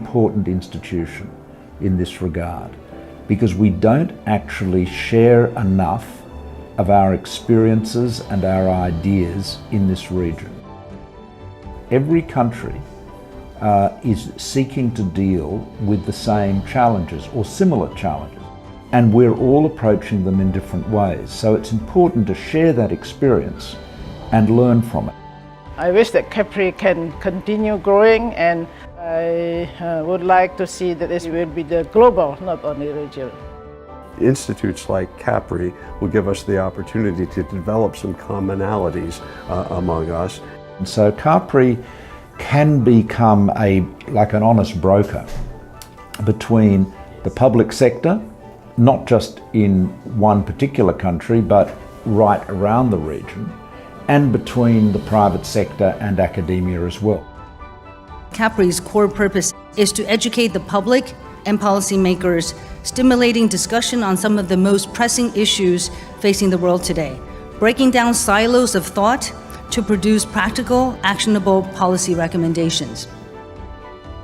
important institution in this regard because we don't actually share enough of our experiences and our ideas in this region. Every country is seeking to deal with the same challenges or similar challenges, and we're all approaching them in different ways. So it's important to share that experience and learn from it. I wish that CAPRI can continue growing, and I would like to see that this will be the global, not only regional. Institutes like CAPRI will give us the opportunity to develop some commonalities among us. And so CAPRI can become like an honest broker between the public sector, not just in one particular country, but right around the region, and between the private sector and academia as well. CAPRI's core purpose is to educate the public and policymakers, stimulating discussion on some of the most pressing issues facing the world today, breaking down silos of thought to produce practical, actionable policy recommendations.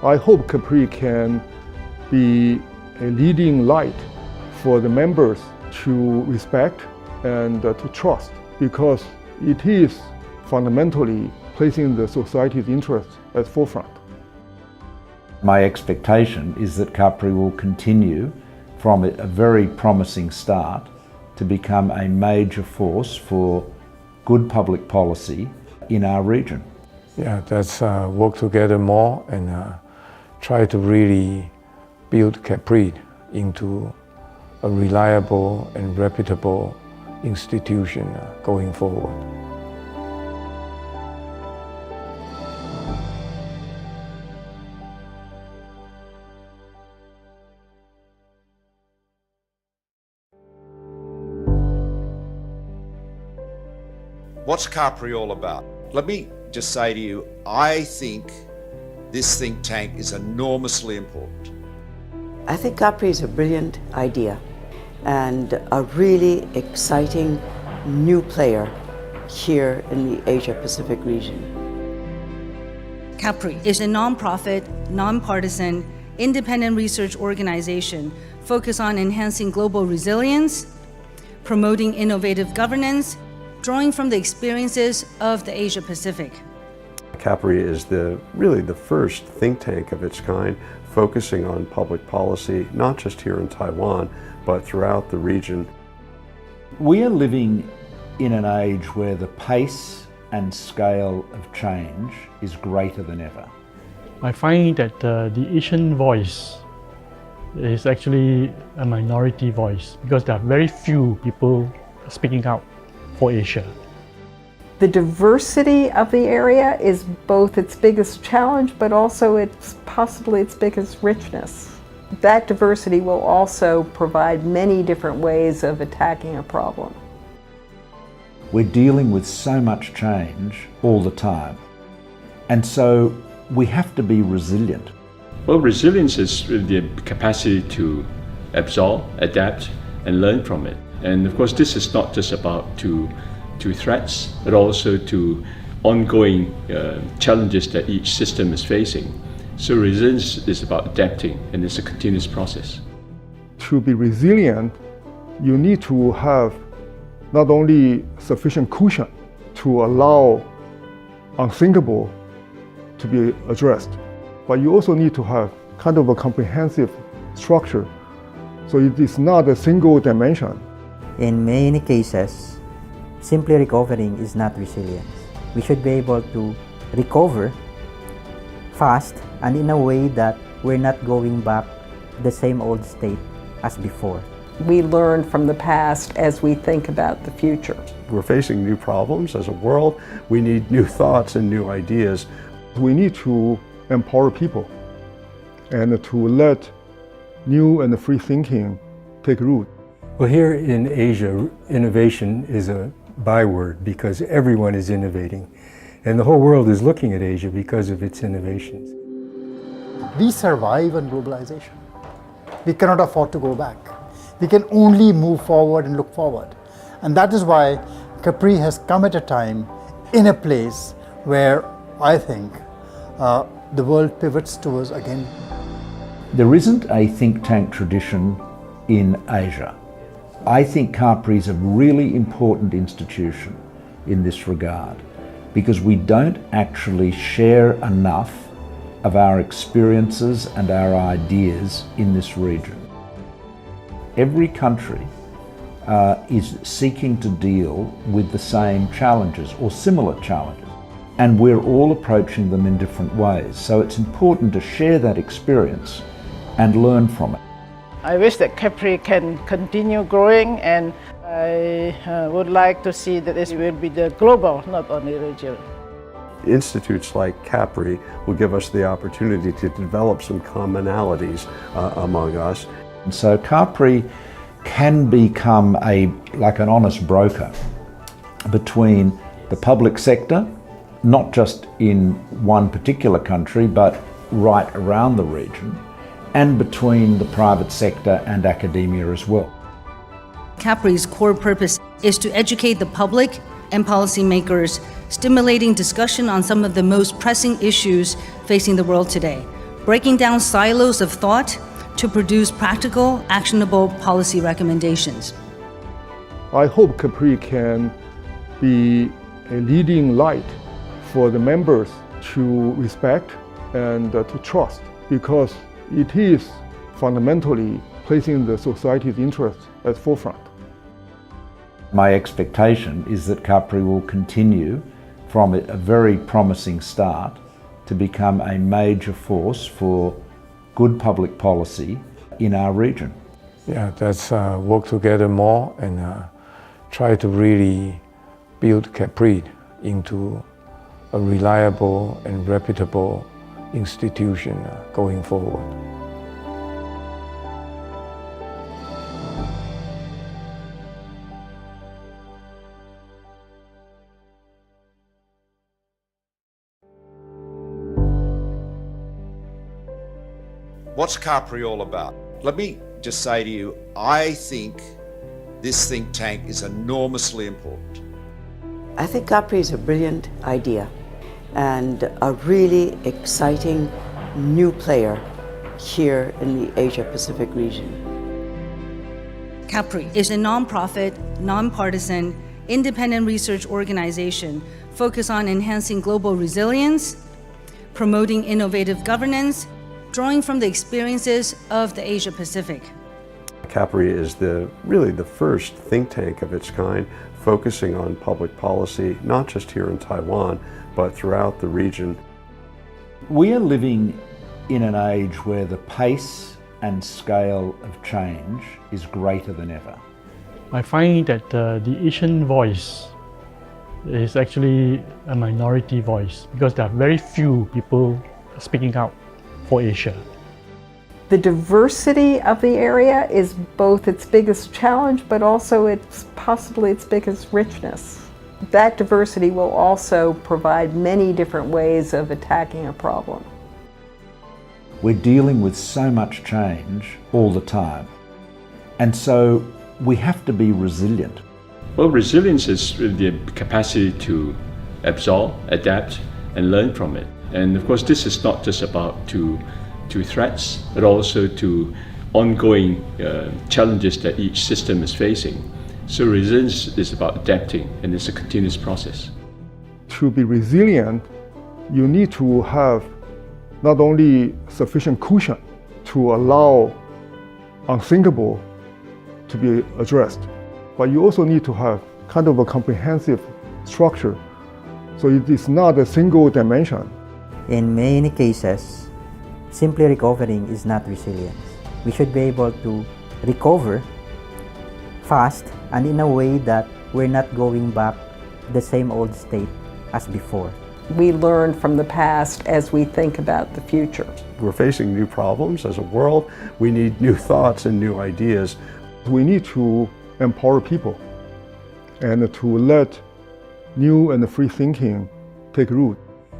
I hope CAPRI can be a leading light for the members to respect and to trust, because it is fundamentally placing the society's interests at forefront. My expectation is that CAPRI will continue from a very promising start to become a major force for good public policy in our region. Yeah, let's work together more and try to really build CAPRI into a reliable and reputable institution going forward. What's CAPRI all about? Let me just say to you, I think this think tank is enormously important. I think CAPRI is a brilliant idea and a really exciting new player here in the Asia-Pacific region. CAPRI is a nonprofit, nonpartisan, independent research organization focused on enhancing global resilience, promoting innovative governance, drawing from the experiences of the Asia-Pacific. CAPRI is really the first think tank of its kind, focusing on public policy, not just here in Taiwan, but throughout the region. We are living in an age where the pace and scale of change is greater than ever. I find that the Asian voice is actually a minority voice because there are very few people speaking out for Asia. The diversity of the area is both its biggest challenge, but also it's possibly its biggest richness. That diversity will also provide many different ways of attacking a problem. We're dealing with so much change all the time, and so we have to be resilient. Well, resilience is the capacity to absorb, adapt, and learn from it. And of course, this is not just about to threats, but also to ongoing challenges that each system is facing. So resilience is about adapting, and it's a continuous process. To be resilient, you need to have not only sufficient cushion to allow unthinkable to be addressed, but you also need to have kind of a comprehensive structure. So it is not a single dimension. In many cases, simply recovering is not resilience. We should be able to recover fast and in a way that we're not going back to the same old state as before. We learn from the past as we think about the future. We're facing new problems as a world. We need new thoughts and new ideas. We need to empower people and to let new and free thinking take root. Well, here in Asia, innovation is a byword because everyone is innovating. And the whole world is looking at Asia because of its innovations. We survive on globalization. We cannot afford to go back. We can only move forward and look forward. And that is why CAPRI has come at a time in a place where I think the world pivots towards again There isn't a think tank tradition in Asia. I think CAPRI is a really important institution in this regard because we don't actually share enough of our experiences and our ideas in this region. Every country is seeking to deal with the same challenges or similar challenges, and we're all approaching them in different ways. So it's important to share that experience and learn from it. I wish that CAPRI can continue growing, and I would like to see that this will be the global, not only regional. Institutes like CAPRI will give us the opportunity to develop some commonalities among us. And so CAPRI can become like an honest broker between the public sector, not just in one particular country, but right around the region, and between the private sector and academia as well. CAPRI's core purpose is to educate the public and policymakers, stimulating discussion on some of the most pressing issues facing the world today, breaking down silos of thought to produce practical, actionable policy recommendations. I hope CAPRI can be a leading light for the members to respect and to trust, because it is fundamentally placing the society's interests at forefront. My expectation is that CAPRI will continue from a very promising start to become a major force for good public policy in our region. Yeah, let's work together more and try to really build CAPRI into a reliable and reputable institution going forward. What's CAPRI all about? Let me just say to you, I think this think tank is enormously important. I think CAPRI is a brilliant idea and a really exciting new player here in the Asia-Pacific region. CAPRI is a nonprofit, nonpartisan, independent research organization focused on enhancing global resilience, promoting innovative governance, drawing from the experiences of the Asia-Pacific. CAPRI is really the first think tank of its kind, focusing on public policy, not just here in Taiwan, but throughout the region. We are living in an age where the pace and scale of change is greater than ever. I find that the Asian voice is actually a minority voice because there are very few people speaking out for Asia. The diversity of the area is both its biggest challenge, but also it's possibly its biggest richness. That diversity will also provide many different ways of attacking a problem. We're dealing with so much change all the time, and so we have to be resilient. Well, resilience is the capacity to absorb, adapt, and learn from it. And of course, this is not just about to threats, but also to ongoing challenges that each system is facing. So resilience is about adapting, and it's a continuous process. To be resilient, you need to have not only sufficient cushion to allow unthinkable to be addressed, but you also need to have kind of a comprehensive structure. So it is not a single dimension. In many cases, simply recovering is not resilience. We should be able to recover fast and in a way that we're not going back to the same old state as before. We learn from the past as we think about the future. We're facing new problems as a world. We need new thoughts and new ideas. We need to empower people and to let new and free thinking take root.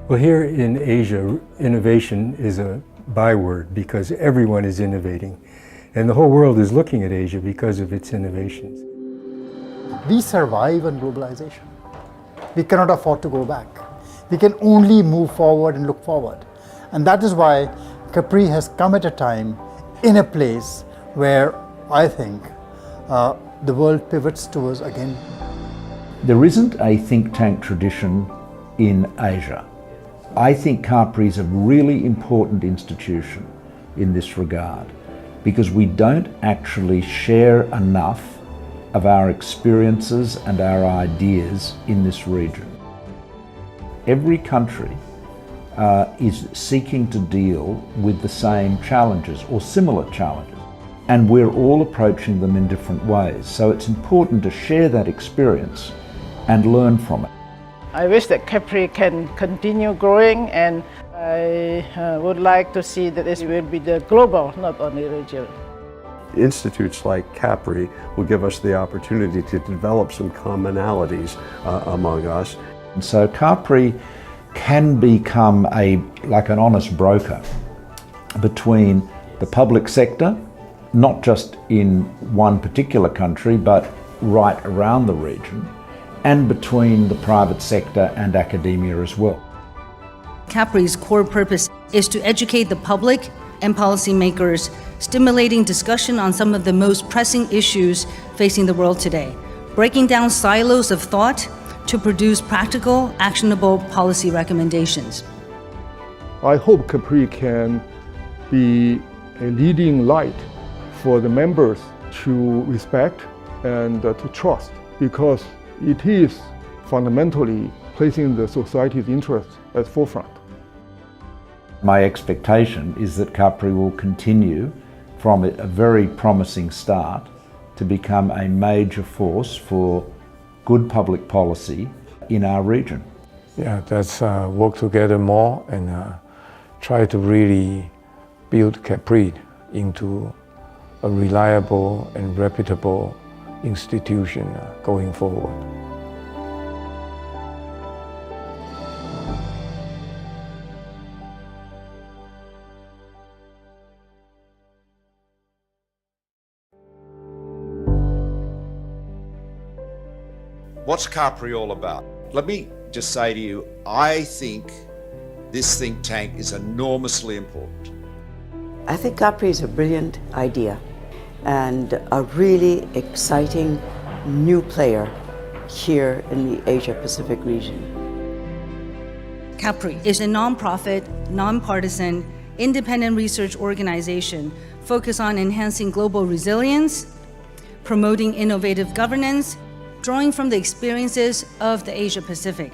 Well, here in Asia, innovation is a byword because everyone is innovating. And the whole world is looking at Asia because of its innovations. We survive on globalization. We cannot afford to go back. We can only move forward and look forward. And that is why CAPRI has come at a time in a place where I think the world pivots towards again. There isn't a think tank tradition in Asia. I think CAPRI is a really important institution in this regard because we don't actually share enough of our experiences and our ideas in this region. Every country is seeking to deal with the same challenges or similar challenges, and we're all approaching them in different ways. So it's important to share that experience and learn from it. I wish that CAPRI can continue growing, and I would like to see that this will be the global, not only regional. Institutes like CAPRI will give us the opportunity to develop some commonalities among us. And so CAPRI can become like an honest broker between the public sector, not just in one particular country, but right around the region, and between the private sector and academia as well. CAPRI's core purpose is to educate the public and policymakers, stimulating discussion on some of the most pressing issues facing the world today, breaking down silos of thought to produce practical, actionable policy recommendations. I hope CAPRI can be a leading light for the members to respect and to trust, because it is fundamentally placing the society's interests at forefront. My expectation is that CAPRI will continue from a very promising start to become a major force for good public policy in our region. Yeah, let's work together more and try to really build CAPRI into a reliable and reputable institution going forward. What's CAPRI all about? Let me just say to you, I think this think tank is enormously important. I think CAPRI is a brilliant idea and a really exciting new player here in the Asia-Pacific region. CAPRI is a nonprofit, nonpartisan, independent research organization focused on enhancing global resilience, promoting innovative governance, drawing from the experiences of the Asia-Pacific.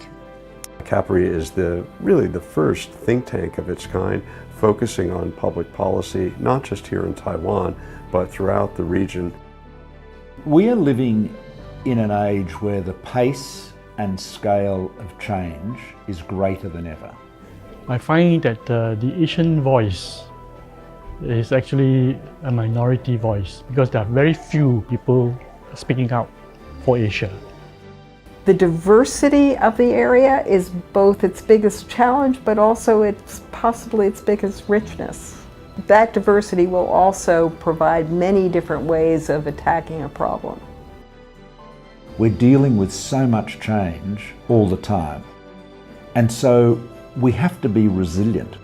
CAPRI is really the first think tank of its kind, focusing on public policy, not just here in Taiwan, but throughout the region. We are living in an age where the pace and scale of change is greater than ever. I find that the Asian voice is actually a minority voice because there are very few people speaking out for Asia. The diversity of the area is both its biggest challenge, but also it's possibly its biggest richness. That diversity will also provide many different ways of attacking a problem. We're dealing with so much change all the time, and so we have to be resilient.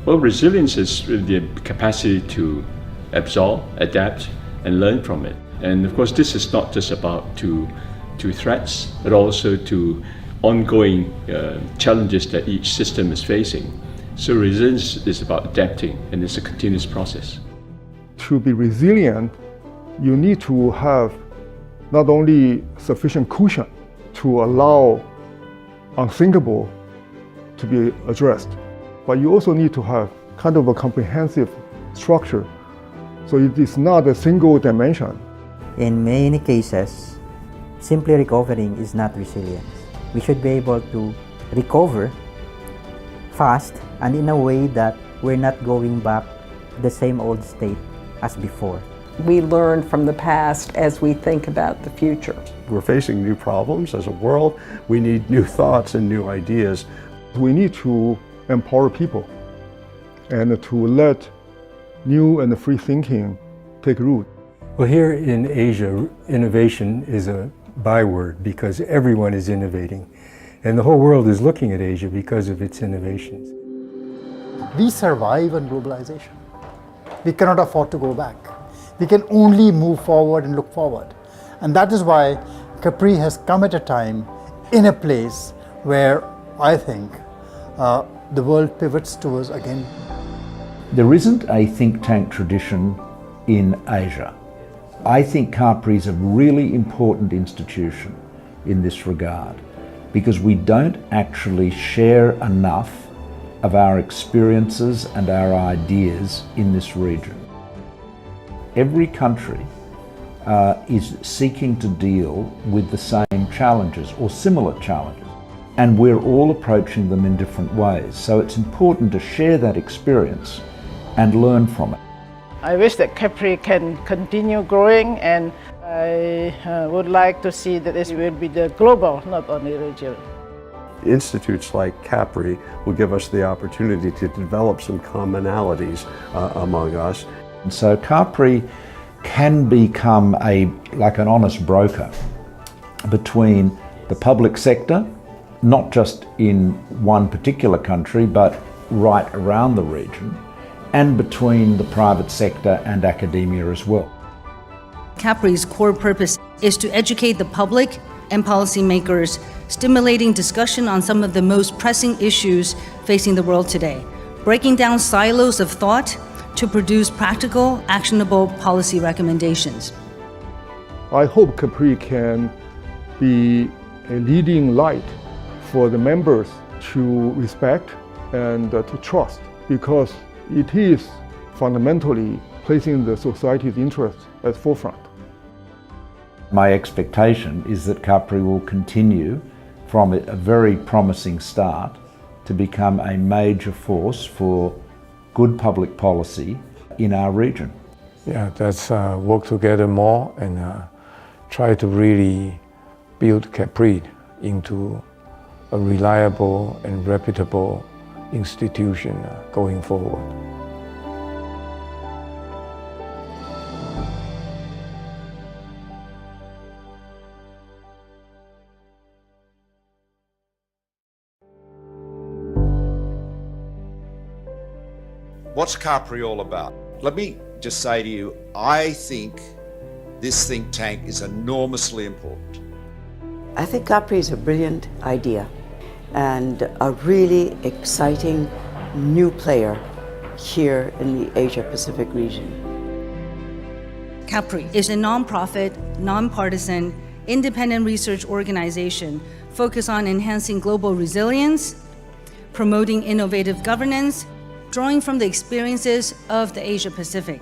Well, resilience is the capacity to absorb, adapt, and learn from it. And of course, this is not just about to threats, but also to ongoing challenges that each system is facing. So resilience is about adapting, and it's a continuous process. To be resilient, you need to have not only sufficient cushion to allow unthinkable to be addressed, but you also need to have kind of a comprehensive structure. So it is not a single dimension. In many cases, simply recovering is not resilience. We should be able to recover fast and in a way that we're not going back to the same old state as before. We learn from the past as we think about the future. We're facing new problems as a world. We need new thoughts and new ideas. We need to empower people and to let new and free thinking take root. Well, here in Asia, innovation is a byword because everyone is innovating. And the whole world is looking at Asia because of its innovations. We survive on globalization. We cannot afford to go back. We can only move forward and look forward. And that is why CAPRI has come at a time in a place where I think the world pivots towards again. There isn't a think tank tradition in Asia. I think CAPRI is a really important institution in this regard because we don't actually share enough of our experiences and our ideas in this region. Every country is seeking to deal with the same challenges or similar challenges, and we're all approaching them in different ways. So it's important to share that experience and learn from it. I wish that CAPRI can continue growing, and I would like to see that this will be the global, not only regional. Institutes like CAPRI will give us the opportunity to develop some commonalities among us. And so CAPRI can become like an honest broker between the public sector, not just in one particular country, but right around the region, and between the private sector and academia as well. CAPRI's core purpose is to educate the public and policymakers, stimulating discussion on some of the most pressing issues facing the world today, breaking down silos of thought to produce practical, actionable policy recommendations. I hope CAPRI can be a leading light for the members to respect and to trust, because it is fundamentally placing the society's interests at forefront. My expectation is that CAPRI will continue from a very promising start to become a major force for good public policy in our region. Yeah, let's work together more and try to really build CAPRI into a reliable and reputable institution going forward. What's CAPRI all about? Let me just say to you, I think this think tank is enormously important. I think CAPRI is a brilliant idea and a really exciting new player here in the Asia-Pacific region. CAPRI is a nonprofit, nonpartisan, independent research organization focused on enhancing global resilience, promoting innovative governance, drawing from the experiences of the Asia-Pacific.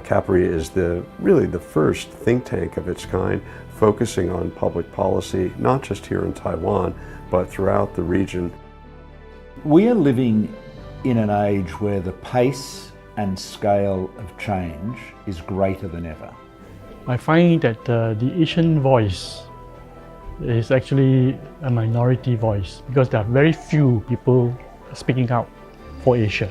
CAPRI is really the first think tank of its kind, focusing on public policy, not just here in Taiwan, but throughout the region. We are living in an age where the pace and scale of change is greater than ever. I find that the Asian voice is actually a minority voice because there are very few people speaking out for Asia.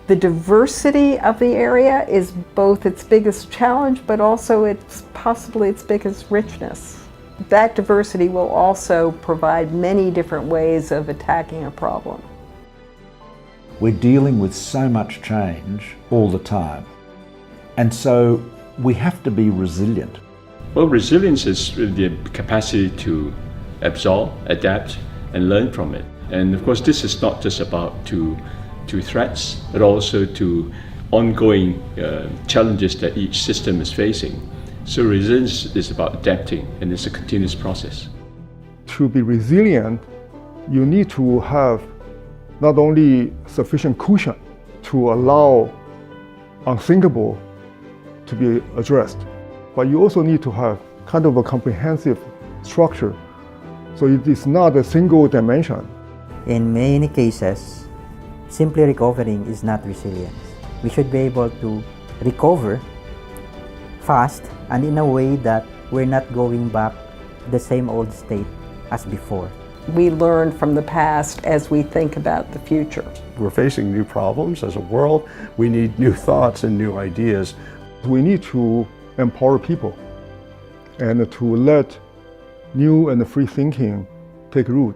The diversity of the area is both its biggest challenge, but also it's possibly its biggest richness. That diversity will also provide many different ways of attacking a problem. We're dealing with so much change all the time, and so we have to be resilient. Well, resilience is the capacity to absorb, adapt, and learn from it. And of course, this is not just about to threats, but also to ongoing challenges that each system is facing. So resilience is about adapting, and it's a continuous process. To be resilient, you need to have not only sufficient cushion to allow unthinkable to be addressed, but you also need to have kind of a comprehensive structure. So it is not a single dimension. In many cases, simply recovering is not resilience. We should be able to recover fast and in a way that we're not going back to the same old state as before. We learn from the past as we think about the future. We're facing new problems as a world. We need new thoughts and new ideas. We need to empower people and to let new and free thinking take root.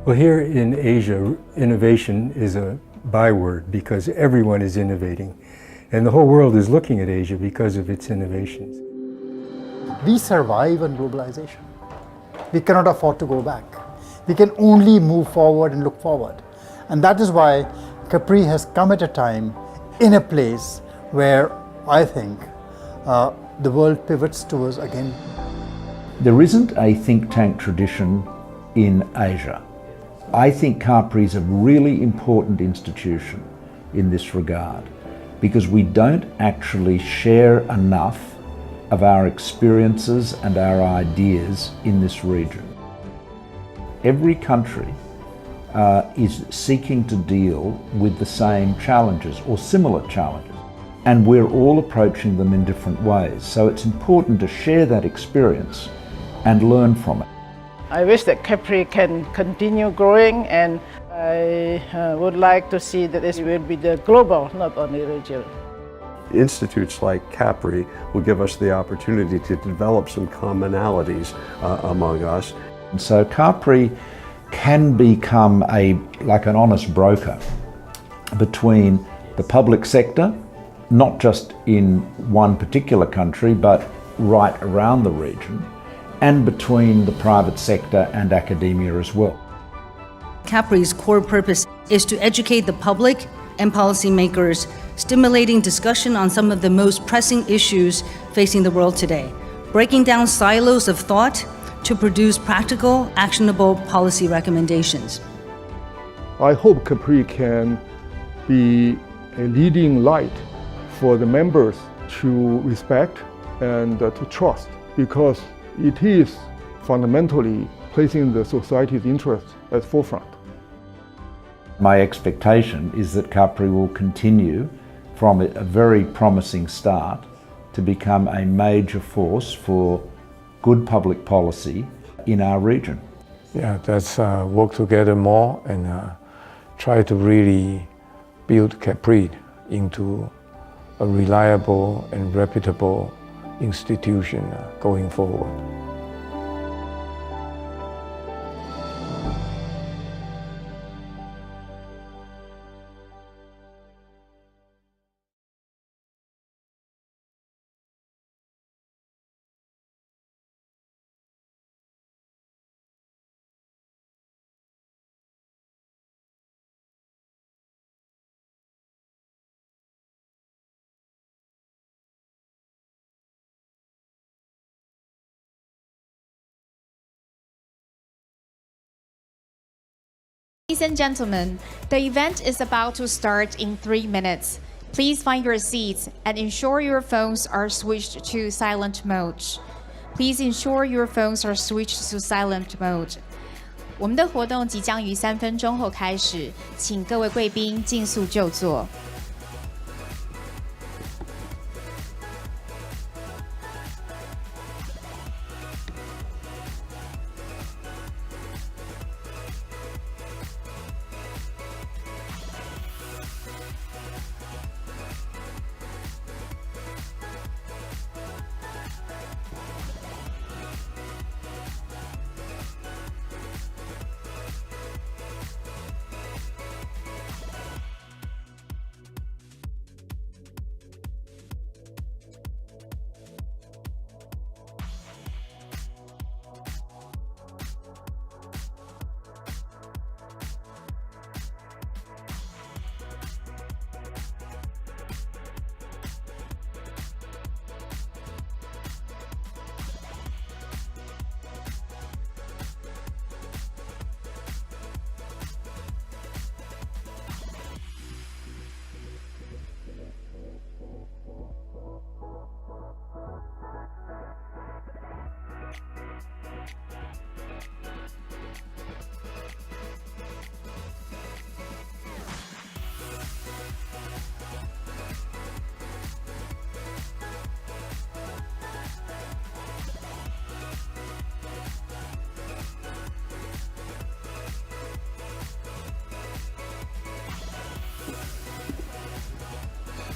Well, here in Asia, innovation is a byword because everyone is innovating. And the whole world is looking at Asia because of its innovations. We survive on globalization. We cannot afford to go back. We can only move forward and look forward. And that is why CAPRI has come at a time in a place where I think the world pivots towards again. There isn't a think tank tradition in Asia. I think CAPRI is a really important institution in this regard because we don't actually share enough of our experiences and our ideas in this region. Every country is seeking to deal with the same challenges or similar challenges, and we're all approaching them in different ways. So it's important to share that experience and learn from it. I wish that CAPRI can continue growing, and I would like to see that this will be the global, not only regional. Institutes like CAPRI will give us the opportunity to develop some commonalities among us. And so CAPRI can become like an honest broker between the public sector, not just in one particular country, but right around the region, and between the private sector and academia as well. CAPRI's core purpose is to educate the public and policymakers, stimulating discussion on some of the most pressing issues facing the world today, breaking down silos of thought to produce practical, actionable policy recommendations. I hope CAPRI can be a leading light for the members to respect and to trust, because it is fundamentally placing the society's interests at forefront. My expectation is that CAPRI will continue from a very promising start to become a major force for good public policy in our region. Yeah, let's work together more and try to really build CAPRI into a reliable and reputable institution going forward. Ladies and gentlemen, the event is about to start in 3 minutes. Please find your seats and ensure your phones are switched to silent mode. Please ensure your phones are switched to silent mode. 我们的活动即将于3分钟后开始，请各位贵宾尽速就座。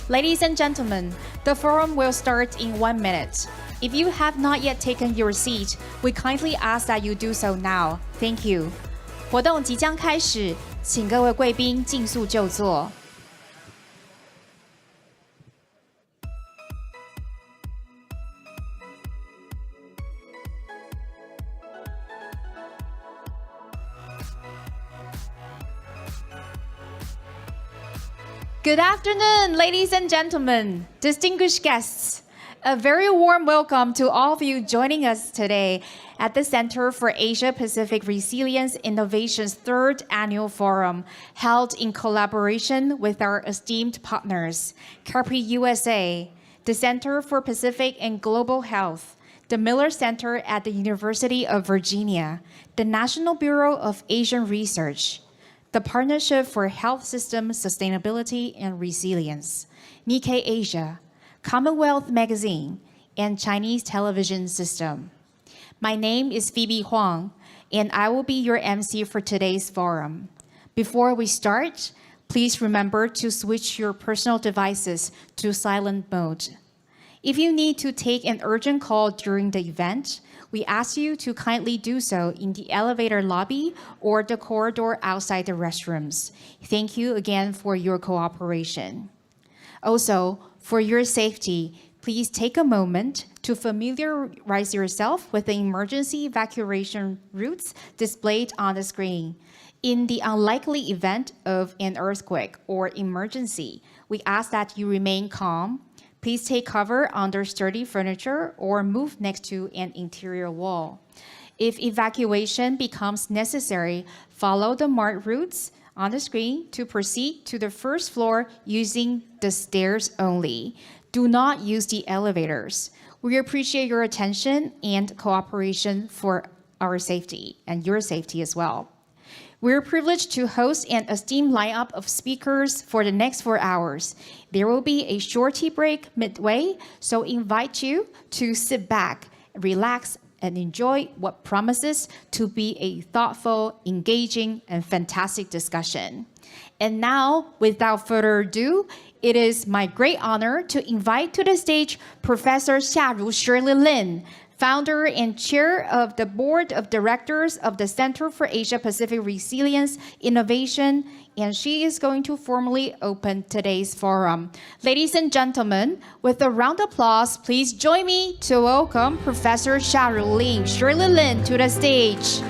Ladies and gentlemen, the forum will start in 1 minute. If you have not yet taken your seat, we kindly ask that you do so now. Thank you. 活动即将开始，请各位贵宾尽速就座。Good afternoon, ladies and gentlemen, distinguished guests. A very warm welcome to all of you joining us today at the Center for Asia-Pacific Resilience Innovation's 3rd Annual Forum, held in collaboration with our esteemed partners, CAPRI USA, the Center for Pacific and Global Health, the Miller Center at the University of Virginia, the National Bureau of Asian Research, the Partnership for Health System Sustainability and Resilience, Nikkei Asia, Commonwealth Magazine, and Chinese Television System. My name is Phoebe Huang, and I will be your MC for today's forum. Before we start, please remember to switch your personal devices to silent mode. If you need to take an urgent call during the event, we ask you to kindly do so in the elevator lobby or the corridor outside the restrooms. Thank you again for your cooperation. Also, for your safety, please take a moment to familiarize yourself with the emergency evacuation routes displayed on the screen. In the unlikely event of an earthquake or emergency, we ask that you remain calm. Please take cover under sturdy furniture or move next to an interior wall. If evacuation becomes necessary, follow the marked routes on the screen to proceed to the first floor using the stairs only. Do not use the elevators. We appreciate your attention and cooperation for our safety and your safety as well. We're privileged to host an esteemed lineup of speakers for the next 4 hours. There will be a short tea break midway, so invite you to sit back, relax, and enjoy what promises to be a thoughtful, engaging, and fantastic discussion. And now, without further ado, it is my great honor to invite to the stage Professor Shirley Lin, founder and chair of the Board of Directors of the Center for Asia-Pacific Resilience Innovation, and she is going to formally open today's forum. Ladies and gentlemen, with a round of applause, please join me to welcome Professor Shirley Lin to the stage.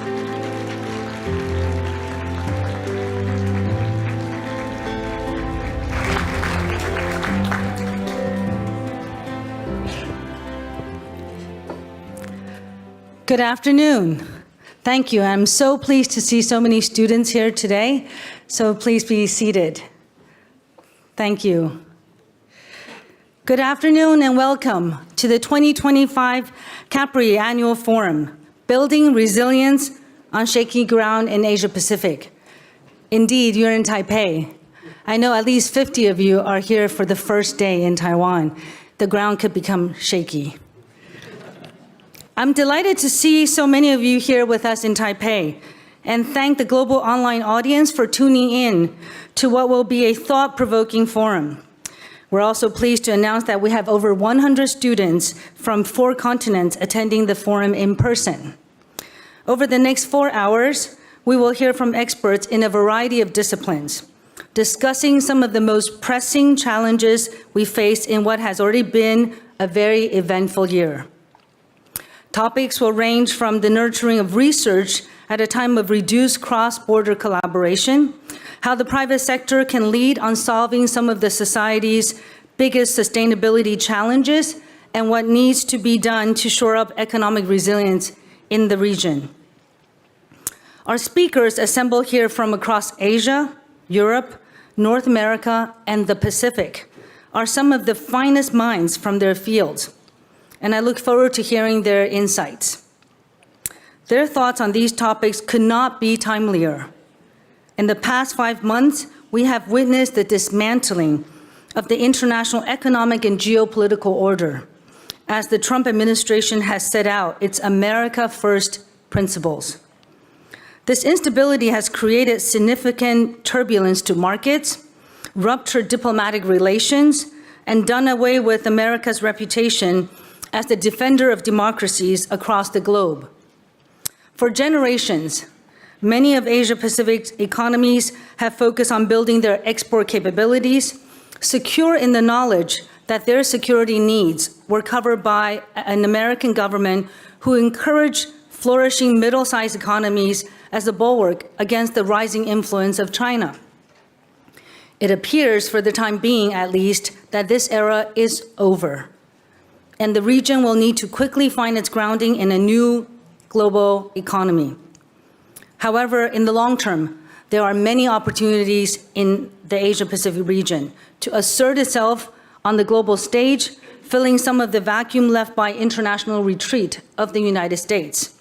Good afternoon. Thank you. I'm so pleased to see so many students here today. So please be seated. Thank you. Good afternoon and welcome to the 2025 CAPRI Annual Forum, Building Resilience on Shaky Ground in Asia Pacific. Indeed, you're in Taipei. I know at least 50 of you are here for the first day in Taiwan. The ground could become shaky. I'm delighted to see so many of you here with us in Taipei, and thank the global online audience for tuning in to what will be a thought-provoking forum. We're also pleased to announce that we have over 100 students from 4 continents attending the forum in person. Over the next 4 hours, we will hear from experts in a variety of disciplines, discussing some of the most pressing challenges we face in what has already been a very eventful year. Topics will range from the nurturing of research at a time of reduced cross-border collaboration, how the private sector can lead on solving some of the society's biggest sustainability challenges, and what needs to be done to shore up economic resilience in the region. Our speakers assemble here from across Asia, Europe, North America, and the Pacific are some of the finest minds from their fields, and I look forward to hearing their insights. Their thoughts on these topics could not be timelier. In the past 5 months, we have witnessed the dismantling of the international economic and geopolitical order as the Trump administration has set out its America First principles. This instability has created significant turbulence to markets, ruptured diplomatic relations, and done away with America's reputation as the defender of democracies across the globe. For generations, Many of Asia-Pacific's economies have focused on building their export capabilities, secure in the knowledge that their security needs were covered by an American government who encouraged flourishing middle-sized economies as a bulwark against the rising influence of China. It appears, for the time being at least, that this era is over, and the region will need to quickly find its grounding in a new global economy. However, in the long term, there are many opportunities in the Asia-Pacific region to assert itself on the global stage, filling some of the vacuum left by international retreat of the United States.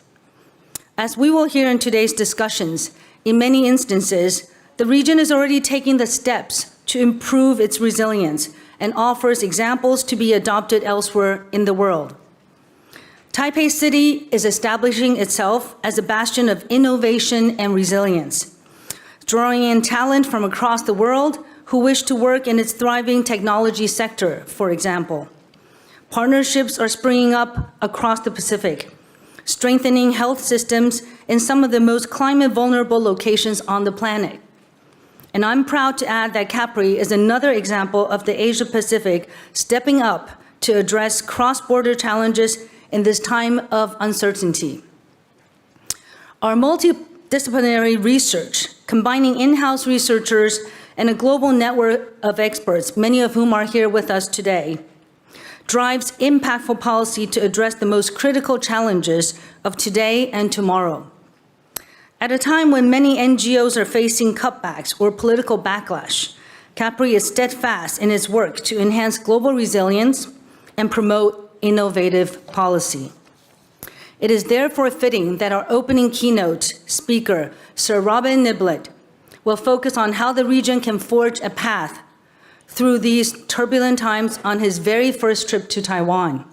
As we will hear in today's discussions, in many instances, the region is already taking the steps to improve its resilience and offers examples to be adopted elsewhere in the world. Taipei City is establishing itself as a bastion of innovation and resilience, drawing in talent from across the world who wish to work in its thriving technology sector, for example. Partnerships are springing up across the Pacific, strengthening health systems in some of the most climate-vulnerable locations on the planet. And I'm proud to add that CAPRI is another example of the Asia-Pacific stepping up to address cross-border challenges in this time of uncertainty. Our multidisciplinary research, combining in-house researchers and a global network of experts, many of whom are here with us today, drives impactful policy to address the most critical challenges of today and tomorrow. At a time when many NGOs are facing cutbacks or political backlash, CAPRI is steadfast in its work to enhance global resilience and promote innovative policy. It is therefore fitting that our opening keynote speaker, Sir Robin Niblett, will focus on how the region can forge a path through these turbulent times on his very first trip to Taiwan.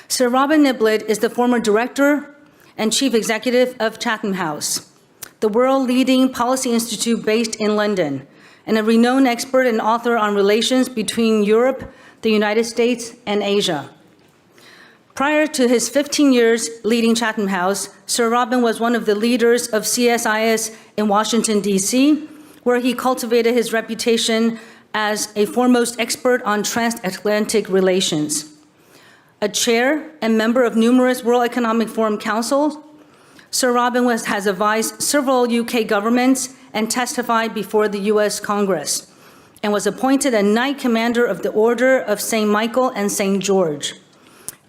Sir Robin Niblett is the former director and chief executive of Chatham House, the world-leading policy institute based in London, and a renowned expert and author on relations between Europe, the United States, and Asia. Prior to his 15 years leading Chatham House, Sir Robin was one of the leaders of CSIS in Washington, D.C., where he cultivated his reputation as a foremost expert on transatlantic relations. A chair and member of numerous World Economic Forum councils, Sir Robin has advised several UK governments and testified before the US Congress, and was appointed a Knight Commander of the Order of St. Michael and St. George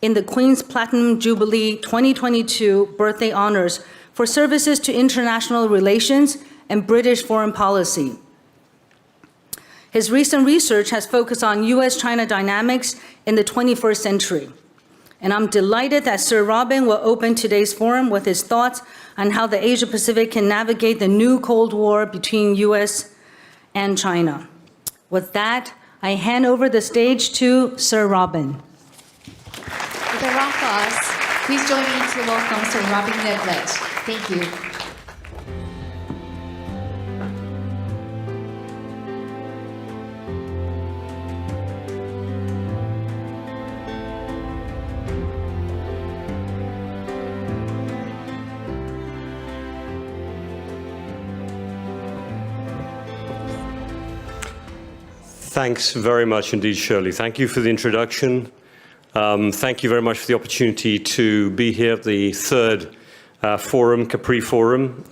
in the Queen's Platinum Jubilee 2022 birthday honors for services to international relations and British foreign policy. His recent research has focused on US-China dynamics in the 21st century. And I'm delighted that Sir Robin will open today's forum with his thoughts on how the Asia-Pacific can navigate the new Cold War between US and China. With that, I hand over the stage to Sir Robin. With a round of applause, please join me to welcome Sir Robin Niblett. Thank you. Thanks very much indeed, Shirley. Thank you for the introduction. Thank you very much for the opportunity to be here at the third forum, CAPRI Forum.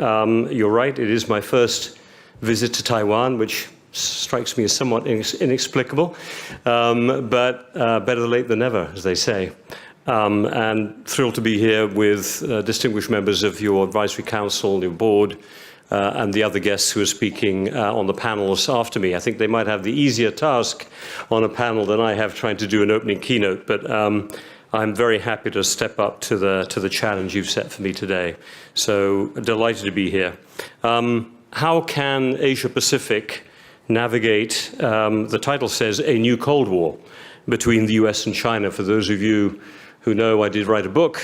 You're right, it is my first visit to Taiwan, which strikes me as somewhat inexplicable, but better late than never, as they say. And thrilled to be here with distinguished members of your advisory council, your board, and the other guests who are speaking on the panels after me. I think they might have the easier task on a panel than I have trying to do an opening keynote, but I'm very happy to step up to the challenge you've set for me today. So delighted to be here. How can Asia Pacific navigate, the title says, a new Cold War between the US and China? For those of you who know, I did write a book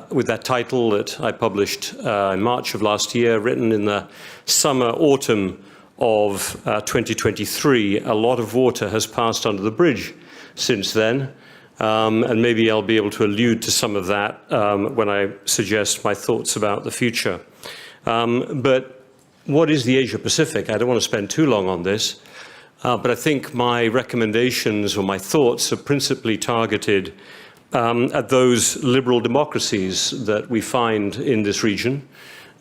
with that title that I published in March of last year, written in the summer, autumn of 2023. A lot of water has passed under the bridge since then, and maybe I'll be able to allude to some of that when I suggest my thoughts about the future. But what is the Asia-Pacific? I don't want to spend too long on this, but I think my recommendations or my thoughts are principally targeted at those liberal democracies that we find in this region,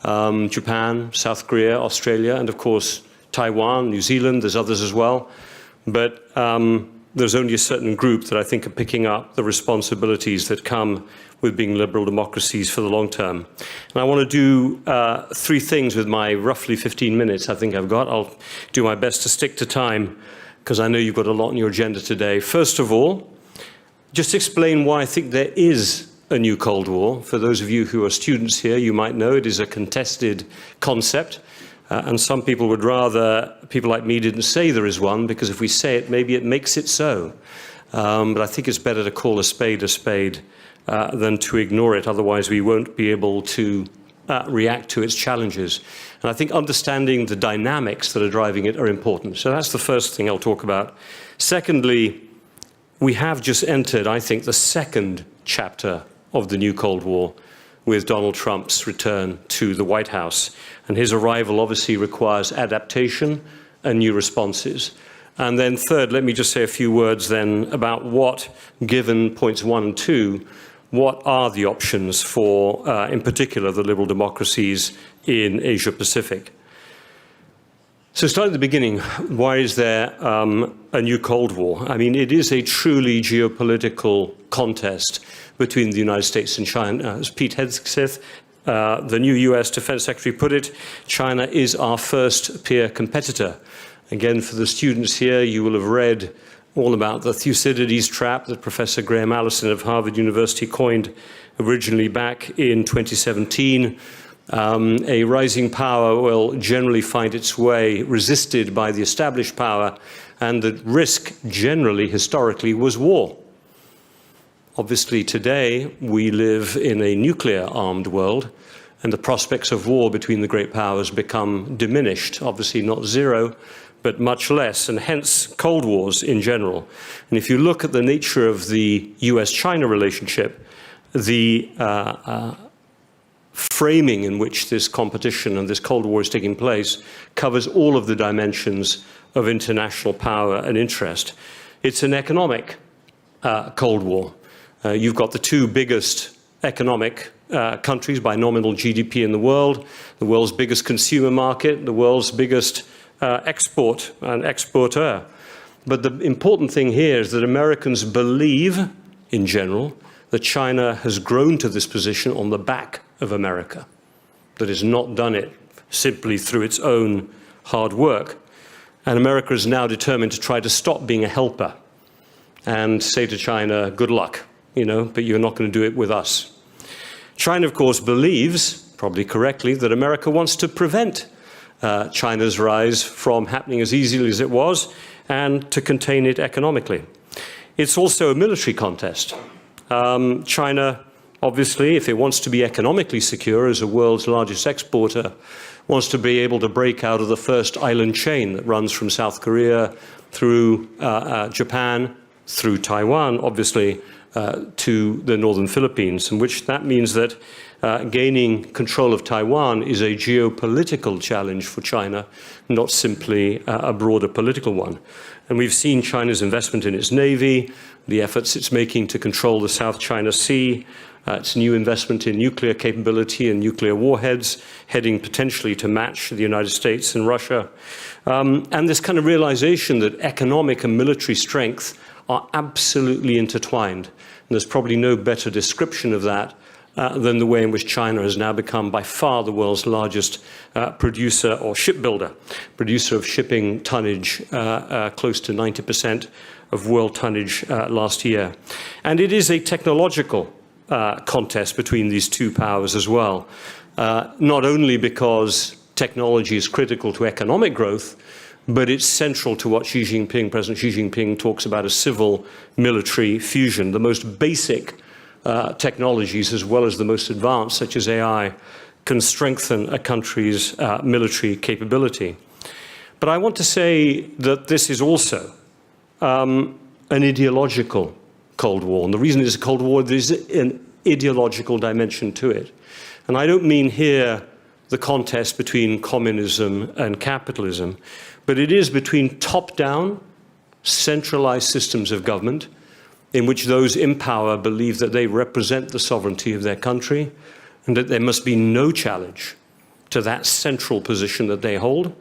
Japan, South Korea, Australia, and of course Taiwan, New Zealand. There's others as well. But there's only a certain group that I think are picking up the responsibilities that come with being liberal democracies for the long term. And I want to do 3 things with my roughly 15 minutes I think I've got. I'll do my best to stick to time because I know you've got a lot on your agenda today. First of all, just explain why I think there is a new Cold War. For those of you who are students here, you might know it is a contested concept. And some people would rather people like me didn't say there is one, because if we say it, maybe it makes it so. But I think it's better to call a spade than to ignore it. Otherwise, we won't be able to react to its challenges. And I think understanding the dynamics that are driving it are important. So that's the first thing I'll talk about. Secondly, we have just entered, I think, the second chapter of the new Cold War with Donald Trump's return to the White House. And his arrival obviously requires adaptation and new responses. And then third, let me just say a few words then about what, given points 1 and 2, what are the options for, in particular, the liberal democracies in Asia-Pacific. So starting at the beginning, why is there a new Cold War? I mean, it is a truly geopolitical contest between the United States and China. As Pete Hegseth, the new US Defense Secretary, put it, China is our first peer competitor. Again, for the students here, you will have read all about the Thucydides trap that Professor Graham Allison of Harvard University coined originally back in 2017. A rising power will generally find its way resisted by the established power, and the risk generally, historically, was war. Obviously, today, we live in a nuclear-armed world, and the prospects of war between the great powers become diminished, obviously not zero, but much less, and hence Cold Wars in general. And if you look at the nature of the US-China relationship, the framing in which this competition and this Cold War is taking place covers all of the dimensions of international power and interest. It's an economic Cold War. You've got the 2 biggest economic countries by nominal GDP in the world's biggest consumer market, the world's biggest export and exporter. But the important thing here is that Americans believe, in general, that China has grown to this position on the back of America, that it's not done it simply through its own hard work. And America is now determined to try to stop being a helper and say to China, good luck, but you're not going to do it with us. China, of course, believes, probably correctly, that America wants to prevent China's rise from happening as easily as it was and to contain it economically. It's also a military contest. China, obviously, if it wants to be economically secure as the world's largest exporter, wants to be able to break out of the first island chain that runs from South Korea through Japan, through Taiwan, obviously, to the northern Philippines, in which that means that gaining control of Taiwan is a geopolitical challenge for China, not simply a broader political one. And we've seen China's investment in its navy, the efforts it's making to control the South China Sea, its new investment in nuclear capability and nuclear warheads, heading potentially to match the United States and Russia. And this kind of realization that economic and military strength are absolutely intertwined. And there's probably no better description of that than the way in which China has now become by far the world's largest producer or shipbuilder, producer of shipping tonnage, close to 90% of world tonnage last year. And it is a technological contest between these 2 powers as well, not only because technology is critical to economic growth, but it's central to what President Xi Jinping talks about as civil-military fusion. The most basic technologies, as well as the most advanced, such as AI, can strengthen a country's military capability. But I want to say that this is also an ideological Cold War. And the reason it's a Cold War, there's an ideological dimension to it. And I don't mean here the contest between communism and capitalism, but it is between top-down, centralized systems of government in which those in power believe that they represent the sovereignty of their country and that there must be no challenge to that central position that they hold,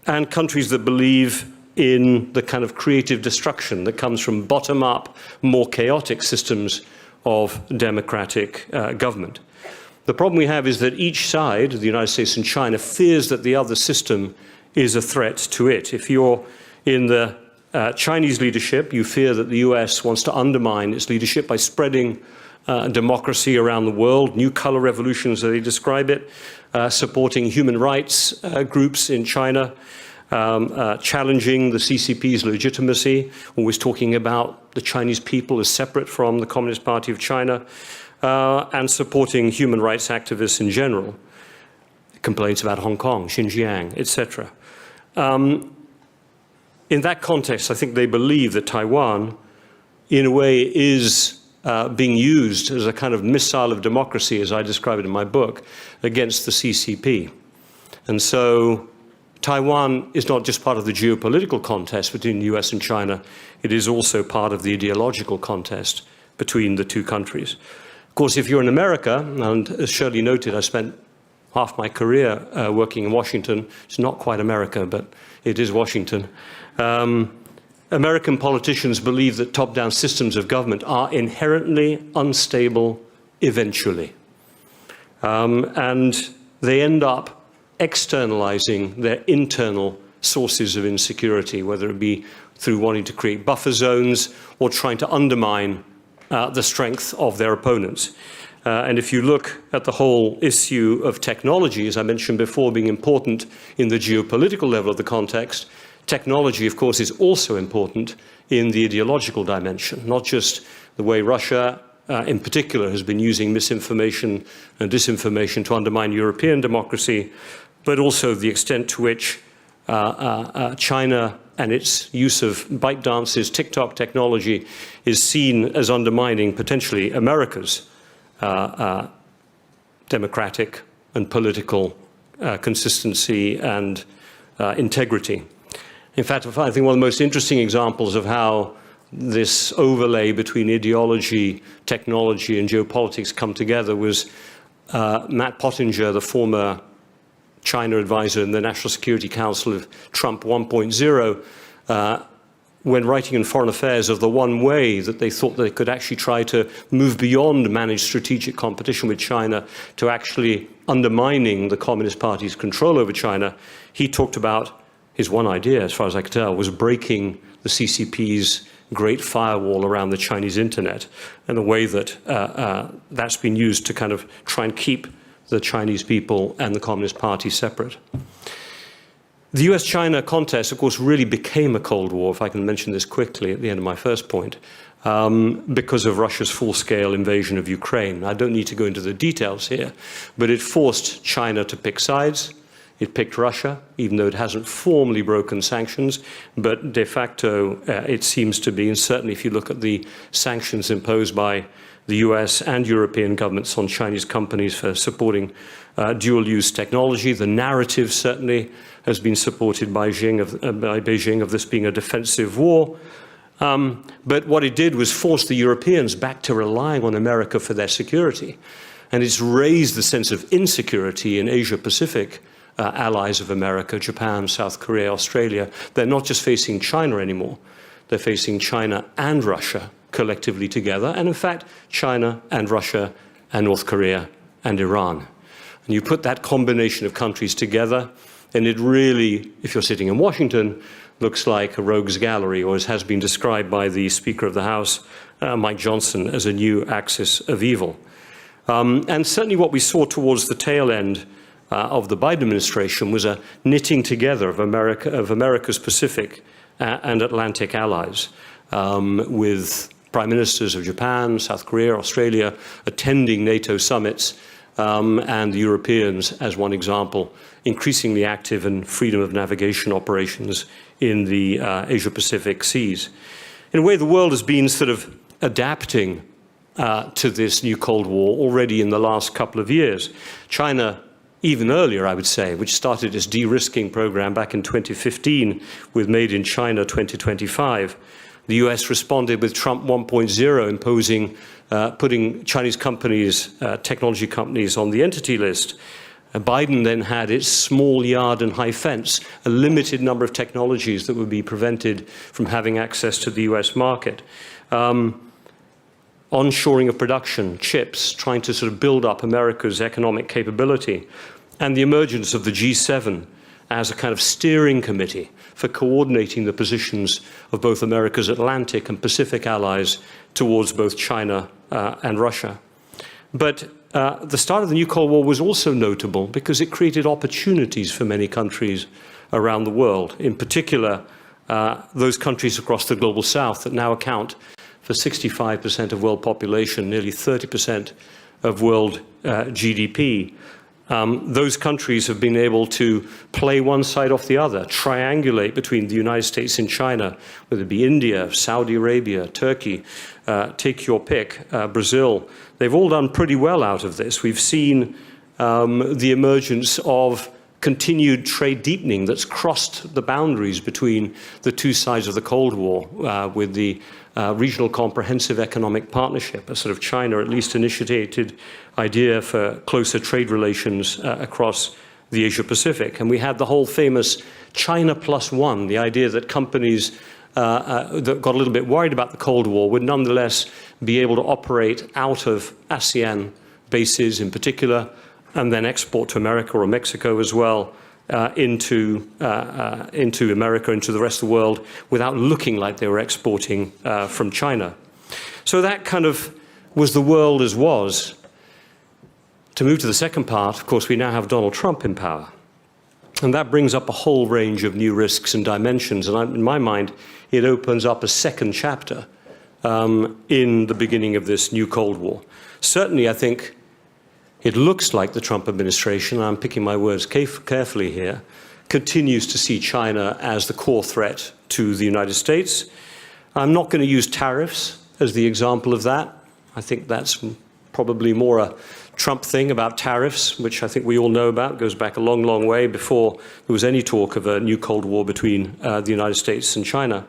and countries that believe in the kind of creative destruction that comes from bottom-up, more chaotic systems of democratic government. The problem we have is that each side, the United States and China, fears that the other system is a threat to it. If you're in the Chinese leadership, you fear that the US wants to undermine its leadership by spreading democracy around the world, new color revolutions, as they describe it, supporting human rights groups in China, challenging the CCP's legitimacy, always talking about the Chinese people as separate from the Communist Party of China, and supporting human rights activists in general. Complaints about Hong Kong, Xinjiang, etc. In that context, I think they believe that Taiwan, in a way, is being used as a kind of missile of democracy, as I describe it in my book, against the CCP. And so Taiwan is not just part of the geopolitical contest between the US and China, it is also part of the ideological contest between the two countries. Of course, if you're in America, and as Shirley noted, I spent half my career working in Washington. It's not quite America, but it is Washington. American politicians believe that top-down systems of government are inherently unstable eventually. And they end up externalizing their internal sources of insecurity, whether it be through wanting to create buffer zones or trying to undermine the strength of their opponents. And if you look at the whole issue of technology, as I mentioned before, being important in the geopolitical level of the context, technology, of course, is also important in the ideological dimension, not just the way Russia, in particular, has been using misinformation and disinformation to undermine European democracy, but also the extent to which China and its use of ByteDance's TikTok technology is seen as undermining potentially America's democratic and political consistency and integrity. In fact, I think one of the most interesting examples of how this overlay between ideology, technology, and geopolitics come together was Matt Pottinger, the former China advisor in the National Security Council of Trump 1.0, when writing in Foreign Affairs of the one way that they thought they could actually try to move beyond managed strategic competition with China to actually undermining the Communist Party's control over China, he talked about his one idea, as far as I could tell, was breaking the CCP's great firewall around the Chinese internet, and the way that that's been used to kind of try and keep the Chinese people and the Communist Party separate. The US-China contest, of course, really became a Cold War, if I can mention this quickly at the end of my first point, because of Russia's full-scale invasion of Ukraine. I don't need to go into the details here, but it forced China to pick sides. It picked Russia, even though it hasn't formally broken sanctions, but de facto it seems to be, and certainly if you look at the sanctions imposed by the US and European governments on Chinese companies for supporting dual-use technology, the narrative certainly has been supported by Beijing of this being a defensive war. But what it did was force the Europeans back to relying on America for their security. And it's raised the sense of insecurity in Asia-Pacific allies of America, Japan, South Korea, Australia. They're not just facing China anymore. They're facing China and Russia collectively together, and in fact, China and Russia and North Korea and Iran. And you put that combination of countries together, and it really, if you're sitting in Washington, looks like a rogues gallery, or as has been described by the Speaker of the House, Mike Johnson, as a new axis of evil. And certainly what we saw towards the tail end of the Biden administration was a knitting together of America's Pacific and Atlantic allies, with prime ministers of Japan, South Korea, Australia attending NATO summits, and the Europeans, as one example, increasingly active in freedom of navigation operations in the Asia-Pacific seas. In a way, the world has been sort of adapting to this new Cold War already in the last couple of years. China even earlier, I would say, which started its de-risking program back in 2015 with Made in China 2025. The US responded with Trump 1.0, imposing, putting Chinese companies, technology companies on the entity list. Biden then had its small yard and high fence, a limited number of technologies that would be prevented from having access to the US market. Onshoring of production, chips, trying to sort of build up America's economic capability, and the emergence of the G7 as a kind of steering committee for coordinating the positions of both America's Atlantic and Pacific allies towards both China and Russia. But the start of the new Cold War was also notable because it created opportunities for many countries around the world, in particular those countries across the global south that now account for 65% of world population, nearly 30% of world GDP. Those countries have been able to play one side off the other, triangulate between the United States and China, whether it be India, Saudi Arabia, Turkey, take your pick, Brazil. They've all done pretty well out of this. We've seen the emergence of continued trade deepening that's crossed the boundaries between the two sides of the Cold War with the Regional Comprehensive Economic Partnership, a sort of China at least initiated idea for closer trade relations across the Asia-Pacific. And we had the whole famous China plus one, the idea that companies that got a little bit worried about the Cold War would nonetheless be able to operate out of ASEAN bases in particular, and then export to America or Mexico as well, into America, into the rest of the world, without looking like they were exporting from China. So that kind of was the world as was. To move to the second part, of course, we now have Donald Trump in power. And that brings up a whole range of new risks and dimensions. And in my mind, it opens up a second chapter in the beginning of this new Cold War. Certainly, I think it looks like the Trump administration, and I'm picking my words carefully here, continues to see China as the core threat to the United States. I'm not going to use tariffs as the example of that. I think that's probably more a Trump thing about tariffs, which I think we all know about. It goes back a long, long way before there was any talk of a new Cold War between the United States and China.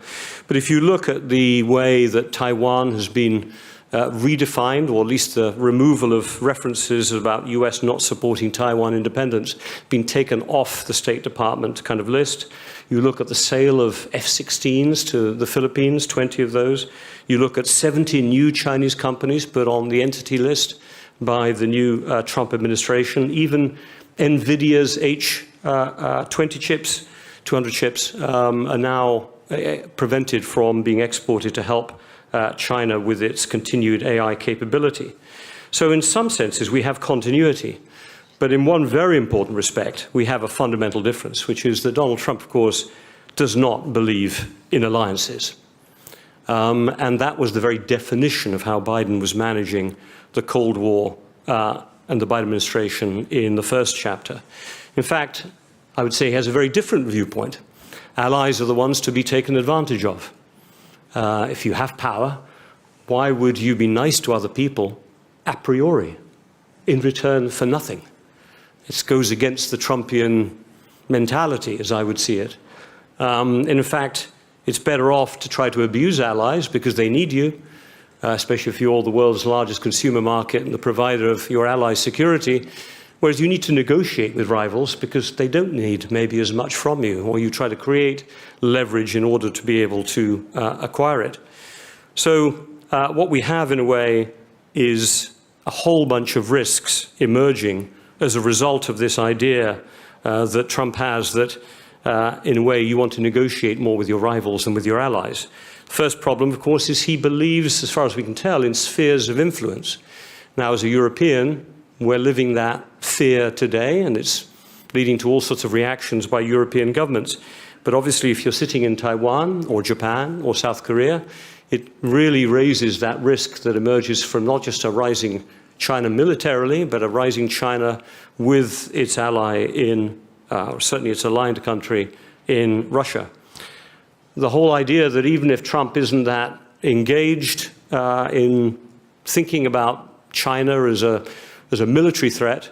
But if you look at the way that Taiwan has been redefined, or at least the removal of references about US not supporting Taiwan independence, been taken off the State Department kind of list. You look at the sale of F-16s to the Philippines, 20 of those. You look at 70 new Chinese companies put on the entity list by the new Trump administration. Even NVIDIA's H20 chips, 200 chips, are now prevented from being exported to help China with its continued AI capability. So in some senses, we have continuity. But in one very important respect, we have a fundamental difference, which is that Donald Trump, of course, does not believe in alliances. And that was the very definition of how Biden was managing the Cold War and the Biden administration in the first chapter. In fact, I would say he has a very different viewpoint. Allies are the ones to be taken advantage of. If you have power, why would you be nice to other people a priori in return for nothing? It goes against the Trumpian mentality, as I would see it. In fact, it's better off to try to abuse allies because they need you, especially if you're the world's largest consumer market and the provider of your allies' security, whereas you need to negotiate with rivals because they don't need maybe as much from you, or you try to create leverage in order to be able to acquire it. So what we have in a way is a whole bunch of risks emerging as a result of this idea that Trump has that in a way you want to negotiate more with your rivals than with your allies. First problem, of course, is he believes, as far as we can tell, in spheres of influence. Now, as a European, we're living that fear today, and it's leading to all sorts of reactions by European governments. But obviously, if you're sitting in Taiwan or Japan or South Korea, it really raises that risk that emerges from not just a rising China militarily, but a rising China with its ally in, or certainly its aligned country in Russia. The whole idea that even if Trump isn't that engaged in thinking about China as a military threat,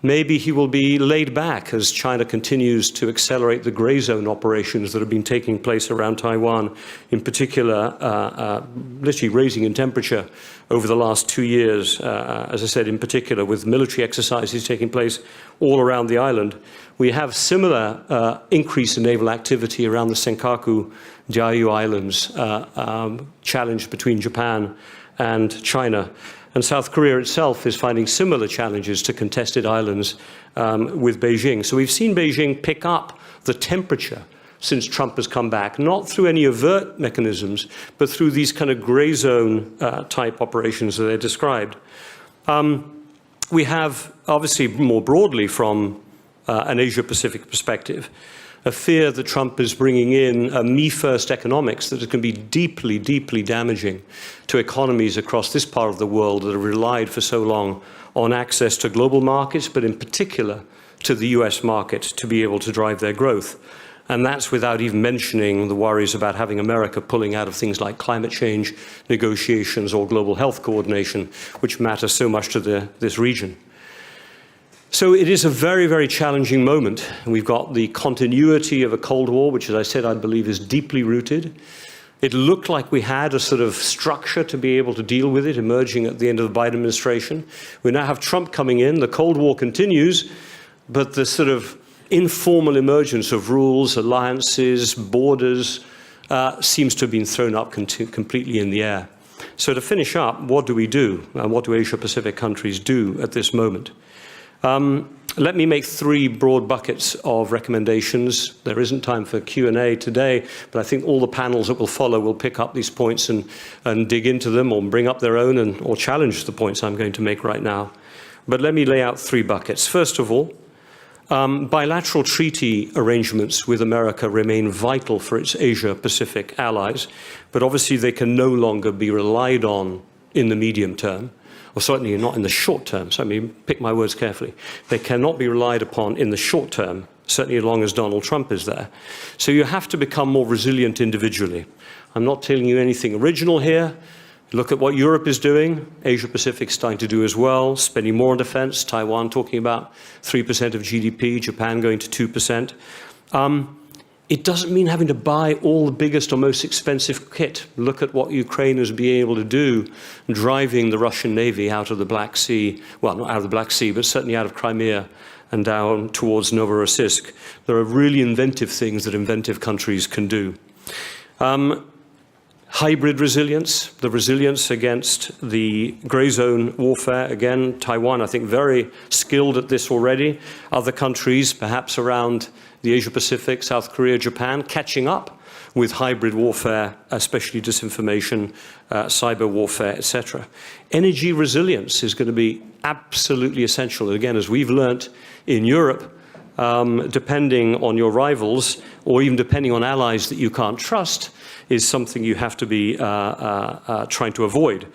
Maybe he will be laid back as China continues to accelerate the gray zone operations that have been taking place around Taiwan, in particular, literally raising in temperature over the last 2 years, as I said, in particular, with military exercises taking place all around the island. We have similar increase in naval activity around the Senkaku Diaoyu Islands, challenge between Japan and China. And South Korea itself is finding similar challenges to contested islands with Beijing. So we've seen Beijing pick up the temperature since Trump has come back, not through any overt mechanisms, but through these kind of gray zone type operations that they described. We have, obviously, more broadly from an Asia-Pacific perspective, a fear that Trump is bringing in a me-first economics that can be deeply, deeply damaging to economies across this part of the world that have relied for so long on access to global markets, but in particular to the US market to be able to drive their growth. And that's without even mentioning the worries about having America pulling out of things like climate change negotiations or global health coordination, which matter so much to this region. So it is a very, very challenging moment. We've got the continuity of a Cold War, which, as I said, I believe is deeply rooted. It looked like we had a sort of structure to be able to deal with it emerging at the end of the Biden administration. We now have Trump coming in. The Cold War continues, but the sort of informal emergence of rules, alliances, borders seems to have been thrown up completely in the air. So to finish up, what do we do? And what do Asia-Pacific countries do at this moment? Let me make 3 broad buckets of recommendations. There isn't time for Q&A today, but I think all the panels that will follow will pick up these points and dig into them or bring up their own or challenge the points I'm going to make right now. But let me lay out 3 buckets. First of all, bilateral treaty arrangements with America remain vital for its Asia-Pacific allies, but obviously they can no longer be relied on in the medium term. Or certainly not in the short term, so I mean, pick my words carefully. They cannot be relied upon in the short term, certainly as long as Donald Trump is there. So you have to become more resilient individually. I'm not telling you anything original here. Look at what Europe is doing. Asia-Pacific's starting to do as well, spending more on defense. Taiwan talking about 3% of GDP, Japan going to 2%. It doesn't mean having to buy all the biggest or most expensive kit. Look at what Ukraine is being able to do, driving the Russian Navy out of the Black Sea, well, not out of the Black Sea, but certainly out of Crimea and down towards Novorossiysk. There are really inventive things that inventive countries can do. Hybrid resilience, the resilience against the gray zone warfare. Again, Taiwan, I think, very skilled at this already. Other countries, perhaps around the Asia-Pacific, South Korea, Japan, catching up with hybrid warfare, especially disinformation, cyber warfare, etc. Energy resilience is going to be absolutely essential. Again, as we've learnt in Europe, depending on your rivals, or even depending on allies that you can't trust, is something you have to be trying to avoid.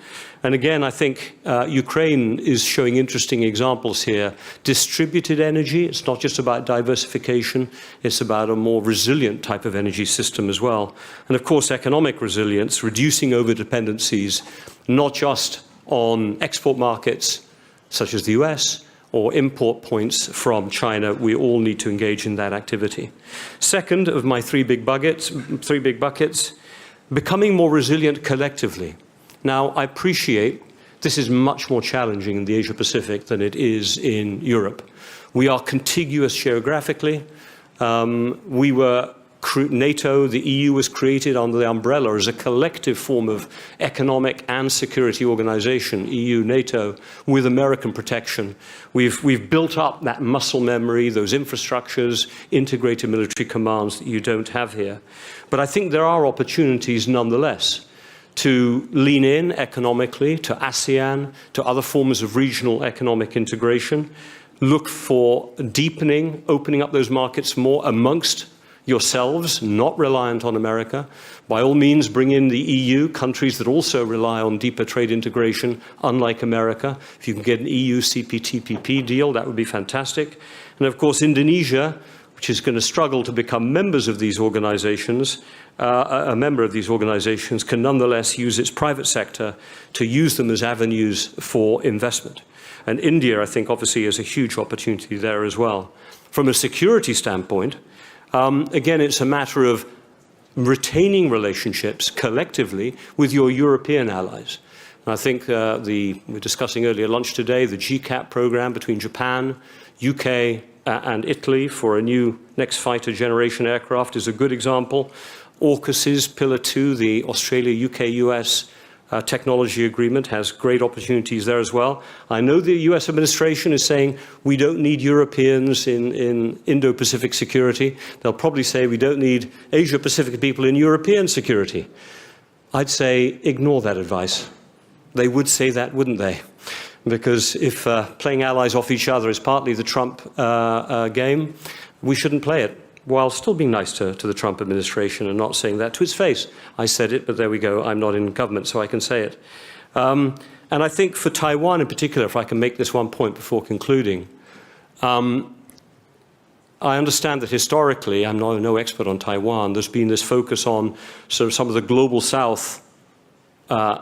And again, I think Ukraine is showing interesting examples here. Distributed energy, it's not just about diversification, it's about a more resilient type of energy system as well. And of course, economic resilience, reducing over-dependencies, not just on export markets such as the US, or import points from China. We all need to engage in that activity. Second of my 3 big buckets, becoming more resilient collectively. Now, I appreciate this is much more challenging in the Asia-Pacific than it is in Europe. We are contiguous geographically. NATO, the EU was created under the umbrella as a collective form of economic and security organization, EU, NATO, with American protection. We've built up that muscle memory, those infrastructures, integrated military commands that you don't have here. But I think there are opportunities nonetheless to lean in economically to ASEAN, to other forms of regional economic integration, look for deepening, opening up those markets more amongst yourselves, not reliant on America. By all means, bring in the EU, countries that also rely on deeper trade integration, unlike America. If you can get an EU CPTPP deal, that would be fantastic. And of course, Indonesia, which is going to struggle to become members of these organizations, a member of these organizations can nonetheless use its private sector to use them as avenues for investment. And India, I think, obviously has a huge opportunity there as well. From a security standpoint, again, it's a matter of retaining relationships collectively with your European allies. And I think we were discussing earlier lunch today, the GCAP program between Japan, UK, and Italy for a new next fighter generation aircraft is a good example. AUKUS's Pillar 2, the Australia, UK, US technology agreement, has great opportunities there as well. I know the US administration is saying we don't need Europeans in Indo-Pacific security. They'll probably say we don't need Asia-Pacific people in European security. I'd say ignore that advice. They would say that, wouldn't they? Because if playing allies off each other is partly the Trump game, we shouldn't play it, while still being nice to the Trump administration and not saying that to its face. I said it, but there we go. I'm not in government, so I can say it. And I think for Taiwan in particular, if I can make this one point before concluding, I understand that historically, I'm no expert on Taiwan, there's been this focus on sort of some of the global south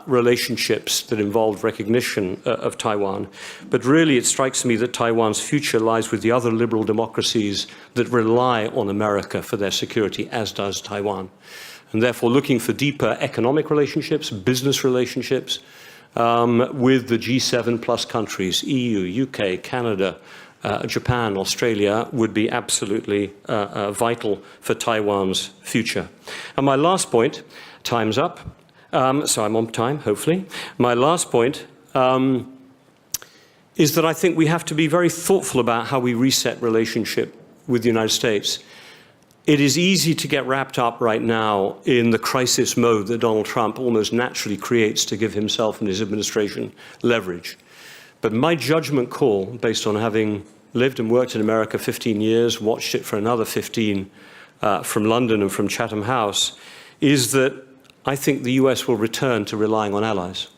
relationships that involved recognition of Taiwan. But really, it strikes me that Taiwan's future lies with the other liberal democracies that rely on America for their security, as does Taiwan. And therefore, looking for deeper economic relationships, business relationships with the G7 plus countries, EU, UK, Canada, Japan, Australia, would be absolutely vital for Taiwan's future. And my last point, time's up. So I'm on time, hopefully. My last point is that I think we have to be very thoughtful about how we reset relationship with the United States. It is easy to get wrapped up right now in the crisis mode that Donald Trump almost naturally creates to give himself and his administration leverage. But my judgment call, based on having lived and worked in America 15 years, watched it for another 15 from London and from Chatham House, is that I think the US will return to relying on allies.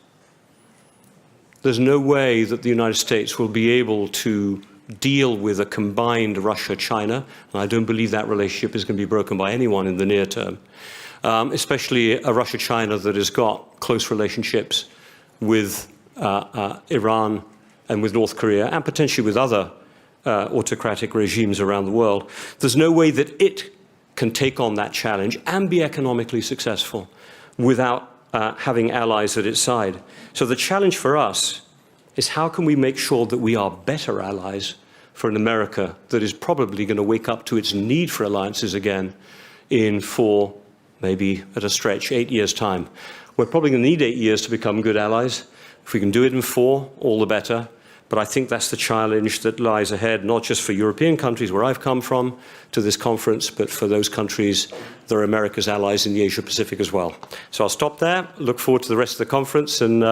There's no way that the United States will be able to deal with a combined Russia-China, and I don't believe that relationship is going to be broken by anyone in the near term, especially a Russia-China that has got close relationships with Iran and with North Korea, and potentially with other autocratic regimes around the world. There's no way that it can take on that challenge and be economically successful without having allies at its side. So the challenge for us is how can we make sure that we are better allies for an America that is probably going to wake up to its need for alliances again in 4, maybe at a stretch, 8 years' time. We're probably going to need 8 years to become good allies. If we can do it in 4, all the better. But I think that's the challenge that lies ahead, not just for European countries where I've come from to this conference, but for those countries that are America's allies in the Asia-Pacific as well. So I'll stop there, look forward to the rest of the conference, and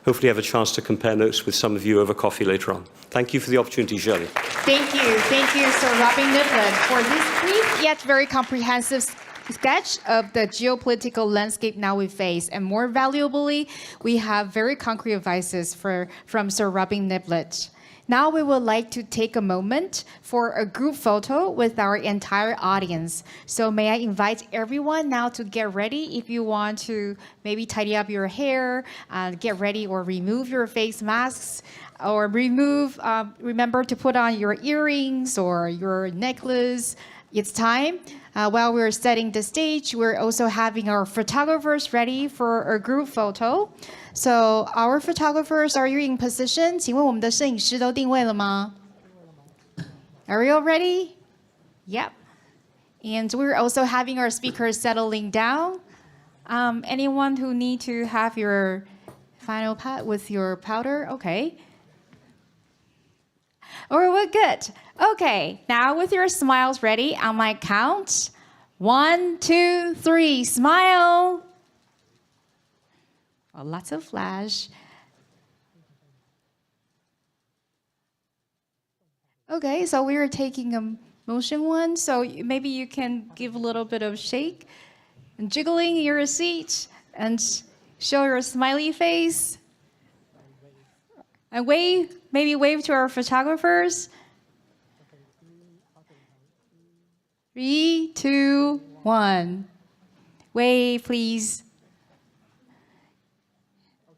hopefully have a chance to compare notes with some of you over coffee later on. Thank you for the opportunity, Shirley. Thank you, Sir Robin Niblett, for this brief yet very comprehensive sketch of the geopolitical landscape now we face. And more valuably, we have very concrete advices from Sir Robin Niblett. Now we would like to take a moment for a group photo with our entire audience. So may I invite everyone now to get ready if you want to maybe tidy up your hair, get ready or remove your face masks, or remember to put on your earrings or your necklace. It's time. While we're setting the stage, we're also having our photographers ready for a group photo. So our photographers, are you in position? 请问我们的摄影师都定位了吗? Are you all ready? Yep. And we're also having our speakers settling down. Anyone who need to have your final pat with your powder? Okay. Or we're good. Okay, now with your smiles ready, on my count, 1, 2, 3, smile. Well, lots of flash. Okay, so we are taking a motion one, so maybe you can give a little bit of shake and jiggling in your seat and show your smiley face. And maybe wave to our photographers. 3, 2, 1. Wave, please.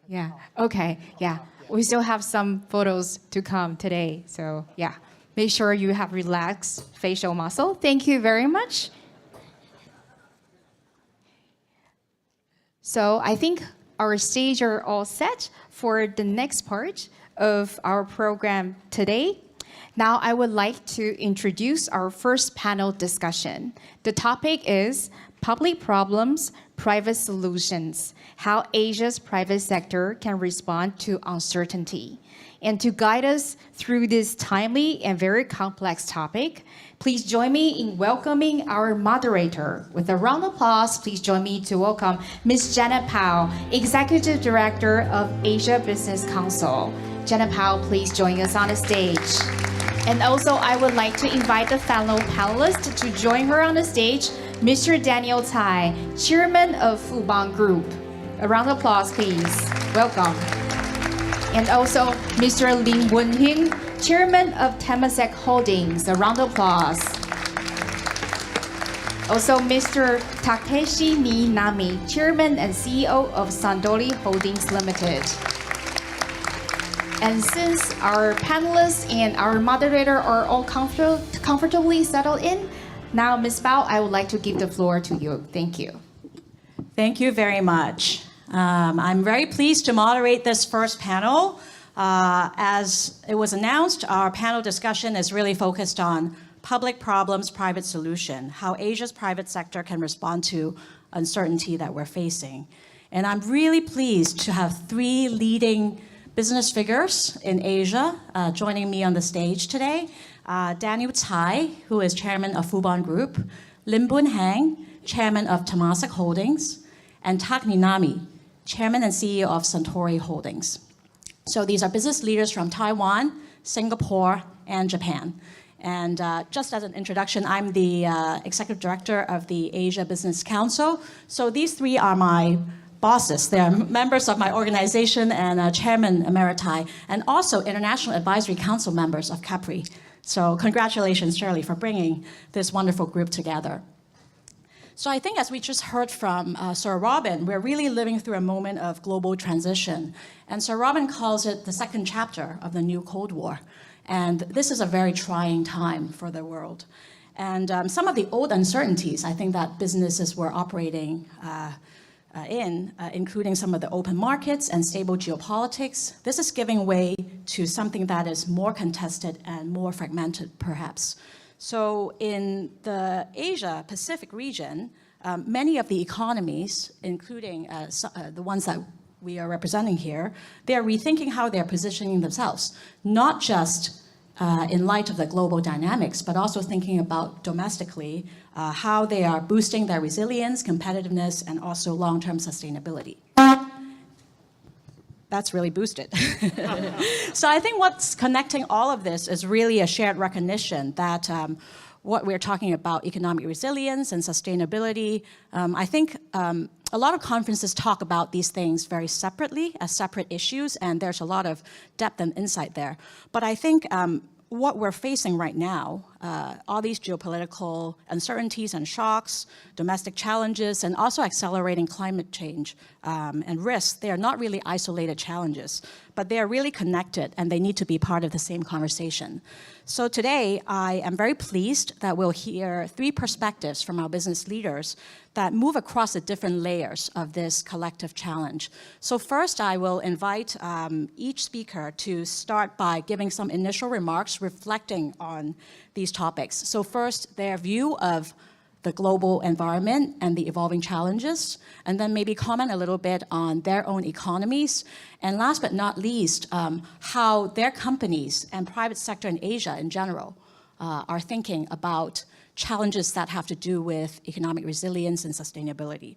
Yeah, okay, yeah. We still have some photos to come today, so yeah. Make sure you have relaxed facial muscle. Thank you very much. So I think our stage are all set for the next part of our program today. Now I would like to introduce our first panel discussion. The topic is Public Problems, Private Solutions, How Asia's Private Sector Can Respond to Uncertainty. And to guide us through this timely and very complex topic, please join me in welcoming our moderator. With a round of applause, please join me to welcome Ms. Janet Powell, Executive Director of Asia Business Council. Janet Powell, please join us on the stage. And also, I would like to invite the fellow panelists to join her on the stage, Mr. Daniel Tai, Chairman of Fubon Group. A round of applause, please. Welcome. And also, Mr. Lin Wenhing, Chairman of Temasek Holdings. A round of applause. Also, Mr. Takeshi Minami, Chairman and CEO of Sandori Holdings Limited. And since our panelists and our moderator are all comfortably settled in, now, Ms. Bao, I would like to give the floor to you. Thank you. Thank you very much. I'm very pleased to moderate this first panel. As it was announced, our panel discussion is really focused on public problems, private solution, how Asia's private sector can respond to uncertainty that we're facing. And I'm really pleased to have three leading business figures in Asia joining me on the stage today. Daniel Tai, who is chairman of Fubon Group, Lin Wenhing, chairman of Temasek Holdings, and Tak Minami, chairman and CEO of Suntory Holdings. So these are business leaders from Taiwan, Singapore, and Japan. And just as an introduction, I'm the executive director of the Asia Business Council. So these three are my bosses. They are members of my organization and chairman emeriti, and also international advisory council members of CAPRI. So congratulations, Shirley, for bringing this wonderful group together. So I think as we just heard from Sir Robin, we're really living through a moment of global transition. And Sir Robin calls it the second chapter of the new Cold War. And this is a very trying time for the world. And some of the old uncertainties, I think that businesses were operating including some of the open markets and stable geopolitics, this is giving way to something that is more contested and more fragmented, perhaps. So in the Asia-Pacific region, many of the economies, including the ones that we are representing here, they are rethinking how they're positioning themselves, not just in light of the global dynamics, but also thinking about domestically how they are boosting their resilience, competitiveness, and also long-term sustainability. That's really boosted. So I think what's connecting all of this is really a shared recognition that what we're talking about, economic resilience and sustainability, I think a lot of conferences talk about these things very separately as separate issues, and there's a lot of depth and insight there. But I think what we're facing right now, all these geopolitical uncertainties and shocks, domestic challenges, and also accelerating climate change and risks, they are not really isolated challenges, but they are really connected and they need to be part of the same conversation. So today, I am very pleased that we'll hear three perspectives from our business leaders that move across the different layers of this collective challenge. So first, I will invite each speaker to start by giving some initial remarks reflecting on these topics. So first, their view of the global environment and the evolving challenges, and then maybe comment a little bit on their own economies, and last but not least, how their companies and private sector in Asia in general are thinking about challenges that have to do with economic resilience and sustainability.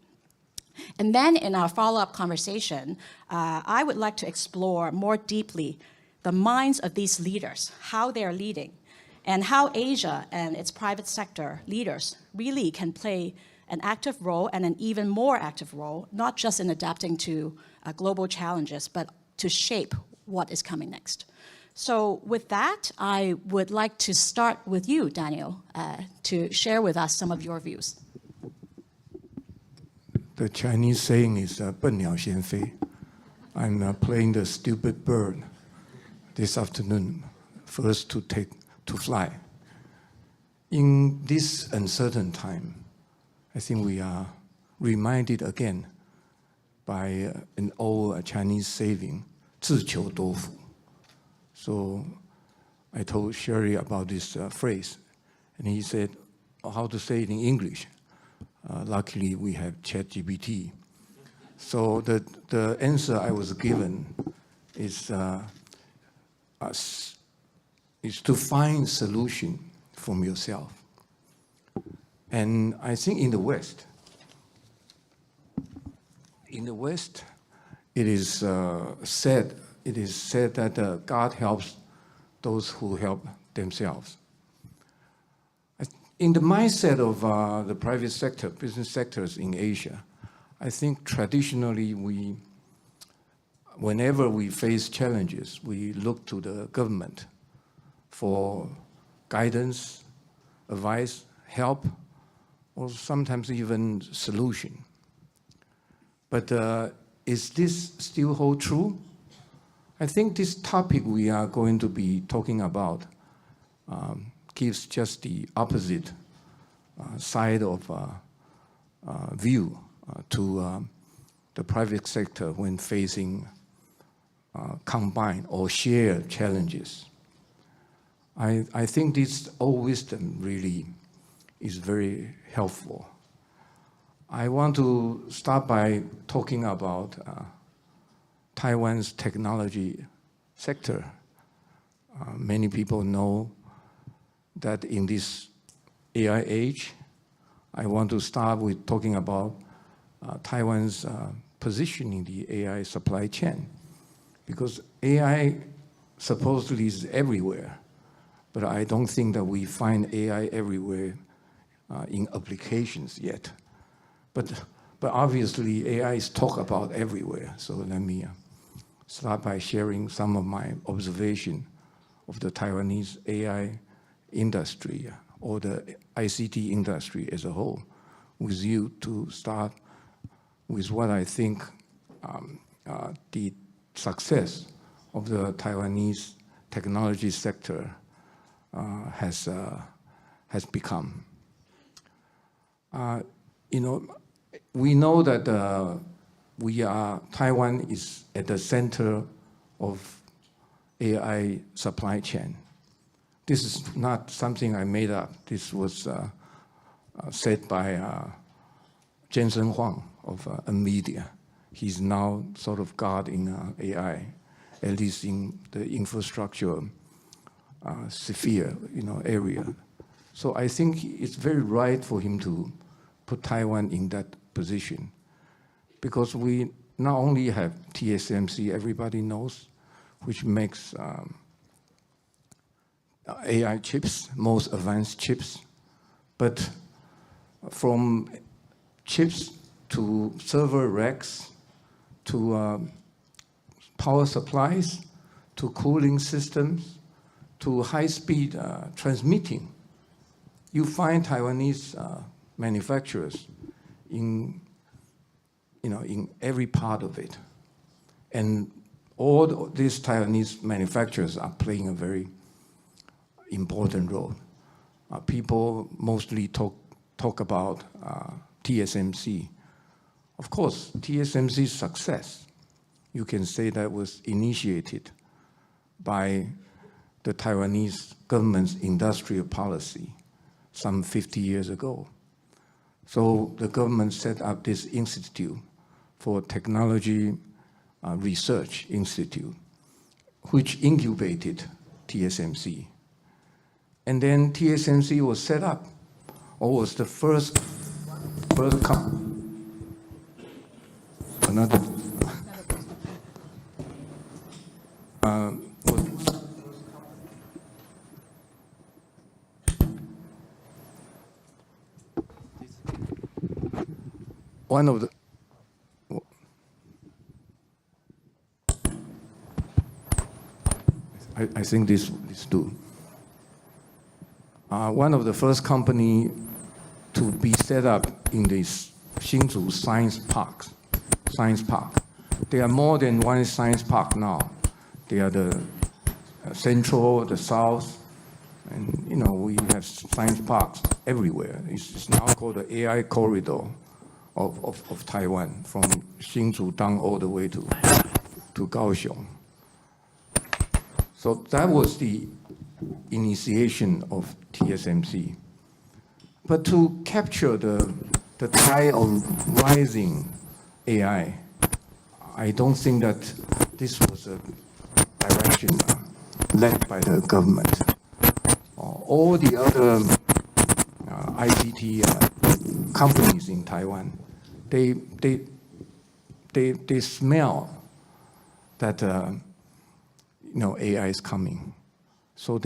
And then in our follow-up conversation, I would like to explore more deeply the minds of these leaders, how they are leading, and how Asia and its private sector leaders really can play an active role and an even more active role, not just in adapting to global challenges, but to shape what is coming next. So with that, I would like to start with you, Daniel, to share with us some of your views. The Chinese saying is 笨鸟先飞. I'm playing the stupid bird this afternoon, first to fly. In this uncertain time, I think we are reminded again by an old Chinese saying, 自求多福. So I told Sherry about this phrase, and he said, how to say it in English. Luckily, we have ChatGPT. So the answer I was given is to find solution from yourself. And I think in the West, it is said that God helps those who help themselves. In the mindset of the private sector, business sectors in Asia, I think traditionally whenever we face challenges, we look to the government for guidance, advice, help, or sometimes even solution. But is this still hold true? I think this topic we are going to be talking about gives just the opposite side of view to the private sector when facing combined or shared challenges. I think this old wisdom really is very helpful. I want to start by talking about Taiwan's technology sector. Many people know that in this AI age, I want to start with talking about Taiwan's position in the AI supply chain, because AI supposedly is everywhere, but I don't think that we find AI everywhere in applications yet. But obviously AI is talked about everywhere. So let me start by sharing some of my observation of the Taiwanese AI industry or the ICT industry as a whole with you, to start with what I think the success of the Taiwanese technology sector has become. We know that Taiwan is at the center of AI supply chain. This is not something I made up. This was said by Jensen Huang of NVIDIA. He's now sort of God in AI, at least in the infrastructure sphere, area. So I think it's very right for him to put Taiwan in that position, because we not only have TSMC, everybody knows, which makes AI chips, most advanced chips, but from chips to server racks, to power supplies, to cooling systems, to high-speed transmitting, you find Taiwanese manufacturers in every part of it. And all these Taiwanese manufacturers are playing a very important role. People mostly talk about TSMC. Of course, TSMC's success, you can say that was initiated by the Taiwanese government's industrial policy some 50 years ago. So the government set up this institute for technology research institute, which incubated TSMC. And then TSMC was set up, or was the first another one of the I think this do. One of the first company to be set up in this Hsinchu Science Park. There are more than one science park now. There are the central, the south, and we have science parks everywhere. It's now called the AI corridor of Taiwan, from Hsinchu down all the way to Kaohsiung. So that was the initiation of TSMC. But to capture the tide of rising AI, I don't think that this was a direction led by the government. All the other ICT companies in Taiwan, they smell that AI is coming. So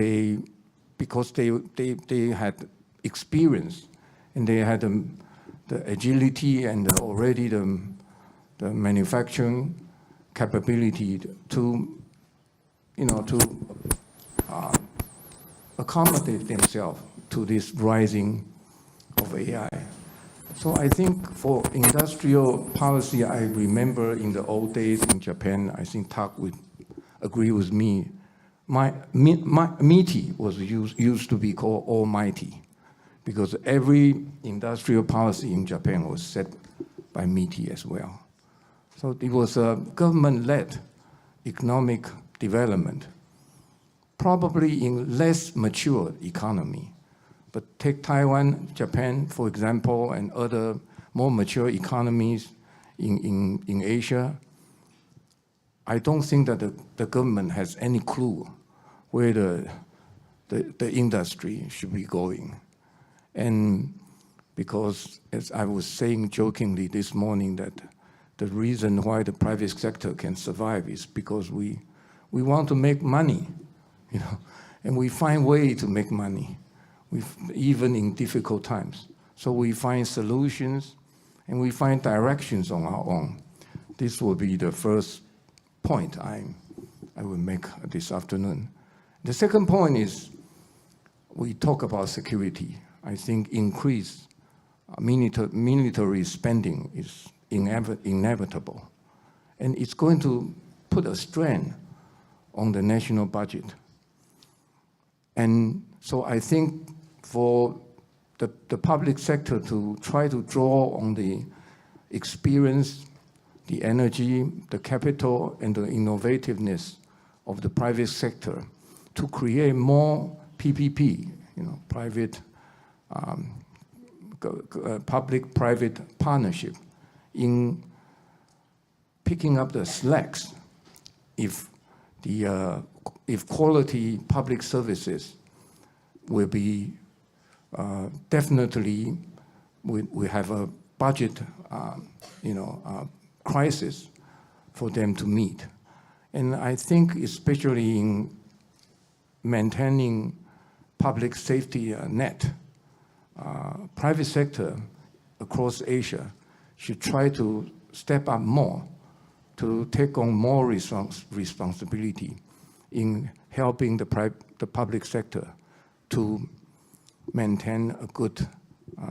because they had experience and they had the agility and already the manufacturing capability to accommodate themselves to this rising of AI. So I think for industrial policy, I remember in the old days in Japan, I think Tak would agree with me, MITI was used to be called Almighty, because every industrial policy in Japan was set by MITI as well. So it was a government-led economic development, probably in less mature economy. But take Taiwan, Japan, for example, and other more mature economies in Asia, I don't think that the government has any clue where the industry should be going. And because, as I was saying jokingly this morning, that the reason why the private sector can survive is because we want to make money, and we find way to make money, even in difficult times. So we find solutions and we find directions on our own. This will be the first point I will make this afternoon. The second point is we talk about security. I think increased military spending is inevitable. And it's going to put a strain on the national budget. And so I think for the public sector to try to draw on the experience, the energy, the capital, and the innovativeness of the private sector to create more PPP, private, public-private partnership in picking up the slacks if quality public services will be definitely, we have a budget crisis for them to meet. And I think especially in maintaining public safety net, private sector across Asia should try to step up more to take on more responsibility in helping the public sector to maintain a good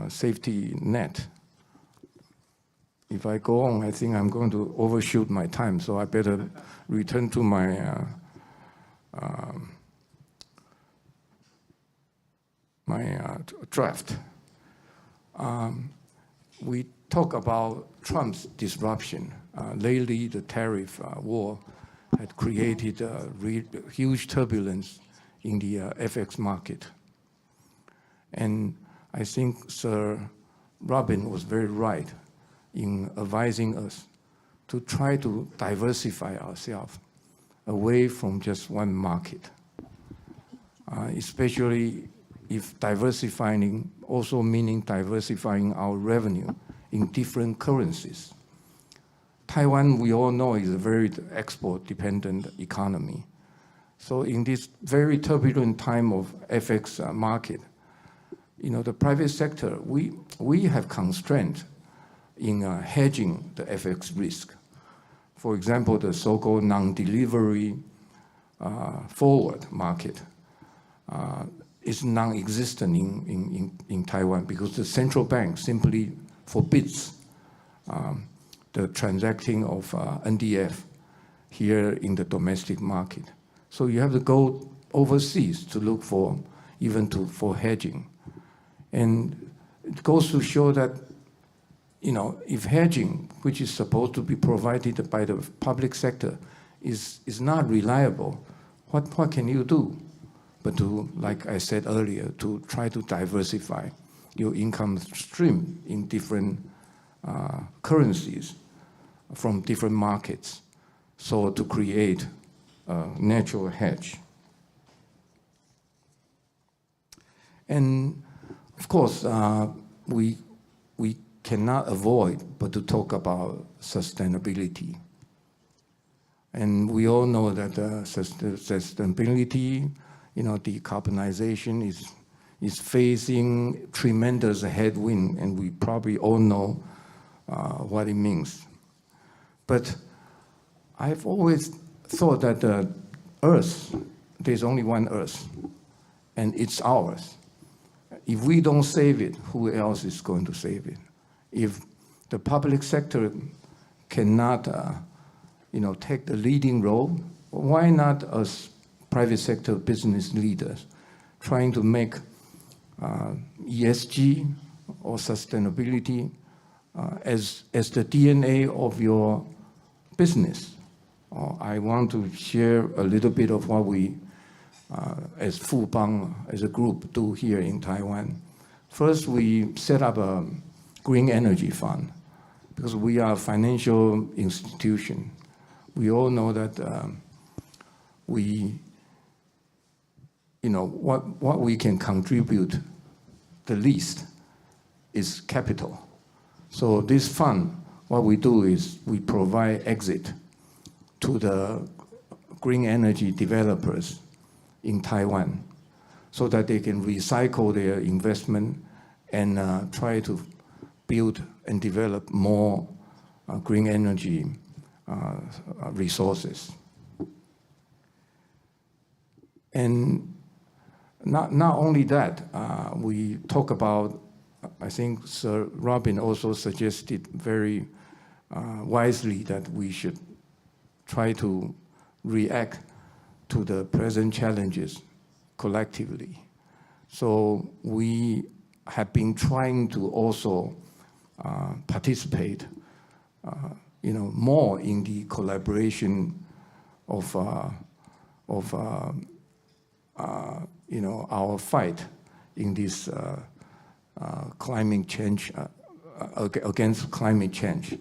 safety net. If I go on, I think I'm going to overshoot my time, so I better return to my draft. We talk about Trump's disruption. Lately, the tariff war had created huge turbulence in the FX market. And I think Sir Robin was very right in advising us to try to diversify ourselves away from just one market, especially if diversifying also meaning diversifying our revenue in different currencies. Taiwan, we all know, is a very export-dependent economy. So in this very turbulent time of FX market, the private sector, we have constraints in hedging the FX risk. For example, the so-called non-delivery forward market is non-existent in Taiwan because the central bank simply forbids the transacting of NDF here in the domestic market. So you have to go overseas to look for, for hedging. And it goes to show that, if hedging, which is supposed to be provided by the public sector, is not reliable, what can you do? But to, like I said earlier, to try to diversify your income stream in different currencies from different markets, so to create a natural hedge. And of course, we cannot avoid but to talk about sustainability. And we all know that sustainability, decarbonization is facing tremendous headwind, and we probably all know what it means. But I've always thought that the Earth, there's only one Earth, and it's ours. If we don't save it, who else is going to save it? If the public sector cannot, take the leading role, why not us private sector business leaders trying to make ESG or sustainability as the DNA of your business? I want to share a little bit of what we, as Fubang, as a group, do here in Taiwan. First, we set up a green energy fund because we are a financial institution. We all know that what we can contribute the least is capital. So this fund, what we do is we provide exit to the green energy developers in Taiwan so that they can recycle their investment and try to build and develop more green energy resources. And not only that, we talk about, I think Sir Robin also suggested very wisely that we should try to react to the present challenges collectively. So we have been trying to also participate more in the collaboration of our fight in this climate change, against climate change.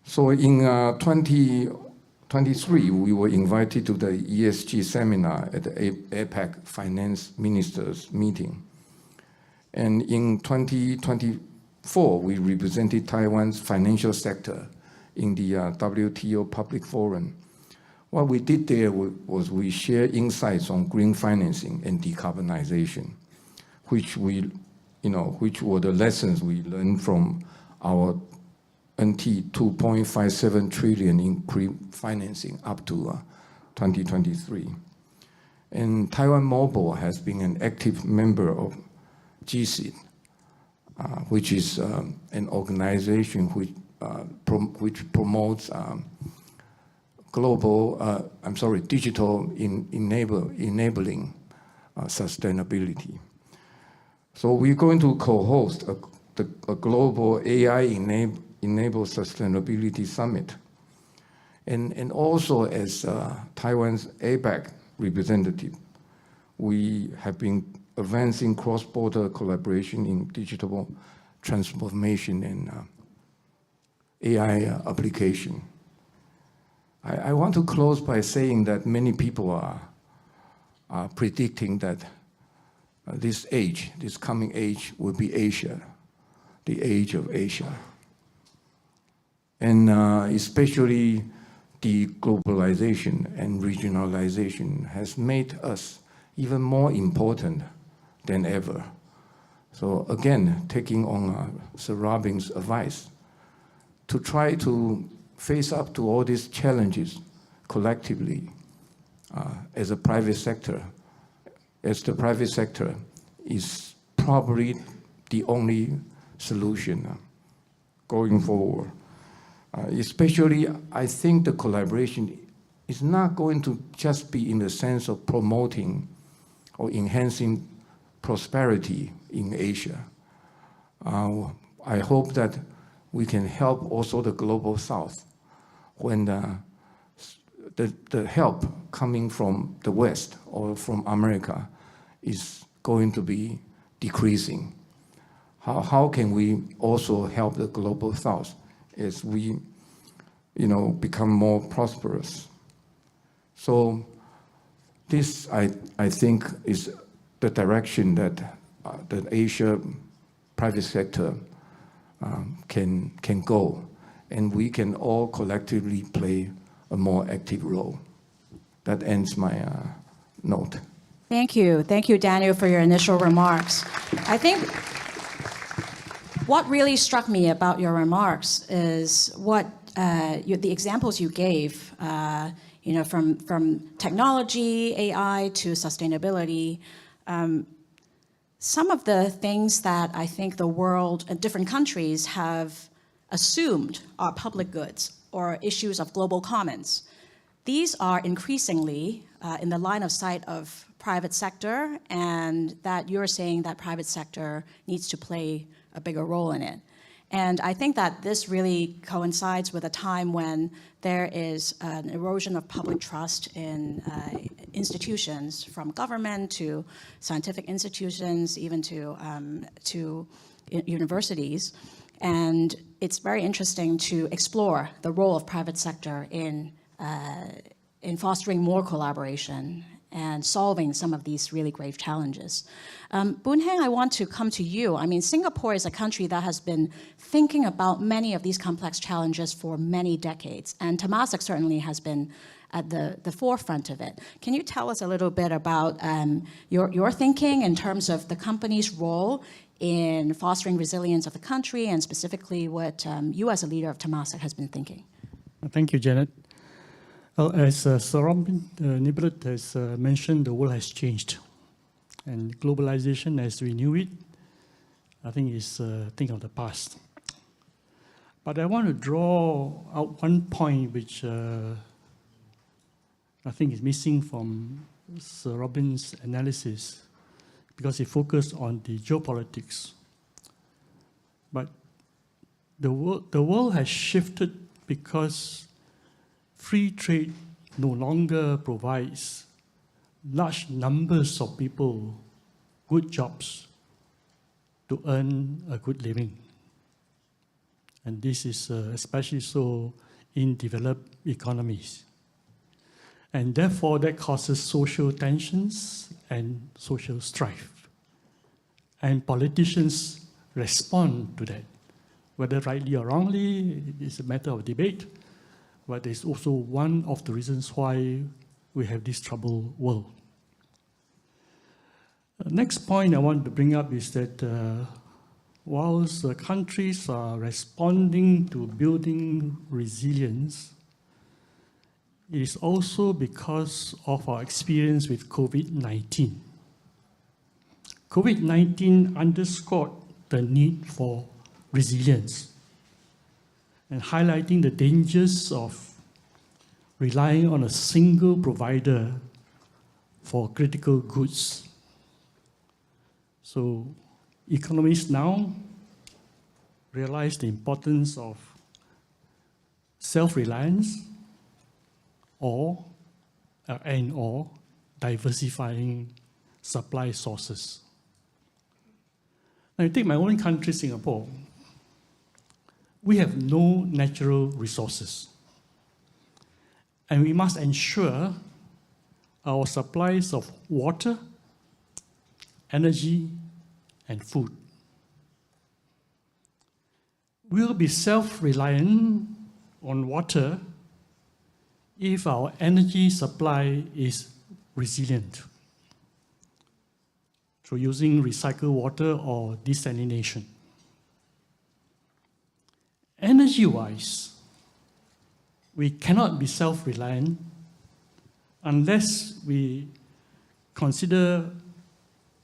So in 2023, we were invited to the ESG seminar at the APEC Finance Ministers meeting. And in 2024, we represented Taiwan's financial sector in the WTO Public Forum. What we did there was we shared insights on green financing and decarbonization, which were the lessons we learned from our NT 2.57 trillion in pre-financing up to 2023. And Taiwan Mobile has been an active member of GSEED, which is an organization which promotes digital enabling sustainability. So we're going to co-host a global AI-enabled sustainability summit. And also as Taiwan's APEC representative, we have been advancing cross-border collaboration in digital transformation and AI application. I want to close by saying that many people are predicting that this coming age, will be Asia, the age of Asia. And especially the globalization and regionalization has made us even more important than ever. So again, taking on Sir Robin's advice to try to face up to all these challenges collectively, as a private sector, as the private sector is probably the only solution going forward. Especially, I think the collaboration is not going to just be in the sense of promoting or enhancing prosperity in Asia. I hope that we can help also the global South when the help coming from the West or from America is going to be decreasing. How can we also help the global South as we, become more prosperous? So this, I think, is the direction that the Asia private sector can go, and we can all collectively play a more active role. That ends my note. Thank you, Daniel, for your initial remarks. I think what really struck me about your remarks is what the examples you gave, from technology, AI to sustainability. Some of the things that I think the world and different countries have assumed are public goods or issues of global commons. These are increasingly in the line of sight of private sector, and that you're saying that private sector needs to play a bigger role in it. And I think that this really coincides with a time when there is an erosion of public trust in institutions, from government to scientific institutions, even to universities. And it's very interesting to explore the role of private sector in fostering more collaboration and solving some of these really grave challenges. Boon Heng, I want to come to you. I mean, Singapore is a country that has been thinking about many of these complex challenges for many decades, and Temasek certainly has been at the forefront of it. Can you tell us a little bit about your thinking in terms of the company's role in fostering resilience of the country, and specifically what you as a leader of Temasek has been thinking? Thank you, Janet. Well, as Sir Robin Niblett has mentioned, the world has changed. And globalization as we knew it, I think is a thing of the past. But I want to draw out one point which I think is missing from Sir Robin's analysis, because he focused on the geopolitics. But the world has shifted because free trade no longer provides large numbers of people good jobs to earn a good living. And this is especially so in developed economies. And therefore, that causes social tensions and social strife. And politicians respond to that. Whether rightly or wrongly, it's a matter of debate. But it's also one of the reasons why we have this troubled world. The next point I want to bring up is that whilst the countries are responding to building resilience, it is also because of our experience with COVID-19. COVID-19 underscored the need for resilience and highlighting the dangers of relying on a single provider for critical goods. So economists now realize the importance of self-reliance or diversifying supply sources. Now, I take my own country, Singapore. We have no natural resources, and we must ensure our supplies of water, energy, and food. We'll be self-reliant on water if our energy supply is resilient through using recycled water or desalination. Energy-wise, we cannot be self-reliant unless we consider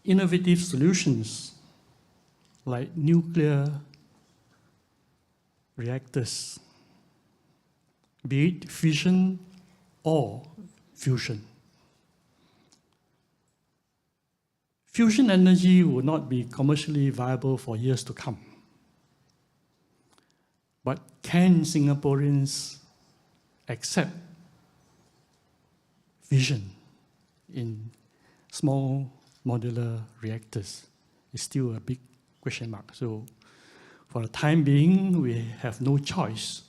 innovative solutions like nuclear reactors, be it fission or fusion. Fusion energy will not be commercially viable for years to come. But can Singaporeans accept fission in small modular reactors? Is still a big question mark. So for the time being, we have no choice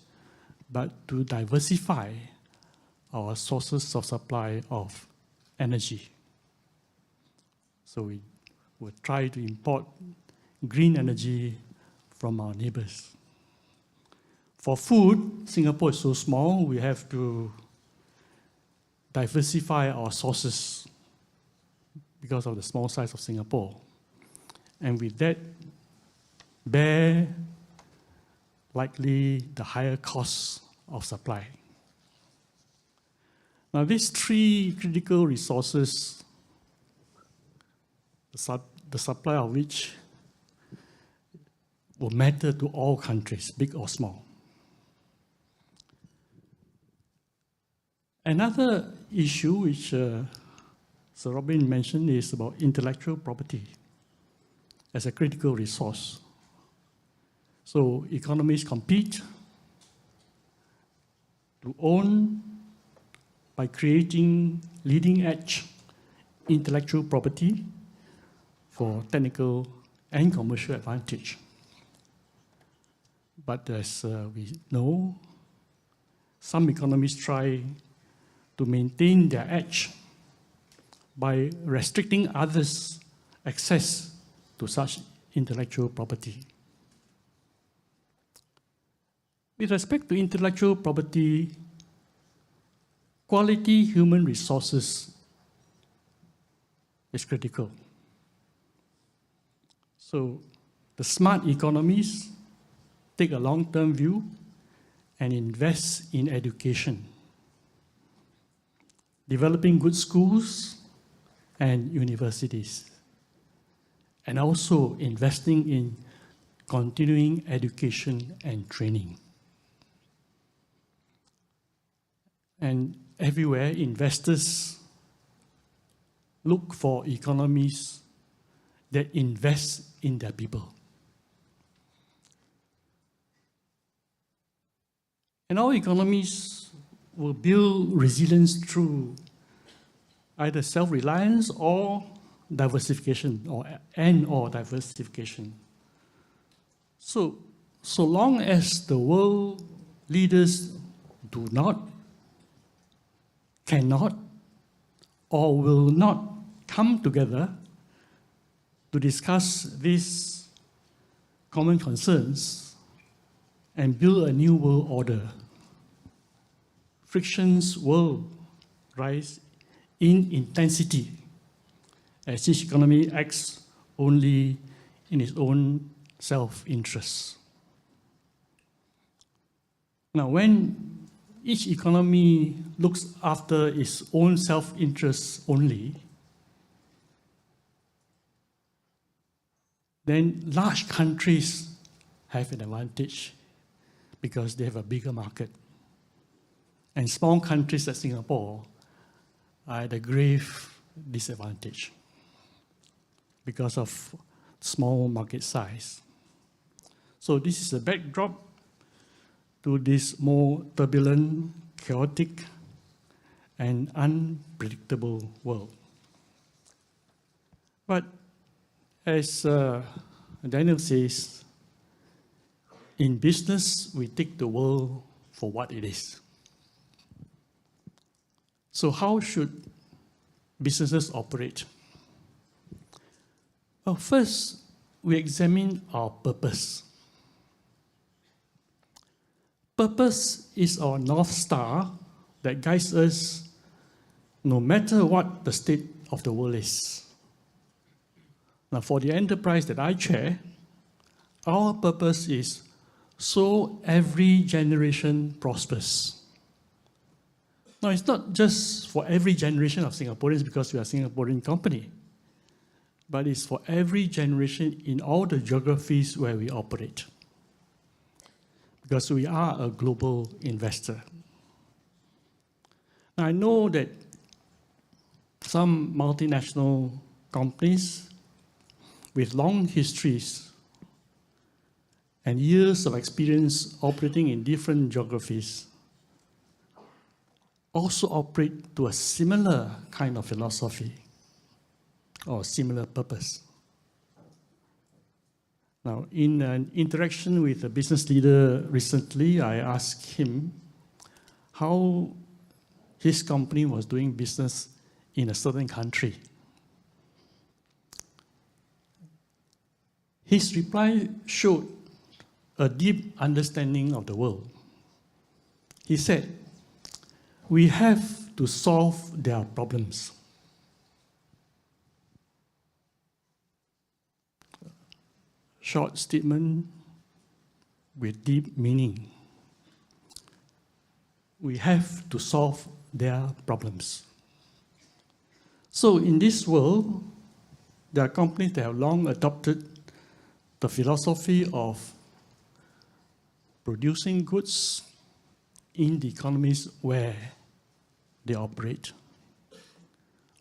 but to diversify our sources of supply of energy. So we will try to import green energy from our neighbors. For food, Singapore is so small, we have to diversify our sources because of the small size of Singapore. And with that, bear likely the higher costs of supply. Now, these three critical resources, the supply of which will matter to all countries, big or small. Another issue which Sir Robin mentioned is about intellectual property as a critical resource. So economies compete to own by creating leading-edge intellectual property for technical and commercial advantage. But as we know, some economies try to maintain their edge by restricting others' access to such intellectual property. With respect to intellectual property, quality human resources is critical. So the smart economies take a long-term view and invest in education, developing good schools and universities, and also investing in continuing education and training. And everywhere, investors look for economies that invest in their people. And our economies will build resilience through either self-reliance or diversification, or diversification. So long as the world leaders do not, cannot, or will not come together to discuss these common concerns and build a new world order, frictions will rise in intensity as each economy acts only in its own self-interest. Now, when each economy looks after its own self-interest only, then large countries have an advantage because they have a bigger market. And small countries like Singapore are at a grave disadvantage because of small market size. So this is a backdrop to this more turbulent, chaotic, and unpredictable world. But as Daniel says, in business, we take the world for what it is. So how should businesses operate? Well, first, we examine our purpose. Purpose is our North Star that guides us no matter what the state of the world is. Now, for the enterprise that I chair, our purpose is so every generation prospers. Now, it's not just for every generation of Singaporeans because we are a Singaporean company, but it's for every generation in all the geographies where we operate, because we are a global investor. Now, I know that some multinational companies with long histories and years of experience operating in different geographies also operate to a similar kind of philosophy or similar purpose. Now, in an interaction with a business leader recently, I asked him how his company was doing business in a certain country. His reply showed a deep understanding of the world. He said, "We have to solve their problems." Short statement with deep meaning. We have to solve their problems. So in this world, there are companies that have long adopted the philosophy of producing goods in the economies where they operate.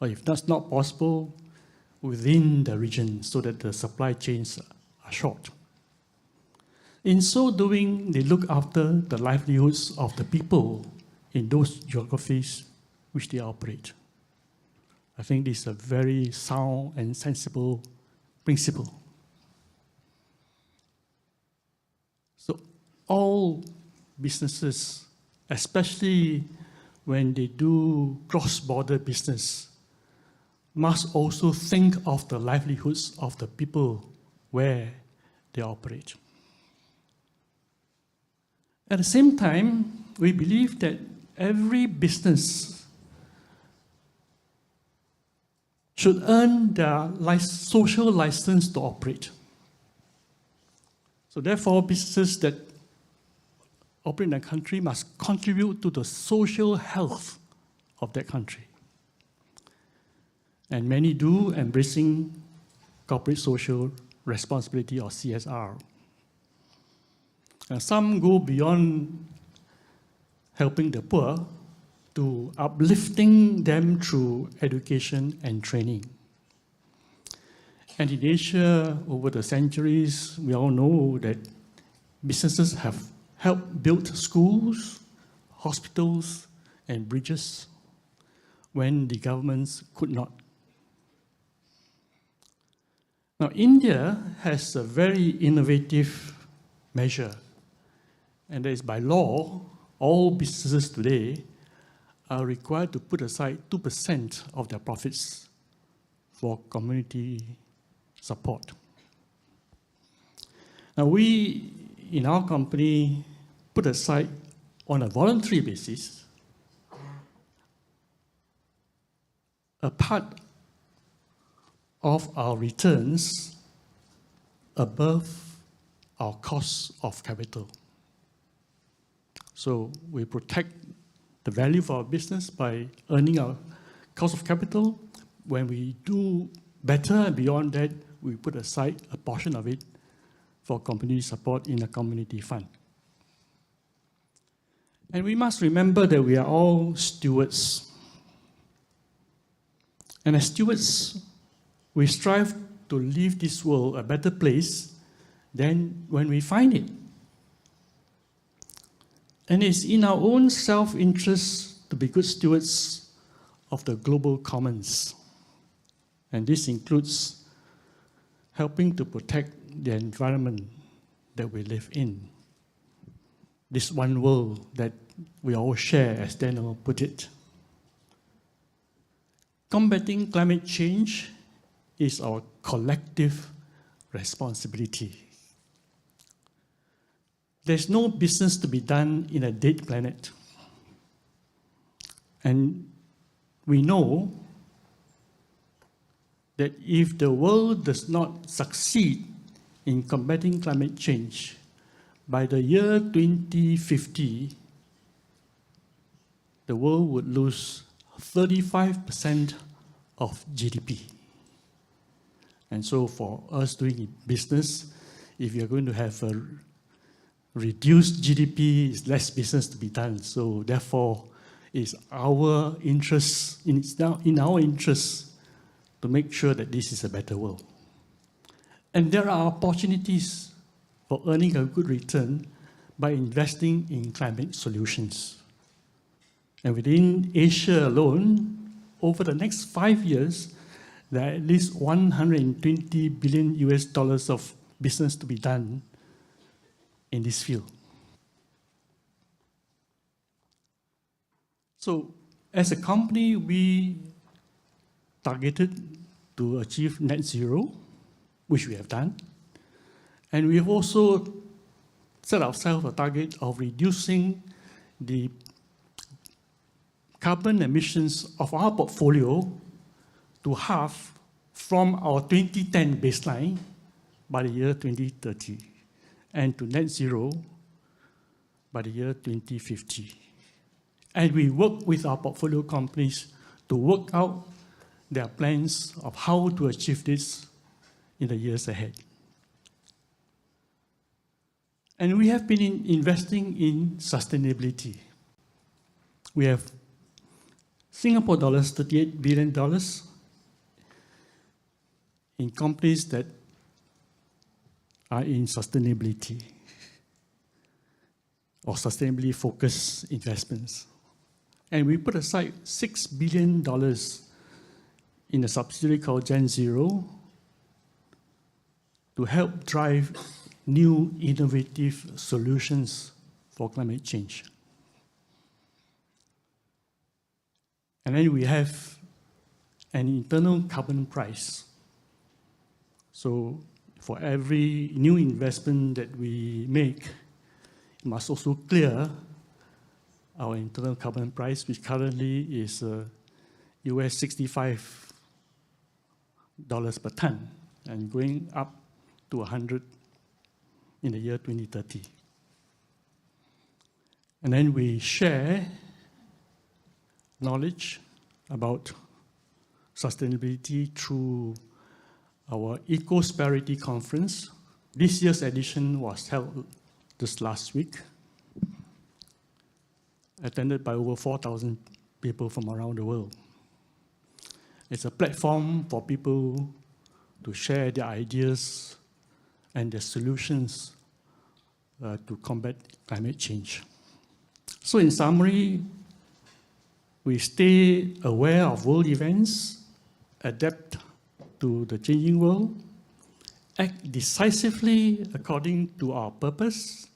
Or if that's not possible, within the region so that the supply chains are short. In so doing, they look after the livelihoods of the people in those geographies which they operate. I think this is a very sound and sensible principle. So all businesses, especially when they do cross-border business, must also think of the livelihoods of the people where they operate. At the same time, we believe that every business should earn their social license to operate. So therefore, businesses that operate in a country must contribute to the social health of that country. And many do, embracing corporate social responsibility or CSR. And some go beyond helping the poor to uplifting them through education and training. And in Asia, over the centuries, we all know that businesses have helped build schools, hospitals, and bridges when the governments could not. Now, India has a very innovative measure, and that is by law, all businesses today are required to put aside 2% of their profits for community support. Now, we, in our company, put aside on a voluntary basis a part of our returns above our cost of capital. So we protect the value of our business by earning our cost of capital. When we do better and beyond that, we put aside a portion of it for community support in a community fund. And we must remember that we are all stewards. And as stewards, we strive to leave this world a better place than when we find it. And it's in our own self-interest to be good stewards of the global commons. And this includes helping to protect the environment that we live in. This one world that we all share, as Daniel put it. Combating climate change is our collective responsibility. There's no business to be done in a dead planet. And we know that if the world does not succeed in combating climate change, by the year 2050, the world would lose 35% of GDP. And so for us doing business, if you're going to have a reduced GDP, it's less business to be done. So therefore, it's our interest, it's now in our interest to make sure that this is a better world. And there are opportunities for earning a good return by investing in climate solutions. And within Asia alone, over the next 5 years, there are at least 120 billion US dollars of business to be done in this field. So as a company, we targeted to achieve net zero, which we have done. And we have also set ourselves a target of reducing the carbon emissions of our portfolio to half from our 2010 baseline by the year 2030 and to net zero by the year 2050. And we work with our portfolio companies to work out their plans of how to achieve this in the years ahead. And we have been investing in sustainability. We have Singapore dollars, $38 billion in companies that are in sustainability or sustainably focused investments. And we put aside $6 billion in a subsidiary called Gen Zero to help drive new innovative solutions for climate change. And then we have an internal carbon price. So for every new investment that we make, it must also clear our internal carbon price, which currently is US $65 per ton and going up to 100 in the year 2030. And then we share knowledge about sustainability through our Eco-Prosperity Conference. This year's edition was held just last week, attended by over 4,000 people from around the world. It's a platform for people to share their ideas and their solutions to combat climate change. So in summary, we stay aware of world events, adapt to the changing world, act decisively according to our purpose,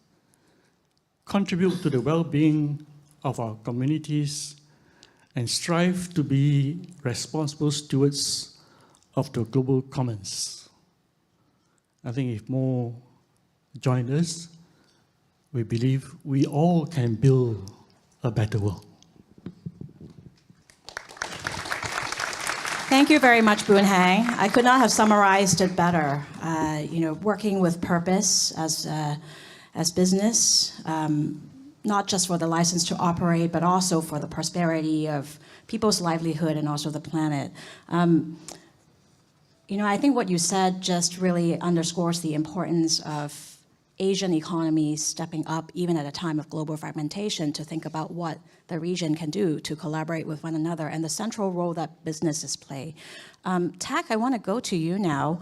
contribute to the well-being of our communities, and strive to be responsible stewards of the global commons. I think if more join us, we believe we all can build a better world. Thank you very much, Boon Hang. I could not have summarized it better. Working with purpose as business, not just for the license to operate, but also for the prosperity of people's livelihood and also the planet. I think what you said just really underscores the importance of Asian economies stepping up, even at a time of global fragmentation, to think about what the region can do to collaborate with one another and the central role that businesses play. Tak, I want to go to you now.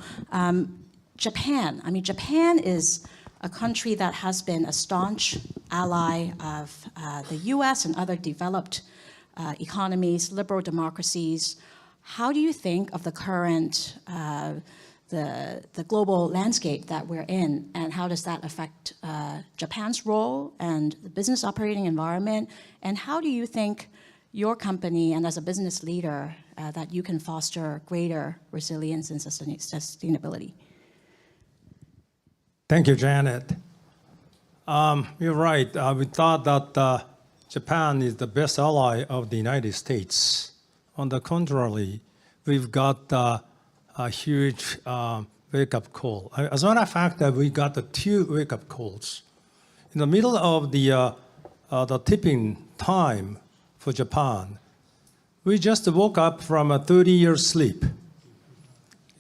Japan. Japan is a country that has been a staunch ally of the US and other developed economies, liberal democracies. How do you think of the current the global landscape that we're in, and how does that affect Japan's role and the business operating environment? And how do you think your company, and as a business leader, that you can foster greater resilience and sustainability? Thank you, Janet. You're right. We thought that Japan is the best ally of the United States. On the contrary, we've got a huge wake-up call. As a matter of fact, we got the two wake-up calls. In the middle of the tipping time for Japan. We just woke up from a 30-year sleep,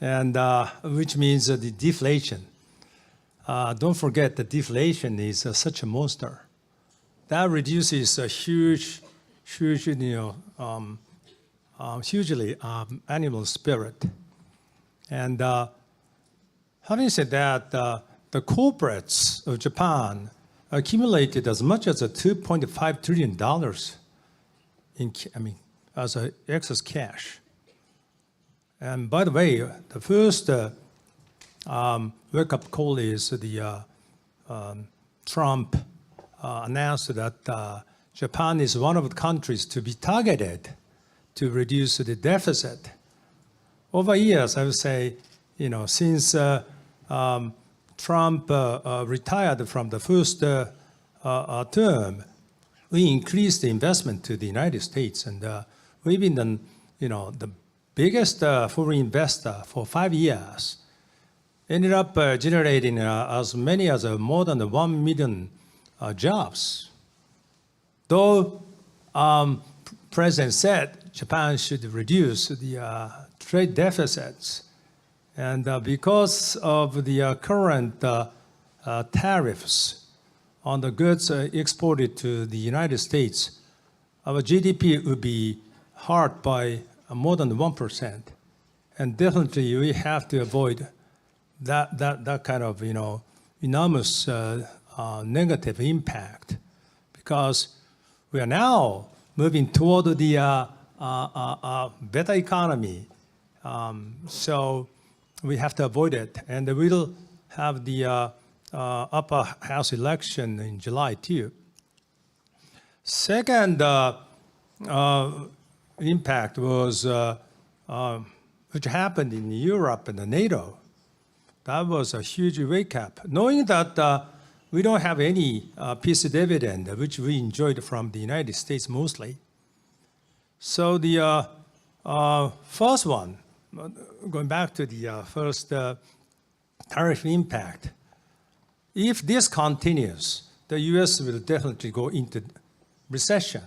and which means the deflation. Don't forget that deflation is such a monster. That reduces a hugely animal spirit. And having said that, the corporates of Japan accumulated as much as $2.5 trillion as excess cash. And by the way, the first wake-up call is the Trump announced that Japan is one of the countries to be targeted to reduce the deficit. Over years, I would say, since Trump retired from the first term, we increased the investment to the United States, and we've been the biggest foreign investor for 5 years. Ended up generating as many as more than 1 million jobs. Though President said Japan should reduce the trade deficits, and because of the current tariffs on the goods exported to the United States, our GDP would be hurt by more than 1%. And definitely we have to avoid that kind of enormous negative impact, because we are now moving toward the better economy. So we have to avoid it, and we'll have the upper house election in July too. Second impact was which happened in Europe and NATO. That was a huge wake-up, knowing that we don't have any peace dividend, which we enjoyed from the United States mostly. So the first one, going back to the first tariff impact, if this continues, the US will definitely go into recession.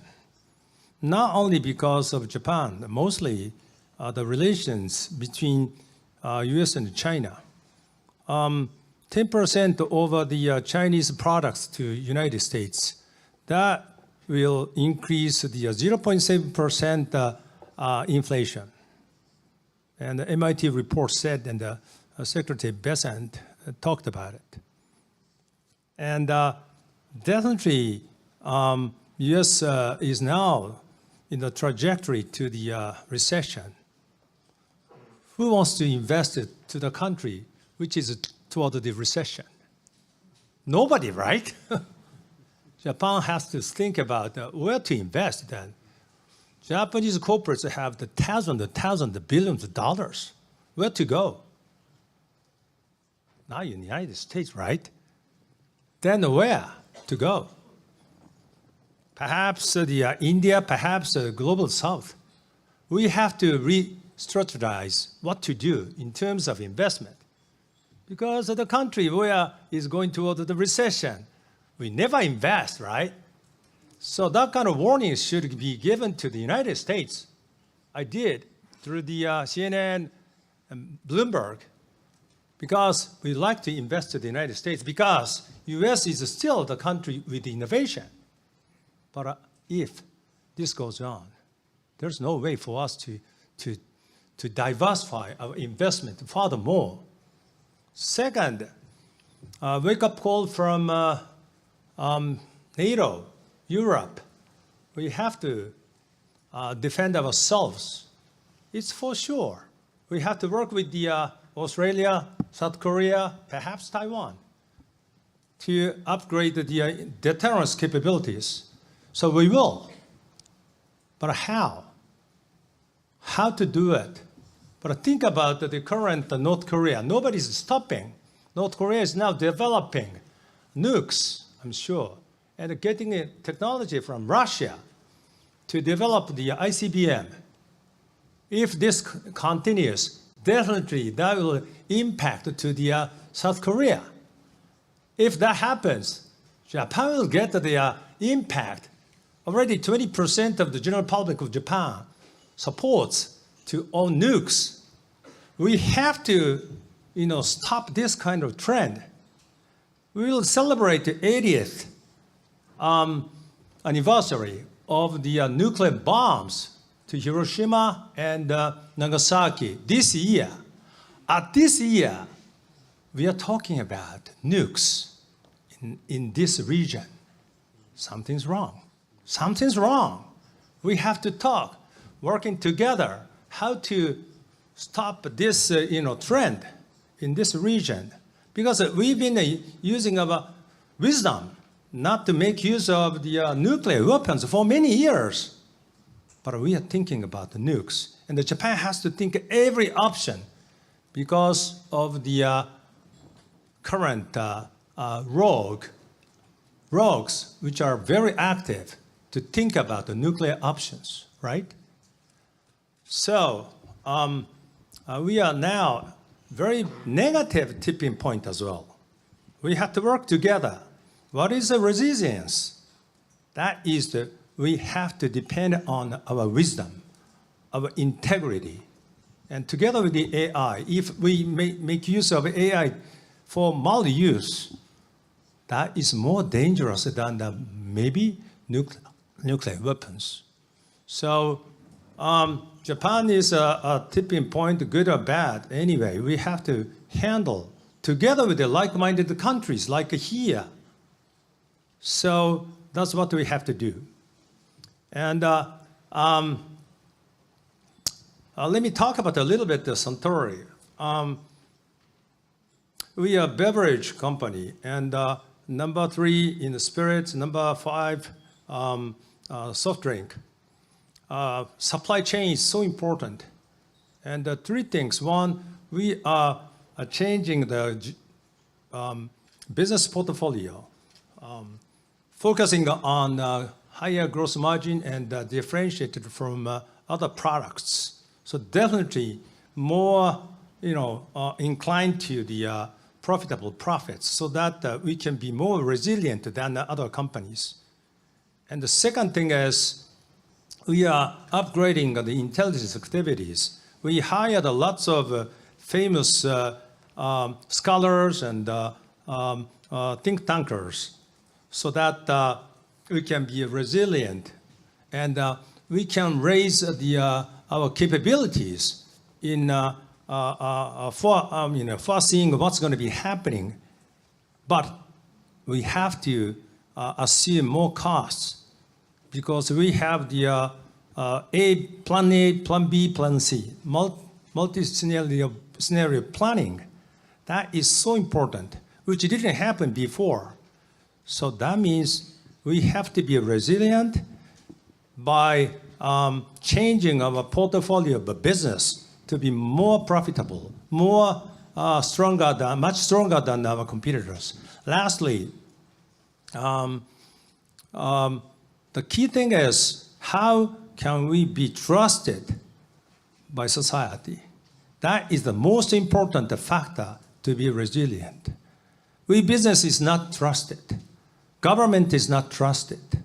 Not only because of Japan, mostly the relations between US and China. 10% over the Chinese products to United States. That will increase the 0.7% inflation. And the MIT report said, and Secretary Bessent talked about it. And definitely, US is now in the trajectory to the recession. Who wants to invest it to the country which is toward the recession? Nobody, right? Japan has to think about where to invest then. Japanese corporates have the thousands of billions of dollars. Where to go? Now in the United States, right? Then where to go? Perhaps India, perhaps the global south. We have to re-strategize what to do in terms of investment. Because the country where is going toward the recession, we never invest, right? So that kind of warning should be given to the United States. I did through the CNN and Bloomberg, because we like to invest in the United States, because US is still the country with innovation. But if this goes on, there's no way for us to diversify our investment furthermore. Second, wake-up call from NATO, Europe. We have to defend ourselves. It's for sure. We have to work with the Australia, South Korea, perhaps Taiwan, to upgrade the deterrence capabilities. So we will. But how? How to do it? But think about the current North Korea. Nobody's stopping. North Korea is now developing nukes, I'm sure, and getting technology from Russia to develop the ICBM. If this continues, definitely that will impact to the South Korea. If that happens, Japan will get the impact already 20% of the general public of Japan supports to own nukes. We have to, stop this kind of trend. We will celebrate the 80th anniversary of the nuclear bombs to Hiroshima and Nagasaki this year. At this year, we are talking about nukes in this region. Something's wrong. Something's wrong. We have to talk, working together, how to stop this trend in this region. Because we've been using our wisdom not to make use of the nuclear weapons for many years. But we are thinking about the nukes. And Japan has to think every option because of the current rogues, which are very active to think about the nuclear options, right? So we are now very negative tipping point as well. We have to work together. What is the resilience? That is we have to depend on our wisdom, our integrity. And together with the AI, if we make use of AI for multi-use, that is more dangerous than maybe nuclear weapons. So Japan is a tipping point, good or bad. Anyway, we have to handle together with the like-minded countries like here. So that's what we have to do. And let me talk about a little bit the Suntory. We are a beverage company, and number 3 in the spirits, number 5 soft drink. Supply chain is so important. And 3 things. 1, we are changing the business portfolio, focusing on higher gross margin and differentiated from other products. So definitely more, inclined to the profitable profits so that we can be more resilient than other companies. And the second thing is we are upgrading the intelligence activities. We hired lots of famous scholars and think tankers so that we can be resilient and we can raise our capabilities in foreseeing what's going to be happening. But we have to assume more costs because we have the plan A, plan B, plan C, multi-scenario planning. That is so important, which didn't happen before. So that means we have to be resilient by changing our portfolio of the business to be more profitable, much stronger than our competitors. Lastly, the key thing is how can we be trusted by society? That is the most important factor to be resilient. We business is not trusted. Government is not trusted.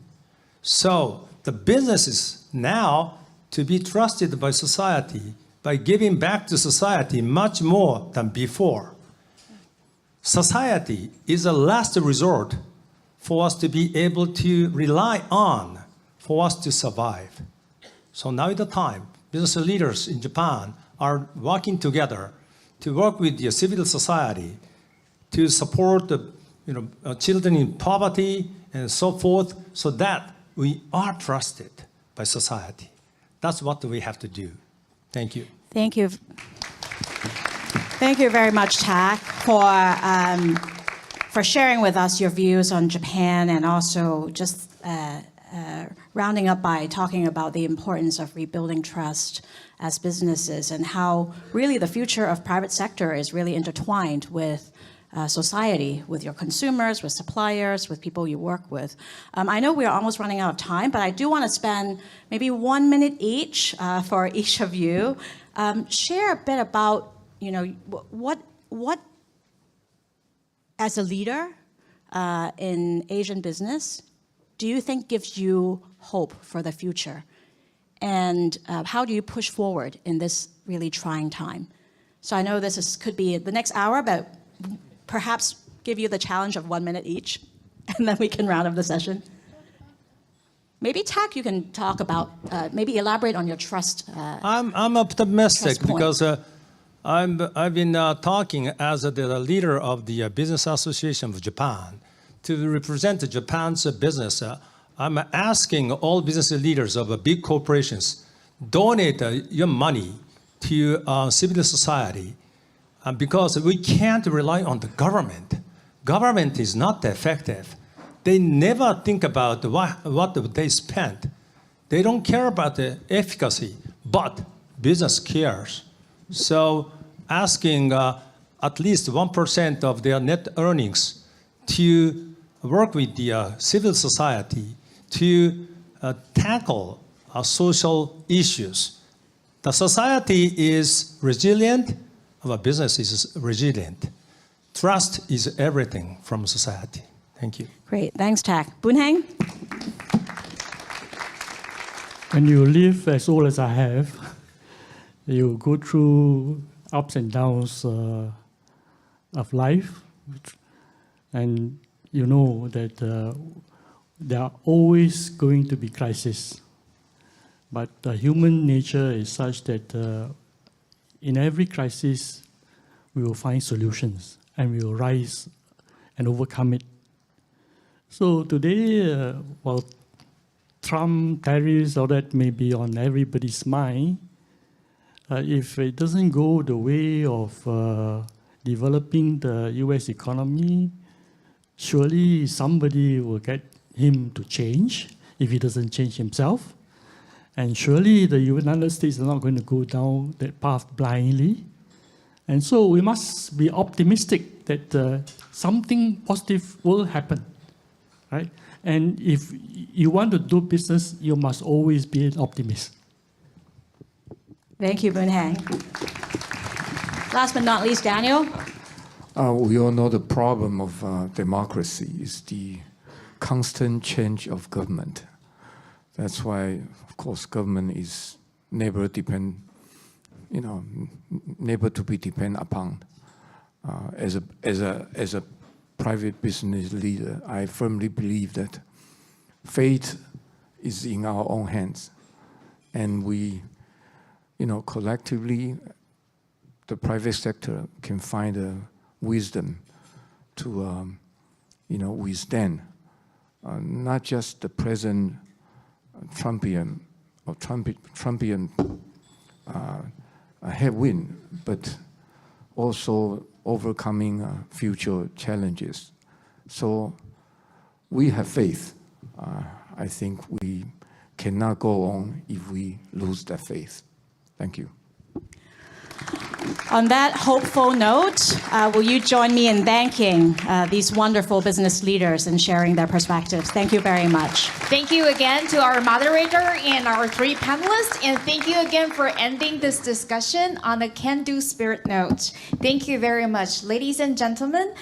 So the business is now to be trusted by society by giving back to society much more than before. Society is a last resort for us to be able to rely on for us to survive. So now is the time. Business leaders in Japan are working together to work with the civil society to support the children in poverty and so forth, so that we are trusted by society. That's what we have to do. Thank you. Thank you. Thank you very much, Tak, for sharing with us your views on Japan and also just rounding up by talking about the importance of rebuilding trust as businesses and how really the future of private sector is really intertwined with society, with your consumers, with suppliers, with people you work with. I know we are almost running out of time, but I do want to spend maybe 1 minute each for each of you. Share a bit about, what as a leader in Asian business, do you think gives you hope for the future? And how do you push forward in this really trying time? So I know could be the next hour, but perhaps give you the challenge of 1 minute each, and then we can round up the session. Maybe Tak, you can talk about, maybe elaborate on your trust. I'm optimistic trust point. because I've been talking as the leader of the Business Association of Japan to represent Japan's business. I'm asking all business leaders of big corporations, donate your money to civil society because we can't rely on the government. Government is not effective. They never think about what they spent. They don't care about the efficacy, but business cares. So asking at least 1% of their net earnings to work with the civil society to tackle social issues. The society is resilient, our business is resilient. Trust is everything from society. Thank you. Great, thanks, Tak. Boon-Heng? When you live as old as I have, you go through ups and downs of life, and you know that there are always going to be crises. But human nature is such that in every crisis, we will find solutions and we will rise and overcome it. So today, while Trump tariffs, all that may be on everybody's mind, if it doesn't go the way of developing the US economy, surely somebody will get him to change if he doesn't change himself. And surely the United States are not going to go down that path blindly. And so we must be optimistic that something positive will happen, right? And if you want to do business, you must always be an optimist. Thank you, Boon-Heng. Last but not least, Daniel. We all know the problem of democracy is the constant change of government. That's why, of course, government is never never to be depended upon. As a private business leader, I firmly believe that fate is in our own hands, and we, collectively, the private sector can find a wisdom to, withstand not just the present Trumpian headwind, but also overcoming future challenges. So we have faith. I think we cannot go on if we lose that faith. Thank you. On that hopeful note, will you join me in thanking these wonderful business leaders and sharing their perspectives? Thank you very much. Thank you again to our moderator and our three panelists, and thank you again for ending this discussion on a can-do spirit note. Thank you very much. Ladies and gentlemen,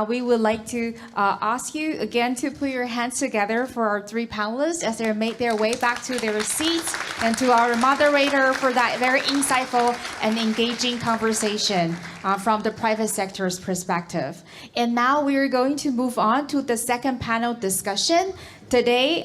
we would like to ask you again to put your hands together for our three panelists as they make their way back to their seats, and to our moderator for that very insightful and engaging conversation from the private sector's perspective. And now we are going to move on to the second panel discussion. Today,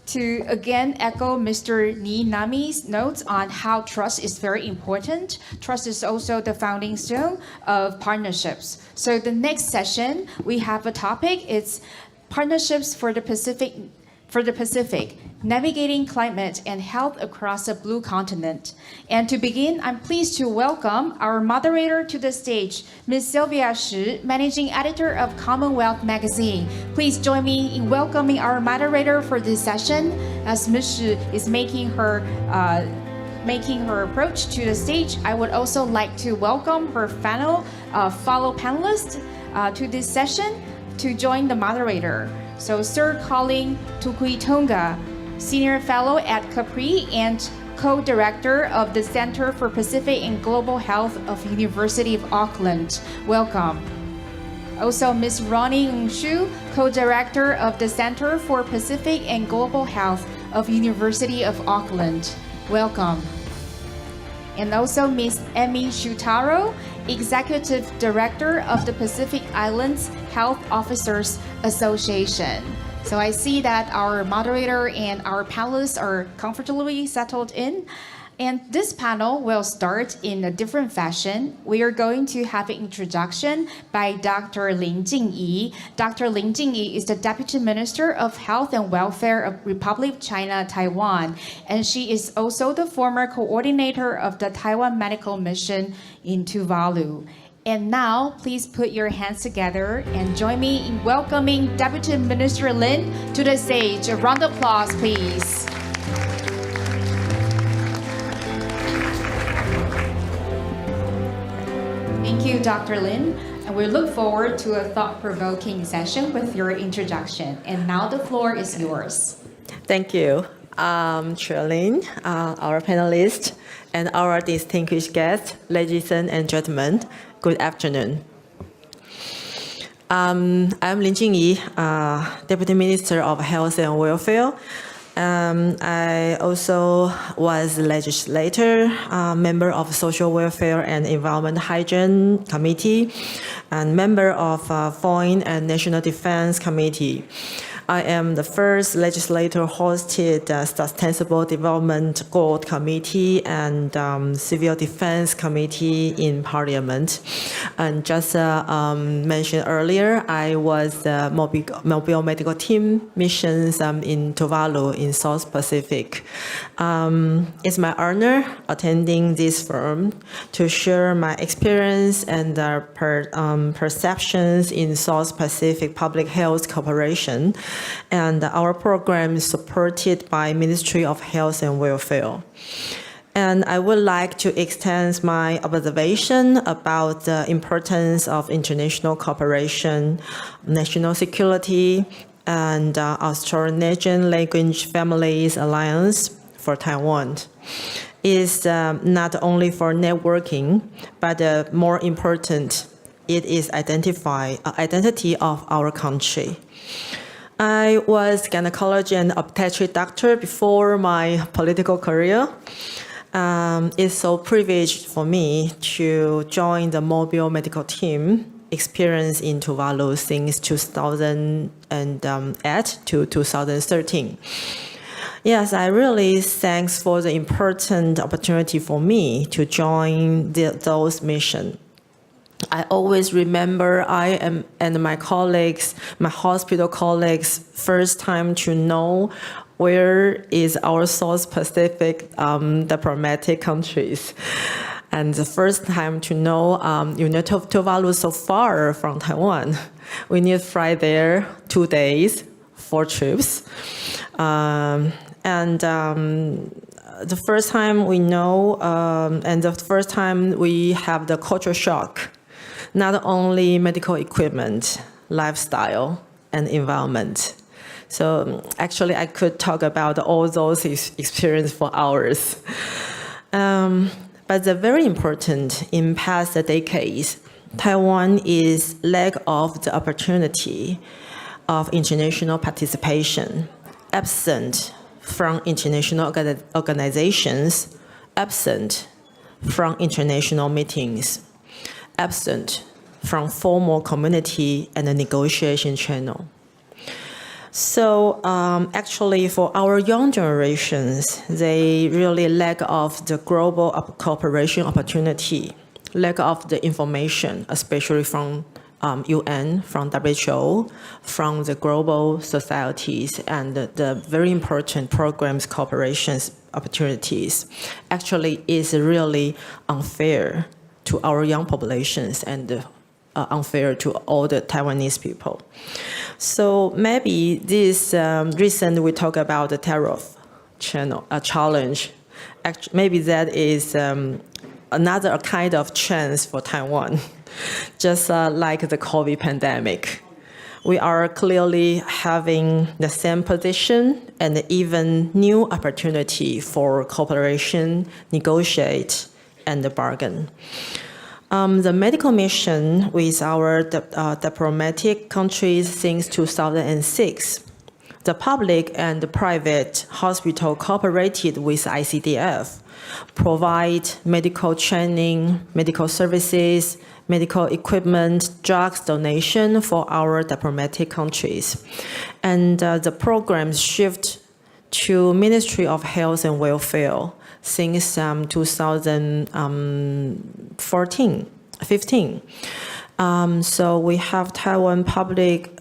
to again echo Mr. Ni Nami's notes on how trust is very important. Trust is also the founding stone of partnerships. So the next session, we have a topic. It's partnerships for the Pacific, navigating climate and health across the blue continent. And to begin, I'm pleased to welcome our moderator to the stage, Ms. Sylvia Shi, Managing Editor of Commonwealth Magazine. Please join me in welcoming our moderator for this session as Ms. Shi is making her approach to the stage. I would also like to welcome her fellow panelists to this session to join the moderator. So Sir Colin Tukuitonga, Senior Fellow at CAPRI and Co-Director of the Center for Pacific and Global Health of University of Auckland. Welcome. Also, Ms. Ronnie Ng Shu, Co-Director of the Center for Pacific and Global Health of University of Auckland. Welcome. And also Ms. Emi Shutaro, Executive Director of the Pacific Islands Health Officers Association. So I see that our moderator and our panelists are comfortably settled in. And this panel will start in a different fashion. We are going to have an introduction by Dr. Lin Jingyi. Dr. Lin Jingyi is the Deputy Minister of Health and Welfare of Republic of China, Taiwan. And she is also the former coordinator of the Taiwan Medical Mission in Tuvalu. And now, please put your hands together and join me in welcoming Deputy Minister Lin to the stage. A round of applause, please. Thank you, Dr. Lin, and we look forward to a thought-provoking session with your introduction. And now the floor is yours. Thank you, Chair Lin, our panelists, and our distinguished guests, ladies and gentlemen. Good afternoon. I'm Lin Jingyi, Deputy Minister of Health and Welfare. I also was legislator, member of Social Welfare and Environment Hygiene Committee, and member of Foreign and National Defense Committee. I am the first legislator hosted Sustainable Development Goal Committee and Civil Defense Committee in Parliament. And just mentioned earlier, I was the mobile medical team missions in Tuvalu in South Pacific. It's my honor attending this forum to share my experience and perceptions in South Pacific Public Health Cooperation. And our program is supported by Ministry of Health and Welfare. And I would like to extend my observation about the importance of international cooperation, national security, and Austronesian Language Families Alliance for Taiwan. Is not only for networking, but more important, it is identity of our country. I was gynecology and obstetric doctor before my political career. It's so privileged for me to join the mobile medical team experience in Tuvalu since 2008 to 2013. Yes, I really thanks for the important opportunity for me to join those missions. I always remember I and my colleagues, my hospital colleagues, first time to know where is our South Pacific diplomatic countries. And the first time to know, Tuvalu is so far from Taiwan. We need to fly there 2 days, 4 trips. The first time we know, and the first time we have the culture shock. Not only medical equipment, lifestyle, and environment. So actually, I could talk about all those experiences for hours. But the very important in past decades, Taiwan is lack of the opportunity of international participation, absent from international organizations, absent from international meetings, absent from formal community and the negotiation channel. So actually for our young generations, they really lack of the global cooperation opportunity, lack of the information, especially from UN, from WHO, from the global societies, and the very important programs, cooperations opportunities, actually is really unfair to our young populations and unfair to all the Taiwanese people. So maybe this recent we talk about the tariff challenge. Maybe that is another kind of chance for Taiwan, just like the COVID pandemic. We are clearly having the same position and even new opportunity for cooperation, negotiate, and bargain. The medical mission with our diplomatic countries since 2006, the public and the private hospital cooperated with ICDF, provide medical training, medical services, medical equipment, drugs donation for our diplomatic countries. And the programs shift to Ministry of Health and Welfare since 2015. So we have Taiwan public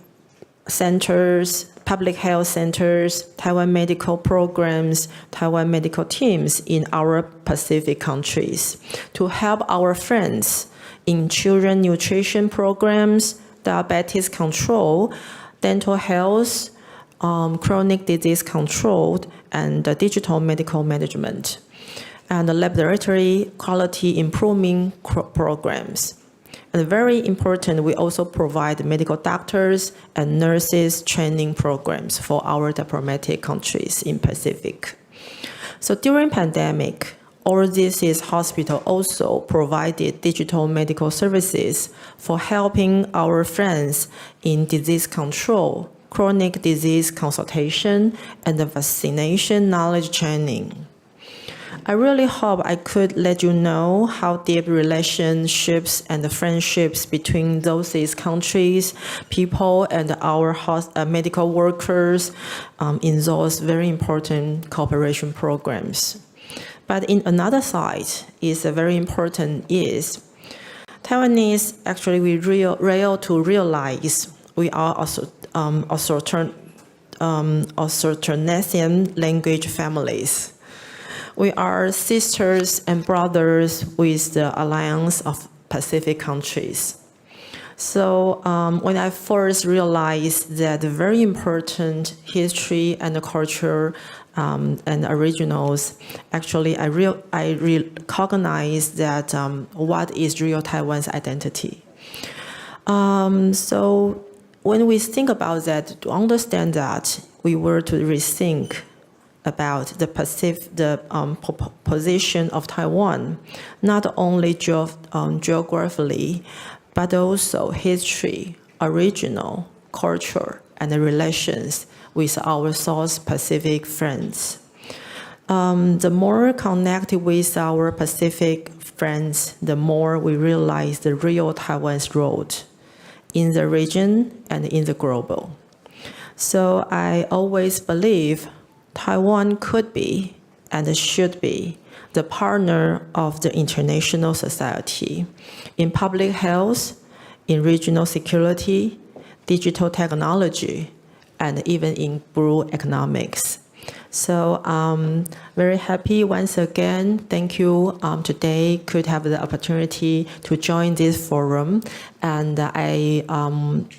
centers, public health centers, Taiwan medical programs, Taiwan medical teams in our Pacific countries to help our friends in children nutrition programs, diabetes control, dental health, chronic disease control, and digital medical management, and the laboratory quality improving programs. And very important, we also provide medical doctors and nurses training programs for our diplomatic countries in Pacific. So during pandemic, overseas hospital also provided digital medical services for helping our friends in disease control, chronic disease consultation, and the vaccination knowledge training. I really hope I could let you know how deep relationships and the friendships between those countries, people, and our medical workers in those very important cooperation programs. But in another side is very important is Taiwanese actually we real to realize we are also authoritarian language families. We are sisters and brothers with the Alliance of Pacific countries. So when I first realized that the very important history and the culture and originals, actually I recognized that what is real Taiwan's identity. So when we think about that, to understand that, we were to rethink about the position of Taiwan, not only geographically, but also history, original, culture, and the relations with our South Pacific friends. The more connected with our Pacific friends, the more we realize the real Taiwan's role in the region and in the global. So I always believe Taiwan could be and should be the partner of the international society in public health, in regional security, digital technology, and even in blue economics. So very happy once again. Thank you today could have the opportunity to join this forum. And I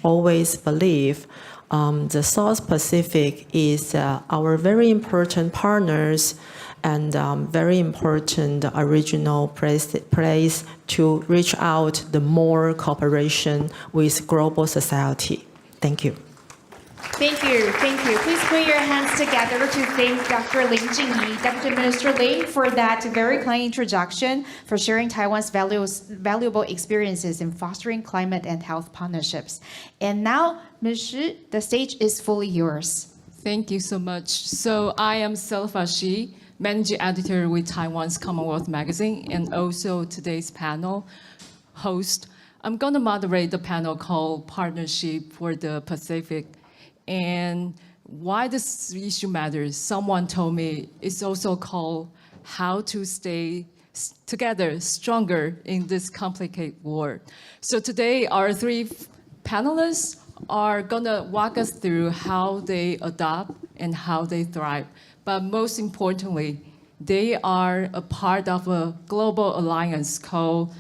always believe the South Pacific is our very important partners and very important original place to reach out the more cooperation with global society. Thank you. Thank you. Thank you. Please put your hands together to thank Dr. Lin Jingyi, Deputy Minister Lin, for that very kind introduction, for sharing Taiwan's valuable experiences in fostering climate and health partnerships. And now, Ms. Shi, the stage is fully yours. Thank you so much. So I am Selfa Shi, Managing Editor with Taiwan's Commonwealth Magazine, and also today's panel host. I'm going to moderate the panel called Partnership for the Pacific. And why this issue matters, someone told me it's also called how to stay together, stronger in this complicated world. So today, our three panelists are gonna walk us through how they adapt and how they thrive. But most importantly, they are a part of a global alliance called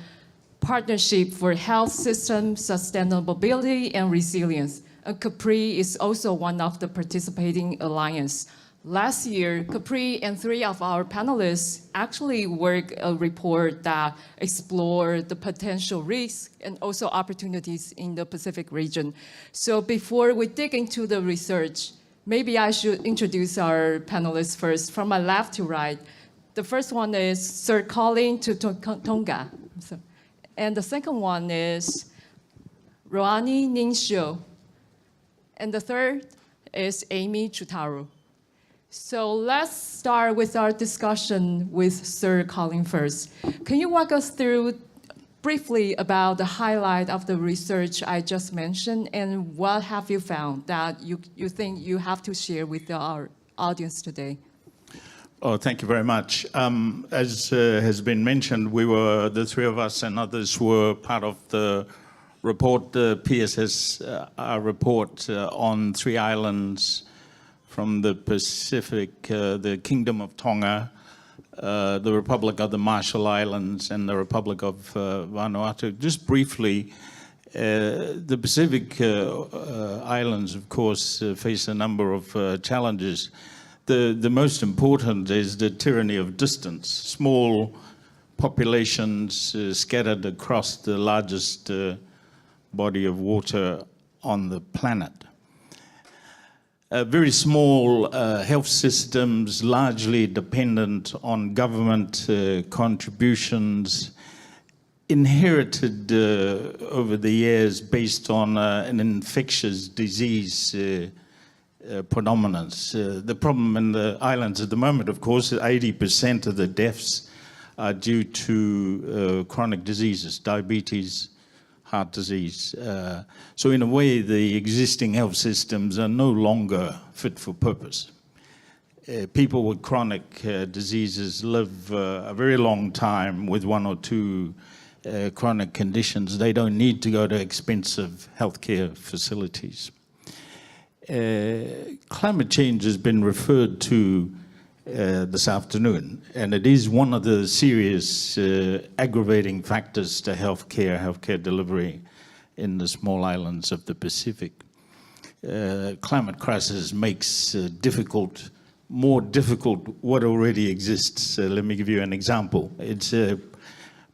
Partnership for Health System Sustainability and Resilience. CAPRI is also one of the participating alliance. Last year, CAPRI and three of our panelists actually worked a report that explored the potential risks and also opportunities in the Pacific region. So before we dig into the research, maybe I should introduce our panelists first, from my left to right. The first one is Sir Colin Tonga. And the second one is Roani Ningxiu. And the third is Amy Chutaru. So let's start with our discussion with Sir Colin first. Can you walk us through briefly about the highlight of the research I just mentioned, and what have you found that you think you have to share with our audience today? Oh, thank you very much. As has been mentioned, the three of us and others were part of the report, the PSS report on 3 islands from the Pacific, the Kingdom of Tonga, the Republic of the Marshall Islands, and the Republic of Vanuatu. Just briefly, the Pacific islands, of course, face a number of challenges. The most important is the tyranny of distance. Small populations scattered across the largest body of water on the planet. Very small health systems, largely dependent on government contributions, inherited over the years based on an infectious disease predominance. The problem in the islands at the moment, of course, is 80% of the deaths are due to chronic diseases, diabetes, heart disease. So in a way, the existing health systems are no longer fit for purpose. People with chronic diseases live a very long time with 1 or 2 chronic conditions. They don't need to go to expensive healthcare facilities. Climate change has been referred to this afternoon, and it is one of the serious aggravating factors to healthcare delivery in the small islands of the Pacific. Climate crisis makes more difficult what already exists. Let me give you an example. It's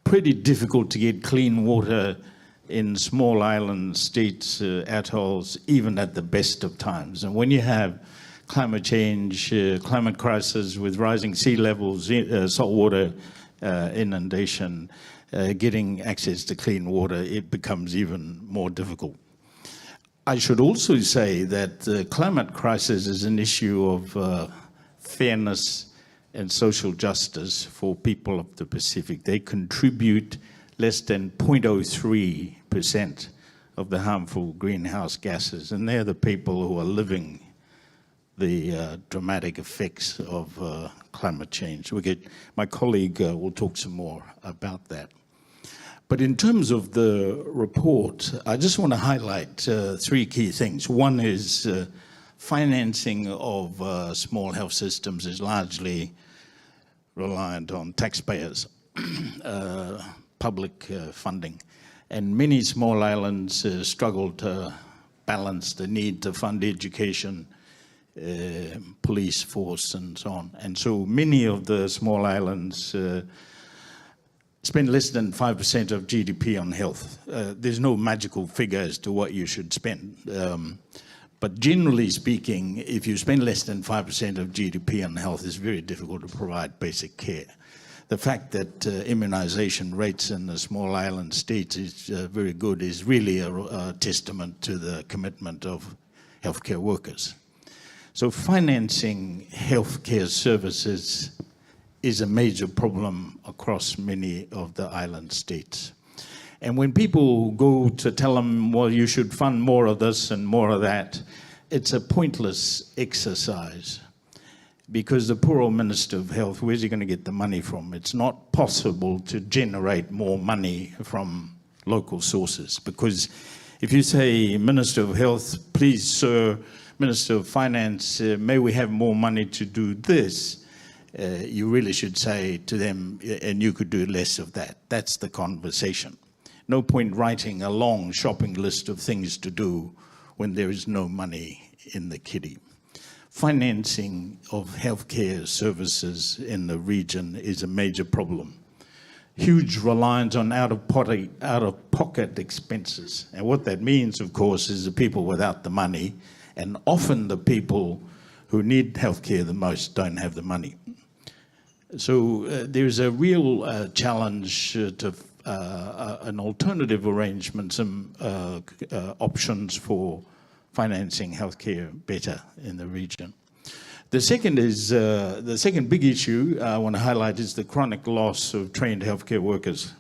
pretty difficult to get clean water in small island states, atolls, even at the best of times. And when you have climate change, climate crisis with rising sea levels, saltwater inundation, getting access to clean water, it becomes even more difficult. I should also say that the climate crisis is an issue of fairness and social justice for people of the Pacific. They contribute less than 0.03% of the harmful greenhouse gases, and they're the people who are living the dramatic effects of climate change. My colleague will talk some more about that. But in terms of the report, I just want to highlight 3 key things. One is financing of small health systems is largely reliant on taxpayers, public funding. And many small islands struggle to balance the need to fund education, police force, and so on. And so many of the small islands spend less than 5% of GDP on health. There's no magical figure as to what you should spend. But generally speaking, if you spend less than 5% of GDP on health, it's very difficult to provide basic care. The fact that immunization rates in the small island states is very good is really a testament to the commitment of healthcare workers. So financing healthcare services is a major problem across many of the island states. And when people go to tell them, well, you should fund more of this and more of that, it's a pointless exercise. Because the poor old Minister of Health, where's he going to get the money from? It's not possible to generate more money from local sources. Because if you say, Minister of Health, please, sir, Minister of Finance, may we have more money to do this? You really should say to them, and you could do less of that. That's the conversation. No point writing a long shopping list of things to do when there is no money in the kitty. Financing of healthcare services in the region is a major problem. Huge reliance on out-of-pocket expenses. And what that means, of course, is the people without the money, and often the people who need healthcare the most don't have the money. So there's a real challenge to an alternative arrangement, some options for financing healthcare better in the region. The second is, the second big issue I want to highlight is the chronic loss of trained healthcare workers.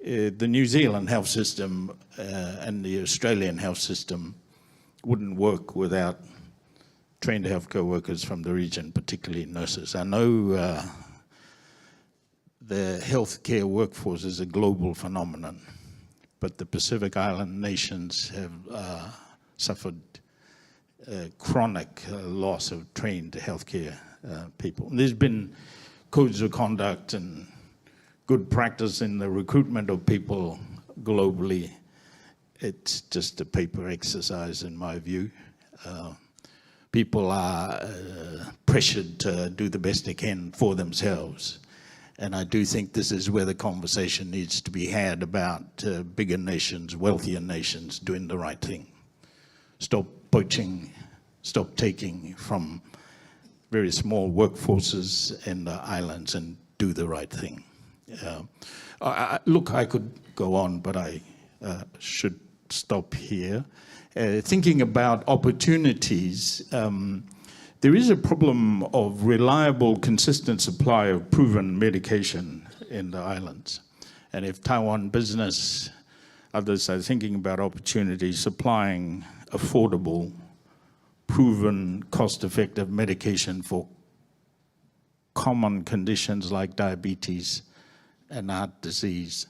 The New Zealand health system and the Australian health system wouldn't work without trained healthcare workers from the region, particularly nurses. I know the healthcare workforce is a global phenomenon, but the Pacific Island nations have suffered chronic loss of trained healthcare people. There's been codes of conduct and good practice in the recruitment of people globally. It's just a paper exercise in my view. People are pressured to do the best they can for themselves. And I do think this is where the conversation needs to be had about bigger nations, wealthier nations doing the right thing. Stop poaching, stop taking from very small workforces in the islands and do the right thing. Look, I could go on, but I should stop here. Thinking about opportunities, there is a problem of reliable, consistent supply of proven medication in the islands. And if Taiwan business, others are thinking about opportunities, supplying affordable, proven, cost-effective medication for common conditions like diabetes and heart disease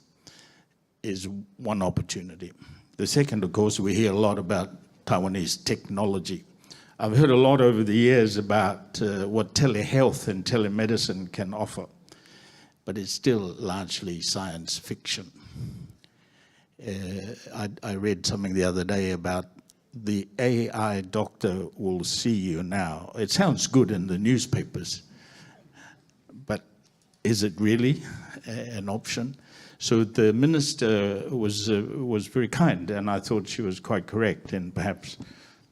is one opportunity. The second, of course, we hear a lot about Taiwanese technology. I've heard a lot over the years about what telehealth and telemedicine can offer, but it's still largely science fiction. I read something the other day about the AI doctor will see you now. It sounds good in the newspapers, but is it really an option? So the minister was very kind, and I thought she was quite correct in perhaps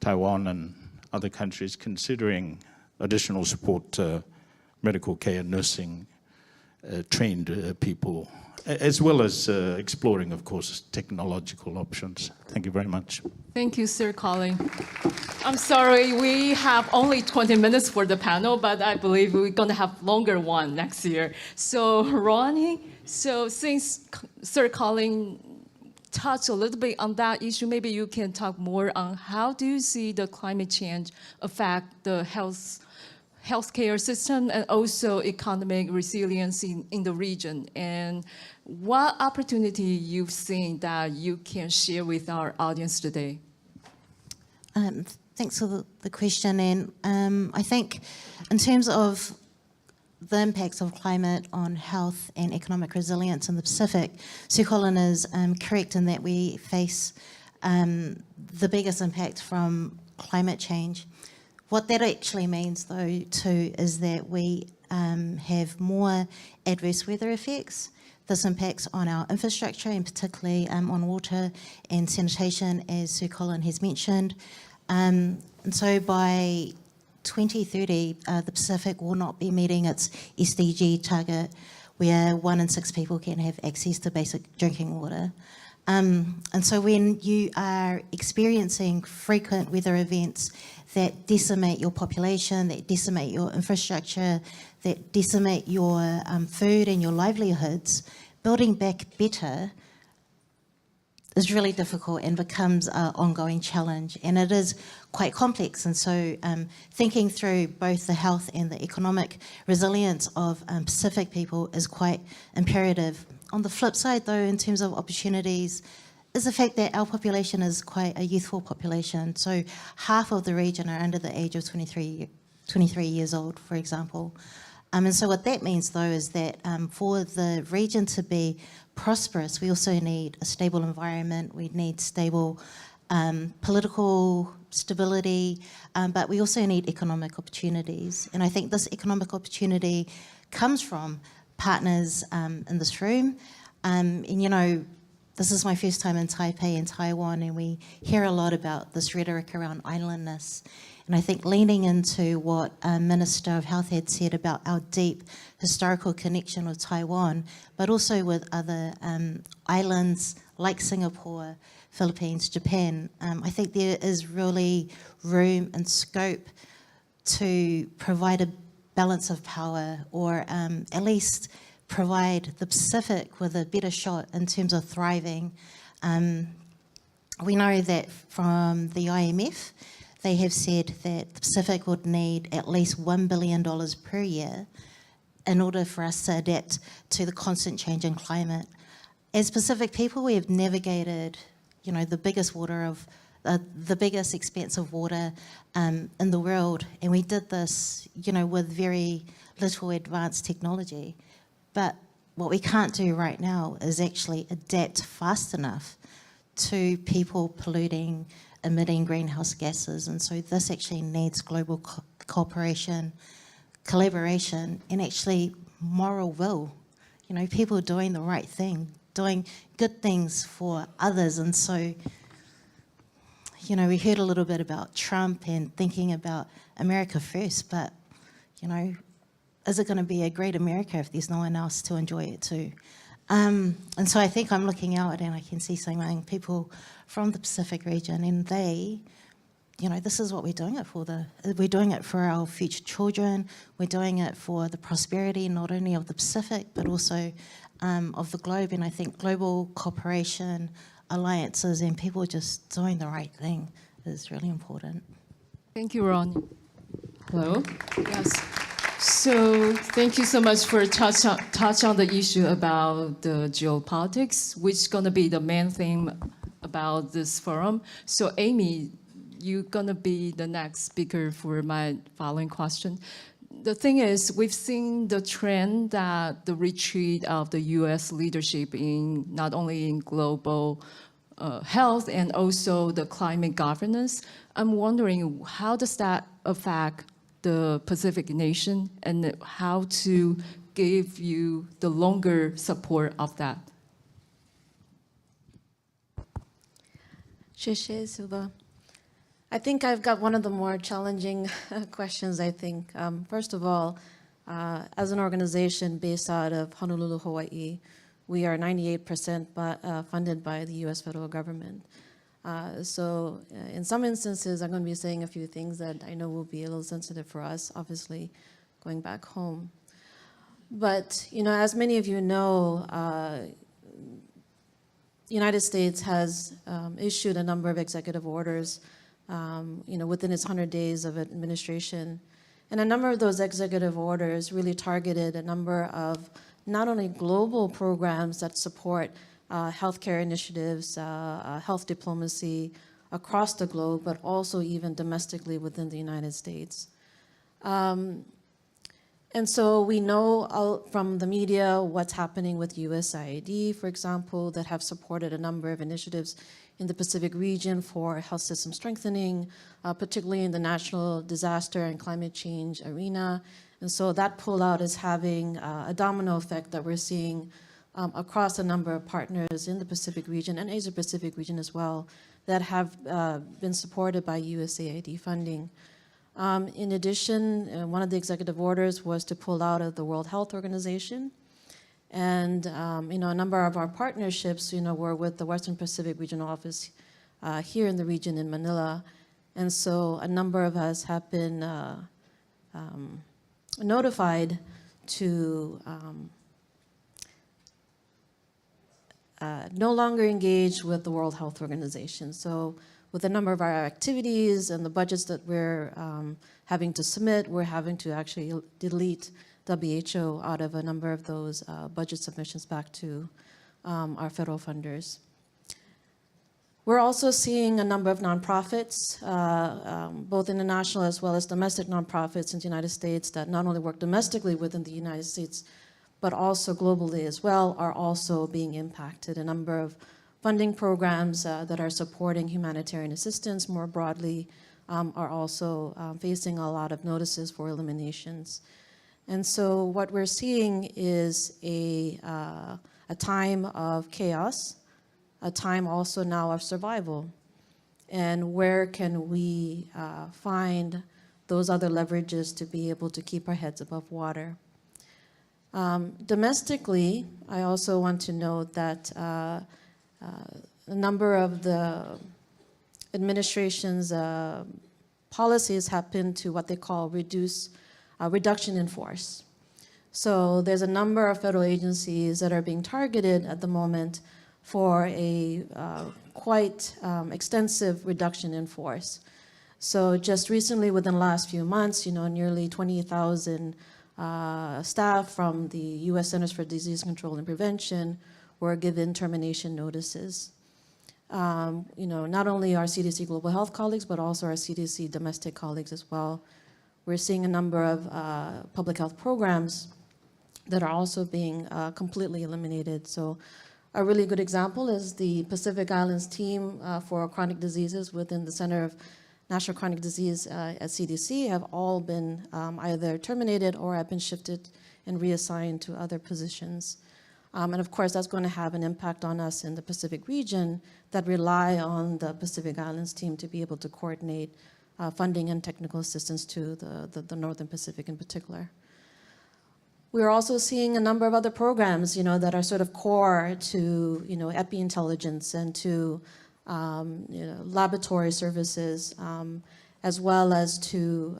Taiwan and other countries considering additional support to medical care, nursing, trained people, as well as exploring, of course, technological options. Thank you very much. Thank you, Sir Colin. I'm sorry, we have only 20 minutes for the panel, but I believe we're going to have longer one next year. So, Ronnie, so since Sir Colin touched a little bit on that issue, maybe you can talk more on how do you see the climate change affect the healthcare system and also economic resilience in the region, and what opportunity you've seen that you can share with our audience today? Thanks for the question, and I think in terms of the impacts of climate on health and economic resilience in the Pacific, Sir Colin is correct in that we face the biggest impact from climate change. What that actually means, though, too, is that we have more adverse weather effects. This impacts on our infrastructure, and particularly on water and sanitation, as Sir Colin has mentioned. And so by 2030, the Pacific will not be meeting its SDG target, where 1 in 6 people can have access to basic drinking water. And so when you are experiencing frequent weather events that decimate your population, that decimate your infrastructure, that decimate your food and your livelihoods, building back better is really difficult and becomes an ongoing challenge. And it is quite complex. And so thinking through both the health and the economic resilience of Pacific people is quite imperative. On the flip side, though, in terms of opportunities, is the fact that our population is quite a youthful population. So half of the region are under the age of 23 years old, for example. And so what that means, though, is that for the region to be prosperous, we also need a stable environment. We need stable political stability, but we also need economic opportunities. And I think this economic opportunity comes from partners in this room. And, you know, this is my first time in Taipei in Taiwan, and we hear a lot about this rhetoric around islandness. And I think leaning into what Minister of Health had said about our deep historical connection with Taiwan, but also with other islands like Singapore, Philippines, Japan, I think there is really room and scope to provide a balance of power, or at least provide the Pacific with a better shot in terms of thriving. We know that from the IMF, they have said that the Pacific would need at least $1 billion per year in order for us to adapt to the constant change in climate. As Pacific people, we have navigated, the biggest the biggest expanse of water in the world, and we did this, with very little advanced technology. But what we can't do right now is actually adapt fast enough to people polluting, emitting greenhouse gases. And so this actually needs global cooperation, collaboration, and actually moral will. People doing the right thing, doing good things for others. And so, we heard a little bit about Trump and thinking about America first, but, is it going to be a great America if there's no one else to enjoy it too? And so I think I'm looking out and I can see some young people from the Pacific region, and they, this is what we're doing it for. We're doing it for our future children. We're doing it for the prosperity not only of the Pacific, but also of the globe. And I think global cooperation, alliances, and people just doing the right thing is really important. Thank you, Ron. Hello. Yes. So thank you so much for touch on the issue about the geopolitics, which is going to be the main theme about this forum. So Amy, you're going to be the next speaker for my following question. The thing is, we've seen the trend that the retreat of the U.S. leadership in not only in global health and also the climate governance. I'm wondering, how does that affect the Pacific nation, and how to give you the longer support of that? 谢谢 Silva. I think I've got one of the more challenging questions, I think. First of all, as an organization based out of Honolulu, Hawaii, we are 98% funded by the US federal government. So in some instances, I'm going to be saying a few things that I know will be a little sensitive for us, obviously, going back home. But, as many of you know, the United States has issued a number of executive orders, within its 100 days of administration. And a number of those executive orders really targeted a number of not only global programs that support healthcare initiatives, health diplomacy across the globe, but also even domestically within the United States. And so we know from the media what's happening with USAID, for example, that have supported a number of initiatives in the Pacific region for health system strengthening, particularly in the national disaster and climate change arena. And so that pullout is having a domino effect that we're seeing across a number of partners in the Pacific region and Asia Pacific region as well that have been supported by USAID funding. In addition, one of the executive orders was to pull out of the World Health Organization. And a number of our partnerships were with the Western Pacific Regional Office here in the region in Manila. And so a number of us have been notified to no longer engage with the World Health Organization. So with a number of our activities and the budgets that we're having to submit, we're having to actually delete WHO out of a number of those budget submissions back to our federal funders. We're also seeing a number of nonprofits, both international as well as domestic nonprofits in the United States that not only work domestically within the United States, but also globally as well, are also being impacted. A number of funding programs that are supporting humanitarian assistance more broadly are also facing a lot of notices for eliminations. And so what we're seeing is a time of chaos, a time also now of survival. And where can we find those other leverages to be able to keep our heads above water? Domestically, I also want to note that a number of the administration's policies have been to what they call reduction in force. So there's a number of federal agencies that are being targeted at the moment for a quite extensive reduction in force. So just recently, within the last few months, nearly 20,000 staff from the U.S. Centers for Disease Control and Prevention were given termination notices. Not only our CDC Global Health colleagues, but also our CDC domestic colleagues as well. We're seeing a number of public health programs that are also being completely eliminated. So a really good example is the Pacific Islands team for chronic diseases within the Center of National Chronic Disease at CDC have all been either terminated or have been shifted and reassigned to other positions. And of course, that's going to have an impact on us in the Pacific region that rely on the Pacific Islands team to be able to coordinate funding and technical assistance to the Northern Pacific in particular. We're also seeing a number of other programs, that are sort of core to, epi-intelligence and to, laboratory services, as well as to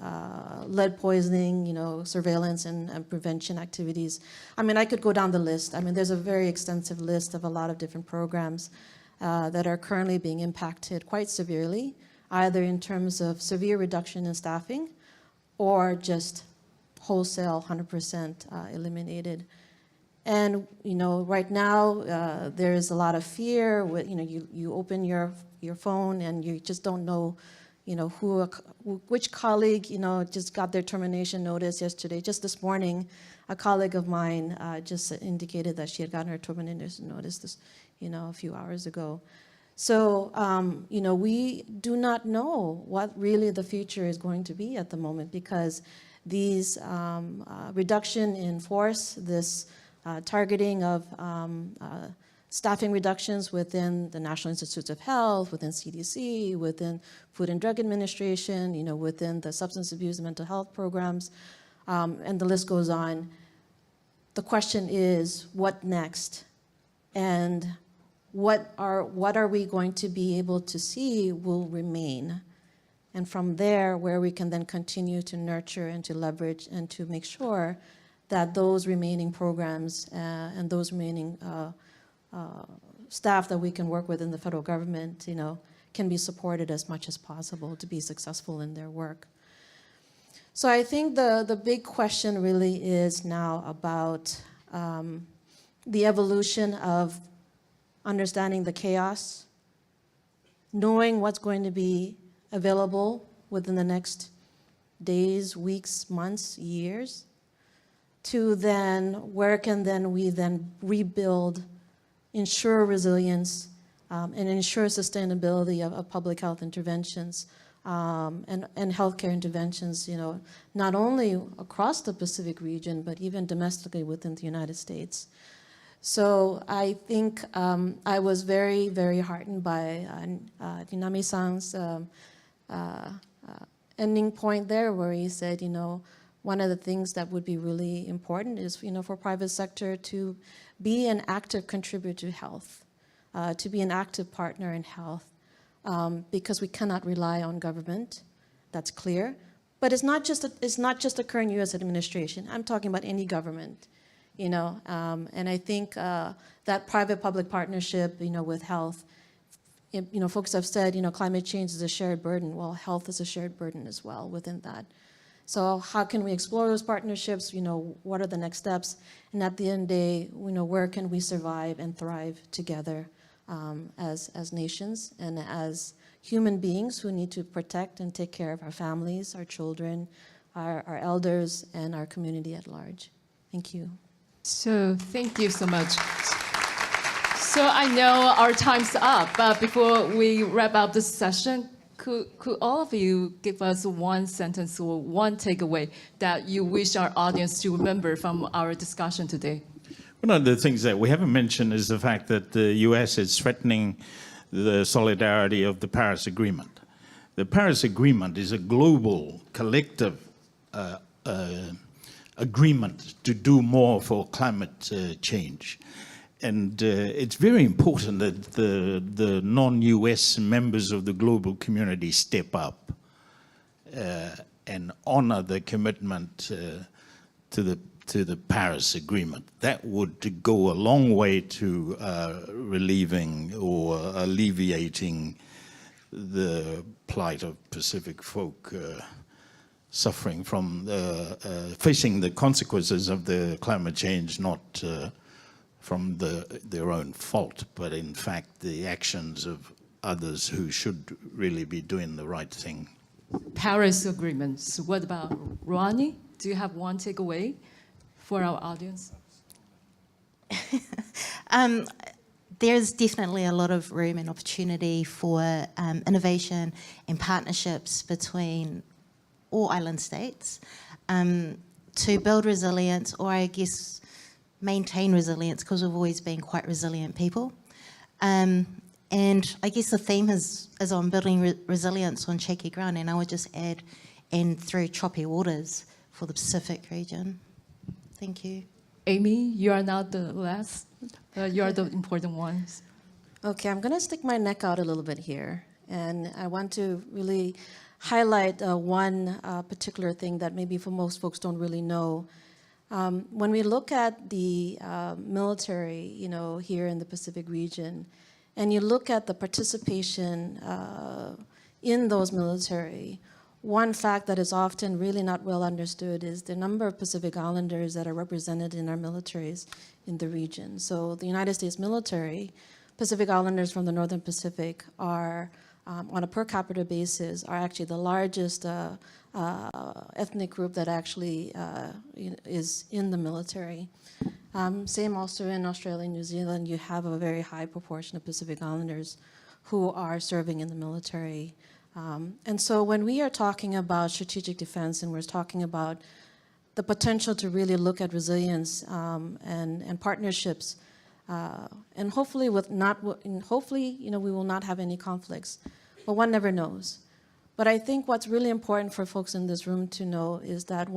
lead poisoning, surveillance and prevention activities. I mean, I could go down the list. I mean, there's a very extensive list of a lot of different programs that are currently being impacted quite severely, either in terms of severe reduction in staffing or just wholesale 100% eliminated. And right now there is a lot of fear. With you open your phone and you just don't know, which colleague just got their termination notice yesterday. Just this morning, a colleague of mine just indicated that she had gotten her termination notice a few hours ago. So we do not know what really the future is going to be at the moment, because these reduction in force, this targeting of staffing reductions within the National Institutes of Health, within CDC, within Food and Drug Administration, within the substance abuse and mental health programs, and the list goes on. The question is, what next? And what are we going to be able to see will remain? And from there, where we can then continue to nurture and to leverage and to make sure that those remaining programs and those remaining staff that we can work with in the federal government, can be supported as much as possible to be successful in their work. So I think the big question really is now about the evolution of understanding the chaos, knowing what's going to be available within the next days, weeks, months, years, to then where can then we then rebuild, ensure resilience, and ensure sustainability of public health interventions and healthcare interventions, not only across the Pacific region, but even domestically within the United States. So I think I was very, very heartened by Dinami-san's ending point there, where he said, one of the things that would be really important is, for private sector to be an active contributor to health, to be an active partner in health, because we cannot rely on government. That's clear. But it's not just the current U.S. administration. I'm talking about any government, and I think that private-public partnership, with health, folks have said, climate change is a shared burden. Well, health is a shared burden as well within that. So how can we explore those partnerships? What are the next steps? And at the end of the day, where can we survive and thrive together as nations and as human beings who need to protect and take care of our families, our children, our elders, and our community at large. Thank you. So thank you so much. So I know our time's up, but before we wrap up this session, could all of you give us one sentence or one takeaway that you wish our audience to remember from our discussion today? One of the things that we haven't mentioned is the fact that the US is threatening the solidarity of the Paris Agreement. The Paris Agreement is a global, collective agreement to do more for climate change. And it's very important that the non-US members of the global community step up and honor the commitment to the Paris Agreement. That would go a long way to relieving or alleviating the plight of Pacific folk suffering from facing the consequences of the climate change, not from their own fault, but in fact the actions of others who should really be doing the right thing. Paris agreements. What about Ronnie? Do you have one takeaway for our audience? There's definitely a lot of room and opportunity for innovation and partnerships between all island states to build resilience, or I guess maintain resilience, because we've always been quite resilient people. And I guess the theme is on building resilience on shaky ground, and I would just add, and through choppy waters for the Pacific region. Thank you. Amy, you are not the last. You are the important ones. Okay, I'm going to stick my neck out a little bit here. And I want to really highlight one particular thing that maybe for most folks don't really know. When we look at the military, here in the Pacific region, and you look at the participation in those military, one fact that is often really not well understood is the number of Pacific Islanders that are represented in our militaries in the region. So the United States military, Pacific Islanders from the Northern Pacific are, on a per capita basis, are actually the largest ethnic group that actually is in the military. Same also in Australia and New Zealand, you have a very high proportion of Pacific Islanders who are serving in the military. And so when we are talking about strategic defense and we're talking about the potential to really look at resilience and partnerships, and hopefully we will not have any conflicts, but one never knows. But I think what's really important for folks in this room to know is that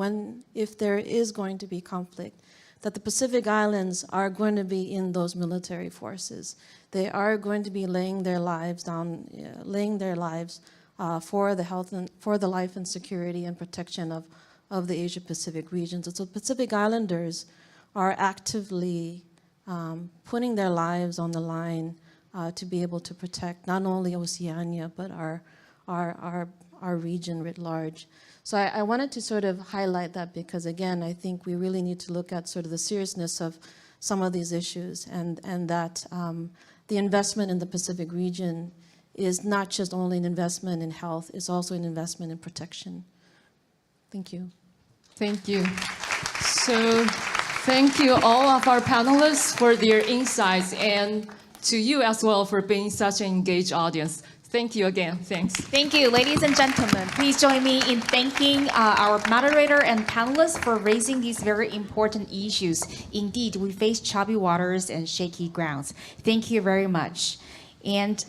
if there is going to be conflict, that the Pacific Islands are going to be in those military forces. They are going to be laying their lives down, for the health and for the life and security and protection of the Asia-Pacific region. So Pacific Islanders are actively putting their lives on the line to be able to protect not only Oceania, but our region writ large. So I wanted to sort of highlight that because, again, I think we really need to look at sort of the seriousness of some of these issues, and that the investment in the Pacific region is not just only an investment in health, it's also an investment in protection. Thank you. Thank you. So thank you all of our panelists for their insights, and to you as well for being such an engaged audience. Thank you again. Thanks. Thank you, ladies and gentlemen. Please join me in thanking our moderator and panelists for raising these very important issues. Indeed, we face choppy waters and shaky grounds. Thank you very much. And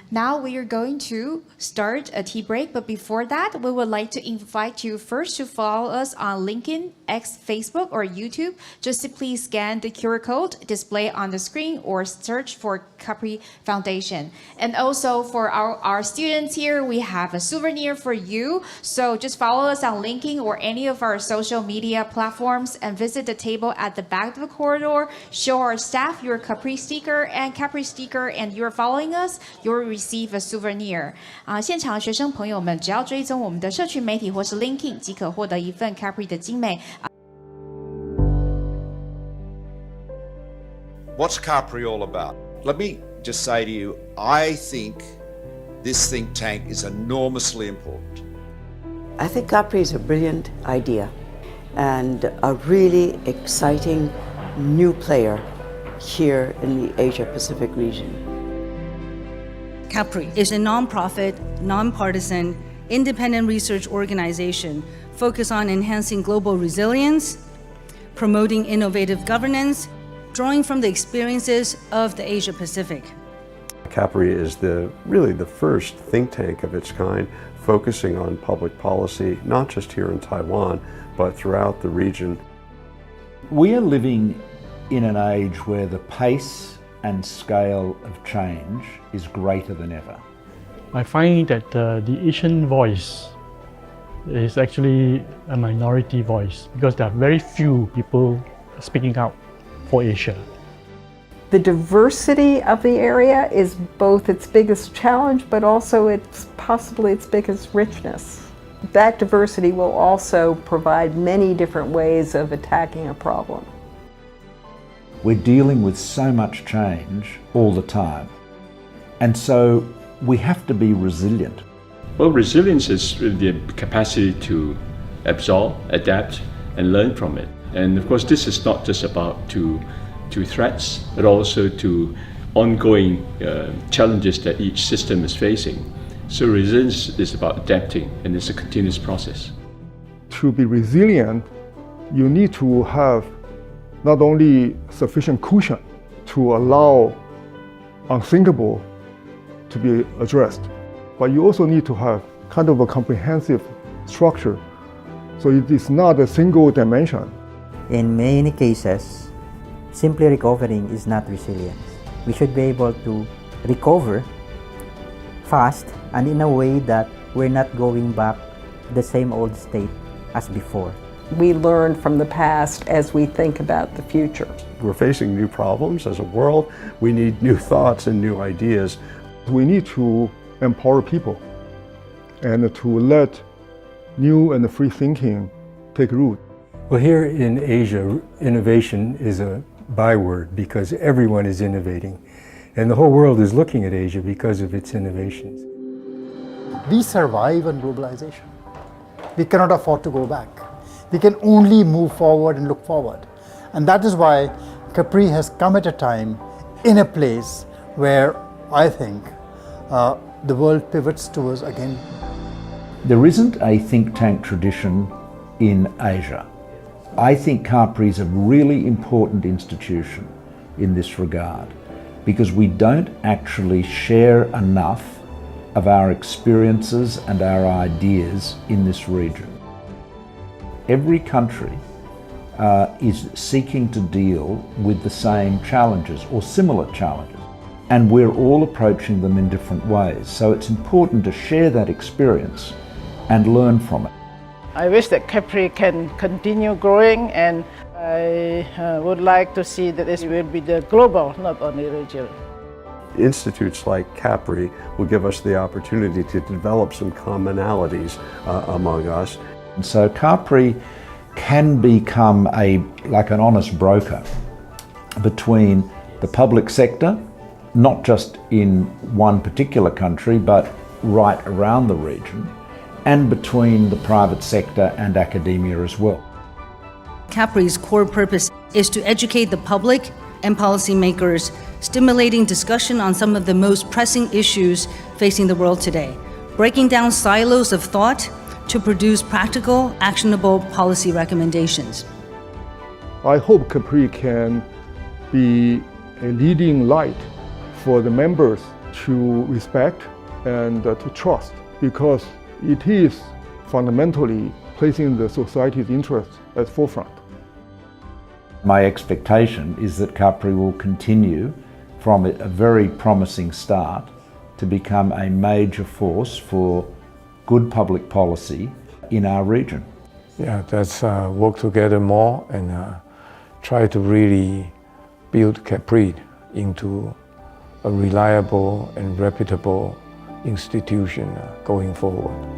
now we are going to start a tea break. But before that, we would like to invite you first to follow us on LinkedIn, X, Facebook, or YouTube. Just simply scan the QR code displayed on the screen or search for CAPRI Foundation. And also for our students here, we have a souvenir for you. So just follow us on LinkedIn or any of our social media platforms and visit the table at the back of the corridor. Show our staff your CAPRI sticker, and you're following us, you'll receive a souvenir. 现场的学生朋友们，只要追踪我们的社群媒体或是 LinkedIn， 即可获得一份 CAPRI 的精美。What's CAPRI all about? Let me just say to you, I think this think tank is enormously important. I think CAPRI is a brilliant idea and a really exciting new player here in the Asia-Pacific region. CAPRI is a nonprofit, nonpartisan, independent research organization focused on enhancing global resilience, promoting innovative governance, drawing from the experiences of the Asia Pacific. CAPRI is really the first think tank of its kind, focusing on public policy, not just here in Taiwan, but throughout the region. We are living in an age where the pace and scale of change is greater than ever. I find that the Asian voice is actually a minority voice because there are very few people speaking out for Asia. The diversity of the area is both its biggest challenge, but also it's possibly its biggest richness. That diversity will also provide many different ways of attacking a problem. We're dealing with so much change all the time, and so we have to be resilient. Well, resilience is the capacity to absorb, adapt, and learn from it. And of course, this is not just about to threats, but also to ongoing challenges that each system is facing. So resilience is about adapting, and it's a continuous process. To be resilient, you need to have not only sufficient cushion to allow unthinkable to be addressed, but you also need to have kind of a comprehensive structure. So it is not a single dimension. In many cases, simply recovering is not resilience. We should be able to recover fast and in a way that we're not going back to the same old state as before. We learn from the past as we think about the future. We're facing new problems as a world. We need new thoughts and new ideas. We need to empower people and to let new and free thinking take root. Well, here in Asia, innovation is a byword because everyone is innovating. And the whole world is looking at Asia because of its innovations. We survive on globalization. We cannot afford to go back. We can only move forward and look forward. And that is why CAPRI has come at a time in a place where I think the world pivots towards again. There isn't a think tank tradition in Asia. I think CAPRI is a really important institution in this regard because we don't actually share enough of our experiences and our ideas in this region. Every country is seeking to deal with the same challenges or similar challenges, and we're all approaching them in different ways. So it's important to share that experience and learn from it. I wish that CAPRI can continue growing, and I would like to see that this will be the global, not only regional. Institutes like CAPRI will give us the opportunity to develop some commonalities among us. And so CAPRI can become like an honest broker between the public sector, not just in one particular country, but right around the region, and between the private sector and academia as well. CAPRI's core purpose is to educate the public and policymakers, stimulating discussion on some of the most pressing issues facing the world today, breaking down silos of thought to produce practical, actionable policy recommendations. I hope CAPRI can be a leading light for the members to respect and to trust, because it is fundamentally placing the society's interests at forefront. My expectation is that CAPRI will continue from a very promising start to become a major force for good public policy in our region. Yeah, let's work together more and try to really build CAPRI into a reliable and reputable institution going forward.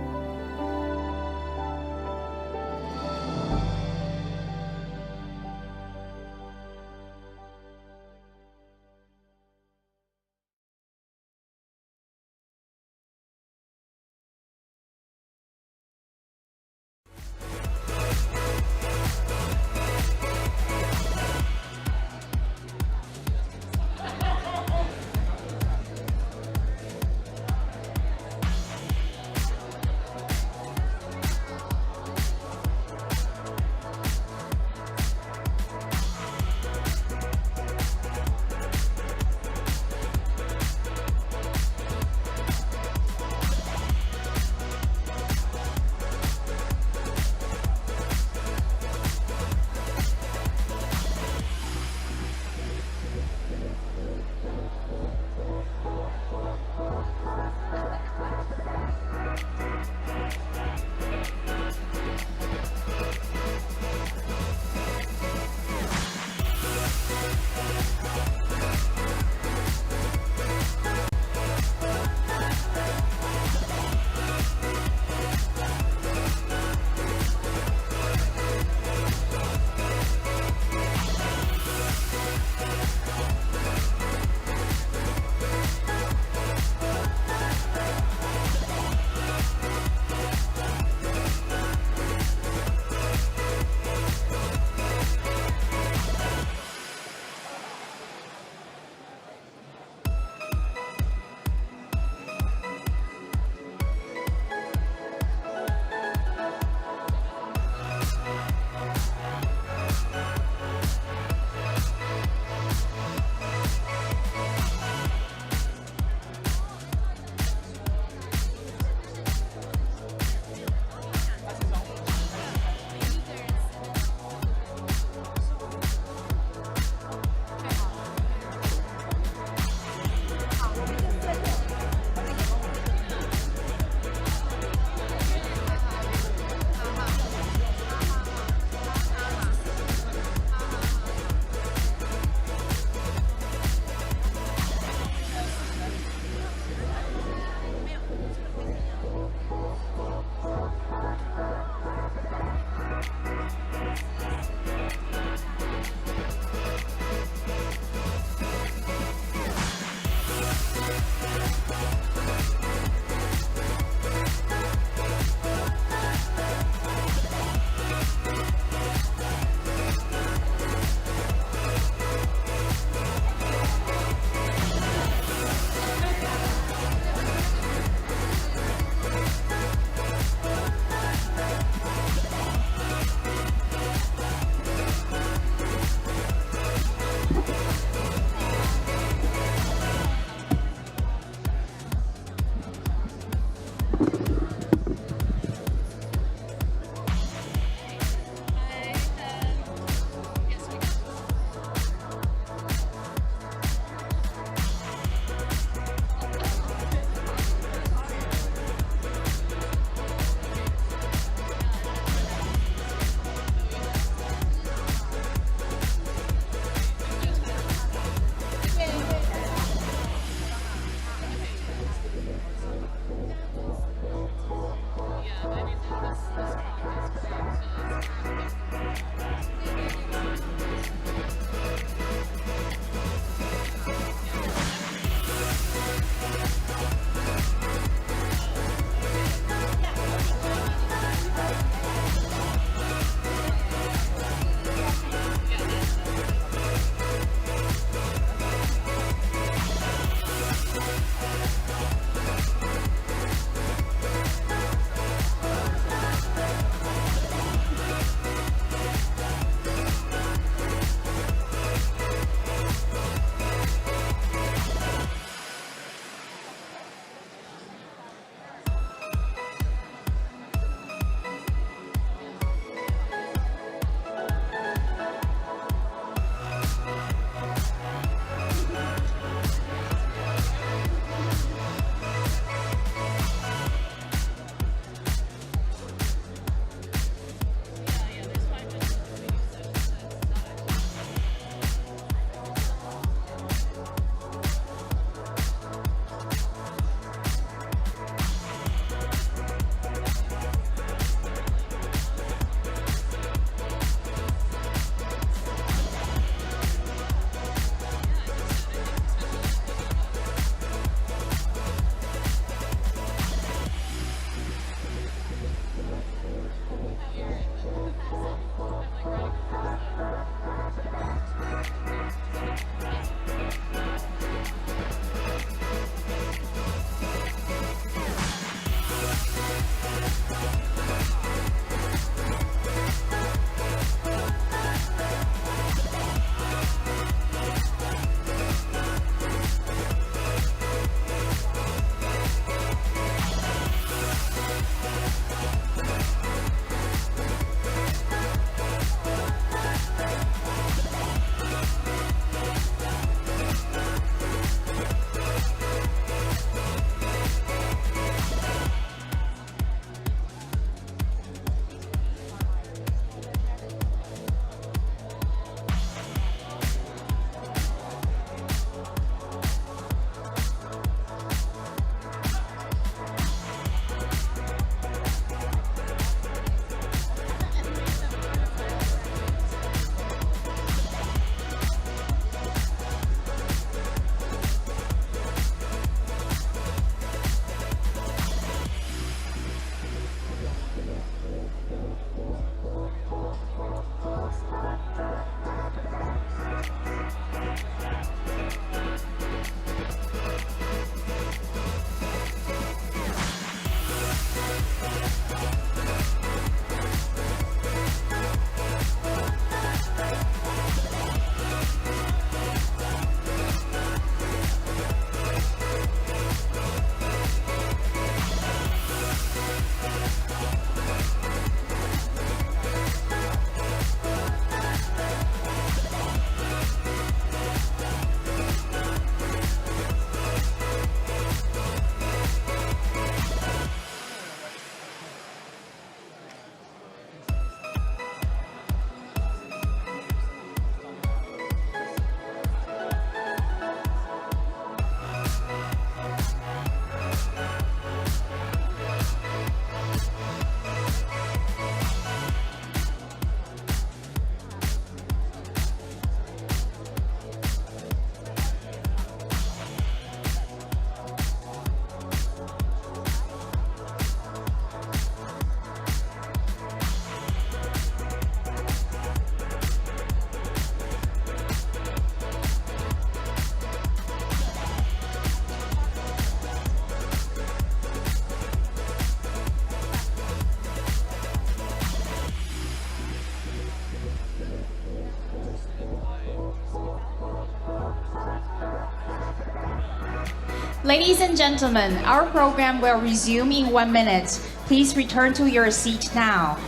Ladies and gentlemen, our program will resume in 1 minute. Please return to your seat now.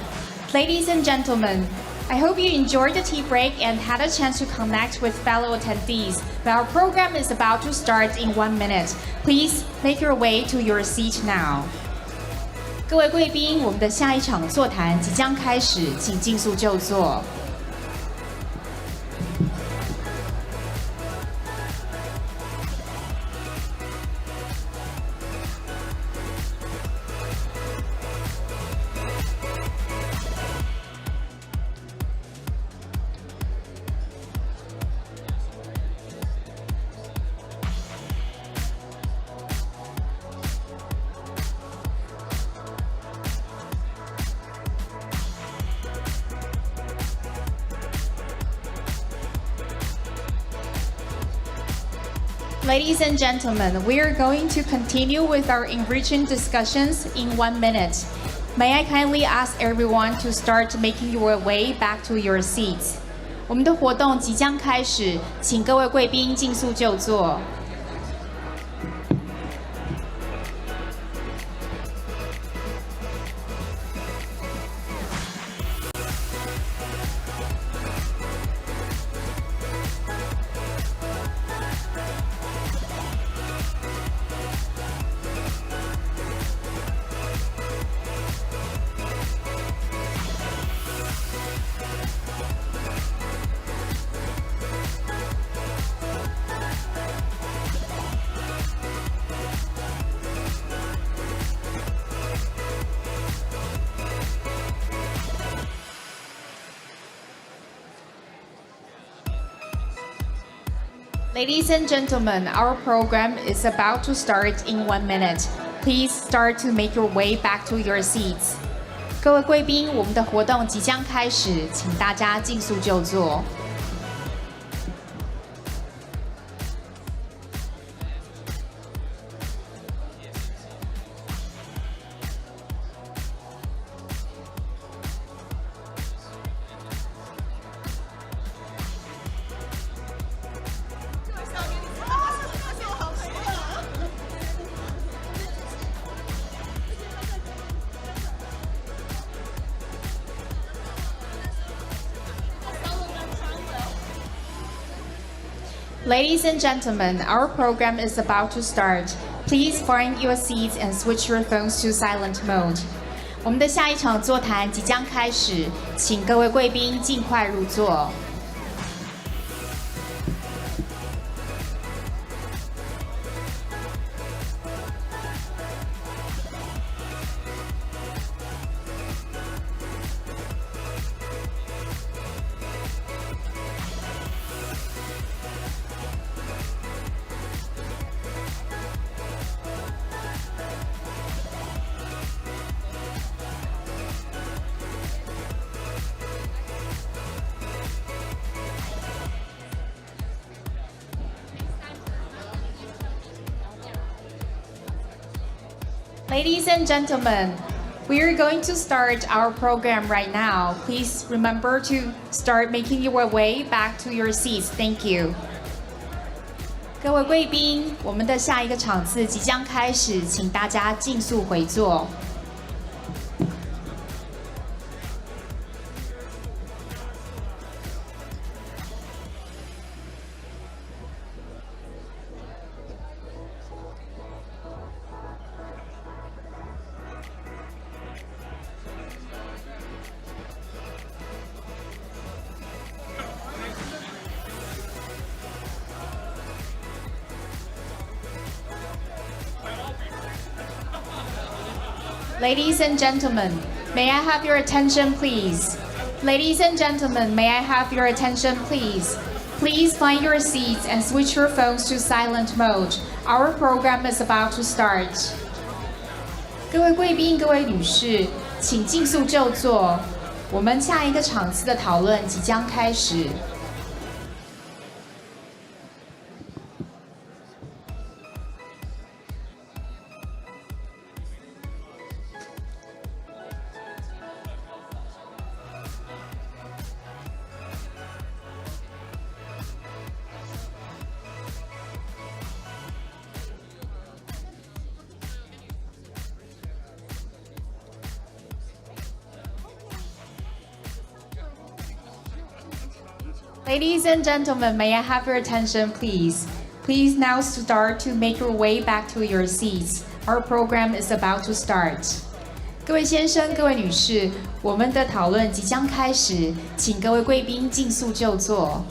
Ladies and gentlemen, I hope you enjoyed the tea break and had a chance to connect with fellow attendees. But our program is about to start in 1 minute. Please make your way to your seat now. 各位贵宾，我们的下一场座谈即将开始，请尽速就座。Ladies and gentlemen, we are going to continue with our enriching discussions in 1 minute. May I kindly ask everyone to start making your way back to your seats? 我们的活动即将开始，请各位贵宾尽速就座。Ladies and gentlemen, our program is about to start in 1 minute. Please start to make your way back to your seats. 各位贵宾，我们的活动即将开始，请大家尽速就座。Ladies and gentlemen, our program is about to start. Please find your seats and switch your phones to silent mode. 我们的下一场座谈即将开始，请各位贵宾尽快入座。Ladies and gentlemen, we are going to start our program right now. Please remember to start making your way back to your seats. Thank you. 各位贵宾，我们的下一个场次即将开始，请大家尽速回座。Ladies and gentlemen, may I have your attention, please? Ladies and gentlemen, may I have your attention, please? Please find your seats and switch your phones to silent mode. Our program is about to start. 各位贵宾、各位女士，请尽速就座。我们下一个场次的讨论即将开始。Ladies and gentlemen, may I have your attention, please? Please now start to make your way back to your seats. Our program is about to start. 各位先生、各位女士，我们的讨论即将开始，请各位贵宾尽速就座。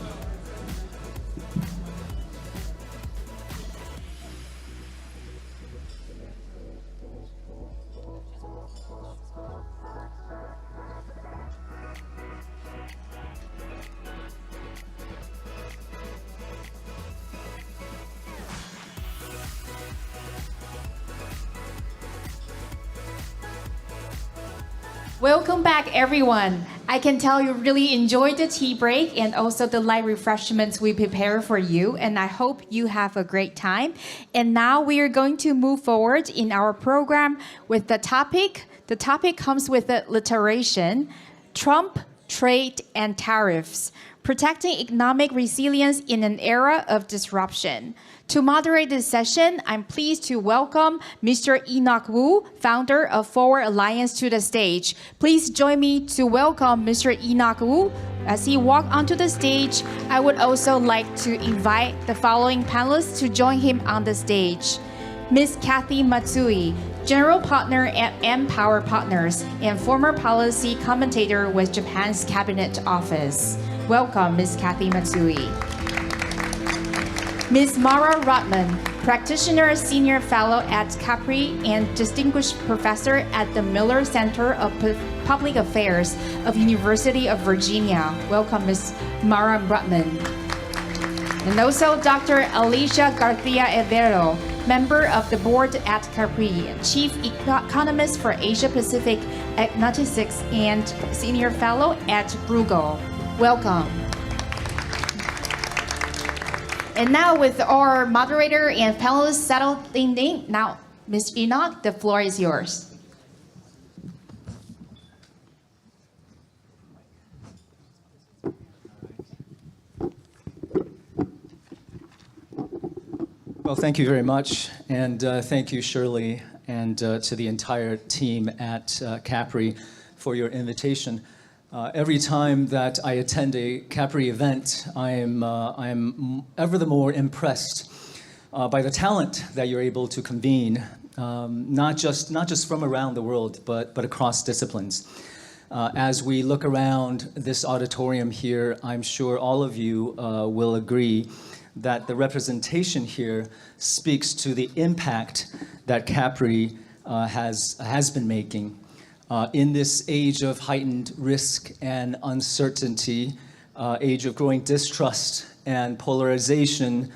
Welcome back, everyone. I can tell you really enjoyed the tea break and also the light refreshments we prepare for you, and I hope you have a great time. And now we are going to move forward in our program with the topic. The topic comes with the alliteration: Trump, trade, and tariffs, protecting economic resilience in an era of disruption. To moderate this session, I'm pleased to welcome Mr. Enoch Wu, founder of Forward Alliance, to the stage. Please join me to welcome Mr. Enoch Wu. As he walks onto the stage, I would also like to invite the following panelists to join him on the stage. Ms. Kathy Matsui, General Partner at Empower Partners and former policy commentator with Japan's Cabinet Office. Welcome, Ms. Kathy Matsui. Ms. Mara Rotman, Practitioner Senior Fellow at CAPRI and Distinguished Professor at the Miller Center of Public Affairs of University of Virginia. Welcome, Ms. Mara Rotman. And also Dr. Alicia Garcia Evero, Member of the Board at CAPRI, Chief Economist for Asia Pacific at 96 and Senior Fellow at Bruegel. Welcome. And now with our moderator and panelists settled in, now, Ms. Enoch, the floor is yours. Well, thank you very much, and thank you, Shirley, and to the entire team at CAPRI for your invitation. Every time that I attend a CAPRI event, I am ever the more impressed by the talent that you're able to convene, not just from around the world, but across disciplines. As we look around this auditorium here, I'm sure all of you will agree that the representation here speaks to the impact that CAPRI has been making. In this age of heightened risk and uncertainty, age of growing distrust and polarization,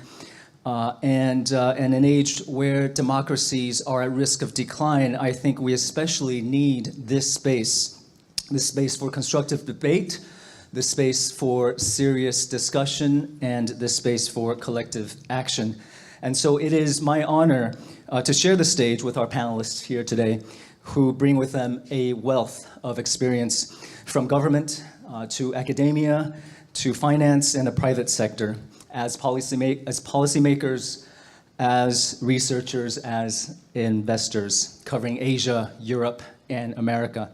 and an age where democracies are at risk of decline, I think we especially need this space for constructive debate, this space for serious discussion, and this space for collective action. And so it is my honor to share the stage with our panelists here today, who bring with them a wealth of experience from government to academia to finance and the private sector, as policymakers, as researchers, as investors, covering Asia, Europe, and America.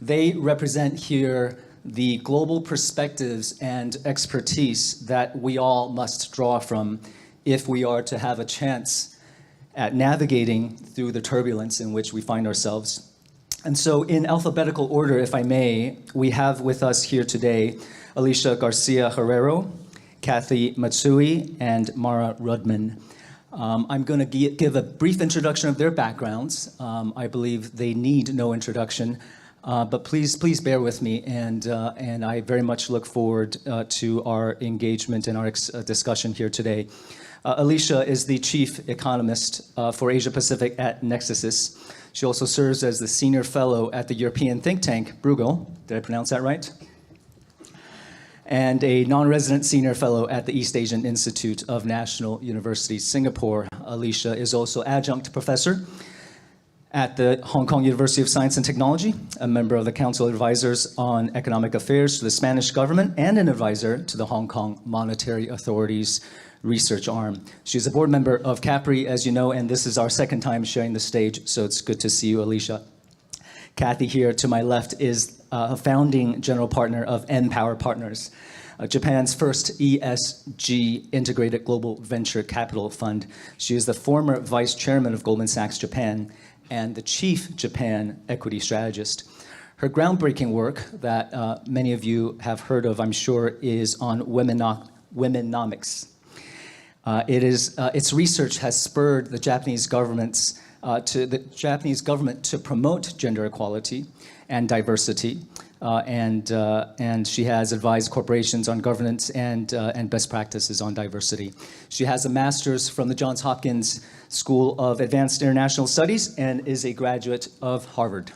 They represent here the global perspectives and expertise that we all must draw from if we are to have a chance at navigating through the turbulence in which we find ourselves. And so in alphabetical order, if I may, we have with us here today Alicia Garcia Herrero, Kathy Matsui, and Mara Rudman. I'm going to give a brief introduction of their backgrounds. I believe they need no introduction, but please bear with me, and I very much look forward to our engagement and our discussion here today. Alicia is the chief economist for Asia Pacific at Nexus. She also serves as the senior fellow at the European think tank, Bruegel. Did I pronounce that right? And a non-resident senior fellow at the East Asian Institute of National University, Singapore. Alicia is also adjunct professor at the Hong Kong University of Science and Technology, a member of the Council of Advisors on Economic Affairs to the Spanish government, and an advisor to the Hong Kong Monetary Authority's research arm. She's a board member of CAPRI, as you know, and this is our second time sharing the stage, so it's good to see you, Alicia. Kathy here to my left is a founding general partner of Empower Partners. Japan's first ESG integrated global venture capital fund. She is the former vice chairman of Goldman Sachs Japan and the chief Japan equity strategist. Her groundbreaking work that many of you have heard of, I'm sure, is on womenomics. Its research has spurred the Japanese government to promote gender equality and diversity, and she has advised corporations on governance and best practices on diversity. She has a master's from the Johns Hopkins School of Advanced International Studies and is a graduate of Harvard.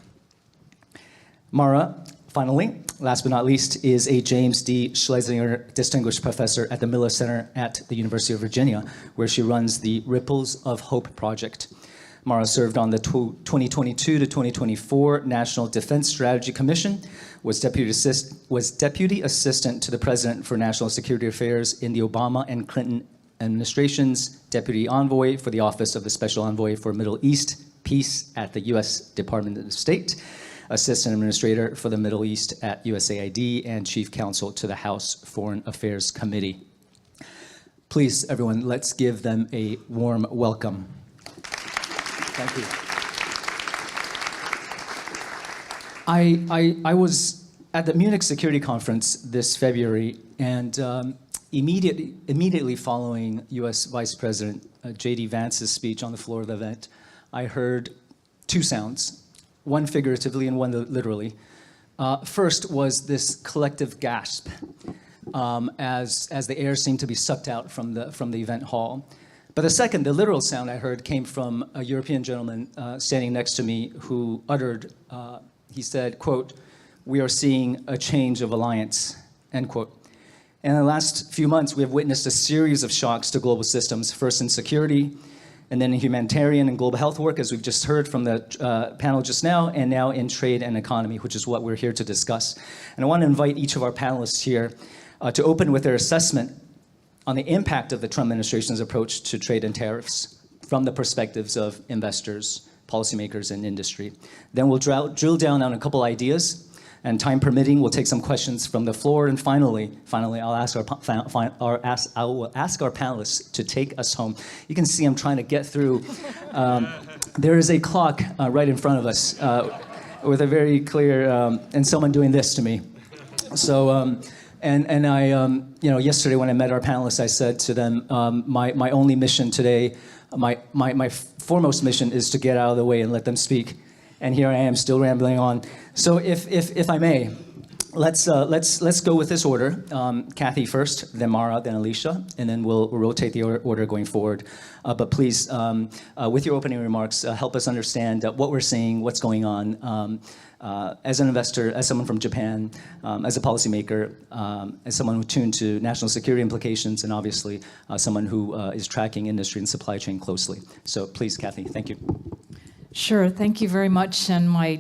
Mara, finally, last but not least, is a James D. Schlesinger Distinguished Professor at the Miller Center at the University of Virginia, where she runs the Ripples of Hope Project. Mara served on the 2022 to 2024 National Defense Strategy Commission, was deputy assistant to the President for National Security Affairs in the Obama and Clinton administrations, deputy envoy for the Office of the Special Envoy for Middle East Peace at the U.S. Department of State, assistant administrator for the Middle East at USAID, and chief counsel to the House Foreign Affairs Committee. Please, everyone, let's give them a warm welcome. Thank you. I was at the Munich Security Conference this February, and immediately following U.S. Vice President J.D. Vance's speech on the floor of the event, I heard two sounds, one figuratively and one literally. First was this collective gasp as the air seemed to be sucked out from the event hall. But the second, the literal sound I heard came from a European gentleman standing next to me who uttered, he said, quote, "We are seeing a change of alliance," end quote. And in the last few months, we have witnessed a series of shocks to global systems, first in security, and then in humanitarian and global health work, as we've just heard from the panel just now, and now in trade and economy, which is what we're here to discuss. And I want to invite each of our panelists here to open with their assessment on the impact of the Trump administration's approach to trade and tariffs from the perspectives of investors, policymakers, and industry. Then we'll drill down on a couple ideas, and time permitting, we'll take some questions from the floor. And finally, I'll ask our panelists to take us home. You can see I'm trying to get through. There is a clock right in front of us with a very clear, and someone doing this to me. So. And I, yesterday when I met our panelists, I said to them, my only mission today, my foremost mission is to get out of the way and let them speak. And here I am still rambling on. So if I may, let's go with this order. Kathy first, then Mara, then Alicia, and then we'll rotate the order going forward. But please, with your opening remarks, help us understand what we're seeing, what's going on. As an investor, as someone from Japan, as a policymaker, as someone who's tuned to national security implications, and obviously someone who is tracking industry and supply chain closely. So please, Kathy, thank you. Sure, thank you very much. And my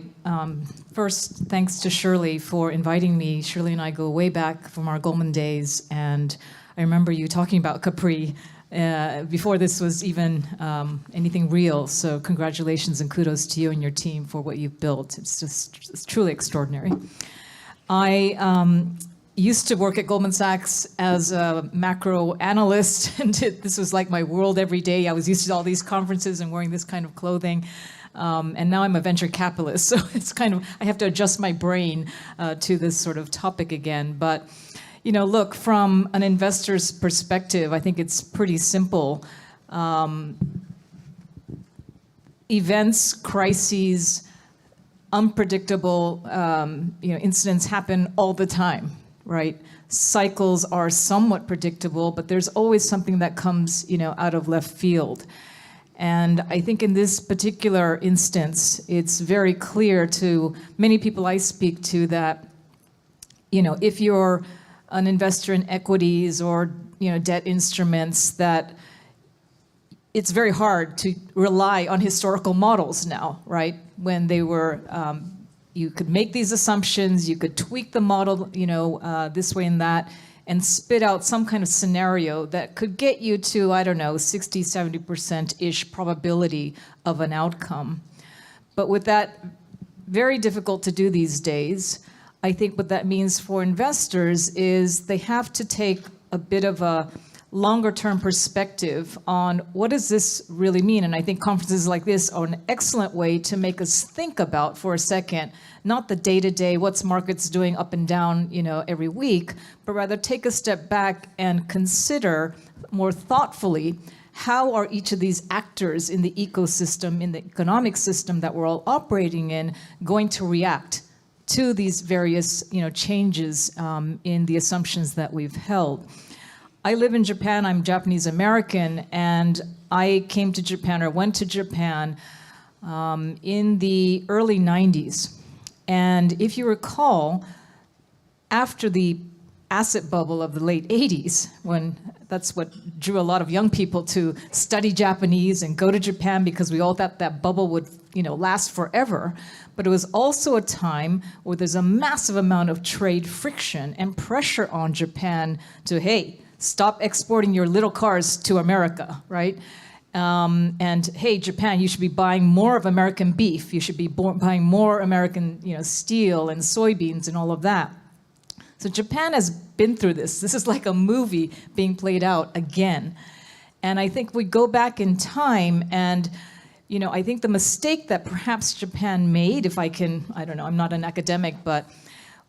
first thanks to Shirley for inviting me. Shirley and I go way back from our Goldman days, and I remember you talking about CAPRI before this was even anything real. So congratulations and kudos to you and your team for what you've built. It's truly extraordinary. I used to work at Goldman Sachs as a macro analyst, and this was like my world every day. I was used to all these conferences and wearing this kind of clothing. And now I'm a venture capitalist, so it's kind of, I have to adjust my brain to this sort of topic again. But look, from an investor's perspective, I think it's pretty simple. Events, crises, unpredictable incidents happen all the time, right? Cycles are somewhat predictable, but there's always something that comes out of left field. And I think in this particular instance, it's very clear to many people I speak to that, if you're an investor in equities or debt instruments, that it's very hard to rely on historical models now, right? When they were, you could make these assumptions, you could tweak the model, this way and that, and spit out some kind of scenario that could get you to, I don't know, 60, 70%-ish probability of an outcome. But with that, very difficult to do these days. I think what that means for investors is they have to take a bit of a longer term perspective on what does this really mean? And I think conferences like this are an excellent way to make us think about for a second, not the day-to-day, what's markets doing up and down, every week, but rather take a step back and consider more thoughtfully how are each of these actors in the ecosystem, in the economic system that we're all operating in, going to react to these various changes in the assumptions that we've held. I live in Japan, I'm Japanese American, and I came to Japan or went to Japan in the early 90s. And if you recall, after the asset bubble of the late 80s, when that's what drew a lot of young people to study Japanese and go to Japan because we all thought that bubble would last forever. But it was also a time where there's a massive amount of trade friction and pressure on Japan to, hey, stop exporting your little cars to America, right? And hey, Japan, you should be buying more of American beef. You should be buying more American, steel and soybeans and all of that. So Japan has been through this. This is like a movie being played out again. And I think we go back in time and, I think the mistake that perhaps Japan made, if I don't know, I'm not an academic, but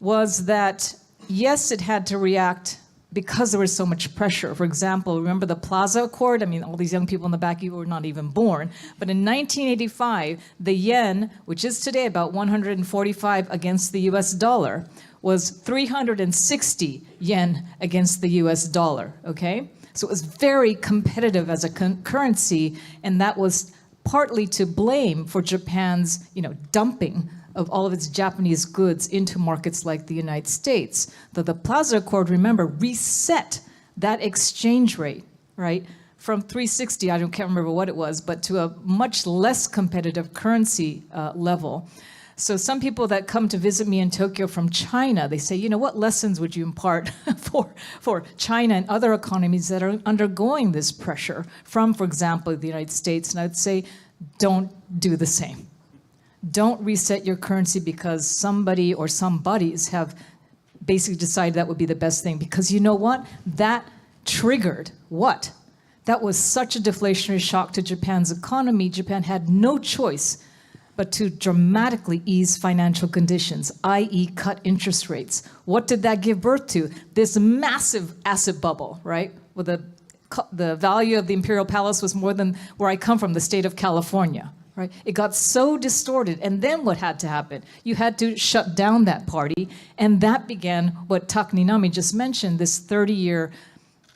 was that, yes, it had to react because there was so much pressure. For example, remember the Plaza Accord? I mean, all these young people in the back, you were not even born. But in 1985, the yen, which is today about 145 against the US dollar, was 360 yen against the US dollar, okay? So it was very competitive as a currency, and that was partly to blame for Japan's, dumping of all of its Japanese goods into markets like the United States. The Plaza Accord, remember, reset that exchange rate, right? From 360, I can't remember what it was, but to a much less competitive currency level. So some people that come to visit me in Tokyo from China, they say, what lessons would you impart for China and other economies that are undergoing this pressure from, for example, the United States? And I'd say, don't do the same. Don't reset your currency because somebody or some buddies have basically decided that would be the best thing. Because you know what? That triggered what? That was such a deflationary shock to Japan's economy. Japan had no choice but to dramatically ease financial conditions, i.e. cut interest rates. What did that give birth to? This massive asset bubble, right? With the value of the Imperial Palace was more than where I come from, the state of California. Right? It got so distorted, and then what had to happen? You had to shut down that party, and that began what Takuninami just mentioned, this 30-year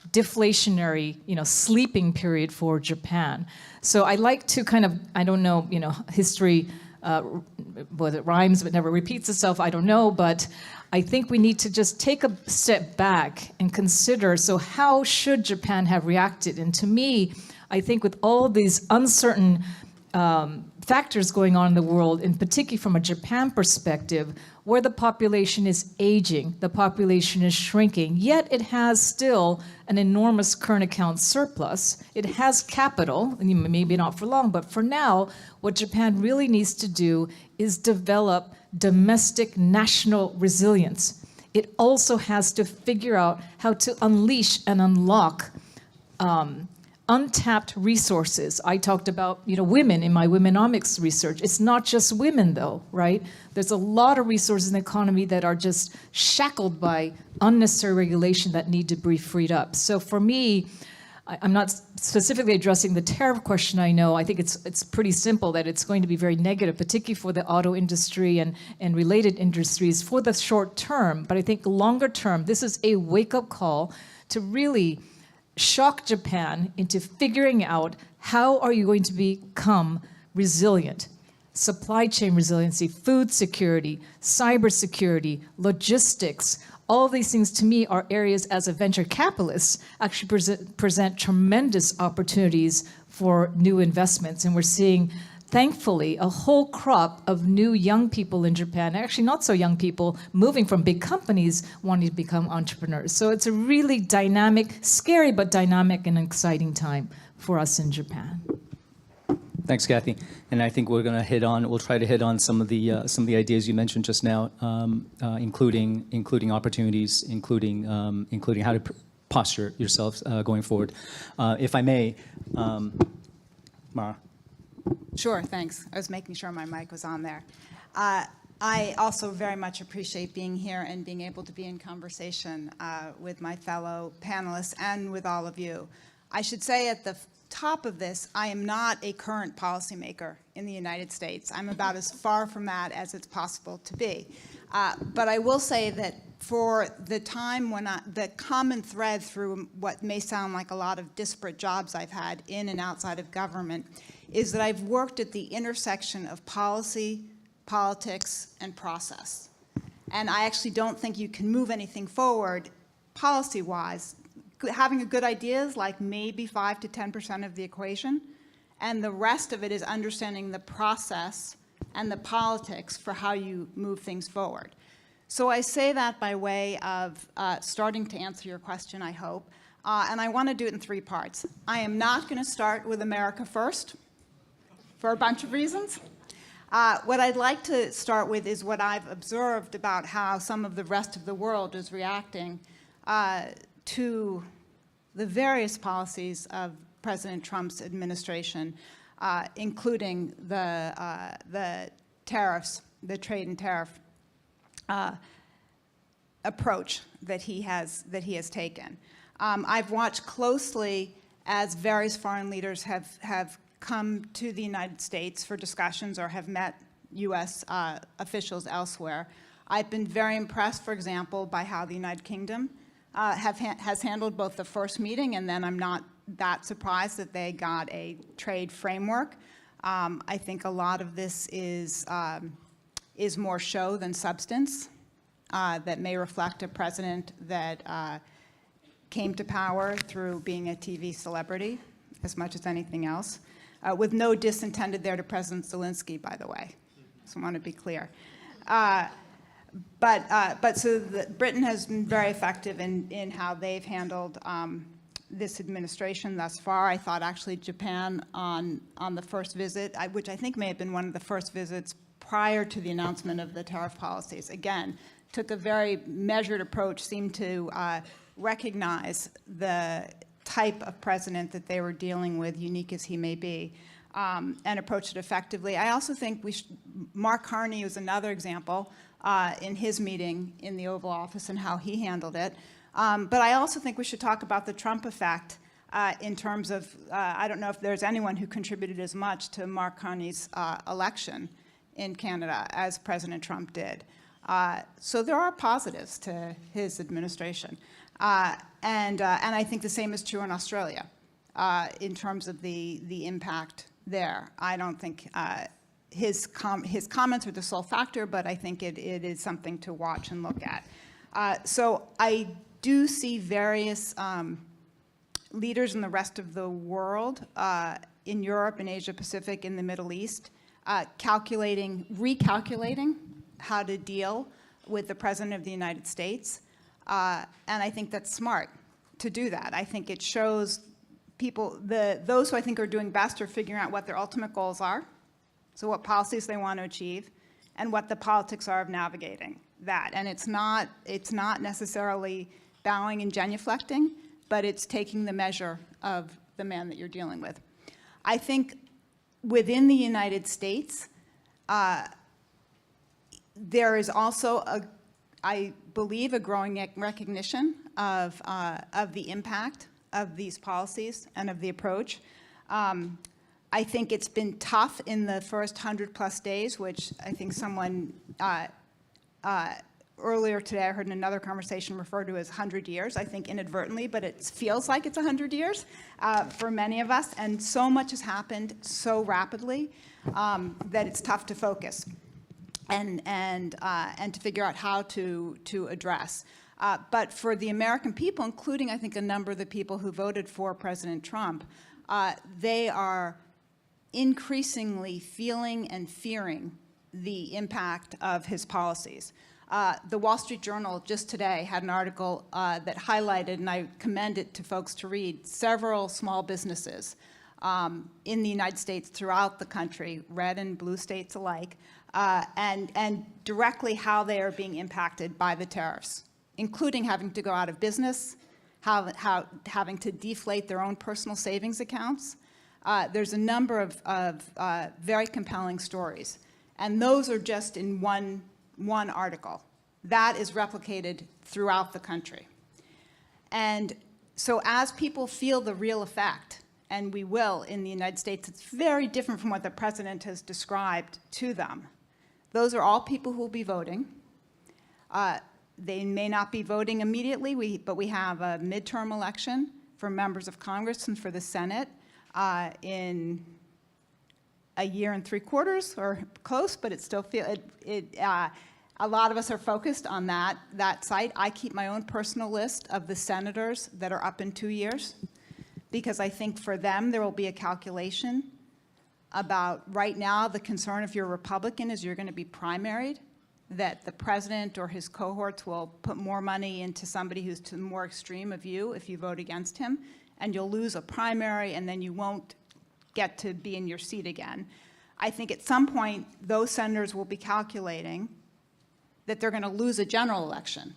deflationary, sleeping period for Japan. So I like to kind of, I don't know, history, whether it rhymes but never repeats itself, I don't know, but I think we need to just take a step back and consider, so how should Japan have reacted? And to me, I think with all these uncertain factors going on in the world, in particular from a Japan perspective, where the population is aging, the population is shrinking, yet it has still an enormous current account surplus. It has capital, and maybe not for long, but for now, what Japan really needs to do is develop domestic national resilience. It also has to figure out how to unleash and unlock untapped resources. I talked about, women in my womenomics research. It's not just women though, right? There's a lot of resources in the economy that are just shackled by unnecessary regulation that need to be freed up. So for me, I'm not specifically addressing the tariff question, I know. I think it's pretty simple that it's going to be very negative, particularly for the auto industry and related industries for the short term. But I think longer term, this is a wake-up call to really shock Japan into figuring out how are you going to become resilient. Supply chain resiliency, food security, cybersecurity, logistics, all these things to me are areas as a venture capitalist actually present tremendous opportunities for new investments. And we're seeing, thankfully, a whole crop of new young people in Japan, actually not so young people, moving from big companies wanting to become entrepreneurs. So it's a really dynamic, scary but dynamic and exciting time for us in Japan. Thanks, Kathy. And I think we'll try to hit on some of the ideas you mentioned just now, including opportunities, including how to posture yourselves going forward. If I may, Mara. Sure, thanks. I was making sure my mic was on there. I also very much appreciate being here and being able to be in conversation with my fellow panelists and with all of you. I should say at the top of this, I am not a current policymaker in the United States. I'm about as far from that as it's possible to be. But I will say that for the time when the common thread through what may sound like a lot of disparate jobs I've had in and outside of government is that I've worked at the intersection of policy, politics, and process. And I actually don't think you can move anything forward policy-wise. Having a good idea is like maybe 5 to 10% of the equation, and the rest of it is understanding the process and the politics for how you move things forward. So I say that by way of starting to answer your question, I hope, and I want to do it in 3 parts. I am not going to start with America first for a bunch of reasons. What I'd like to start with is what I've observed about how some of the rest of the world is reacting to the various policies of President Trump's administration, including the tariffs, the trade and tariff approach that he has taken. I've watched closely as various foreign leaders have come to the United States for discussions or have met U.S. officials elsewhere. I've been very impressed, for example, by how the United Kingdom has handled both the first meeting, and then I'm not that surprised that they got a trade framework. I think a lot of this is more show than substance, that may reflect a president that came to power through being a TV celebrity as much as anything else, with no diss intended there to President Zelensky, by the way. So I want to be clear. So Britain has been very effective in how they've handled this administration thus far. I thought actually Japan on the first visit, which I think may have been one of the first visits prior to the announcement of the tariff policies, again, took a very measured approach, seemed to recognize the type of president that they were dealing with, unique as he may be, and approached it effectively. I also think Mark Carney was another example in his meeting in the Oval Office and how he handled it. But I also think we should talk about the Trump effect in terms of, I don't know if there's anyone who contributed as much to Mark Carney's election in Canada as President Trump did. So there are positives to his administration. And I think the same is true in Australia in terms of the impact there. I don't think his comments are the sole factor, but I think it is something to watch and look at. So I do see various leaders in the rest of the world, in Europe, in Asia Pacific, in the Middle East, recalculating how to deal with the President of the United States. And I think that's smart to do that. I think it shows people, those who I think are doing best are figuring out what their ultimate goals are, so what policies they want to achieve, and what the politics are of navigating that. And it's not necessarily bowing and genuflecting, but it's taking the measure of the man that you're dealing with. I think within the United States, there is also I believe a growing recognition of the impact of these policies and of the approach. I think it's been tough in the first 100+ days, which I think someone earlier today I heard in another conversation referred to as 100 years, I think inadvertently, but it feels like it's 100 years for many of us, and so much has happened so rapidly that it's tough to focus and to figure out how to address. But for the American people, including I think a number of the people who voted for President Trump, they are increasingly feeling and fearing the impact of his policies. The Wall Street Journal just today had an article that highlighted, and I commend it to folks to read, several small businesses in the United States, throughout the country, red and blue states alike, and directly how they are being impacted by the tariffs, including having to go out of business, having to deflate their own personal savings accounts. There's a number of very compelling stories, and those are just in one article. That is replicated throughout the country. And so as people feel the real effect, and we will in the United States, it's very different from what the president has described to them. Those are all people who will be voting. They may not be voting immediately, but we have a midterm election for members of Congress and for the Senate in a year and 3/4 or close, but it still feels, a lot of us are focused on that site. I keep my own personal list of the senators that are up in 2 years, because I think for them there will be a calculation about, right now, the concern if you're a Republican is you're going to be primaried, that the president or his cohorts will put more money into somebody who's to the more extreme of you if you vote against him, and you'll lose a primary, and then you won't get to be in your seat again. I think at some point those senators will be calculating that they're going to lose a general election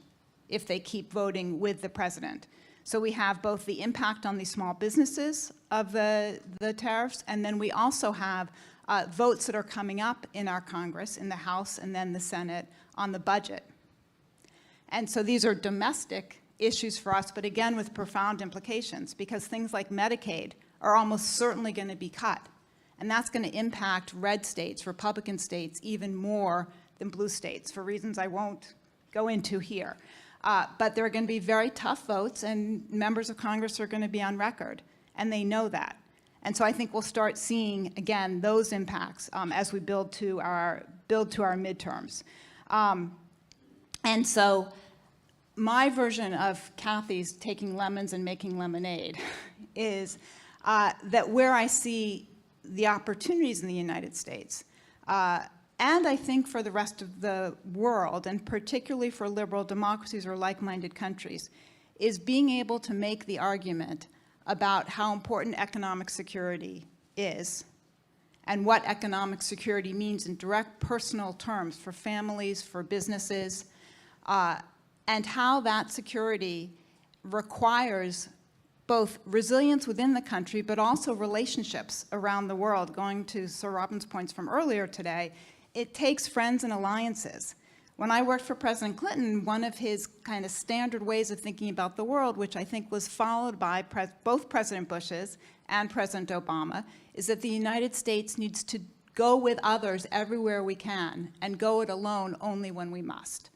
if they keep voting with the president. So we have both the impact on the small businesses of the tariffs, and then we also have votes that are coming up in our Congress, in the House and then the Senate, on the budget. And so these are domestic issues for us, but again with profound implications, because things like Medicaid are almost certainly going to be cut. And that's going to impact red states, Republican states, even more than blue states, for reasons I won't go into here. But there are going to be very tough votes, and members of Congress are going to be on record, and they know that. And so I think we'll start seeing, again, those impacts as we build to our midterms. And so my version of Kathy's taking lemons and making lemonade is that where I see the opportunities in the United States, and I think for the rest of the world, and particularly for liberal democracies or like-minded countries, is being able to make the argument about how important economic security is and what economic security means in direct personal terms for families, for businesses, and how that security requires both resilience within the country, but also relationships around the world. Going to Sir Robin's points from earlier today, it takes friends and alliances. When I worked for President Clinton, one of his kind of standard ways of thinking about the world, which I think was followed by both President Bush's and President Obama, is that the United States needs to go with others everywhere we can and go it alone only when we must.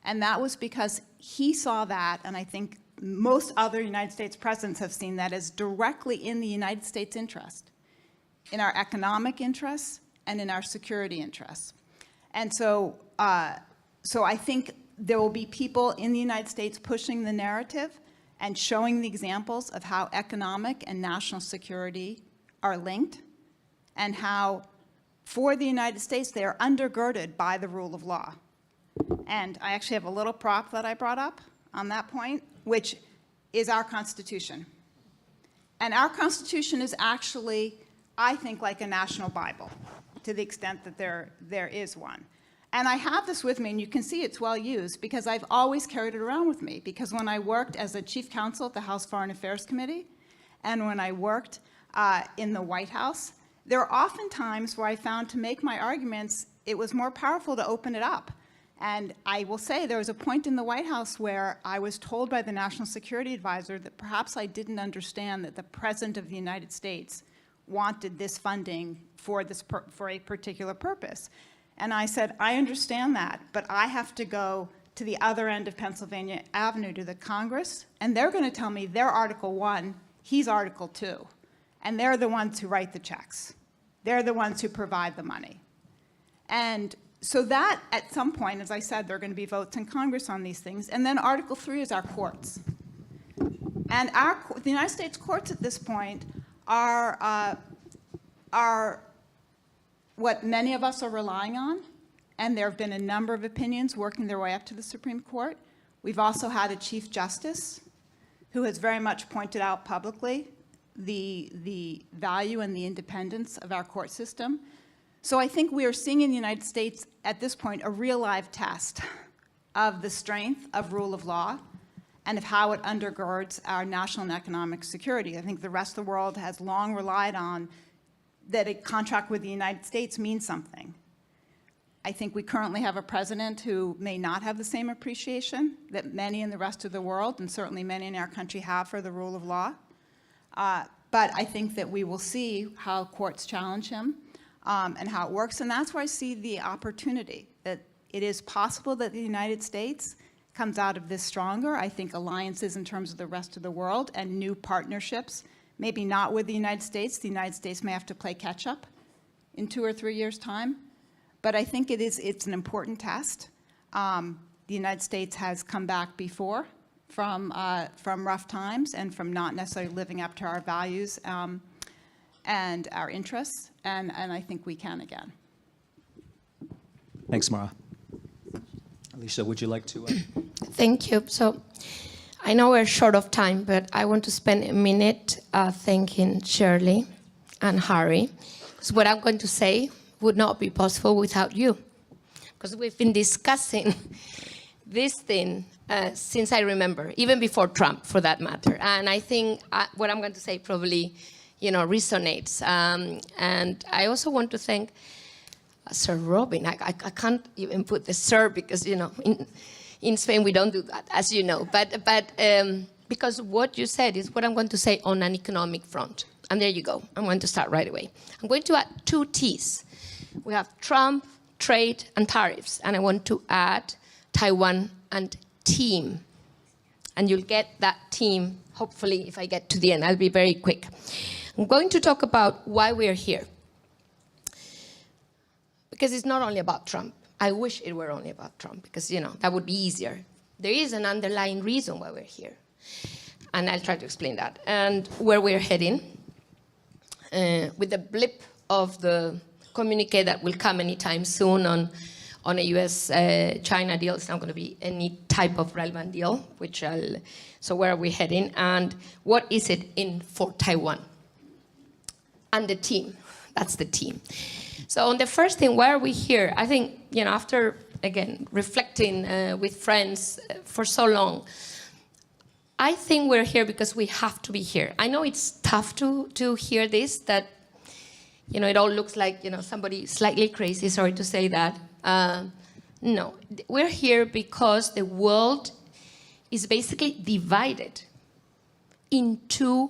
And that was because he saw that, and I think most other United States presidents have seen that, as directly in the United States' interest, in our economic interests and in our security interests. And so I think there will be people in the United States pushing the narrative and showing the examples of how economic and national security are linked, and how, for the United States, they are undergirded by the rule of law. And I actually have a little prop that I brought up on that point, which is our Constitution. And our Constitution is actually, I think, like a national Bible, to the extent that there is one. And I have this with me, and you can see it's well used, because I've always carried it around with me. Because when I worked as a chief counsel at the House Foreign Affairs Committee, and when I worked in the White House, there are often times where I found, to make my arguments, it was more powerful to open it up. And I will say there was a point in the White House where I was told by the National Security Advisor that perhaps I didn't understand that the President of the United States wanted this funding for a particular purpose. And I said, I understand that, but I have to go to the other end of Pennsylvania Avenue to the Congress, and they're going to tell me they're Article 1, he's Article 2. And they're the ones who write the checks. They're the ones who provide the money. And so that, at some point, as I said, there are going to be votes in Congress on these things. And then Article 3 is our courts. And the United States courts at this point are what many of us are relying on. And there have been a number of opinions working their way up to the Supreme Court. We've also had a Chief Justice who has very much pointed out publicly the value and the independence of our court system. So I think we are seeing in the United States at this point a real live test of the strength of rule of law and of how it undergirds our national and economic security. I think the rest of the world has long relied on that a contract with the United States means something. I think we currently have a president who may not have the same appreciation that many in the rest of the world, and certainly many in our country, have for the rule of law. But I think that we will see how courts challenge him and how it works. And that's where I see the opportunity, that it is possible that the United States comes out of this stronger. I think alliances in terms of the rest of the world and new partnerships, maybe not with the United States. The United States may have to play catch up in 2 or 3 years' time. But I think it's an important test. The United States has come back before from rough times and from not necessarily living up to our values and our interests, and I think we can again. Thanks, Mara. Alicia, would you like to? Thank you. So I know we're short of time, but I want to spend a minute thanking Shirley and Harry, because what I'm going to say would not be possible without you, because we've been discussing this thing since I remember, even before Trump, for that matter. And I think what I'm going to say probably, resonates. And I also want to thank Sir Robin. I can't even put the Sir because, in Spain we don't do that, as you know. But because what you said is what I'm going to say on an economic front. And there you go. I'm going to start right away. I'm going to add 2 T's. We have Trump, trade, and tariffs. And I want to add Taiwan and team. And you'll get that team, hopefully, if I get to the end. I'll be very quick. I'm going to talk about why we're here. Because it's not only about Trump. I wish it were only about Trump, because, that would be easier. There is an underlying reason why we're here. And I'll try to explain that. And where we're heading, with the blip of the communique that will come anytime soon on a US-China deal. It's not going to be any type of relevant deal, so where are we heading? And what is it in for Taiwan? And the team, that's the team. So on the first thing, why are we here? I think, after, again, reflecting with friends for so long, I think we're here because we have to be here. I know it's tough to hear this, that it all looks like, somebody slightly crazy, sorry to say that. No, we're here because the world is basically divided in 2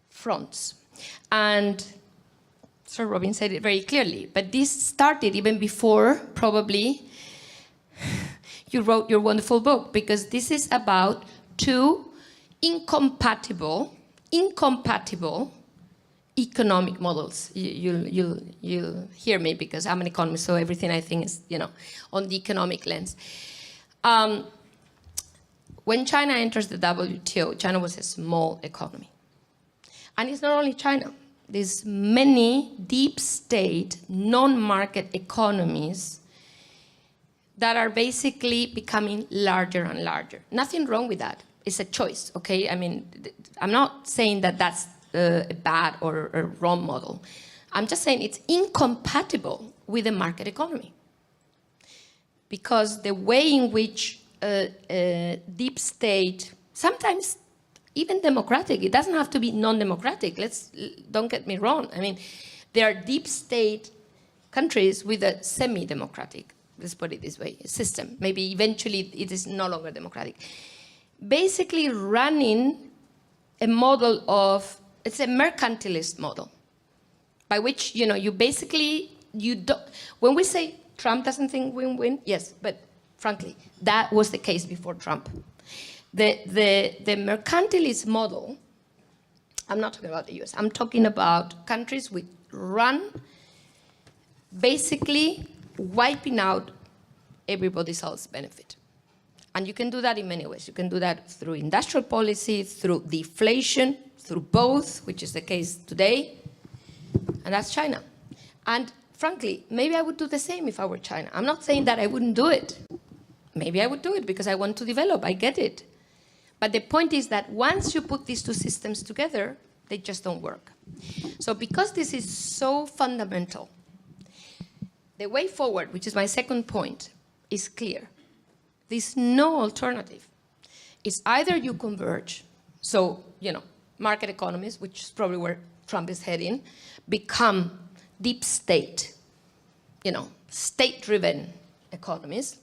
fronts. And Sir Robin said it very clearly, but this started even before, probably, you wrote your wonderful book, because this is about 2 incompatible economic models. You'll hear me because I'm an economist, so everything I think is, on the economic lens. When China enters the WTO, China was a small economy. And it's not only China. There's many deep state, non-market economies that are basically becoming larger and larger. Nothing wrong with that. It's a choice, okay? I mean, I'm not saying that that's a bad or a wrong model. I'm just saying it's incompatible with the market economy. Because the way in which deep state, sometimes even democratic, it doesn't have to be non-democratic, don't get me wrong. I mean, there are deep state countries with a semi-democratic, let's put it this way, system. Maybe eventually it is no longer democratic. Basically running a model of, it's a mercantilist model, by which, you basically, don't, when we say Trump doesn't think win-win, yes, but frankly, that was the case before Trump. The mercantilist model, I'm not talking about the US, I'm talking about countries which run basically wiping out everybody else's benefit. And you can do that in many ways. You can do that through industrial policy, through deflation, through both, which is the case today, and that's China. And frankly, maybe I would do the same if I were China. I'm not saying that I wouldn't do it. Maybe I would do it because I want to develop, I get it. But the point is that once you put these 2 systems together, They just don't work. So because this is so fundamental, the way forward, which is my second point, is clear. There's no alternative. It's either you converge, so, market economies, which is probably where Trump is heading, become deep state, state-driven economies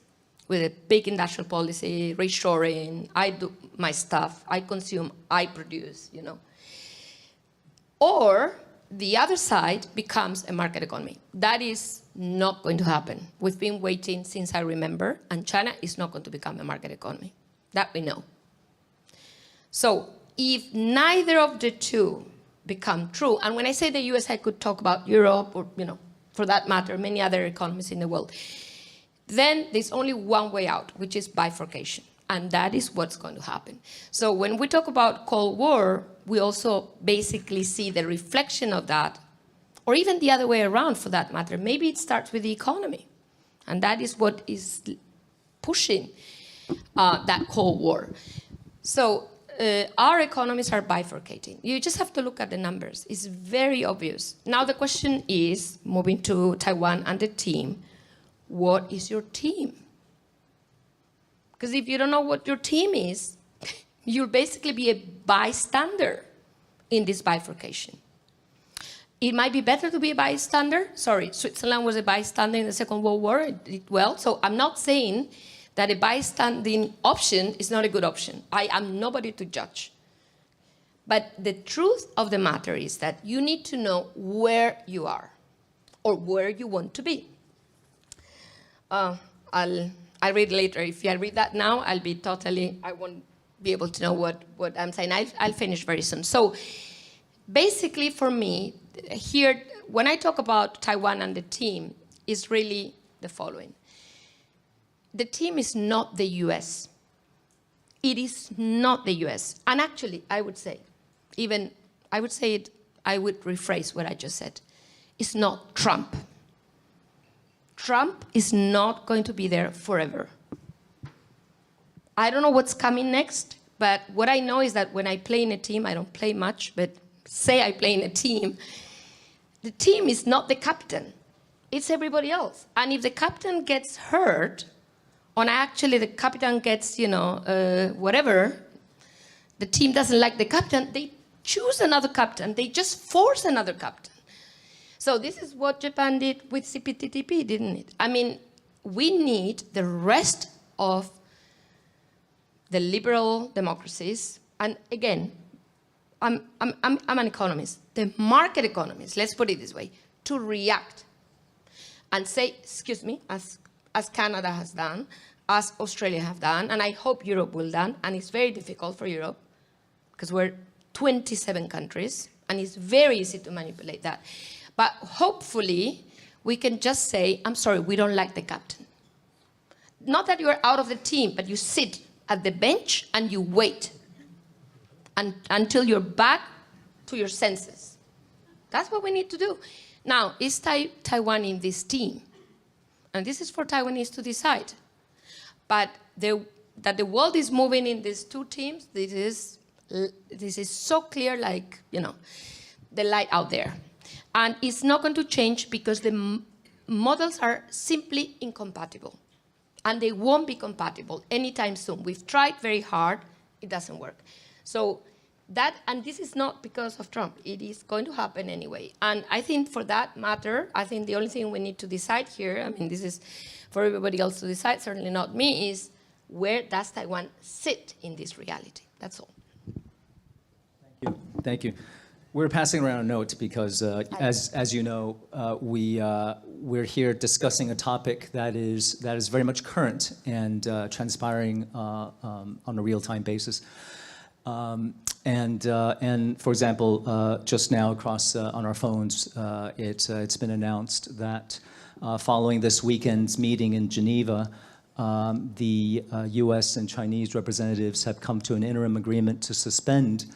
with a big industrial policy, reshoring, I do my stuff, I consume, I produce, Or the other side becomes a market economy. That is not going to happen. We've been waiting since I remember, and China is not going to become a market economy. That we know. So if neither of the two become true, and when I say the US, I could talk about Europe or, for that matter, many other economies in the world, then there's only one way out, which is bifurcation. And that is what's going to happen. So when we talk about Cold War, we also basically see the reflection of that, or even the other way around for that matter. Maybe it starts with the economy. And that is what is pushing that Cold War. So our economies are bifurcating. You just have to look at the numbers. It's very obvious. Now the question is, moving to Taiwan and the team, what is your team? Because if you don't know what your team is, you'll basically be a bystander in this bifurcation. It might be better to be a bystander. Sorry, Switzerland was a bystander in the Second World War. It did well. So I'm not saying that a bystanding option is not a good option. I am nobody to judge. But the truth of the matter is that you need to know where you are or where you want to be. I'll read later. If I read that now, I won't be able to know what I'm saying. I'll finish very soon. So basically for me, here, when I talk about Taiwan and the team, is really the following. The team is not the US. It is not the US. And actually, I would rephrase what I just said. It's not Trump. Trump is not going to be there forever. I don't know what's coming next, but what I know is that when I play in a team, I don't play much, but say I play in a team, the team is not the captain. It's everybody else. And if the captain gets hurt, or actually the captain gets, whatever, the team doesn't like the captain, they choose another captain. They just force another captain. So this is what Japan did with CPTPP, didn't it? I mean, we need the rest of the liberal democracies, and again, I'm an economist, the market economists, let's put it this way, to react and say, excuse me, as Canada has done, as Australia have done, and I hope Europe will done, and it's very difficult for Europe, because we're 27 countries, and it's very easy to manipulate that. But hopefully, we can just say, I'm sorry, we don't like the captain. Not that you're out of the team, but you sit at the bench and you wait until you're back to your senses. That's what we need to do. Now, is Taiwan in this team? And this is for Taiwanese to decide. But that the world is moving in these two teams, this is so clear, like, the light out there. And it's not going to change because the models are simply incompatible. And they won't be compatible anytime soon. We've tried very hard, it doesn't work. So and this is not because of Trump, it is going to happen anyway. And I think for that matter, I think the only thing we need to decide here, I mean, this is for everybody else to decide, certainly not me, is where does Taiwan sit in this reality? That's all. Thank you. Thank you. We're passing around a note because, as you know, we're here discussing a topic that is very much current and transpiring on a real-time basis. And for example, just now across on our phones, it's been announced that following this weekend's meeting in Geneva, the U.S. and Chinese representatives have come to an interim agreement to suspend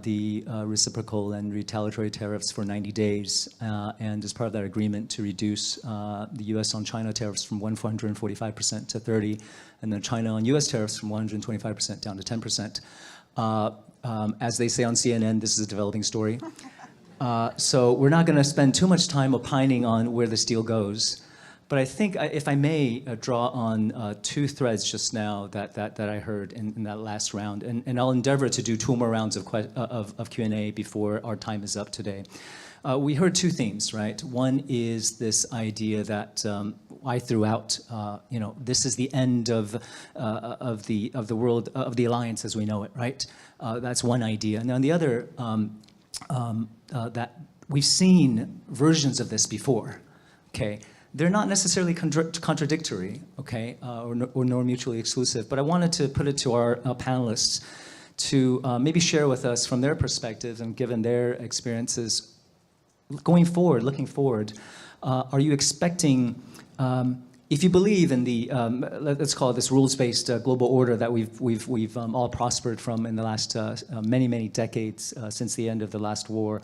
the reciprocal and retaliatory tariffs for 90 days, and as part of that agreement to reduce the U.S. on China tariffs from 145% to 30%, and then China on U.S. tariffs from 125% down to 10%. As they say on CNN, this is a developing story. So we're not going to spend too much time opining on where this deal goes. But I think, if I may draw on two threads just now that I heard in that last round, and I'll endeavor to do 2 more rounds of Q&A before our time is up today. We heard 2 themes, right? One is this idea that I threw out, this is the end of the world, of the alliance as we know it, right? That's one idea. And on the other, that we've seen versions of this before, okay? They're not necessarily contradictory, okay, or nor mutually exclusive, but I wanted to put it to our panelists to maybe share with us from their perspective and given their experiences going forward, looking forward. Are you expecting, if you believe in the, let's call it this rules-based global order that we've all prospered from in the last many decades since the end of the last war,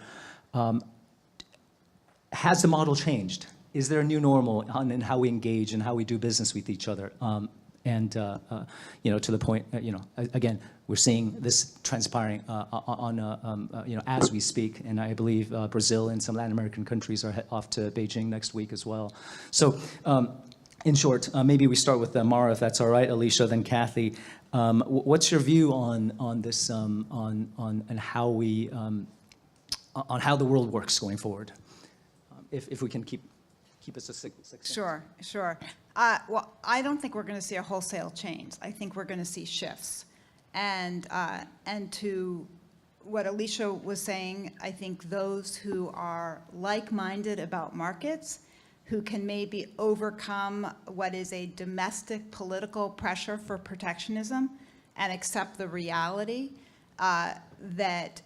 has the model changed? Is there a new normal in how we engage and how we do business with each other? To the point, again, we're seeing this transpiring as we speak, and I believe Brazil and some Latin American countries are off to Beijing next week as well. So, in short, maybe we start with Mara, if that's all right, Alicia, then Kathy. What's your view on this, on how we, on how the world works going forward? If we can keep us to six. Sure. Well, I don't think we're going to see a wholesale change. I think we're going to see shifts. And to what Alicia was saying, I think those who are like-minded about markets, who can maybe overcome what is a domestic political pressure for protectionism and accept the reality that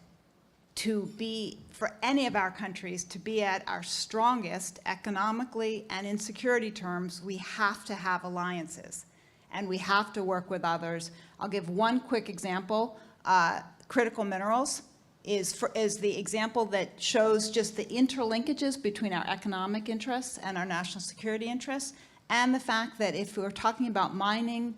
for any of our countries to be at our strongest economically and in security terms, we have to have alliances and we have to work with others. I'll give one quick example. Critical minerals is the example that shows just the interlinkages between our economic interests and our national security interests, and the fact that if we're talking about mining,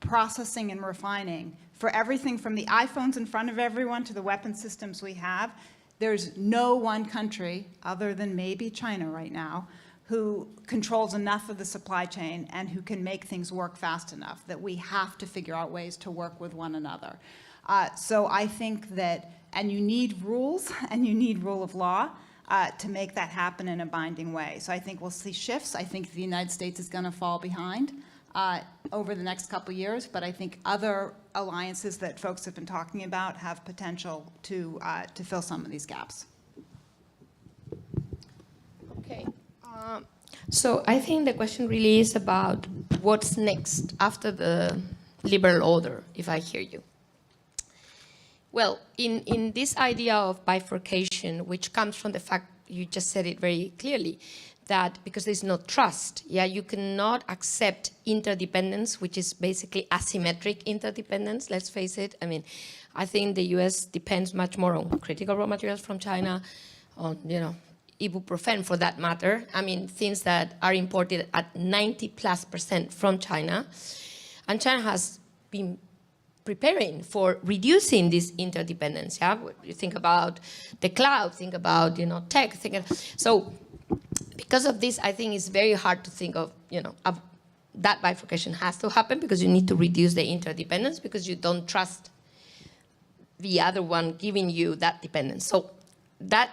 processing, and refining, for everything from the iPhones in front of everyone to the weapon systems we have, there's no one country, other than maybe China right now, who controls enough of the supply chain and who can make things work fast enough that we have to figure out ways to work with one another. So I think that, and you need rules and you need rule of law to make that happen in a binding way. So I think we'll see shifts. I think the United States is going to fall behind over the next couple of years, but I think other alliances that folks have been talking about have potential to fill some of these gaps. Okay. So I think the question really is about what's next after the liberal order, if I hear you. Well, in this idea of bifurcation, which comes from the fact, you just said it very clearly, that because there's no trust, you cannot accept interdependence, which is basically asymmetric interdependence, let's face it. I mean, I think the US depends much more on critical raw materials from China, on, ibuprofen for that matter. I mean, things that are imported at 90+% from China. And China has been preparing for reducing this interdependence. You think about the cloud, think about, tech. So because of this, I think it's very hard to think of, that bifurcation has to happen because you need to reduce the interdependence because you don't trust the other one giving you that dependence. So that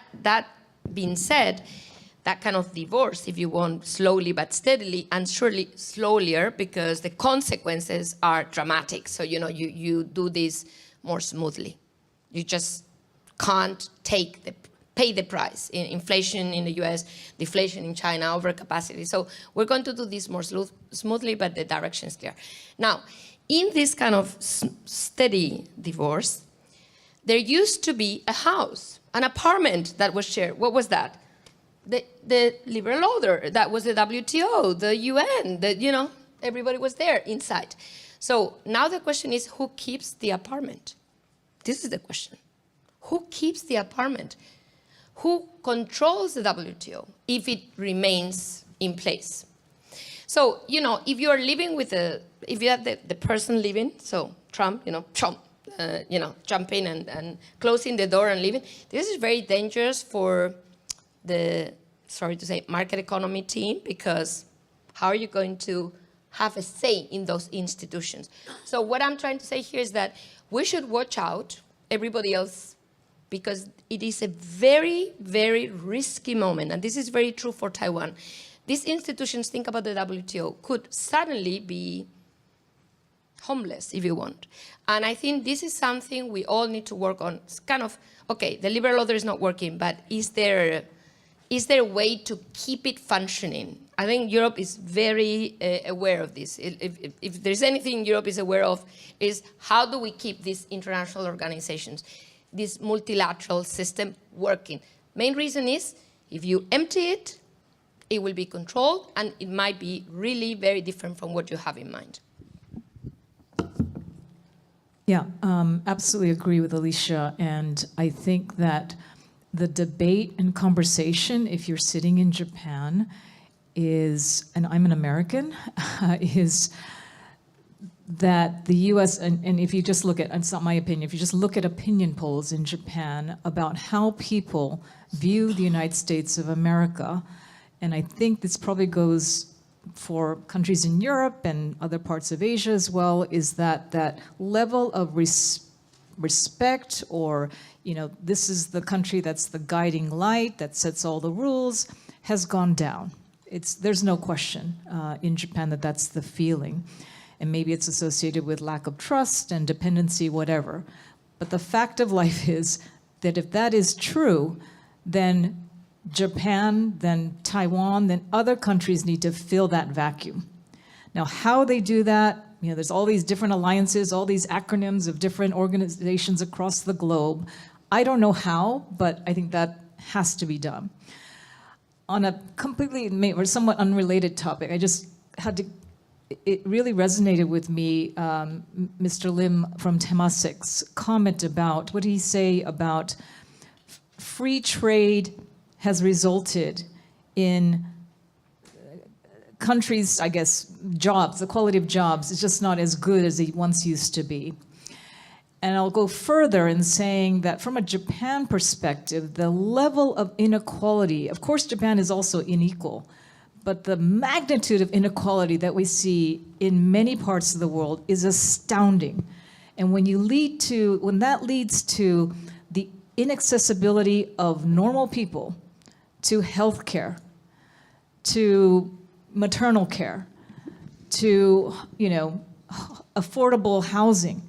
being said, that kind of divorce, if you want, slowly but steadily, and surely slower because the consequences are dramatic. So, you do this more smoothly. You just can't pay the price. Inflation in the US, deflation in China, overcapacity. So we're going to do this more smoothly, but the direction is clear. Now, in this kind of steady divorce, there used to be a house, an apartment that was shared. What was that? The liberal order. That was the WTO, the UN, everybody was there inside. So now the question is, who keeps the apartment? This is the question. Who keeps the apartment? Who controls the WTO if it remains in place? So, if you're living with if you have the person living, so Trump, Trump jumping and closing the door and leaving. This is very dangerous for the, sorry to say, market economy team, because how are you going to have a say in those institutions? So what I'm trying to say here is that we should watch out, everybody else, because it is a very, very risky moment. And this is very true for Taiwan. These institutions, think about the WTO, could suddenly be homeless, if you want. And I think this is something we all need to work on. It's kind of, okay, the liberal order is not working, but is there a way to keep it functioning? I think Europe is very aware of this. If there's anything Europe is aware of, is how do we keep these international organizations, this multilateral system working? Main reason is, if you empty it, it will be controlled, and it might be really very different from what you have in mind. Yeah, absolutely agree with Alicia. And I think that the debate and conversation, if you're sitting in Japan, is, and I'm an American, is that the US, and if you just look at, it's not my opinion, if you just look at opinion polls in Japan about how people view the United States of America, and I think this probably goes for countries in Europe and other parts of Asia as well, is that level of respect, or, this is the country that's the guiding light, that sets all the rules, has gone down. There's no question in Japan that that's the feeling. And maybe it's associated with lack of trust and dependency, whatever. But the fact of life is that if that is true, then Japan, then Taiwan, then other countries need to fill that vacuum. Now, how they do that, there's all these different alliances, all these acronyms of different organizations across the globe. I don't know how, but I think that has to be done. On a completely or somewhat unrelated topic, I just had to, it really resonated with me, Mr. Lim from Temasek's comment about, what did he say about free trade has resulted in countries, I guess, jobs, the quality of jobs is just not as good as it once used to be. And I'll go further in saying that from a Japan perspective, the level of inequality, of course Japan is also unequal, but the magnitude of inequality that we see in many parts of the world is astounding. And when that leads to the inaccessibility of normal people to health care, to maternal care, to affordable housing,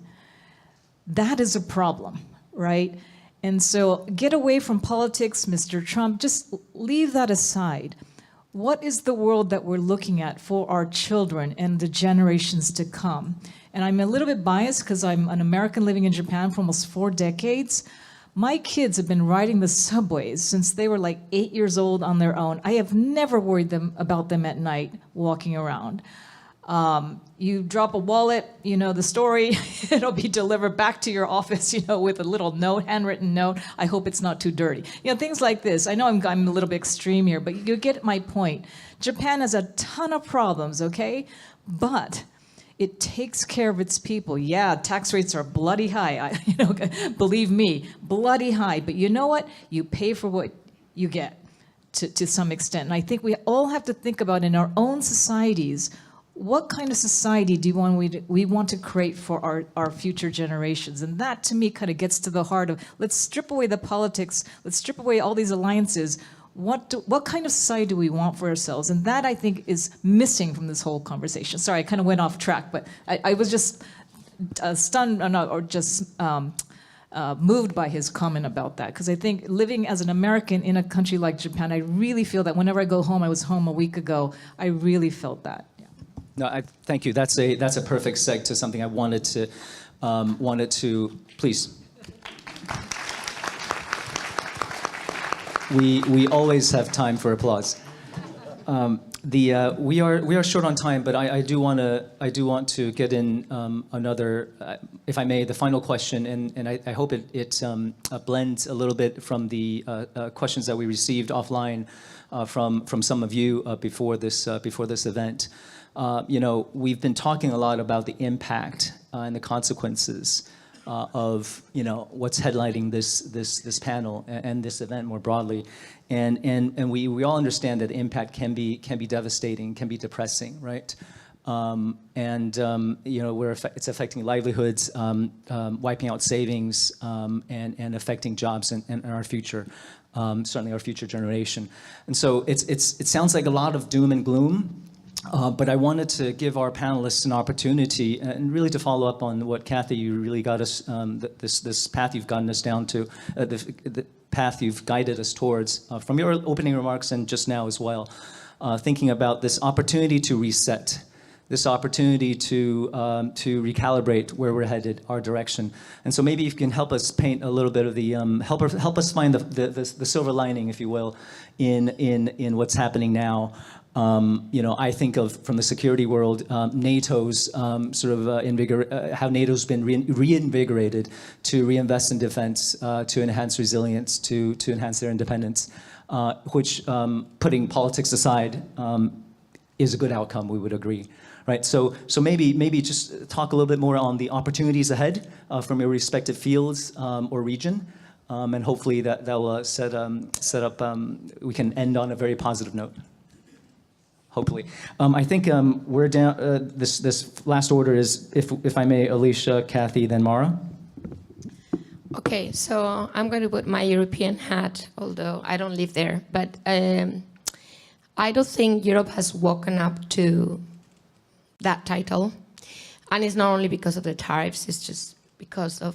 that is a problem, right? And so get away from politics, Mr. Trump, just leave that aside. What is the world that we're looking at for our children and the generations to come? And I'm a little bit biased because I'm an American living in Japan for almost 4 decades. My kids have been riding the subways since they were like 8 years old on their own. I have never worried about them at night walking around. You drop a wallet, the story, it'll be delivered back to your office, with a little note, handwritten note. I hope it's not too dirty. Things like this. I know I'm a little bit extreme here, but you get my point. Japan has a ton of problems, okay? But it takes care of its people. Yeah, tax rates are bloody high. Believe me, bloody high. But you know what? You pay for what you get to some extent. And I think we all have to think about in our own societies, what kind of society do we want to create for our future generations? And that, to me, kind of gets to the heart of, let's strip away the politics, let's strip away all these alliances. What kind of society do we want for ourselves? And that, I think, is missing from this whole conversation. Sorry, I kind of went off track, but I was just stunned, or just moved by his comment about that. Because I think living as an American in a country like Japan, I really feel that whenever I go home, I was home a week ago, I really felt that. No, thank you. That's a perfect seg to something I wanted to please. We always have time for applause. We are short on time, but I do want to get in another, if I may, the final question, and I hope it blends a little bit from the questions that we received offline from some of you before this event. We've been talking a lot about the impact and the consequences of what's headlining this panel and this event more broadly, and we all understand that the impact can be devastating, can be depressing, right? It's affecting livelihoods, wiping out savings, and affecting jobs and our future, certainly our future generation. And so it sounds like a lot of doom and gloom, but I wanted to give our panelists an opportunity and really to follow up on what Kathy, you really got us, this path you've gotten us down to, the path you've guided us towards from your opening remarks and just now as well, thinking about this opportunity to reset, this opportunity to recalibrate where we're headed, our direction. And so maybe you can help us paint a little bit of the, help us find the silver lining, if you will, in what's happening now. I think of, from the security world, NATO's how NATO's been reinvigorated to reinvest in defense, to enhance resilience, to enhance their independence, which, putting politics aside, is a good outcome, we would agree. Right, so maybe just talk a little bit more on the opportunities ahead from your respective fields or region, and hopefully that will set up. We can end on a very positive note. Hopefully, I think we're down. This last order is, if I may, Alicia, Kathy, then Mara. Okay, so I'm going to put my European hat, although I don't live there, but I don't think Europe has woken up to that title, and it's not only because of the tariffs, it's just because of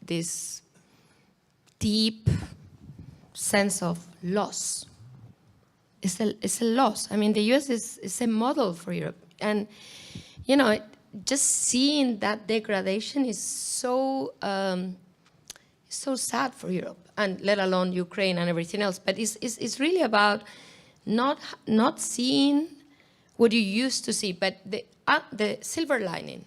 this deep sense of loss. It's a loss. I mean, the US is a model for Europe, and just seeing that degradation is so sad for Europe, and let alone Ukraine and everything else. But it's really about not seeing what you used to see, but the silver lining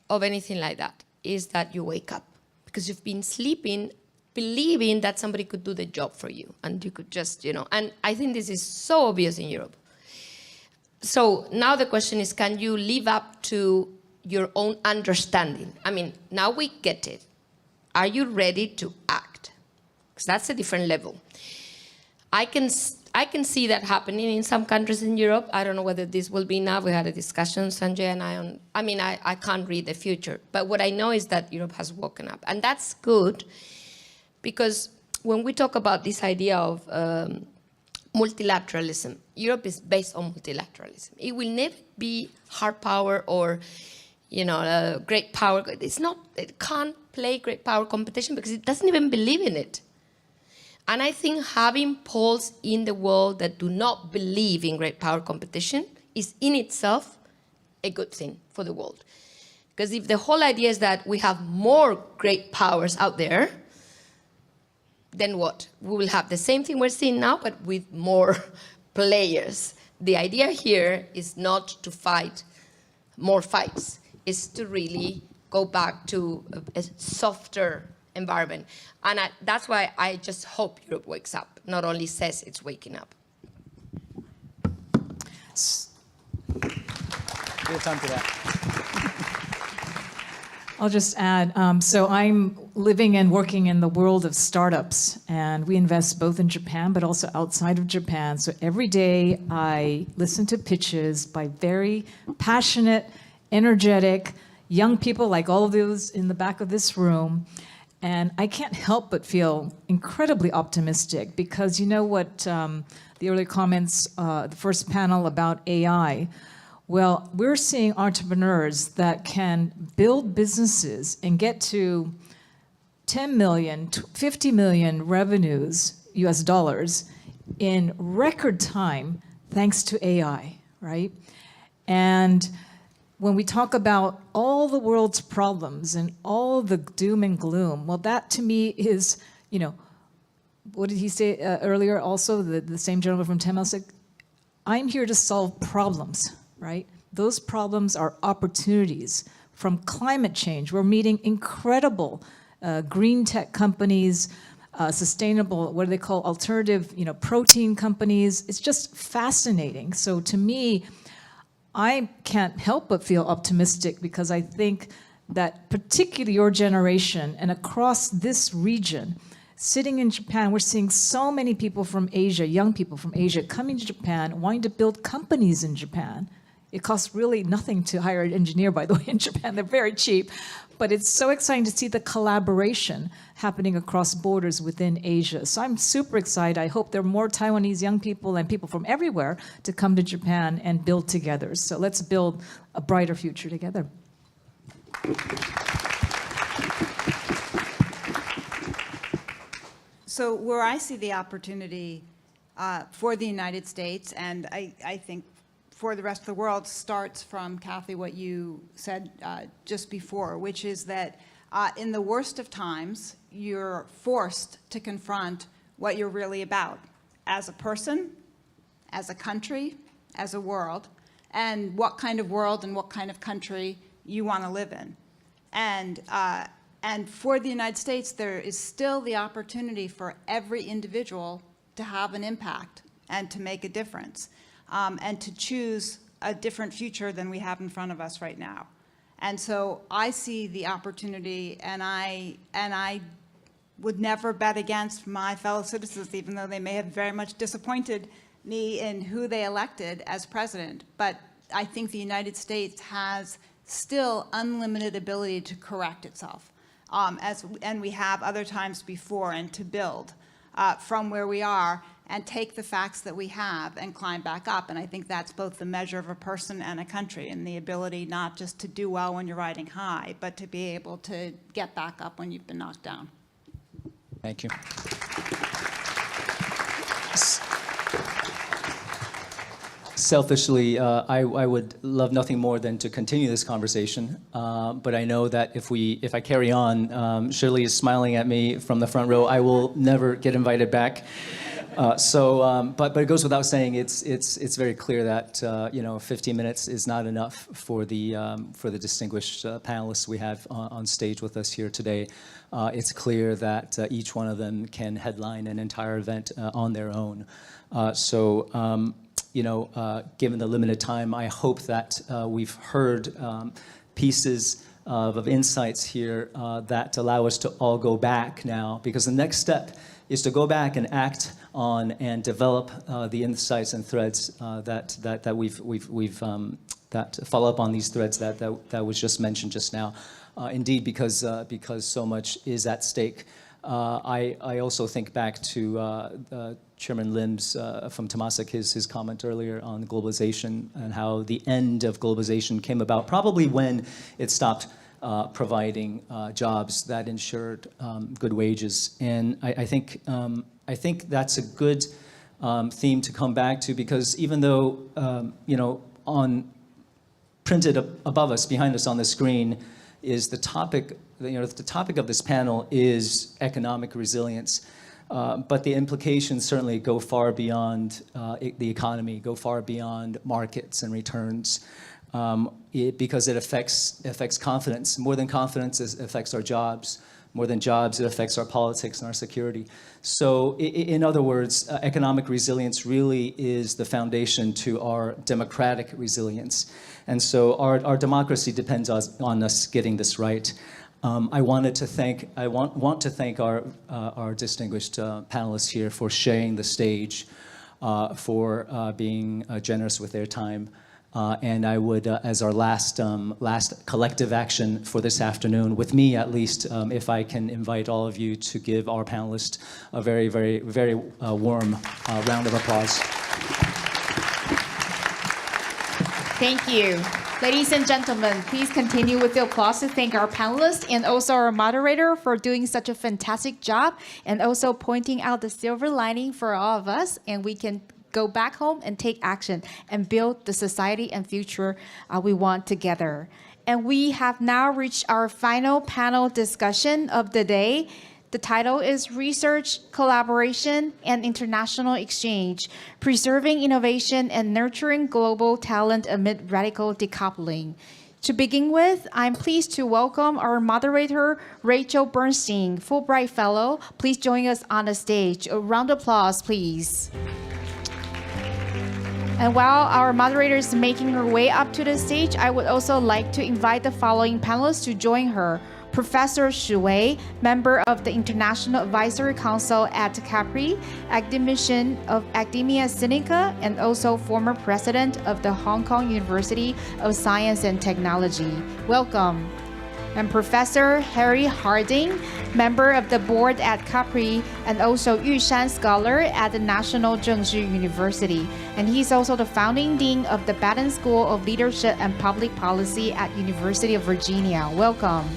of anything like that is that you wake up, because you've been sleeping believing that somebody could do the job for you, and you could just, and I think this is so obvious in Europe. So now the question is, can you live up to your own understanding? I mean, now we get it. Are you ready to act? Because that's a different level. I can see that happening in some countries in Europe. I don't know whether this will be enough. We had a discussion, Sanjay and I, I can't read the future. But what I know is that Europe has woken up. And that's good, because when we talk about this idea of multilateralism, Europe is based on multilateralism. It will never be hard power or, great power. It can't play great power competition because it doesn't even believe in it. And I think having poles in the world that do not believe in great power competition is in itself a good thing for the world. Because if the whole idea is that we have more great powers out there, then what? We will have the same thing we're seeing now, but with more players. The idea here is not to fight more fights, it's to really go back to a softer environment. And that's why I just hope Europe wakes up, not only says it's waking up. We have time for that. I'll just add, so I'm living and working in the world of startups, and we invest both in Japan but also outside of Japan. So every day I listen to pitches by very passionate, energetic, young people like all of those in the back of this room. And I can't help but feel incredibly optimistic, because you know what, the earlier comments, the first panel about AI, well, we're seeing entrepreneurs that can build businesses and get to 10 million, 50 million revenues, US dollars, in record time, thanks to AI, right? And when we talk about all the world's problems and all the doom and gloom, well, that to me is, what did he say earlier also, the same gentleman from Temasek? I'm here to solve problems, right? Those problems are opportunities. From climate change, we're meeting incredible green tech companies, sustainable, what do they call, alternative, protein companies. It's just fascinating. So to me, I can't help but feel optimistic, because I think that particularly your generation and across this region, sitting in Japan, we're seeing so many people from Asia, young people from Asia, coming to Japan, wanting to build companies in Japan. It costs really nothing to hire an engineer, by the way, in Japan. They're very cheap. But it's so exciting to see the collaboration happening across borders within Asia. So I'm super excited. I hope there are more Taiwanese young people and people from everywhere to come to Japan and build together. So let's build a brighter future together. So where I see the opportunity for the United States, and I think for the rest of the world, starts from, Kathy, what you said just before, which is that in the worst of times, you're forced to confront what you're really about as a person, as a country, as a world, and what kind of world and what kind of country you want to live in. And for the United States, there is still the opportunity for every individual to have an impact and to make a difference, and to choose a different future than we have in front of us right now. And so I see the opportunity, and I would never bet against my fellow citizens, even though they may have very much disappointed me in who they elected as president. But I think the United States has still unlimited ability to correct itself, and we have other times before, and to build from where we are and take the facts that we have and climb back up. And I think that's both the measure of a person and a country, and the ability not just to do well when you're riding high, but to be able to get back up when you've been knocked down. Thank you. Selfishly, I would love nothing more than to continue this conversation, but I know that if I carry on, Shirley is smiling at me from the front row. I will never get invited back. But it goes without saying, it's very clear that 15 minutes is not enough for the distinguished panelists we have on stage with us here today. It's clear that each one of them can headline an entire event on their own. Given the limited time, I hope that we've heard pieces of insights here that allow us to all go back now, because the next step is to go back and act on and develop the insights and threads that we've that follow up on these threads that was just mentioned just now. Indeed, because so much is at stake. I also think back to Chairman Lim's from Temasek, his comment earlier on globalization and how the end of globalization came about probably when it stopped providing jobs that ensured good wages. And I think that's a good theme to come back to, because even though on printed above us, behind us on the screen, is the topic. The topic of this panel is economic resilience, but the implications certainly go far beyond the economy, go far beyond markets and returns, because it affects confidence. More than confidence, it affects our jobs. More than jobs, it affects our politics and our security. So in other words, economic resilience really is the foundation to our democratic resilience. And so our democracy depends on us getting this right. I want to thank our distinguished panelists here for sharing the stage, for being generous with their time. And I would, as our last collective action for this afternoon, with me at least, if I can invite all of you to give our panelists a very, very, very warm round of applause. Thank you. Ladies and gentlemen, please continue with the applause to thank our panelists and also our moderator for doing such a fantastic job, and also pointing out the silver lining for all of us, and we can go back home and take action and build the society and future we want together. And we have now reached our final panel discussion of the day. The title is Research, Collaboration, and International Exchange, Preserving Innovation and Nurturing Global Talent Amid Radical Decoupling. To begin with, I'm pleased to welcome our moderator, Rachel Bernstein, Fulbright Fellow. Please join us on the stage. A round of applause, please. And while our moderator is making her way up to the stage, I would also like to invite the following panelists to join her. Professor Shi Wei, member of the International Advisory Council at CAPRI, academician of Academia Sinica, and also former president of the Hong Kong University of Science and Technology. Welcome. And Professor Harry Harding, member of the board at CAPRI and also Yushan Scholar at the National Zhengzhi University. And he's also the founding dean of the Batten School of Leadership and Public Policy at University of Virginia. Welcome.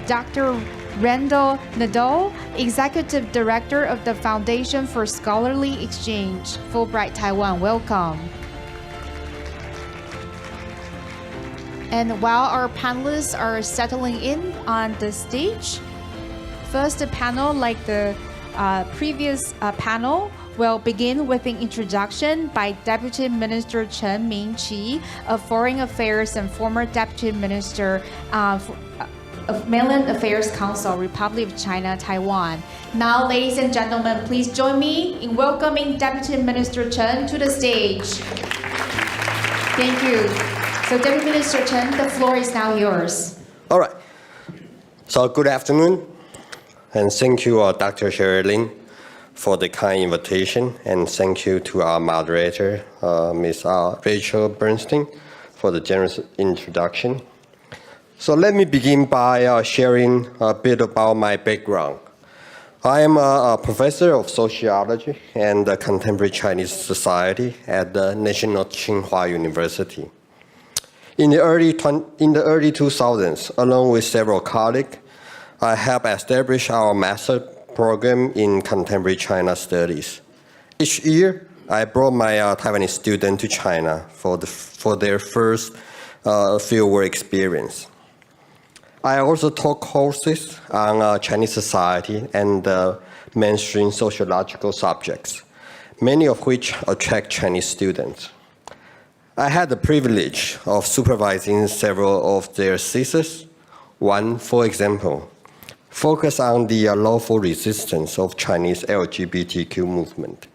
Dr. Randall Nadeau, Executive Director of the Foundation for Scholarly Exchange, Fulbright, Taiwan. Welcome. And while our panelists are settling in on the stage, first the panel, like the previous panel, will begin with an introduction by Deputy Minister Chen Ming-chi of Foreign Affairs and former Deputy Minister of Mainland Affairs Council, Republic of China, Taiwan. Now, ladies and gentlemen, please join me in welcoming Deputy Minister Chen to the stage. Thank you. So, Deputy Minister Chen, the floor is now yours. All right. So, good afternoon, and thank you, Dr. Sherilyn, for the kind invitation, and thank you to our moderator, Ms. Rachel Bernstein, for the generous introduction. So let me begin by sharing a bit about my background. I am a professor of sociology and contemporary Chinese society at the National Tsinghua University. In the early 2000s, along with several colleagues, I helped establish our master program in contemporary China studies. Each year, I brought my Taiwanese students to China for their first fieldwork experience. I also taught courses on Chinese society and mainstream sociological subjects, many of which attract Chinese students. I had the privilege of supervising several of their theses. One, for example, focused on the lawful resistance of Chinese LGBTQ movement.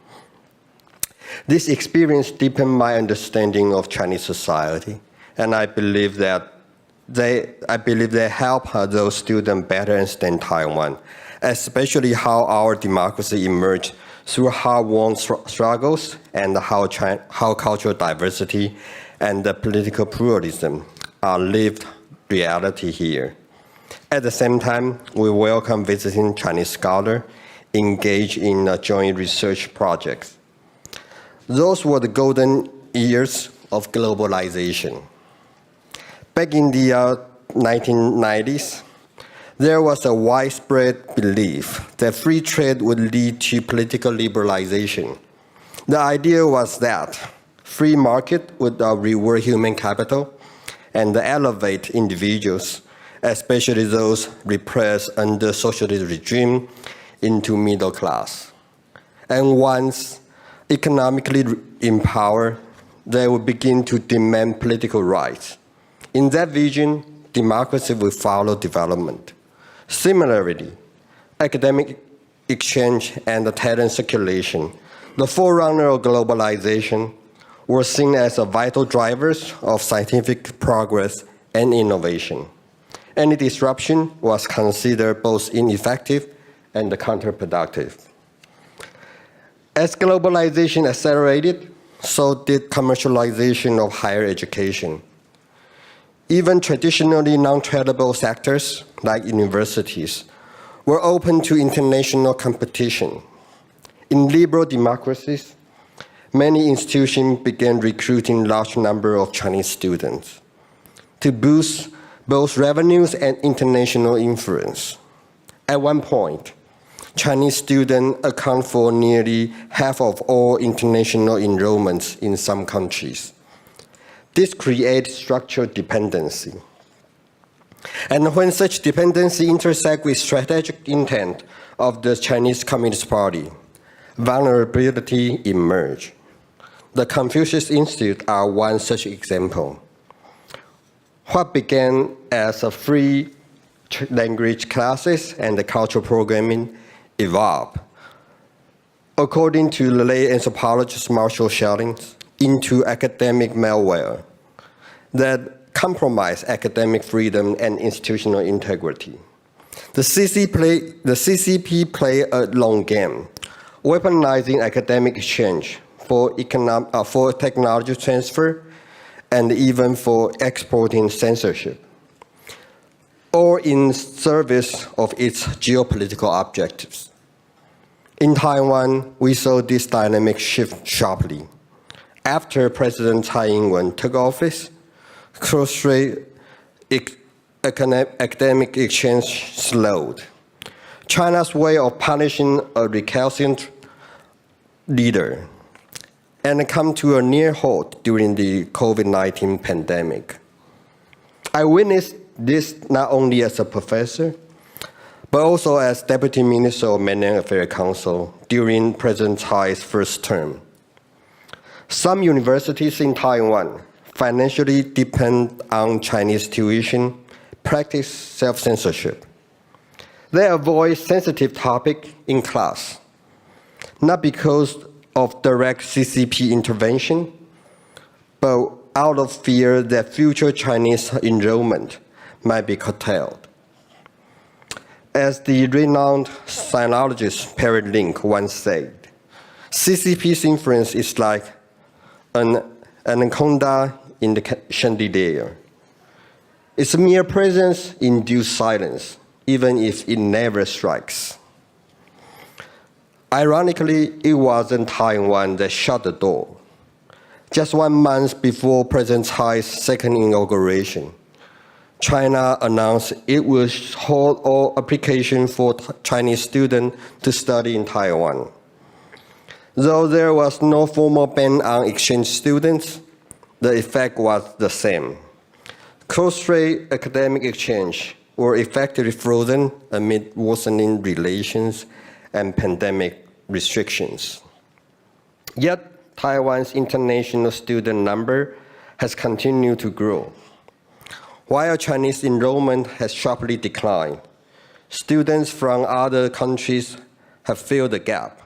This experience deepened my understanding of Chinese society, and I believe they help those students better understand Taiwan, especially how our democracy emerged through hard-won struggles and how cultural diversity and political pluralism are lived reality here. At the same time, we welcome visiting Chinese scholars engaged in joint research projects. Those were the golden years of globalization. Back in the 1990s, there was a widespread belief that free trade would lead to political liberalization. The idea was that free market would reward human capital and elevate individuals, especially those repressed under socialist regime, into middle class. And once economically empowered, they would begin to demand political rights. In that vision, democracy will follow development. Similarly, academic exchange and the talent circulation, the forerunner of globalization, were seen as vital drivers of scientific progress and innovation. Any disruption was considered both ineffective and counterproductive. As globalization accelerated, so did commercialization of higher education. Even traditionally non-tradable sectors, like universities, were open to international competition. In liberal democracies, many institutions began recruiting large numbers of Chinese students to boost both revenues and international influence. At one point, Chinese students account for nearly half of all international enrollments in some countries. This creates structural dependency. And when such dependency intersects with strategic intent of the Chinese Communist Party, vulnerability emerges. The Confucius Institute are one such example. What began as a free language classes and the cultural programming evolved. according to the late anthropologist Marshall Shellings, into academic malware that compromise academic freedom and institutional integrity. The CCP play a long game, weaponizing academic exchange for technology transfer and even for exporting censorship, or in service of its geopolitical objectives. In Taiwan, we saw this dynamic shift sharply. After President Tsai Ing-wen took office, cross-strait academic exchange slowed. China's way of punishing a recalcitrant leader and come to a near halt during the COVID-19 pandemic. I witnessed this not only as a professor, but also as Deputy Minister of Mainland Affairs Council during President Tsai's first term. Some universities in Taiwan financially depend on Chinese tuition, practice self-censorship. They avoid sensitive topics in class, not because of direct CCP intervention, but out of fear that future Chinese enrollment might be curtailed. As the renowned sinologist Perry Link once said, CCP's influence is like an anaconda in the chandelier. Its mere presence induces silence, even if it never strikes. Ironically, it wasn't Taiwan that shut the door. Just 1 month before President Tsai's second inauguration, China announced it would hold all applications for Chinese students to study in Taiwan. Though there was no formal ban on exchange students, the effect was the same. Cross-strait academic exchange were effectively frozen amid worsening relations and pandemic restrictions. Yet, Taiwan's international student number has continued to grow. While Chinese enrollment has sharply declined, students from other countries have filled the gap.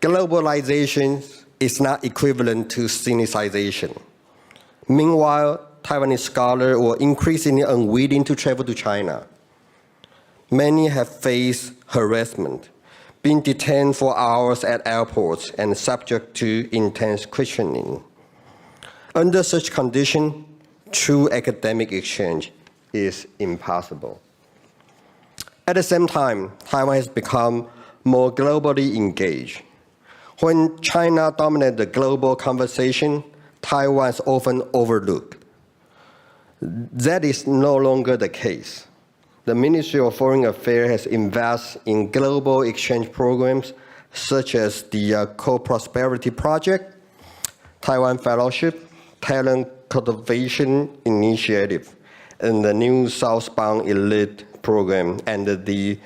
Globalization is not equivalent to sinicization. Meanwhile, Taiwanese scholars were increasingly unwilling to travel to China. Many have faced harassment, being detained for hours at airports and subject to intense questioning. Under such conditions, true academic exchange is impossible. At the same time, Taiwan has become more globally engaged. When China dominates the global conversation, Taiwan is often overlooked. That is no longer the case. The Ministry of Foreign Affairs has invested in global exchange programs such as the Co-Prosperity Project, Taiwan Fellowship, Talent Cultivation Initiative, and the new Southbound Elite Program, and the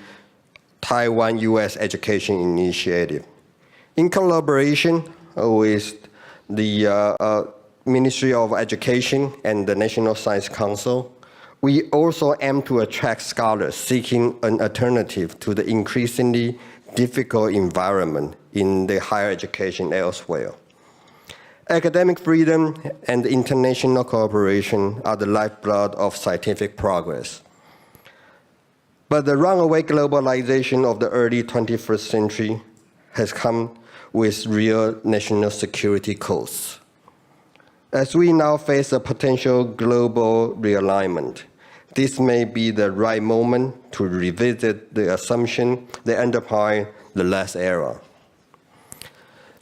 Taiwan-U.S. Education Initiative. In collaboration with the Ministry of Education and the National Science Council, we also aim to attract scholars seeking an alternative to the increasingly difficult environment in the higher education elsewhere. Academic freedom and international cooperation are the lifeblood of scientific progress. But the runaway globalization of the early 21st century has come with real national security costs. As we now face a potential global realignment, this may be the right moment to revisit the assumption that underpin the last era.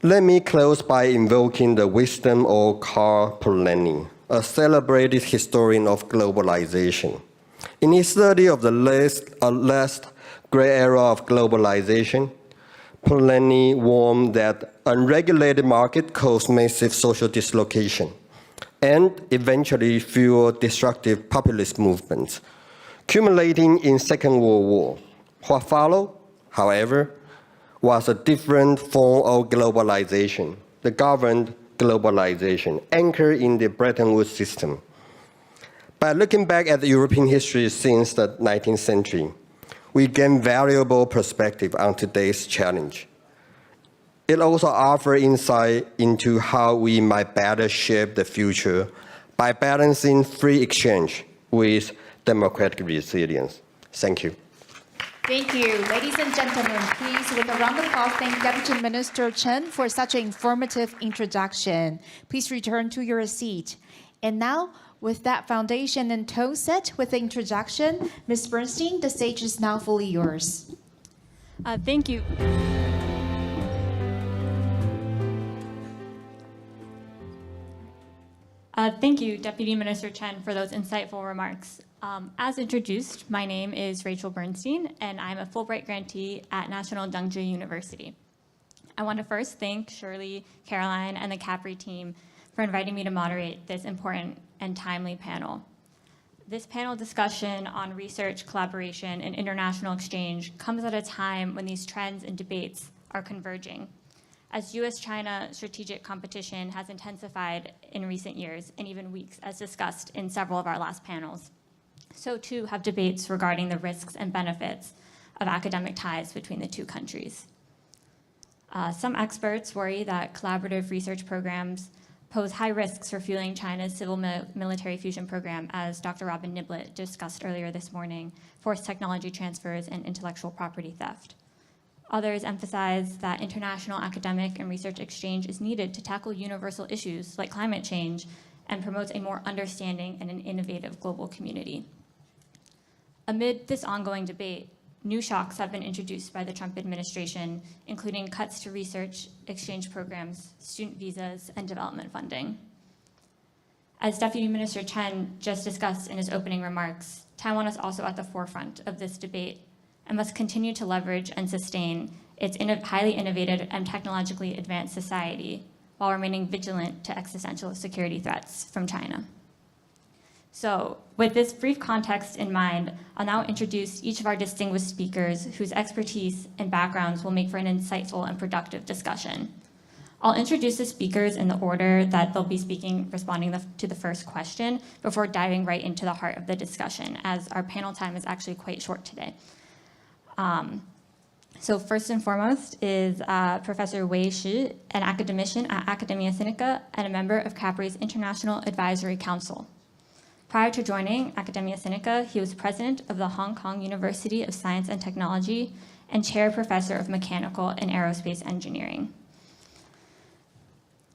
Let me close by invoking the wisdom of Karl Polanyi, a celebrated historian of globalization. In his study of the last great era of globalization, Polanyi warned that unregulated market caused massive social dislocation and eventually fuel destructive populist movements, culminating in Second World War. What followed, however, was a different form of globalization, the governed globalization, anchored in the Bretton Woods system. By looking back at the European history since the 19th century, we gain valuable perspective on today's challenge. It also offers insight into how we might better shape the future by balancing free exchange with democratic resilience. Thank you. Thank you. Ladies and gentlemen, please, with a round of applause, thank Deputy Minister Chen for such an informative introduction. Please return to your seat. And now, with that foundation and tone set with the introduction, Ms. Bernstein, the stage is now fully yours. Thank you. Thank you, Deputy Minister Chen, for those insightful remarks. As introduced, my name is Rachel Bernstein, and I'm a Fulbright grantee at National Dengzhi University. I want to first thank Shirley, Caroline, and the CAPRI team for inviting me to moderate this important and timely panel. This panel discussion on research, collaboration, and international exchange comes at a time when these trends and debates are converging. As US-China strategic competition has intensified in recent years and even weeks, as discussed in several of our last panels, so too have debates regarding the risks and benefits of academic ties between the two countries. Some experts worry that collaborative research programs pose high risks for fueling China's civil-military fusion program, as Dr. Robin Niblett discussed earlier this morning, forced technology transfers and intellectual property theft. Others emphasize that international academic and research exchange is needed to tackle universal issues like climate change and promotes a more understanding and an innovative global community. Amid this ongoing debate, new shocks have been introduced by the Trump administration, including cuts to research exchange programs, student visas, and development funding. As Deputy Minister Chen just discussed in his opening remarks, Taiwan is also at the forefront of this debate and must continue to leverage and sustain its highly innovative and technologically advanced society while remaining vigilant to existential security threats from China. So, with this brief context in mind, I'll now introduce each of our distinguished speakers whose expertise and backgrounds will make for an insightful and productive discussion. I'll introduce the speakers in the order that they'll be speaking, responding to the first question, before diving right into the heart of the discussion, as our panel time is actually quite short today. So first and foremost is Professor Wei Shi, an academician at Academia Sinica and a member of CAPRI's International Advisory Council. Prior to joining Academia Sinica, he was president of the Hong Kong University of Science and Technology and chair professor of mechanical and aerospace engineering.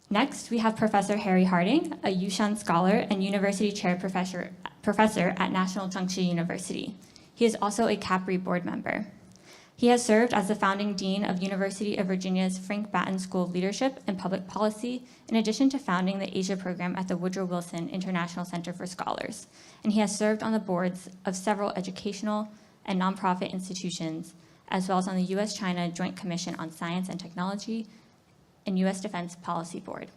Next, we have Professor Harry Harding, a Yushan scholar and university chair professor at National Dengzhi University. He is also a CAPRI board member. He has served as the founding dean of University of Virginia's Frank Batten School of Leadership and Public Policy, in addition to founding the Asia program at the Woodrow Wilson International Center for Scholars. And he has served on the boards of several educational and nonprofit institutions, as well as on the US-China Joint Commission on Science and Technology and US Defense Policy Board.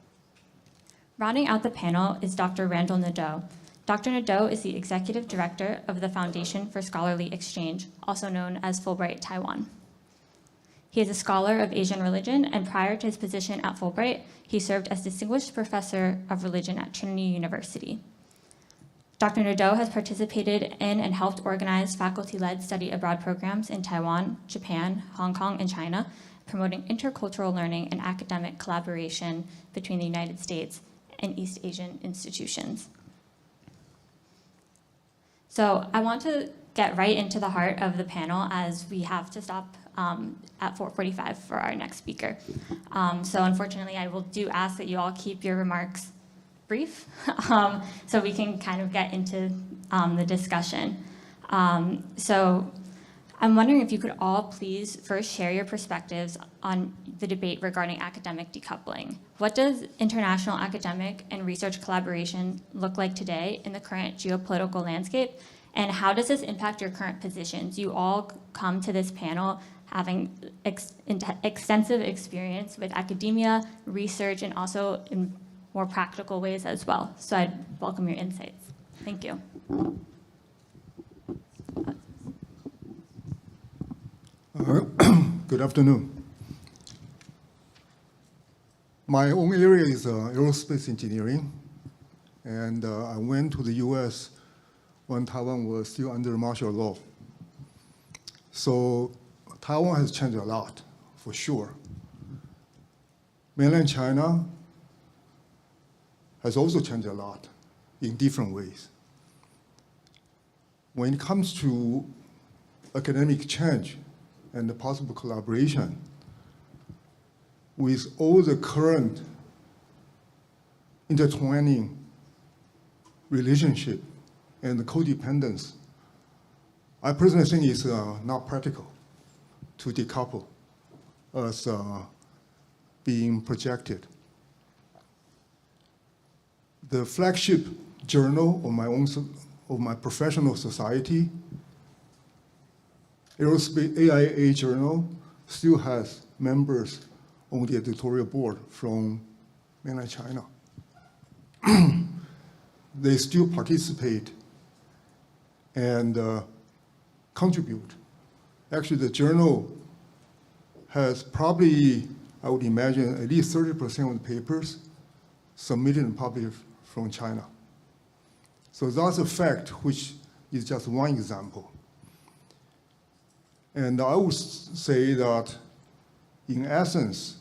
Rounding out the panel is Dr. Randall Nadeau. Dr. Nadeau is the executive director of the Foundation for Scholarly Exchange, also known as Fulbright Taiwan. He is a scholar of Asian religion, and prior to his position at Fulbright, he served as distinguished professor of religion at Trinity University. Dr. Nadeau has participated in and helped organize faculty-led study abroad programs in Taiwan, Japan, Hong Kong, and China, promoting intercultural learning and academic collaboration between the United States and East Asian institutions. So I want to get right into the heart of the panel, as we have to stop at 4:45 for our next speaker. So unfortunately, I will ask that you all keep your remarks brief so we can kind of get into the discussion. So I'm wondering if you could all please first share your perspectives on the debate regarding academic decoupling. What does international academic and research collaboration look like today in the current geopolitical landscape? And how does this impact your current positions? You all come to this panel having extensive experience with academia, research, and also in more practical ways as well. So I'd welcome your insights. Thank you. Good afternoon. My own area is aerospace engineering, and I went to the US when Taiwan was still under martial law. So Taiwan has changed a lot, for sure. mainland China has also changed a lot in different ways. When it comes to academic change and the possible collaboration, with all the current intertwining relationship and the codependence, I personally think it's not practical to decouple as being projected. The flagship journal of my professional society, Aerospace AIA Journal, still has members on the editorial board from mainland China. They still participate and contribute. Actually, the journal has probably, I would imagine, at least 30% of the papers submitted and published from China. So that's a fact, which is just one example. And I would say that, in essence,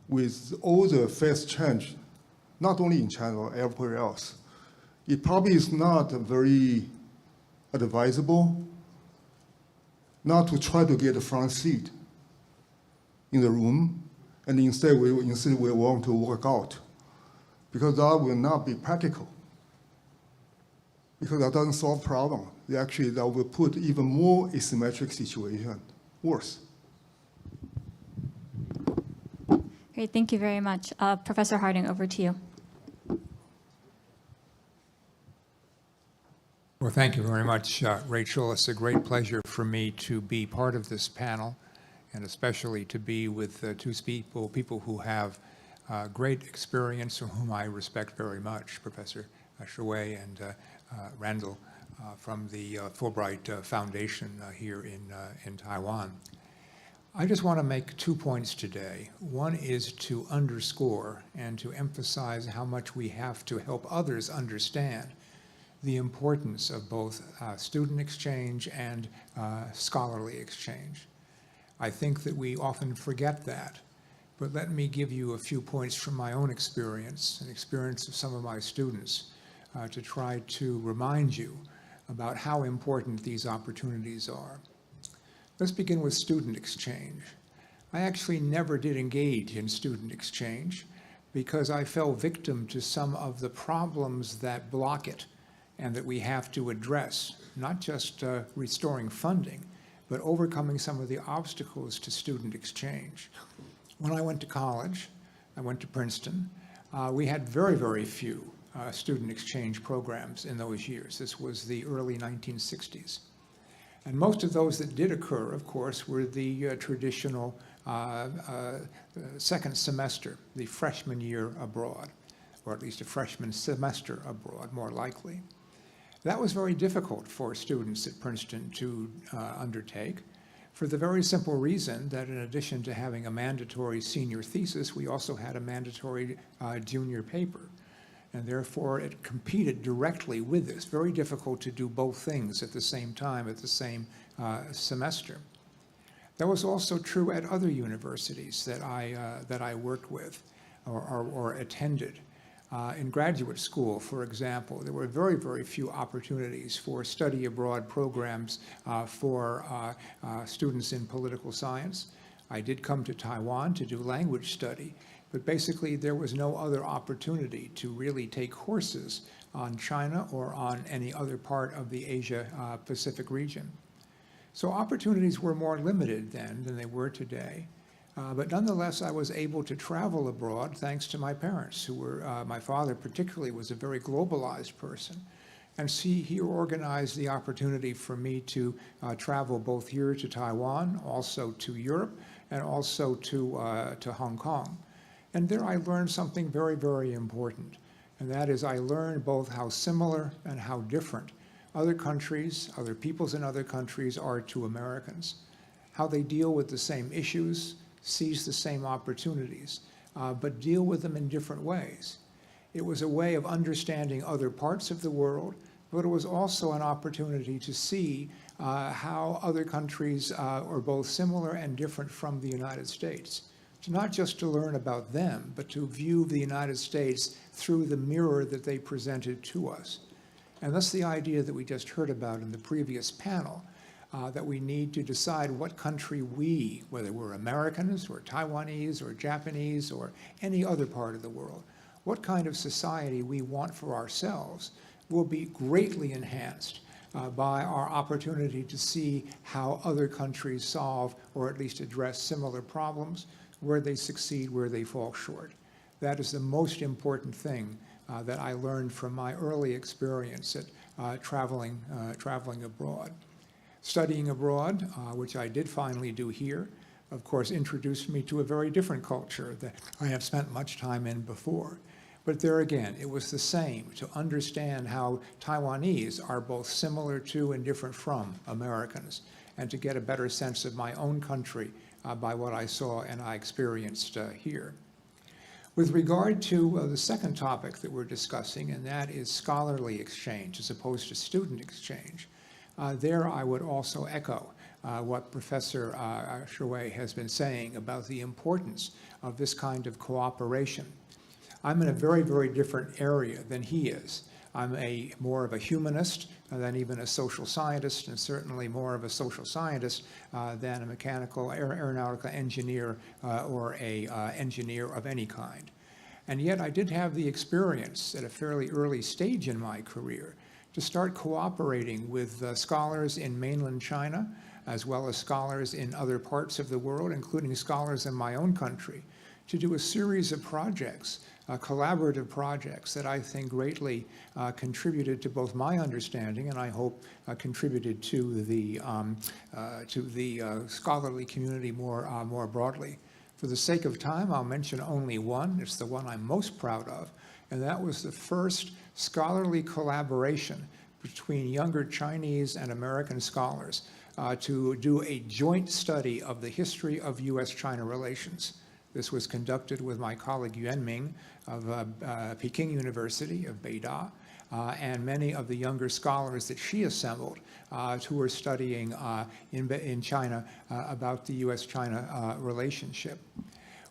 with all the fast change, not only in China or everywhere else, it probably is not very advisable not to try to get a front seat in the room, and instead we want to work out, because that will not be practical, because that doesn't solve problem. Actually, that will put even more asymmetric situation worse. Great, thank you very much. Professor Harding, over to you. Well, thank you very much, Rachel. It's a great pleasure for me to be part of this panel, and especially to be with two people who have great experience, and whom I respect very much, Professor Shui and Randall from the Fulbright Foundation here in Taiwan. I just want to make 2 points today. One is to underscore and to emphasize how much we have to help others understand the importance of both student exchange and scholarly exchange. I think that we often forget that, but let me give you a few points from my own experience and experience of some of my students to try to remind you about how important these opportunities are. Let's begin with student exchange. I actually never did engage in student exchange because I fell victim to some of the problems that block it and that we have to address, not just restoring funding, but overcoming some of the obstacles to student exchange. When I went to college, I went to Princeton, we had very, very few student exchange programs in those years. This was the early 1960s. And most of those that did occur, of course, were the traditional second semester, the freshman year abroad, or at least a freshman semester abroad, more likely. That was very difficult for students at Princeton to undertake, for the very simple reason that in addition to having a mandatory senior thesis, we also had a mandatory junior paper. And therefore, it competed directly with this. Very difficult to do both things at the same time, at the same semester. That was also true at other universities that I worked with or attended. In graduate school, for example, there were very, very few opportunities for study abroad programs for students in political science. I did come to Taiwan to do language study, but basically there was no other opportunity to really take courses on China or on any other part of the Asia-Pacific region. So opportunities were more limited then than they were today. But nonetheless, I was able to travel abroad thanks to my parents, who were, my father particularly was a very globalized person. And he organized the opportunity for me to travel both here to Taiwan, also to Europe, and also to Hong Kong. And there I learned something very, very important. And that is I learned both how similar and how different other countries, other peoples in other countries are to Americans, how they deal with the same issues, seize the same opportunities, but deal with them in different ways. It was a way of understanding other parts of the world, but it was also an opportunity to see how other countries are both similar and different from the United States, not just to learn about them, but to view the United States through the mirror that they presented to us. And that's the idea that we just heard about in the previous panel, that we need to decide what country we, whether we're Americans or Taiwanese or Japanese or any other part of the world, what kind of society we want for ourselves will be greatly enhanced by our opportunity to see how other countries solve or at least address similar problems, where they succeed, where they fall short. That is the most important thing that I learned from my early experience at traveling abroad. Studying abroad, which I did finally do here, of course, introduced me to a very different culture that I have spent much time in before. But there again, it was the same, to understand how Taiwanese are both similar to and different from Americans, and to get a better sense of my own country by what I saw and I experienced here. With regard to the second topic that we're discussing, and that is scholarly exchange as opposed to student exchange, there I would also echo what Professor Shui has been saying about the importance of this kind of cooperation. I'm in a very, very different area than he is. I'm more of a humanist than even a social scientist, and certainly more of a social scientist than a mechanical aeronautical engineer or a engineer of any kind. And yet I did have the experience at a fairly early stage in my career to start cooperating with scholars in mainland China, as well as scholars in other parts of the world, including scholars in my own country, to do a series of projects, collaborative projects that I think greatly contributed to both my understanding and I hope contributed to the scholarly community more broadly. For the sake of time, I'll mention only one. It's the one I'm most proud of, and that was the first scholarly collaboration between younger Chinese and American scholars to do a joint study of the history of U.S.-China relations. This was conducted with my colleague Yuan Ming of Peking University of Beida, and many of the younger scholars that she assembled who were studying in China about the U.S.-China relationship.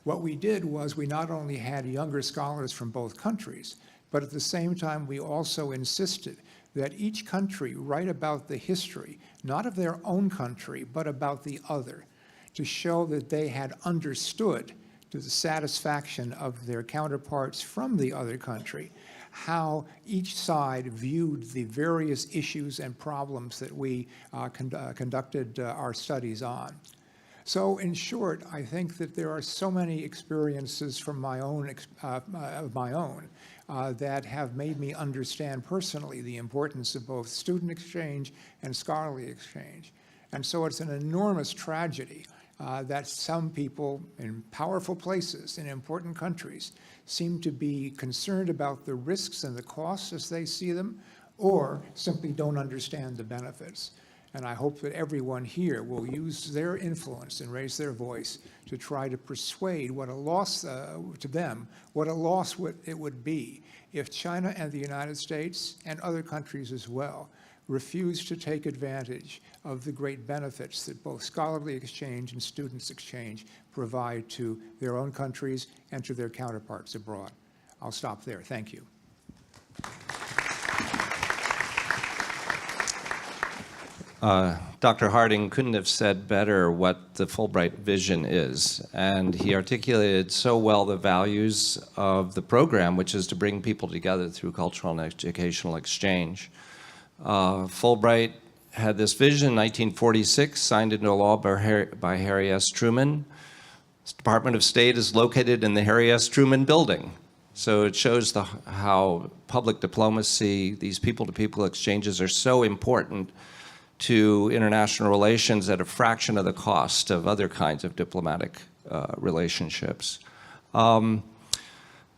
What we did was we not only had younger scholars from both countries, but at the same time we also insisted that each country write about the history, not of their own country, but about the other, to show that they had understood to the satisfaction of their counterparts from the other country how each side viewed the various issues and problems that we conducted our studies on. So in short, I think that there are so many experiences from my own, that have made me understand personally the importance of both student exchange and scholarly exchange. And so it's an enormous tragedy that some people in powerful places in important countries seem to be concerned about the risks and the costs as they see them, or simply don't understand the benefits. And I hope that everyone here will use their influence and raise their voice to try to persuade what a loss to them, what a loss it would be if China and the United States and other countries as well refuse to take advantage of the great benefits that both scholarly exchange and students exchange provide to their own countries and to their counterparts abroad. I'll stop there. Thank you. Dr. Harding couldn't have said better what the Fulbright vision is, and he articulated so well the values of the program, which is to bring people together through cultural and educational exchange. Fulbright had this vision in 1946, signed into law by Harry S. Truman. The Department of State is located in the Harry S. Truman building. So it shows how public diplomacy, these people-to-people exchanges are so important to international relations at a fraction of the cost of other kinds of diplomatic relationships.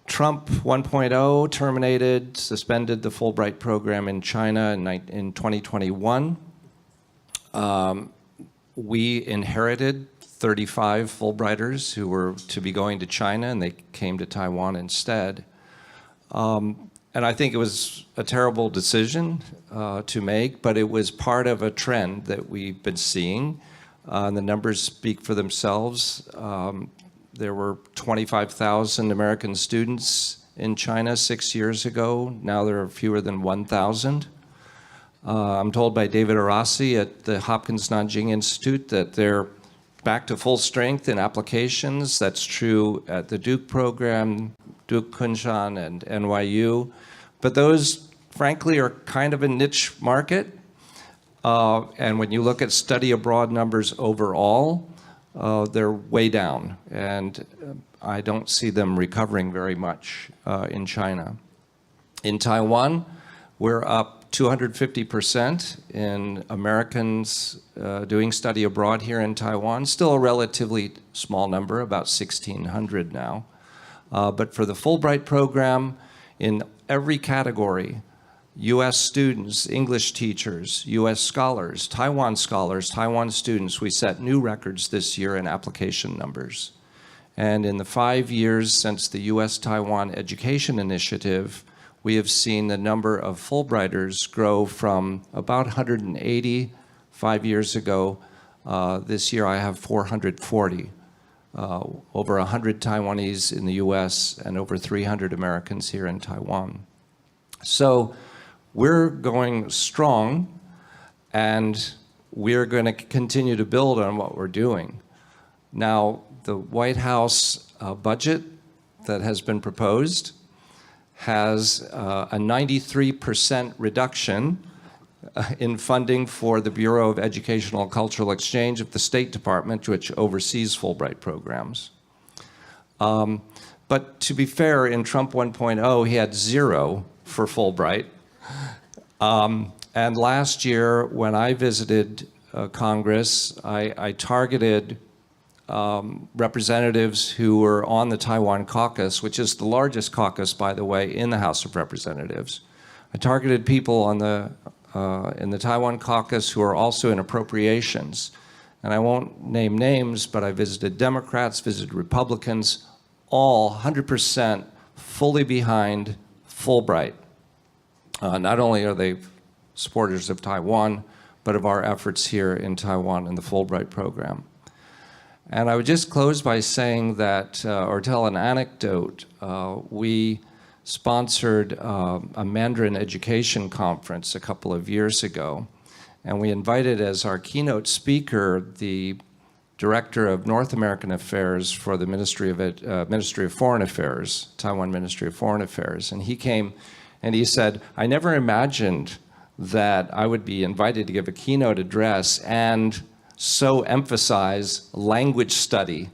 Trump 1.0 terminated, suspended the Fulbright program in China in 2021. We inherited 35 Fulbrighters who were to be going to China, and they came to Taiwan instead. And I think it was a terrible decision to make, but it was part of a trend that we've been seeing. The numbers speak for themselves. there were 25,000 American students in China 6 years ago. Now there are fewer than 1,000. I'm told by David Arasi at the Hopkins Nanjing Institute that they're back to full strength in applications. That's true at the Duke program, Duke Kunshan and NYU. But those, frankly, are kind of a niche market. And when you look at study abroad numbers overall, they're way down. And I don't see them recovering very much in China. In Taiwan, we're up 250% in Americans doing study abroad here in Taiwan. Still a relatively small number, about 1,600 now. But for the Fulbright program, in every category, US students, English teachers, US scholars, Taiwan students, we set new records this year in application numbers. And in the 5 years since the US-Taiwan Education Initiative, we have seen the number of Fulbrighters grow from about 180 5 years ago. This year I have 440. Over 100 Taiwanese in the US and over 300 Americans here in Taiwan. So we're going strong, and we're going to continue to build on what we're doing. Now, the White House budget that has been proposed has a 93% reduction in funding for the Bureau of Educational and Cultural Exchange of the State Department, which oversees Fulbright programs. But to be fair, in Trump 1.0, he had 0 for Fulbright. And last year, when I visited Congress, I targeted representatives who were on the Taiwan caucus, which is the largest caucus, by the way, in the House of Representatives. I targeted people on in the Taiwan caucus who are also in appropriations. And I won't name names, but I visited Democrats, visited Republicans, all 100% fully behind Fulbright. Not only are they supporters of Taiwan, but of our efforts here in Taiwan in the Fulbright program. And I would just close by saying that, or tell an anecdote. We sponsored a Mandarin education conference a couple of years ago, and we invited as our keynote speaker the Director of North American Affairs for the Ministry of Foreign Affairs, Taiwan Ministry of Foreign Affairs. And he came and he said, I never imagined that I would be invited to give a keynote address and so emphasize language study,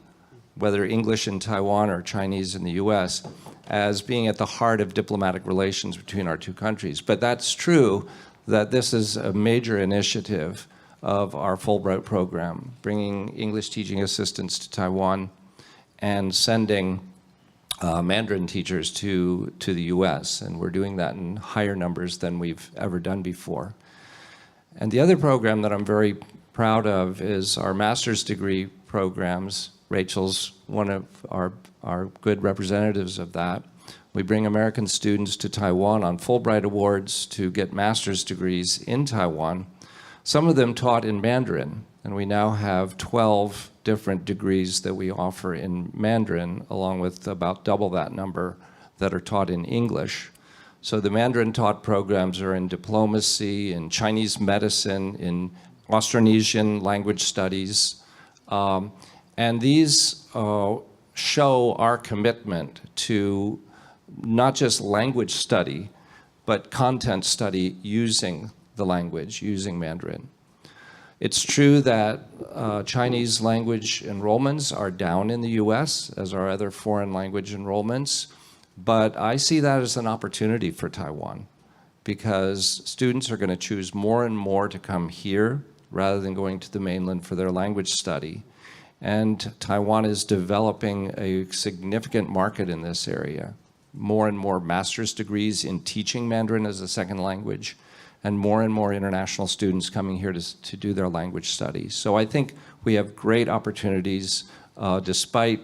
whether English in Taiwan or Chinese in the US, as being at the heart of diplomatic relations between our two countries. But that's true that this is a major initiative of our Fulbright program, bringing English teaching assistants to Taiwan and sending Mandarin teachers to the US. And we're doing that in higher numbers than we've ever done before. And the other program that I'm very proud of is our master's degree programs. Rachel's one of our good representatives of that. We bring American students to Taiwan on Fulbright Awards to get master's degrees in Taiwan, some of them taught in Mandarin, and we now have 12 different degrees that we offer in Mandarin, along with about double that number that are taught in English. So the Mandarin taught programs are in diplomacy, in Chinese medicine, in Austronesian language studies, and these show our commitment to not just language study, but content study using the language, using Mandarin. It's true that Chinese language enrollments are down in the US, as are other foreign language enrollments, but I see that as an opportunity for Taiwan, because students are going to choose more and more to come here rather than going to the mainland for their language study. And Taiwan is developing a significant market in this area. More and more master's degrees in teaching Mandarin as a second language, and more international students coming here to do their language studies. So I think we have great opportunities despite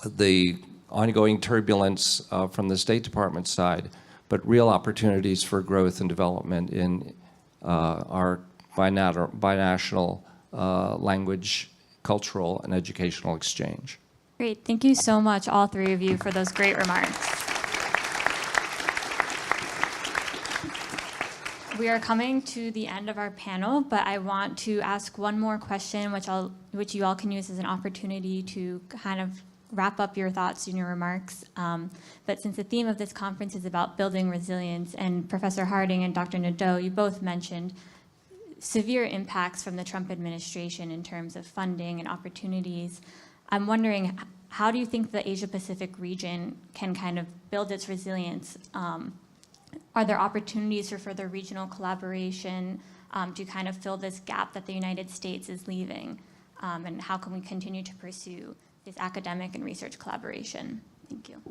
the ongoing turbulence from the State Department side, but real opportunities for growth and development in our binational language, cultural, and educational exchange. Great. Thank you so much, all three of you, for those great remarks. We are coming to the end of our panel, but I want to ask one more question, which you all can use as an opportunity to kind of wrap up your thoughts and your remarks. But since the theme of this conference is about building resilience, and Professor Harding and Dr. Nadeau, you both mentioned severe impacts from the Trump administration in terms of funding and opportunities, I'm wondering, how do you think the Asia-Pacific region can kind of build its resilience? Are there opportunities for further regional collaboration to kind of fill this gap that the United States is leaving? And how can we continue to pursue this academic and research collaboration? Thank you.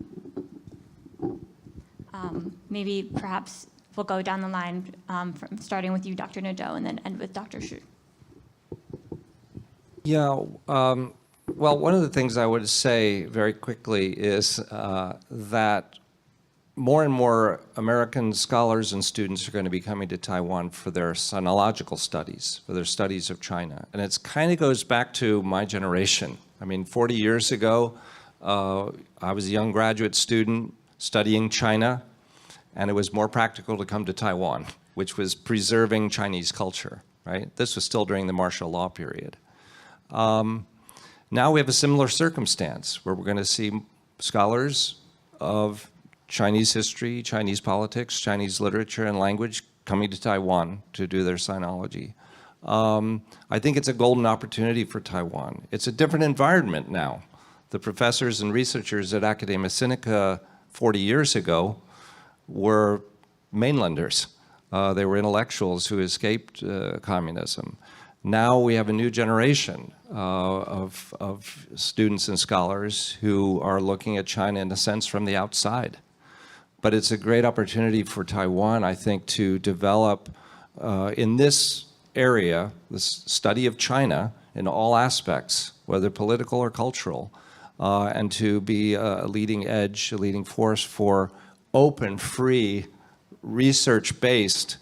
Maybe perhaps we'll go down the line from starting with you, Dr. Nadeau, and then end with Dr. Xu. Yeah, well, one of the things I would say very quickly is that more and more American scholars and students are going to be coming to Taiwan for their sinological studies, for their studies of China. And it kind of goes back to my generation. I mean, 40 years ago, I was a young graduate student studying China, and it was more practical to come to Taiwan, which was preserving Chinese culture, right? This was still during the martial law period. Now we have a similar circumstance where we're going to see scholars of Chinese history, Chinese politics, Chinese literature and language coming to Taiwan to do their sinology. I think it's a golden opportunity for Taiwan. It's a different environment now. The professors and researchers at Academia Sinica 40 years ago were mainlanders. They were intellectuals who escaped communism. Now we have a new generation of students and scholars who are looking at China in a sense from the outside. But it's a great opportunity for Taiwan, I think, to develop in this area, this study of China in all aspects, whether political or cultural, and to be a leading edge, a leading force for open, free, research-based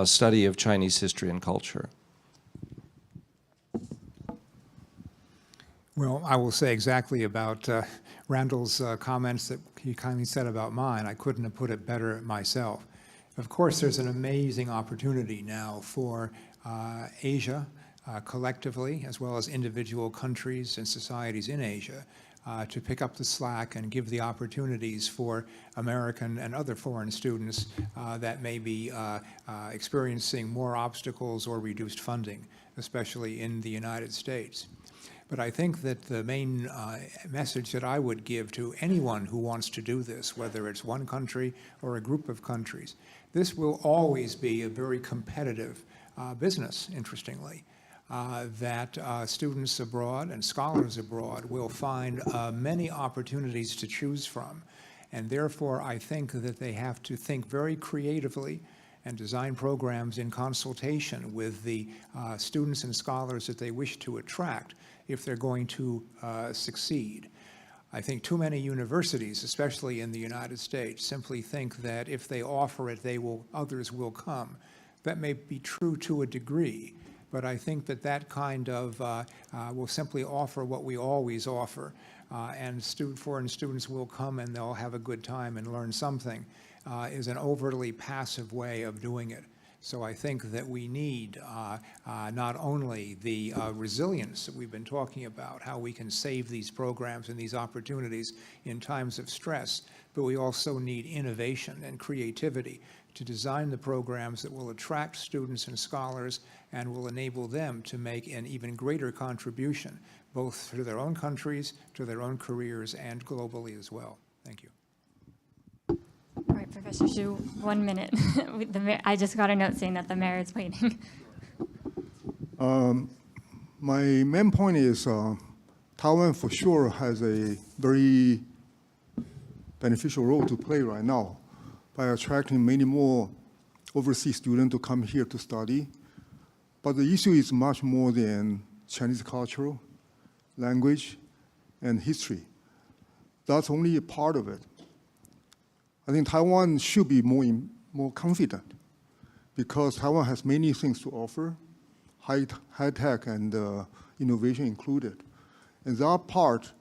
study of Chinese history and culture. Well, I will say exactly about Randall's comments that he kindly said about mine. I couldn't have put it better myself. Of course, there's an amazing opportunity now for Asia collectively, as well as individual countries and societies in Asia, to pick up the slack and give the opportunities for American and other foreign students that may be experiencing more obstacles or reduced funding, especially in the United States. But I think that the main message that I would give to anyone who wants to do this, whether it's one country or a group of countries, this will always be a very competitive business, interestingly, that students abroad and scholars abroad will find many opportunities to choose from. And therefore, I think that they have to think very creatively and design programs in consultation with the students and scholars that they wish to attract if they're going to succeed. I think too many universities, especially in the United States, simply think that if they offer it, others will come. That may be true to a degree, but I think that that kind of will simply offer what we always offer, and foreign students will come and they'll have a good time and learn something, is an overly passive way of doing it. So I think that we need not only the resilience that we've been talking about, how we can save these programs and these opportunities in times of stress, but we also need innovation and creativity to design the programs that will attract students and scholars and will enable them to make an even greater contribution, both to their own countries, to their own careers, and globally as well. Thank you. All right, Professor Xu, 1 minute. I just got a note saying that the mayor is waiting. My main point is Taiwan for sure has a very beneficial role to play right now by attracting many more overseas students to come here to study. But the issue is much more than Chinese culture, language, and history. That's only a part of it. I think Taiwan should be more confident because Taiwan has many things to offer, high tech and innovation included. And that part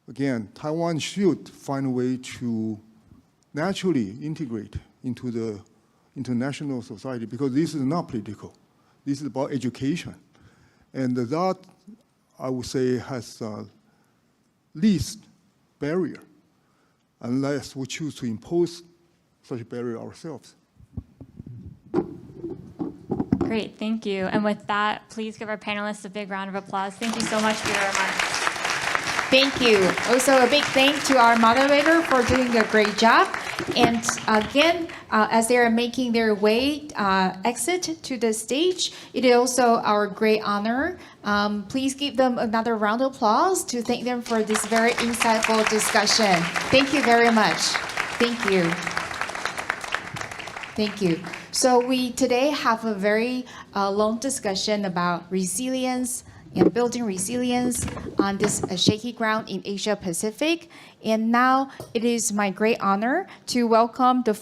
again, Taiwan should find a way to naturally integrate into the international society, because this is not political. This is about education. And that, I would say, has least barrier, unless we choose to impose such a barrier ourselves. Great, thank you. And with that, please give our panelists a big round of applause. Thank you so much for your remarks. Thank you. Also, a big thank to our moderator for doing a great job. And again, as they are making their way exit to the stage, it is also our great honor. Please give them another round of applause to thank them for this very insightful discussion. Thank you very much. Thank you. Thank you. So we today have a very long discussion about resilience and building resilience on this shaky ground in Asia Pacific. And now it is my great honor to welcome the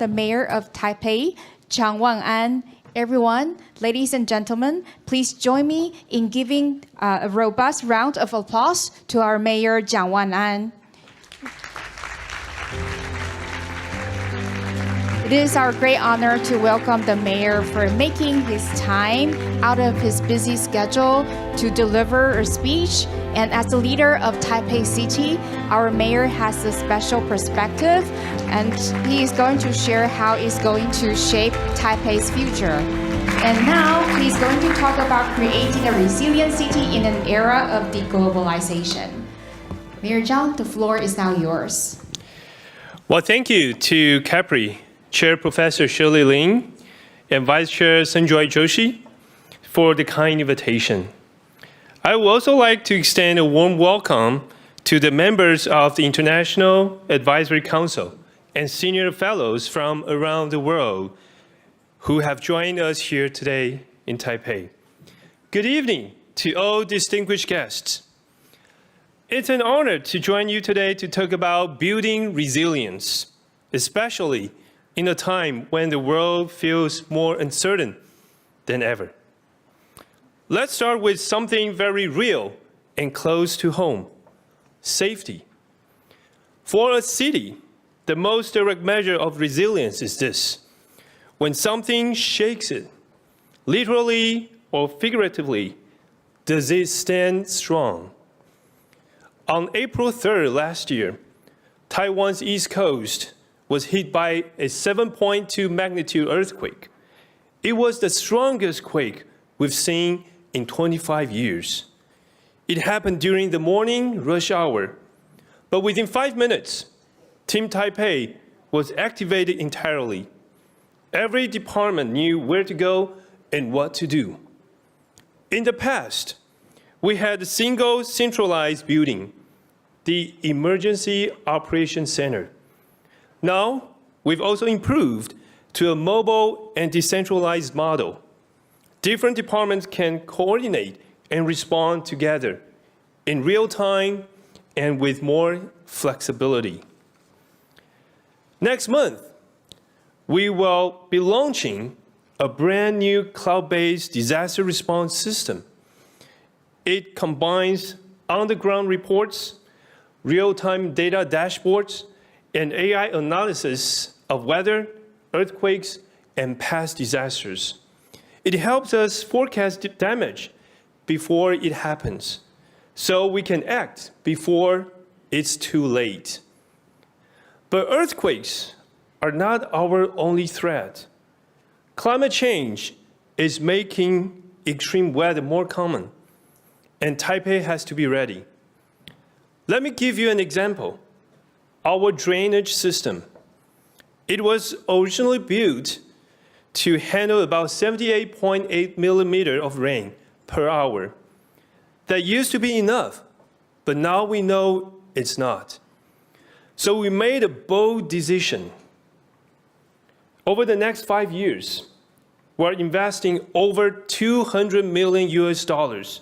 mayor of Taipei, Jiang Wan'an. Everyone, ladies and gentlemen, please join me in giving a robust round of applause to our mayor, Jiang Wan'an. It is our great honor to welcome the mayor for making his time out of his busy schedule to deliver a speech. And as the leader of Taipei City, our mayor has a special perspective, and he is going to share how it's going to shape Taipei's future. And now he's going to talk about creating a resilient city in an era of deglobalization. Mayor Zhang, the floor is now yours. Well, thank you to CAPRI, Chair Professor Shirley Lin, and Vice Chair Sanjoy Joshi for the kind invitation. I would also like to extend a warm welcome to the members of the International Advisory Council and senior fellows from around the world who have joined us here today in Taipei. Good evening to all distinguished guests. It's an honor to join you today to talk about building resilience, especially in a time when the world feels more uncertain than ever. Let's start with something very real and close to home: safety. For a city, the most direct measure of resilience is this: when something shakes it, literally or figuratively, does it stand strong? On April 3rd last year, Taiwan's East Coast was hit by a 7.2 magnitude earthquake. It was the strongest quake we've seen in 25 years. It happened during the morning rush hour, but within 5 minutes, Team Taipei was activated entirely. Every department knew where to go and what to do. In the past, we had a single centralized building, the Emergency Operations Center. Now, we've also improved to a mobile and decentralized model. Different departments can coordinate and respond together in real time and with more flexibility. Next month, we will be launching a brand new cloud-based disaster response system. It combines on-the-ground reports, real-time data dashboards, and AI analysis of weather, earthquakes, and past disasters. It helps us forecast damage before it happens, so we can act before it's too late. But earthquakes are not our only threat. Climate change is making extreme weather more common, and Taipei has to be ready. Let me give you an example. Our drainage system. It was originally built to handle about 78.8 millimeters of rain per hour. That used to be enough, but now we know it's not. So we made a bold decision. Over the next 5 years, we're investing over $200 million US,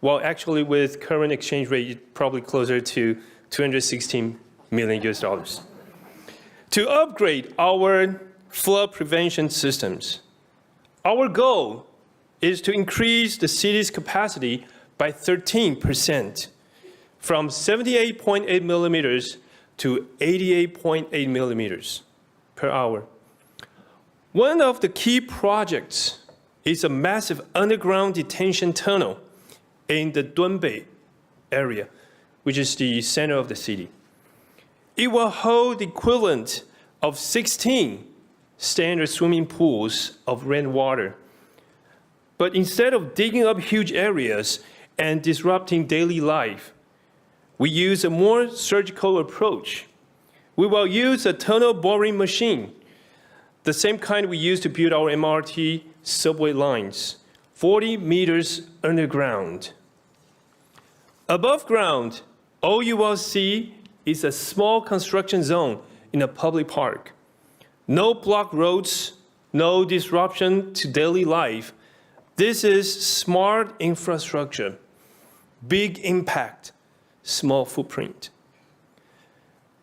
while actually with current exchange rate, probably closer to $216 million US, to upgrade our flood prevention systems. Our goal is to increase the city's capacity by 13%, from 78.8 millimeters to 88.8 millimeters per hour. One of the key projects is a massive underground detention tunnel in the Dunbei area, which is the center of the city. It will hold the equivalent of 16 standard swimming pools of rainwater. But instead of digging up huge areas and disrupting daily life, we use a more surgical approach. We will use a tunnel boring machine, the same kind we use to build our MRT subway lines, 40 meters underground. Above ground, all you will see is a small construction zone in a public park. No blocked roads, no disruption to daily life. This is smart infrastructure, big impact, small footprint.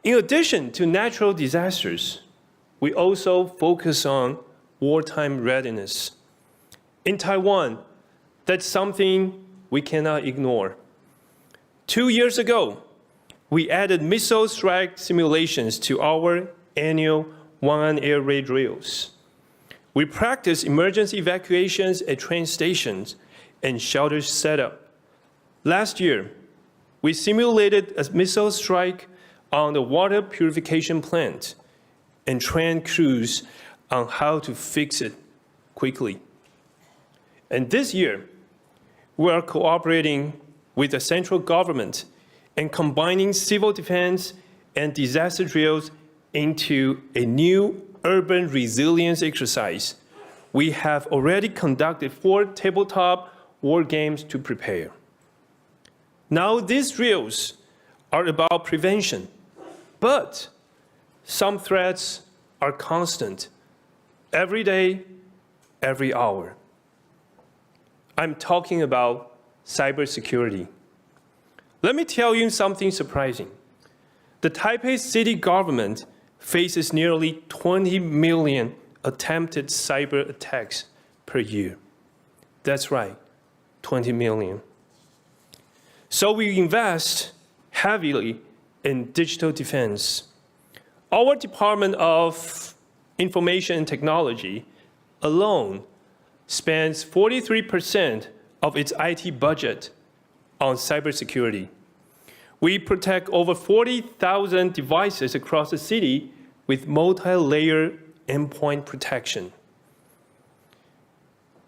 In addition to natural disasters, we also focus on wartime readiness. In Taiwan, that's something we cannot ignore. 2 years ago, we added missile strike simulations to our annual One Air Raid drills. We practice emergency evacuations at train stations and shelter setup. Last year, we simulated a missile strike on the water purification plant and trained crews on how to fix it quickly. And this year, we are cooperating with the central government and combining civil defense and disaster drills into a new urban resilience exercise. We have already conducted 4 tabletop war games to prepare. Now these drills are about prevention, but some threats are constant, every day, every hour. I'm talking about cybersecurity. Let me tell you something surprising. The Taipei city government faces nearly 20 million attempted cyber attacks per year. That's right, 20 million. So we invest heavily in digital defense. Our Department of Information and Technology alone spends 43% of its IT budget on cybersecurity. We protect over 40,000 devices across the city with multi-layer endpoint protection.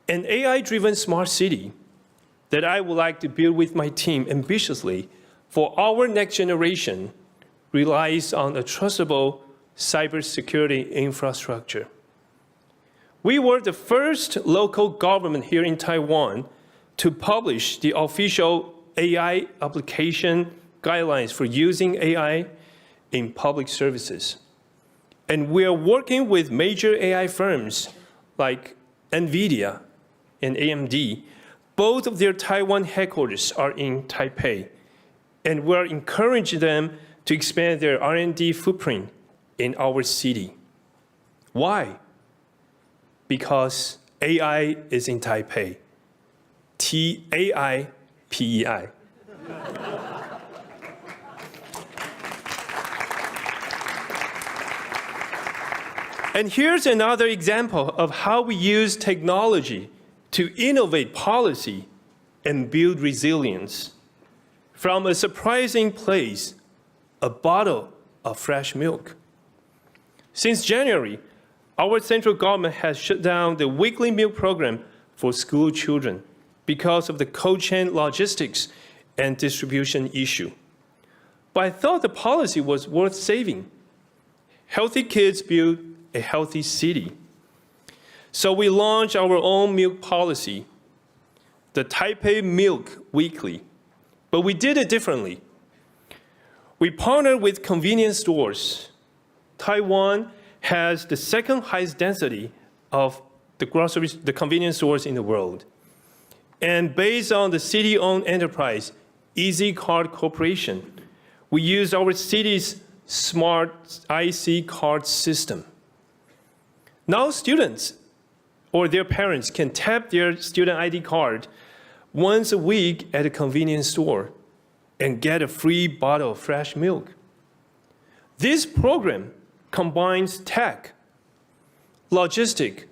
An AI-driven smart city that I would like to build with my team ambitiously for our next generation relies on a trustable cybersecurity infrastructure. We were the first local government here in Taiwan to publish the official AI application guidelines for using AI in public services. And we are working with major AI firms like NVIDIA and AMD. Both of their Taiwan headquarters are in Taipei, and we are encouraging them to expand their R&D footprint in our city. Why? Because AI is in Taipei. TAIPEI. And here's another example of how we use technology to innovate policy and build resilience. From a surprising place, a bottle of fresh milk. Since January, our central government has shut down the weekly meal program for school children because of the cold chain logistics and distribution issue. But I thought the policy was worth saving. Healthy kids build a healthy city. So we launched our own milk policy, the Taipei Milk Weekly. But we did it differently. We partnered with convenience stores. Taiwan has the second highest density of the convenience stores in the world. And based on the city-owned enterprise, Easy Card Corporation, we use our city's smart IC card system. Now students or their parents can tap their student ID card once a week at a convenience store and get a free bottle of fresh milk. This program combines tech, logistics,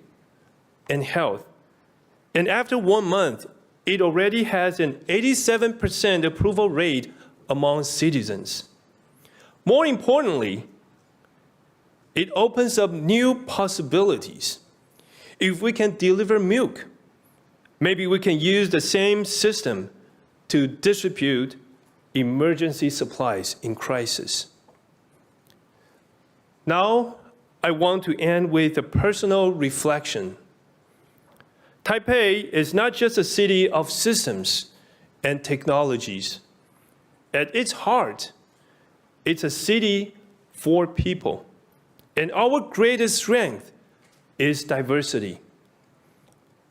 and health. And after 1 month, it already has an 87% approval rate among citizens. More importantly, it opens up new possibilities. If we can deliver milk, maybe we can use the same system to distribute emergency supplies in crisis. Now, I want to end with a personal reflection. Taipei is not just a city of systems and technologies. At its heart, it's a city for people. And our greatest strength is diversity.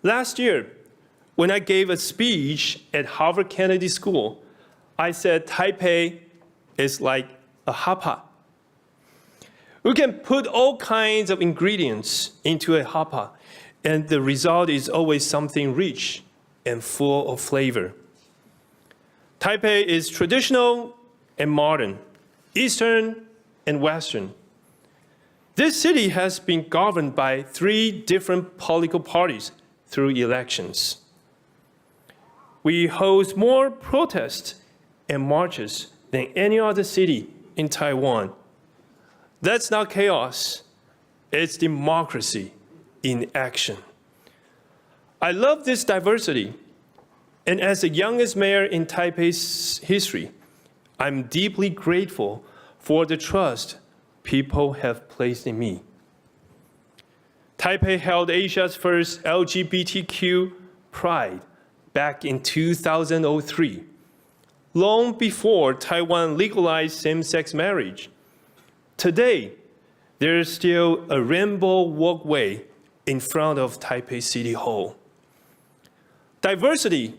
Last year, when I gave a speech at Harvard Kennedy School, I said Taipei is like a hot pot. We can put all kinds of ingredients into a hot pot, and the result is always something rich and full of flavor. Taipei is traditional and modern, Eastern and Western. This city has been governed by 3 different political parties through elections. We host more protests and marches than any other city in Taiwan. That's not chaos, it's democracy in action. I love this diversity, and as the youngest mayor in Taipei's history, I'm deeply grateful for the trust people have placed in me. Taipei held Asia's first LGBTQ Pride back in 2003, long before Taiwan legalized same-sex marriage. Today, there is still a rainbow walkway in front of Taipei City Hall. Diversity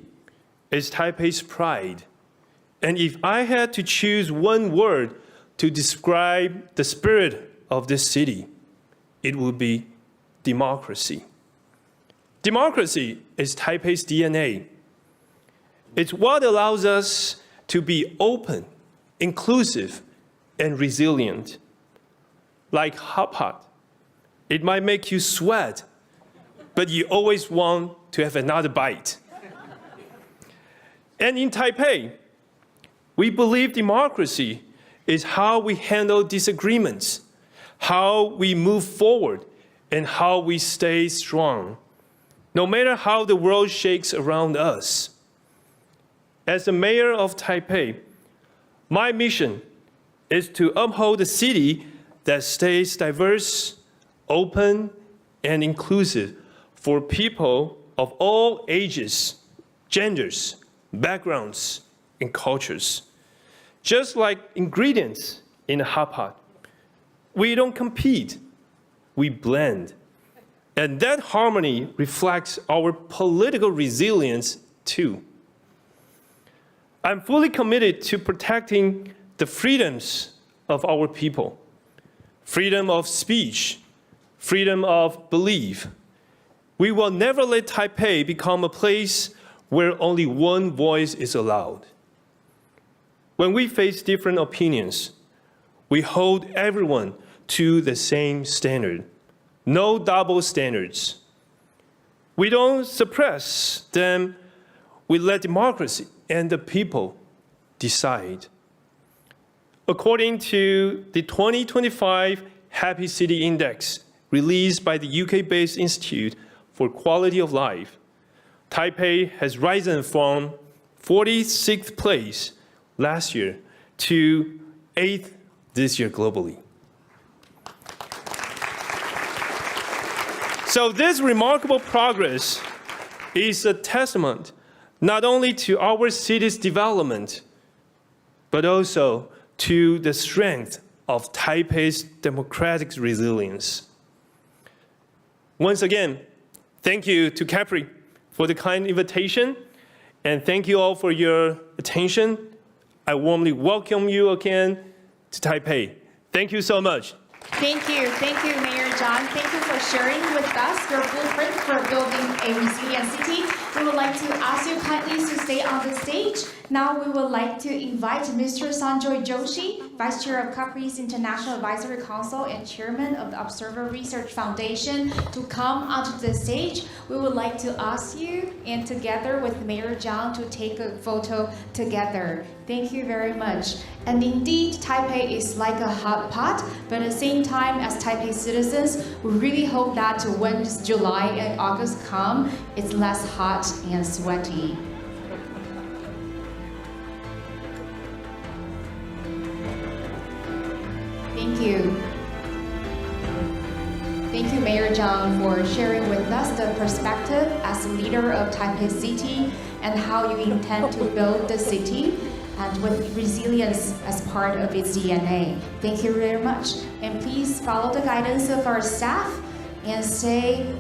is Taipei's pride. And if I had to choose one word to describe the spirit of this city, it would be democracy. Democracy is Taipei's DNA. It's what allows us to be open, inclusive, and resilient. Like hot pot, it might make you sweat, but you always want to have another bite. And in Taipei, we believe democracy is how we handle disagreements, how we move forward, and how we stay strong, no matter how the world shakes around us. As the mayor of Taipei, my mission is to uphold a city that stays diverse, open, and inclusive for people of all ages, genders, backgrounds, and cultures. Just like ingredients in a hot pot, we don't compete, we blend. And that harmony reflects our political resilience too. I'm fully committed to protecting the freedoms of our people. Freedom of speech, freedom of belief. We will never let Taipei become a place where only one voice is allowed. When we face different opinions, we hold everyone to the same standard. No double standards. We don't suppress them. We let democracy and the people decide. According to the 2025 Happy City Index, released by the UK-based Institute for Quality of Life, Taipei has risen from 46th place last year to 8th this year globally. So this remarkable progress is a testament not only to our city's development, but also to the strength of Taipei's democratic resilience. Once again, thank you to CAPRI for the kind invitation, and thank you all for your attention. I warmly welcome you again to Taipei. Thank you so much. Thank you, Mayor John. Thank you for sharing with us your blueprint for building a resilient city. we would like to ask you kindly to stay on the stage. Now we would like to invite Mr. Sanjoy Joshi, Vice Chair of CAPRI's International Advisory Council and Chairman of the Observer Research Foundation, to come onto the stage. We would like to ask you, and together with Mayor Zhang, to take a photo together. Thank you very much. And indeed, Taipei is like a hot pot, but at the same time, as Taipei citizens, we really hope that when July and August come, it's less hot and sweaty. Thank you. Thank you, Mayor Zhang, for sharing with us the perspective as leader of Taipei City and how you intend to build the city and with resilience as part of its DNA. Thank you very much. And please follow the guidance of our staff and stay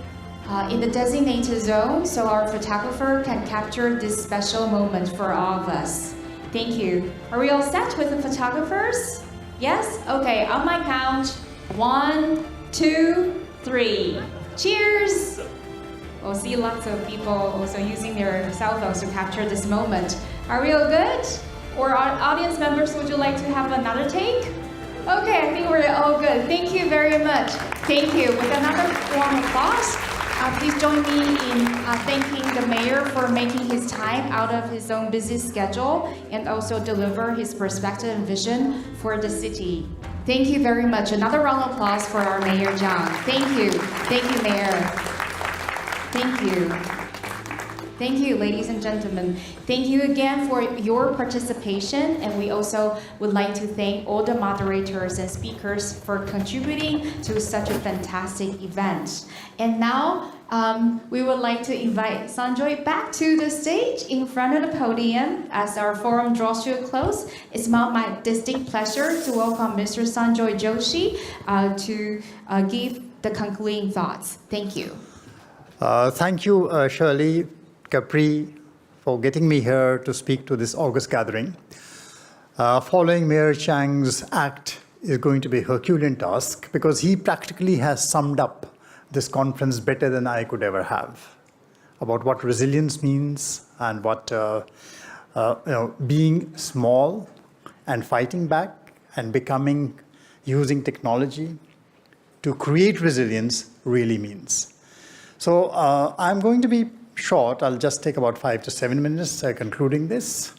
in the designated zone so our photographer can capture this special moment for all of us. Thank you. Are we all set with the photographers? Yes? Okay, on my count. 1, 2, 3. Cheers! We'll see lots of people also using their cell phones to capture this moment. Are we all good? Or audience members, would you like to have another take? Okay, I think we're all good. Thank you very much. Thank you. With another warm applause, please join me in thanking the mayor for making his time out of his own busy schedule and also deliver his perspective and vision for the city. Thank you very much. Another round of applause for our Mayor Zhang. Thank you. Thank you, Mayor. Thank you. Thank you, ladies and gentlemen. Thank you again for your participation, and we also would like to thank all the moderators and speakers for contributing to such a fantastic event. And now, we would like to invite Sanjoy back to the stage in front of the podium as our forum draws to a close. It's now my distinct pleasure to welcome Mr. Sanjoy Joshi to give the concluding thoughts. Thank you. Thank you, Shirley, CAPRI, for getting me here to speak to this August gathering. Following Mayor Chang's act is going to be a Herculean task because he practically has summed up this conference better than I could ever have about what resilience means and what being small and fighting back and using technology to create resilience really means. So I'm going to be short. I'll just take about 5 to 7 minutes concluding this.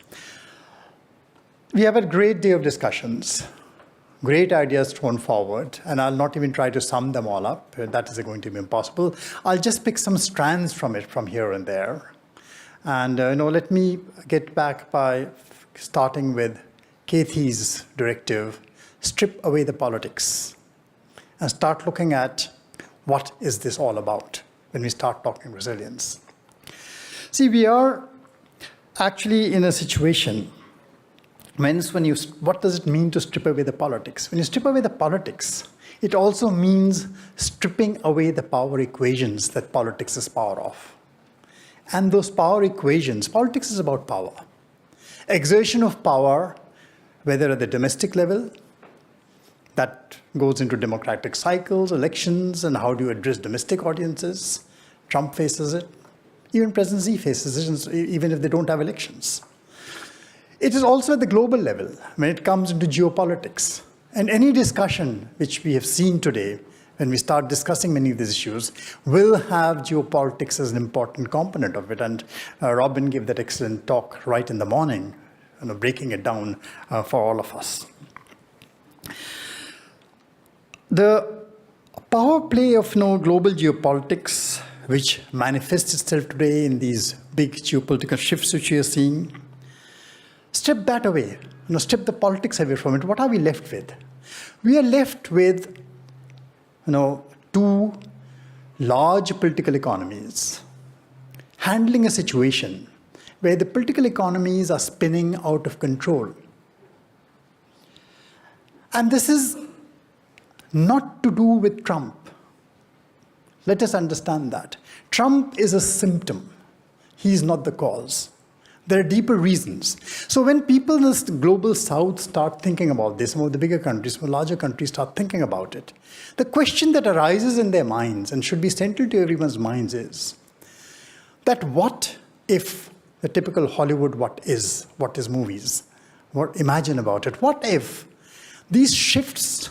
We have a great day of discussions, great ideas thrown forward, and I'll not even try to sum them all up. That is going to be impossible. I'll just pick some strands from it from here and there. And let me get back by starting with Kathy's directive, strip away the politics and start looking at what is this all about when we start talking resilience. See, we are actually in a situation what does it mean to strip away the politics? When you strip away the politics, it also means stripping away the power equations that politics is power of. And those power equations, politics is about power. Exertion of power, whether at the domestic level, that goes into democratic cycles, elections, and how do you address domestic audiences. Trump faces it. Even President Xi faces it, even if they don't have elections. It is also at the global level when it comes into geopolitics. And any discussion which we have seen today, when we start discussing many of these issues, will have geopolitics as an important component of it. And Robin gave that excellent talk right in the morning, breaking it down for all of us. The power play of global geopolitics, which manifests itself today in these big geopolitical shifts which we are seeing, strip that away, strip the politics away from it. What are we left with? We are left with, two large political economies handling a situation where the political economies are spinning out of control. And this is not to do with Trump. Let us understand that. Trump is a symptom. He is not the cause. There are deeper reasons. So when people in the global south start thinking about this, more the bigger countries, more larger countries start thinking about it, the question that arises in their minds and should be central to everyone's minds is that what if the typical Hollywood what is movies, imagine about it. What if these shifts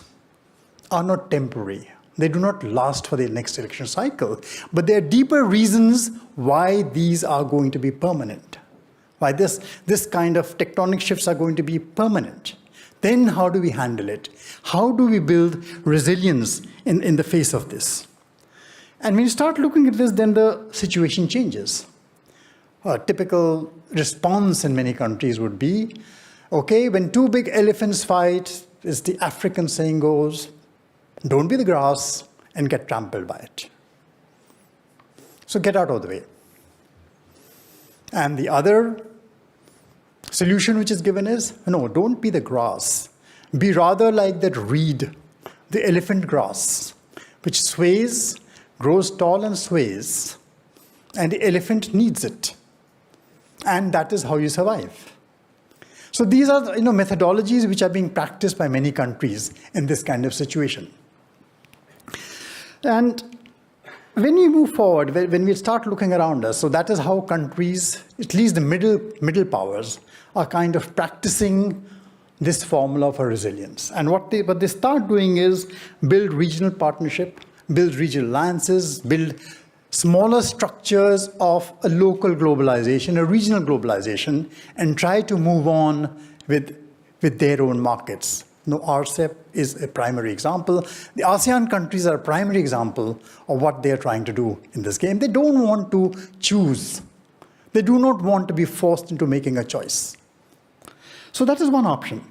are not temporary? They do not last for the next election cycle, but there are deeper reasons why these are going to be permanent, why this kind of tectonic shifts are going to be permanent. Then how do we handle it? How do we build resilience in the face of this? And when you start looking at this, then the situation changes. A typical response in many countries would be, okay, when two big elephants fight, as the African saying goes, don't be the grass and get trampled by it. So get out of the way. And the other solution which is given is, no, don't be the grass. Be rather like that reed, the elephant grass, which sways, grows tall and sways, and the elephant needs it. And that is how you survive. So these are methodologies which are being practiced by many countries in this kind of situation. And when we move forward, when we start looking around us, so that is how countries, at least the middle powers, are kind of practicing this formula for resilience. And what they start doing is build regional partnership, build regional alliances, build smaller structures of a local globalization, a regional globalization, and try to move on with their own markets. RCEP is a primary example. The ASEAN countries are a primary example of what they are trying to do in this game. They don't want to choose. They do not want to be forced into making a choice. So that is one option.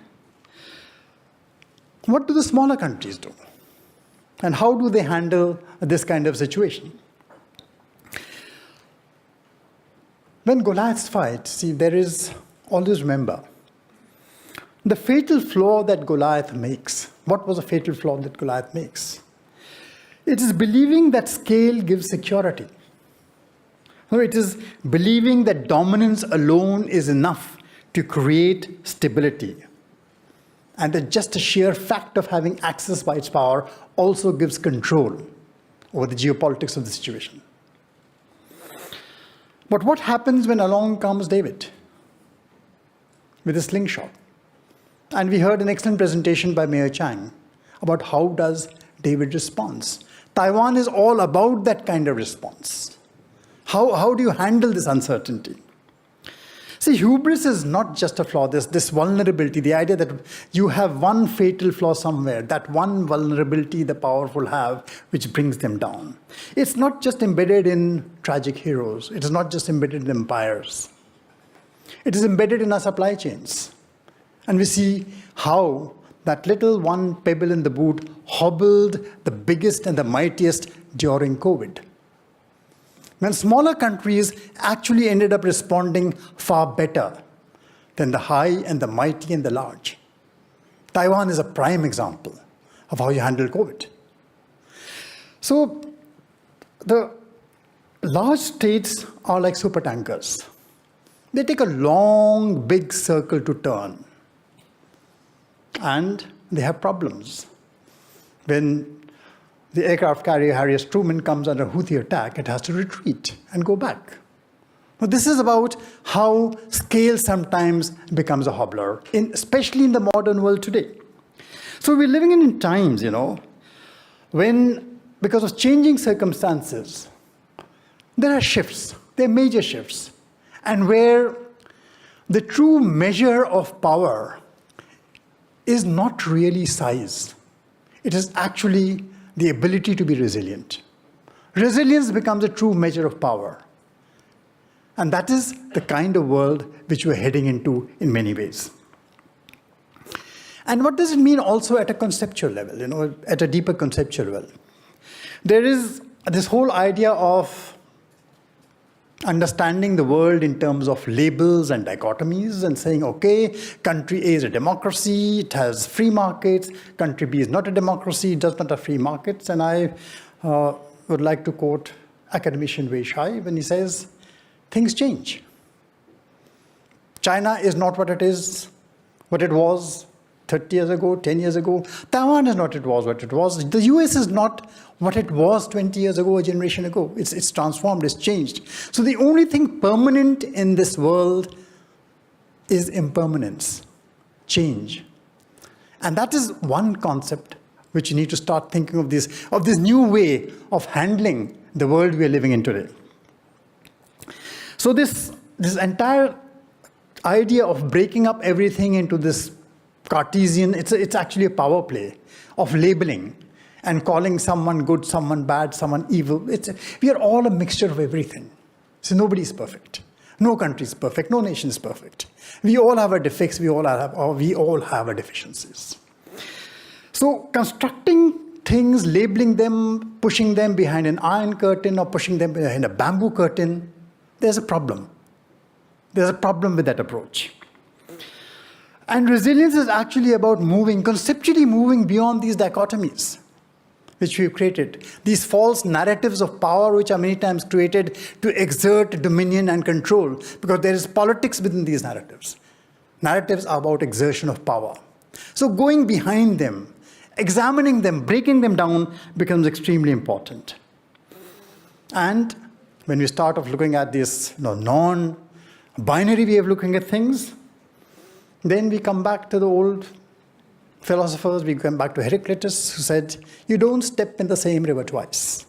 What do the smaller countries do? And how do they handle this kind of situation? When Goliaths fight, see, there is, always remember, the fatal flaw that Goliath makes. What was a fatal flaw that Goliath makes? It is believing that scale gives security. No, it is believing that dominance alone is enough to create stability. And that just the sheer fact of having access by its power also gives control over the geopolitics of the situation. But what happens when along comes David with a slingshot? And we heard an excellent presentation by Mayor Chang about how does David respond. Taiwan is all about that kind of response. How do you handle this uncertainty? See, hubris is not just a flaw, this vulnerability, the idea that you have one fatal flaw somewhere, that one vulnerability the powerful have, which brings them down. It's not just embedded in tragic heroes. It is not just embedded in empires. It is embedded in our supply chains. And we see how that little one pebble in the boot hobbled the biggest and the mightiest during COVID. When smaller countries actually ended up responding far better than the high and the mighty and the large. Taiwan is a prime example of how you handle COVID. So the large states are like supertankers. They take a long, big circle to turn. And they have problems. When the aircraft carrier Harry S. Truman comes under Houthi attack, it has to retreat and go back. Now, this is about how scale sometimes becomes a hobbler, especially in the modern world today. So we're living in times, when, because of changing circumstances, there are shifts, there are major shifts, and where the true measure of power is not really size. It is actually the ability to be resilient. Resilience becomes a true measure of power. And that is the kind of world which we're heading into in many ways. And what does it mean also at a conceptual level, at a deeper conceptual level? There is this whole idea of understanding the world in terms of labels and dichotomies and saying, okay, country A is a democracy, it has free markets, country B is not a democracy, it does not have free markets. And I would like to quote academician Wei Shai when he says, things change. China is not what it is, what it was 30 years ago, 10 years ago. Taiwan is not what it was. The US is not what it was 20 years ago, a generation ago. It's transformed, it's changed. So the only thing permanent in this world is impermanence, change. And that is one concept which you need to start thinking of this new way of handling the world we are living in today. So this entire idea of breaking up everything into this Cartesian, it's actually a power play of labeling and calling someone good, someone bad, someone evil. We are all a mixture of everything. So nobody is perfect. No country is perfect. No nation is perfect. We all have our defects. We all have our deficiencies. So constructing things, labeling them, pushing them behind an iron curtain or pushing them behind a bamboo curtain, there's a problem. There's a problem with that approach. And resilience is actually about conceptually moving beyond these dichotomies which we've created. These false narratives of power which are many times created to exert dominion and control, because there is politics within these narratives. Narratives are about exertion of power. So going behind them, examining them, breaking them down becomes extremely important. And when we start off looking at this non-binary way of looking at things, then we come back to the old philosophers, we come back to Heraclitus, who said, you don't step in the same river twice.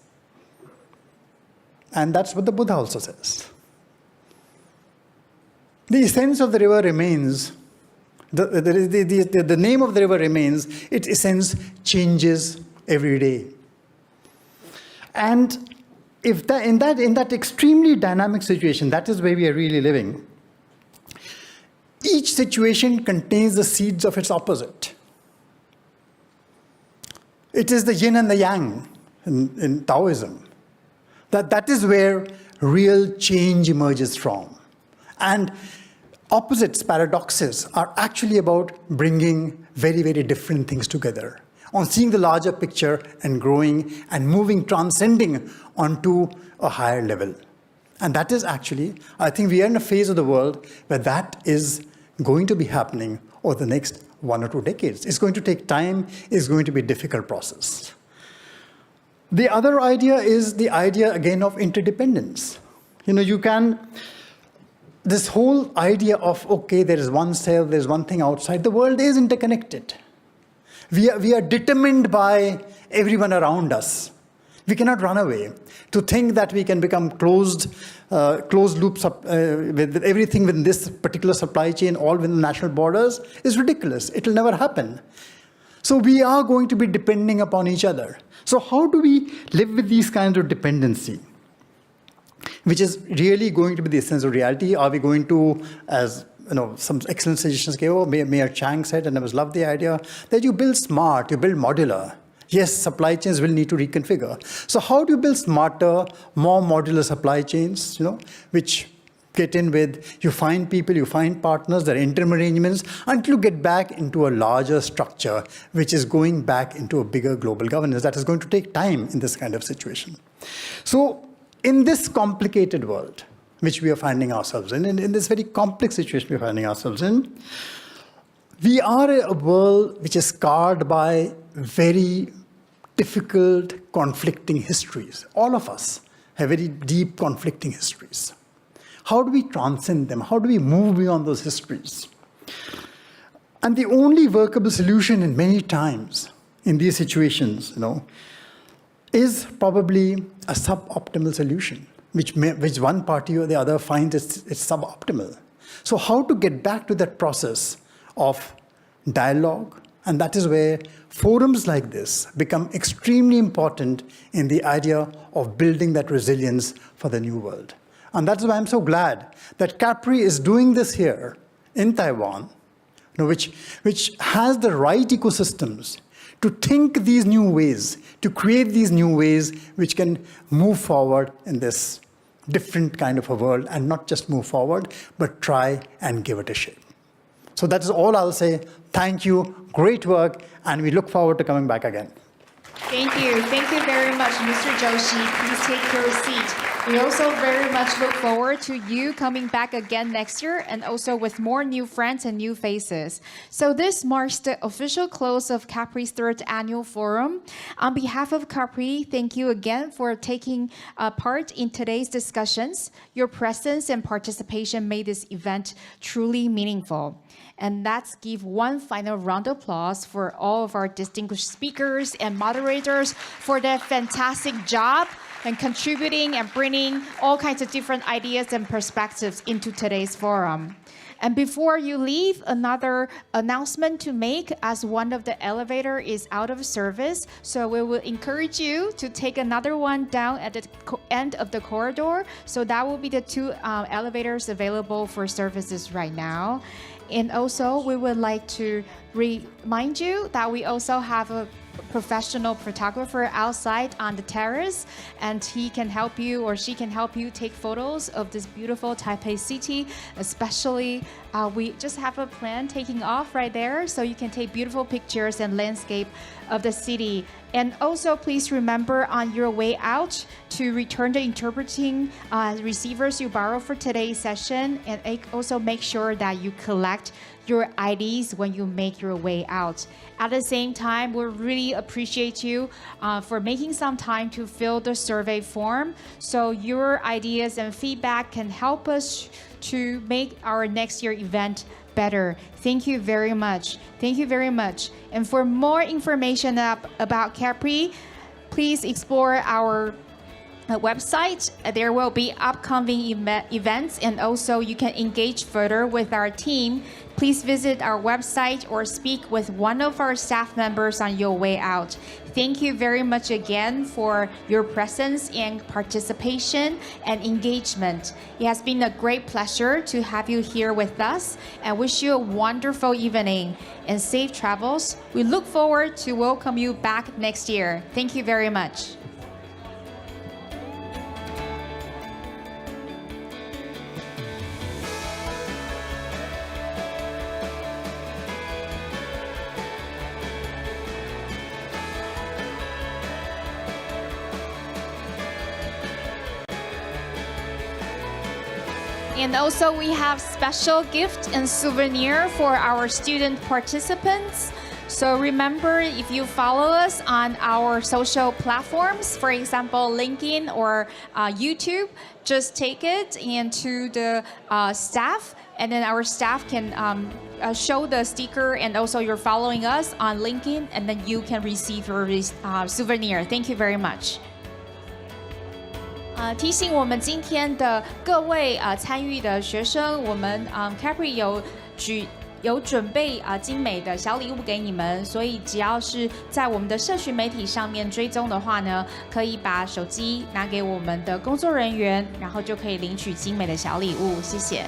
And that's what the Buddha also says. The essence of the river remains, the name of the river remains, its essence changes every day. And if in that extremely dynamic situation, that is where we are really living, each situation contains the seeds of its opposite. It is the yin and the yang in Taoism. That is where real change emerges from. And opposites, paradoxes, are actually about bringing very, very different things together, on seeing the larger picture and growing and moving, transcending onto a higher level. And that is actually, I think we are in a phase of the world where that is going to be happening over the next 1 or 2 decades. It's going to take time. It's going to be a difficult process. The other idea is the idea, again, of interdependence. This whole idea of, okay, there is one cell, there's one thing outside. The world is interconnected. We are determined by everyone around us. We cannot run away. To think that we can become closed loops with everything within this particular supply chain, all within the national borders, is ridiculous. It will never happen. So we are going to be depending upon each other. So how do we live with these kinds of dependency, which is really going to be the essence of reality? Are we going to, as some excellent suggestions came, Mayor Chang said, and I loved the idea, that you build smart, you build modular. Yes, supply chains will need to reconfigure. So how do you build smarter, more modular supply chains, which get in with, you find people, you find partners, there are interim arrangements, until you get back into a larger structure, which is going back into a bigger global governance. That is going to take time in this kind of situation. So in this complicated world, which we are finding ourselves in this very complex situation we are finding ourselves in, we are a world which is scarred by very difficult, conflicting histories. All of us have very deep, conflicting histories. How do we transcend them? How do we move beyond those histories? And the only workable solution in many times in these situations, is probably a suboptimal solution, which one party or the other finds it's suboptimal. So how to get back to that process of dialogue? And that is where forums like this become extremely important in the idea of building that resilience for the new world. And that's why I'm so glad that CAPRI is doing this here in Taiwan, which has the right ecosystems to think these new ways, to create these new ways which can move forward in this different kind of a world, and not just move forward, but try and give it a shape. So that is all I'll say. Thank you, great work, and we look forward to coming back again. Thank you very much, Mr. Joshi. Please take your seat. We also very much look forward to you coming back again next year and also with more new friends and new faces. So this marks the official close of CAPRI's third annual forum. On behalf of CAPRI, thank you again for taking part in today's discussions. Your presence and participation made this event truly meaningful. And let's give one final round of applause for all of our distinguished speakers and moderators for their fantastic job and contributing and bringing all kinds of different ideas and perspectives into today's forum. And before you leave, another announcement to make, as one of the elevator is out of service. So we will encourage you to take another one down at the end of the corridor. So that will be the two elevators available for services right now. And also, we would like to remind you that we also have a professional photographer outside on the terrace, and he can help you or she can help you take photos of this beautiful Taipei city. Especially, we just have a plan taking off right there, so you can take beautiful pictures and landscape of the city. And also, please remember on your way out to return the interpreting receivers you borrowed for today's session, and also make sure that you collect your IDs when you make your way out. At the same time, we really appreciate you for making some time to fill the survey form. So your ideas and feedback can help us to make our next year event better. Thank you very much. Thank you very much. And for more information about CAPRI, please explore our website. There will be upcoming events, and also you can engage further with our team. Please visit our website or speak with one of our staff members on your way out. Thank you very much again for your presence and participation and engagement. It has been a great pleasure to have you here with us, and wish you a wonderful evening and safe travels. We look forward to welcome you back next year. Thank you very much. And also we have special gift and souvenir for our student participants. So remember, if you follow us on our social platforms, for example, LinkedIn or YouTube, just take it into the staff, and then our staff can show the sticker, and also you're following us on LinkedIn, and then you can receive your souvenir. Thank you very much. 提醒我们今天的各位参与的学生，我们CAPRI 有准备精美的小礼物给你们，所以只要是在我们的社群媒体上面追踪的话呢，可以把手机拿给我们的工作人员，然后就可以领取精美的小礼物。谢谢。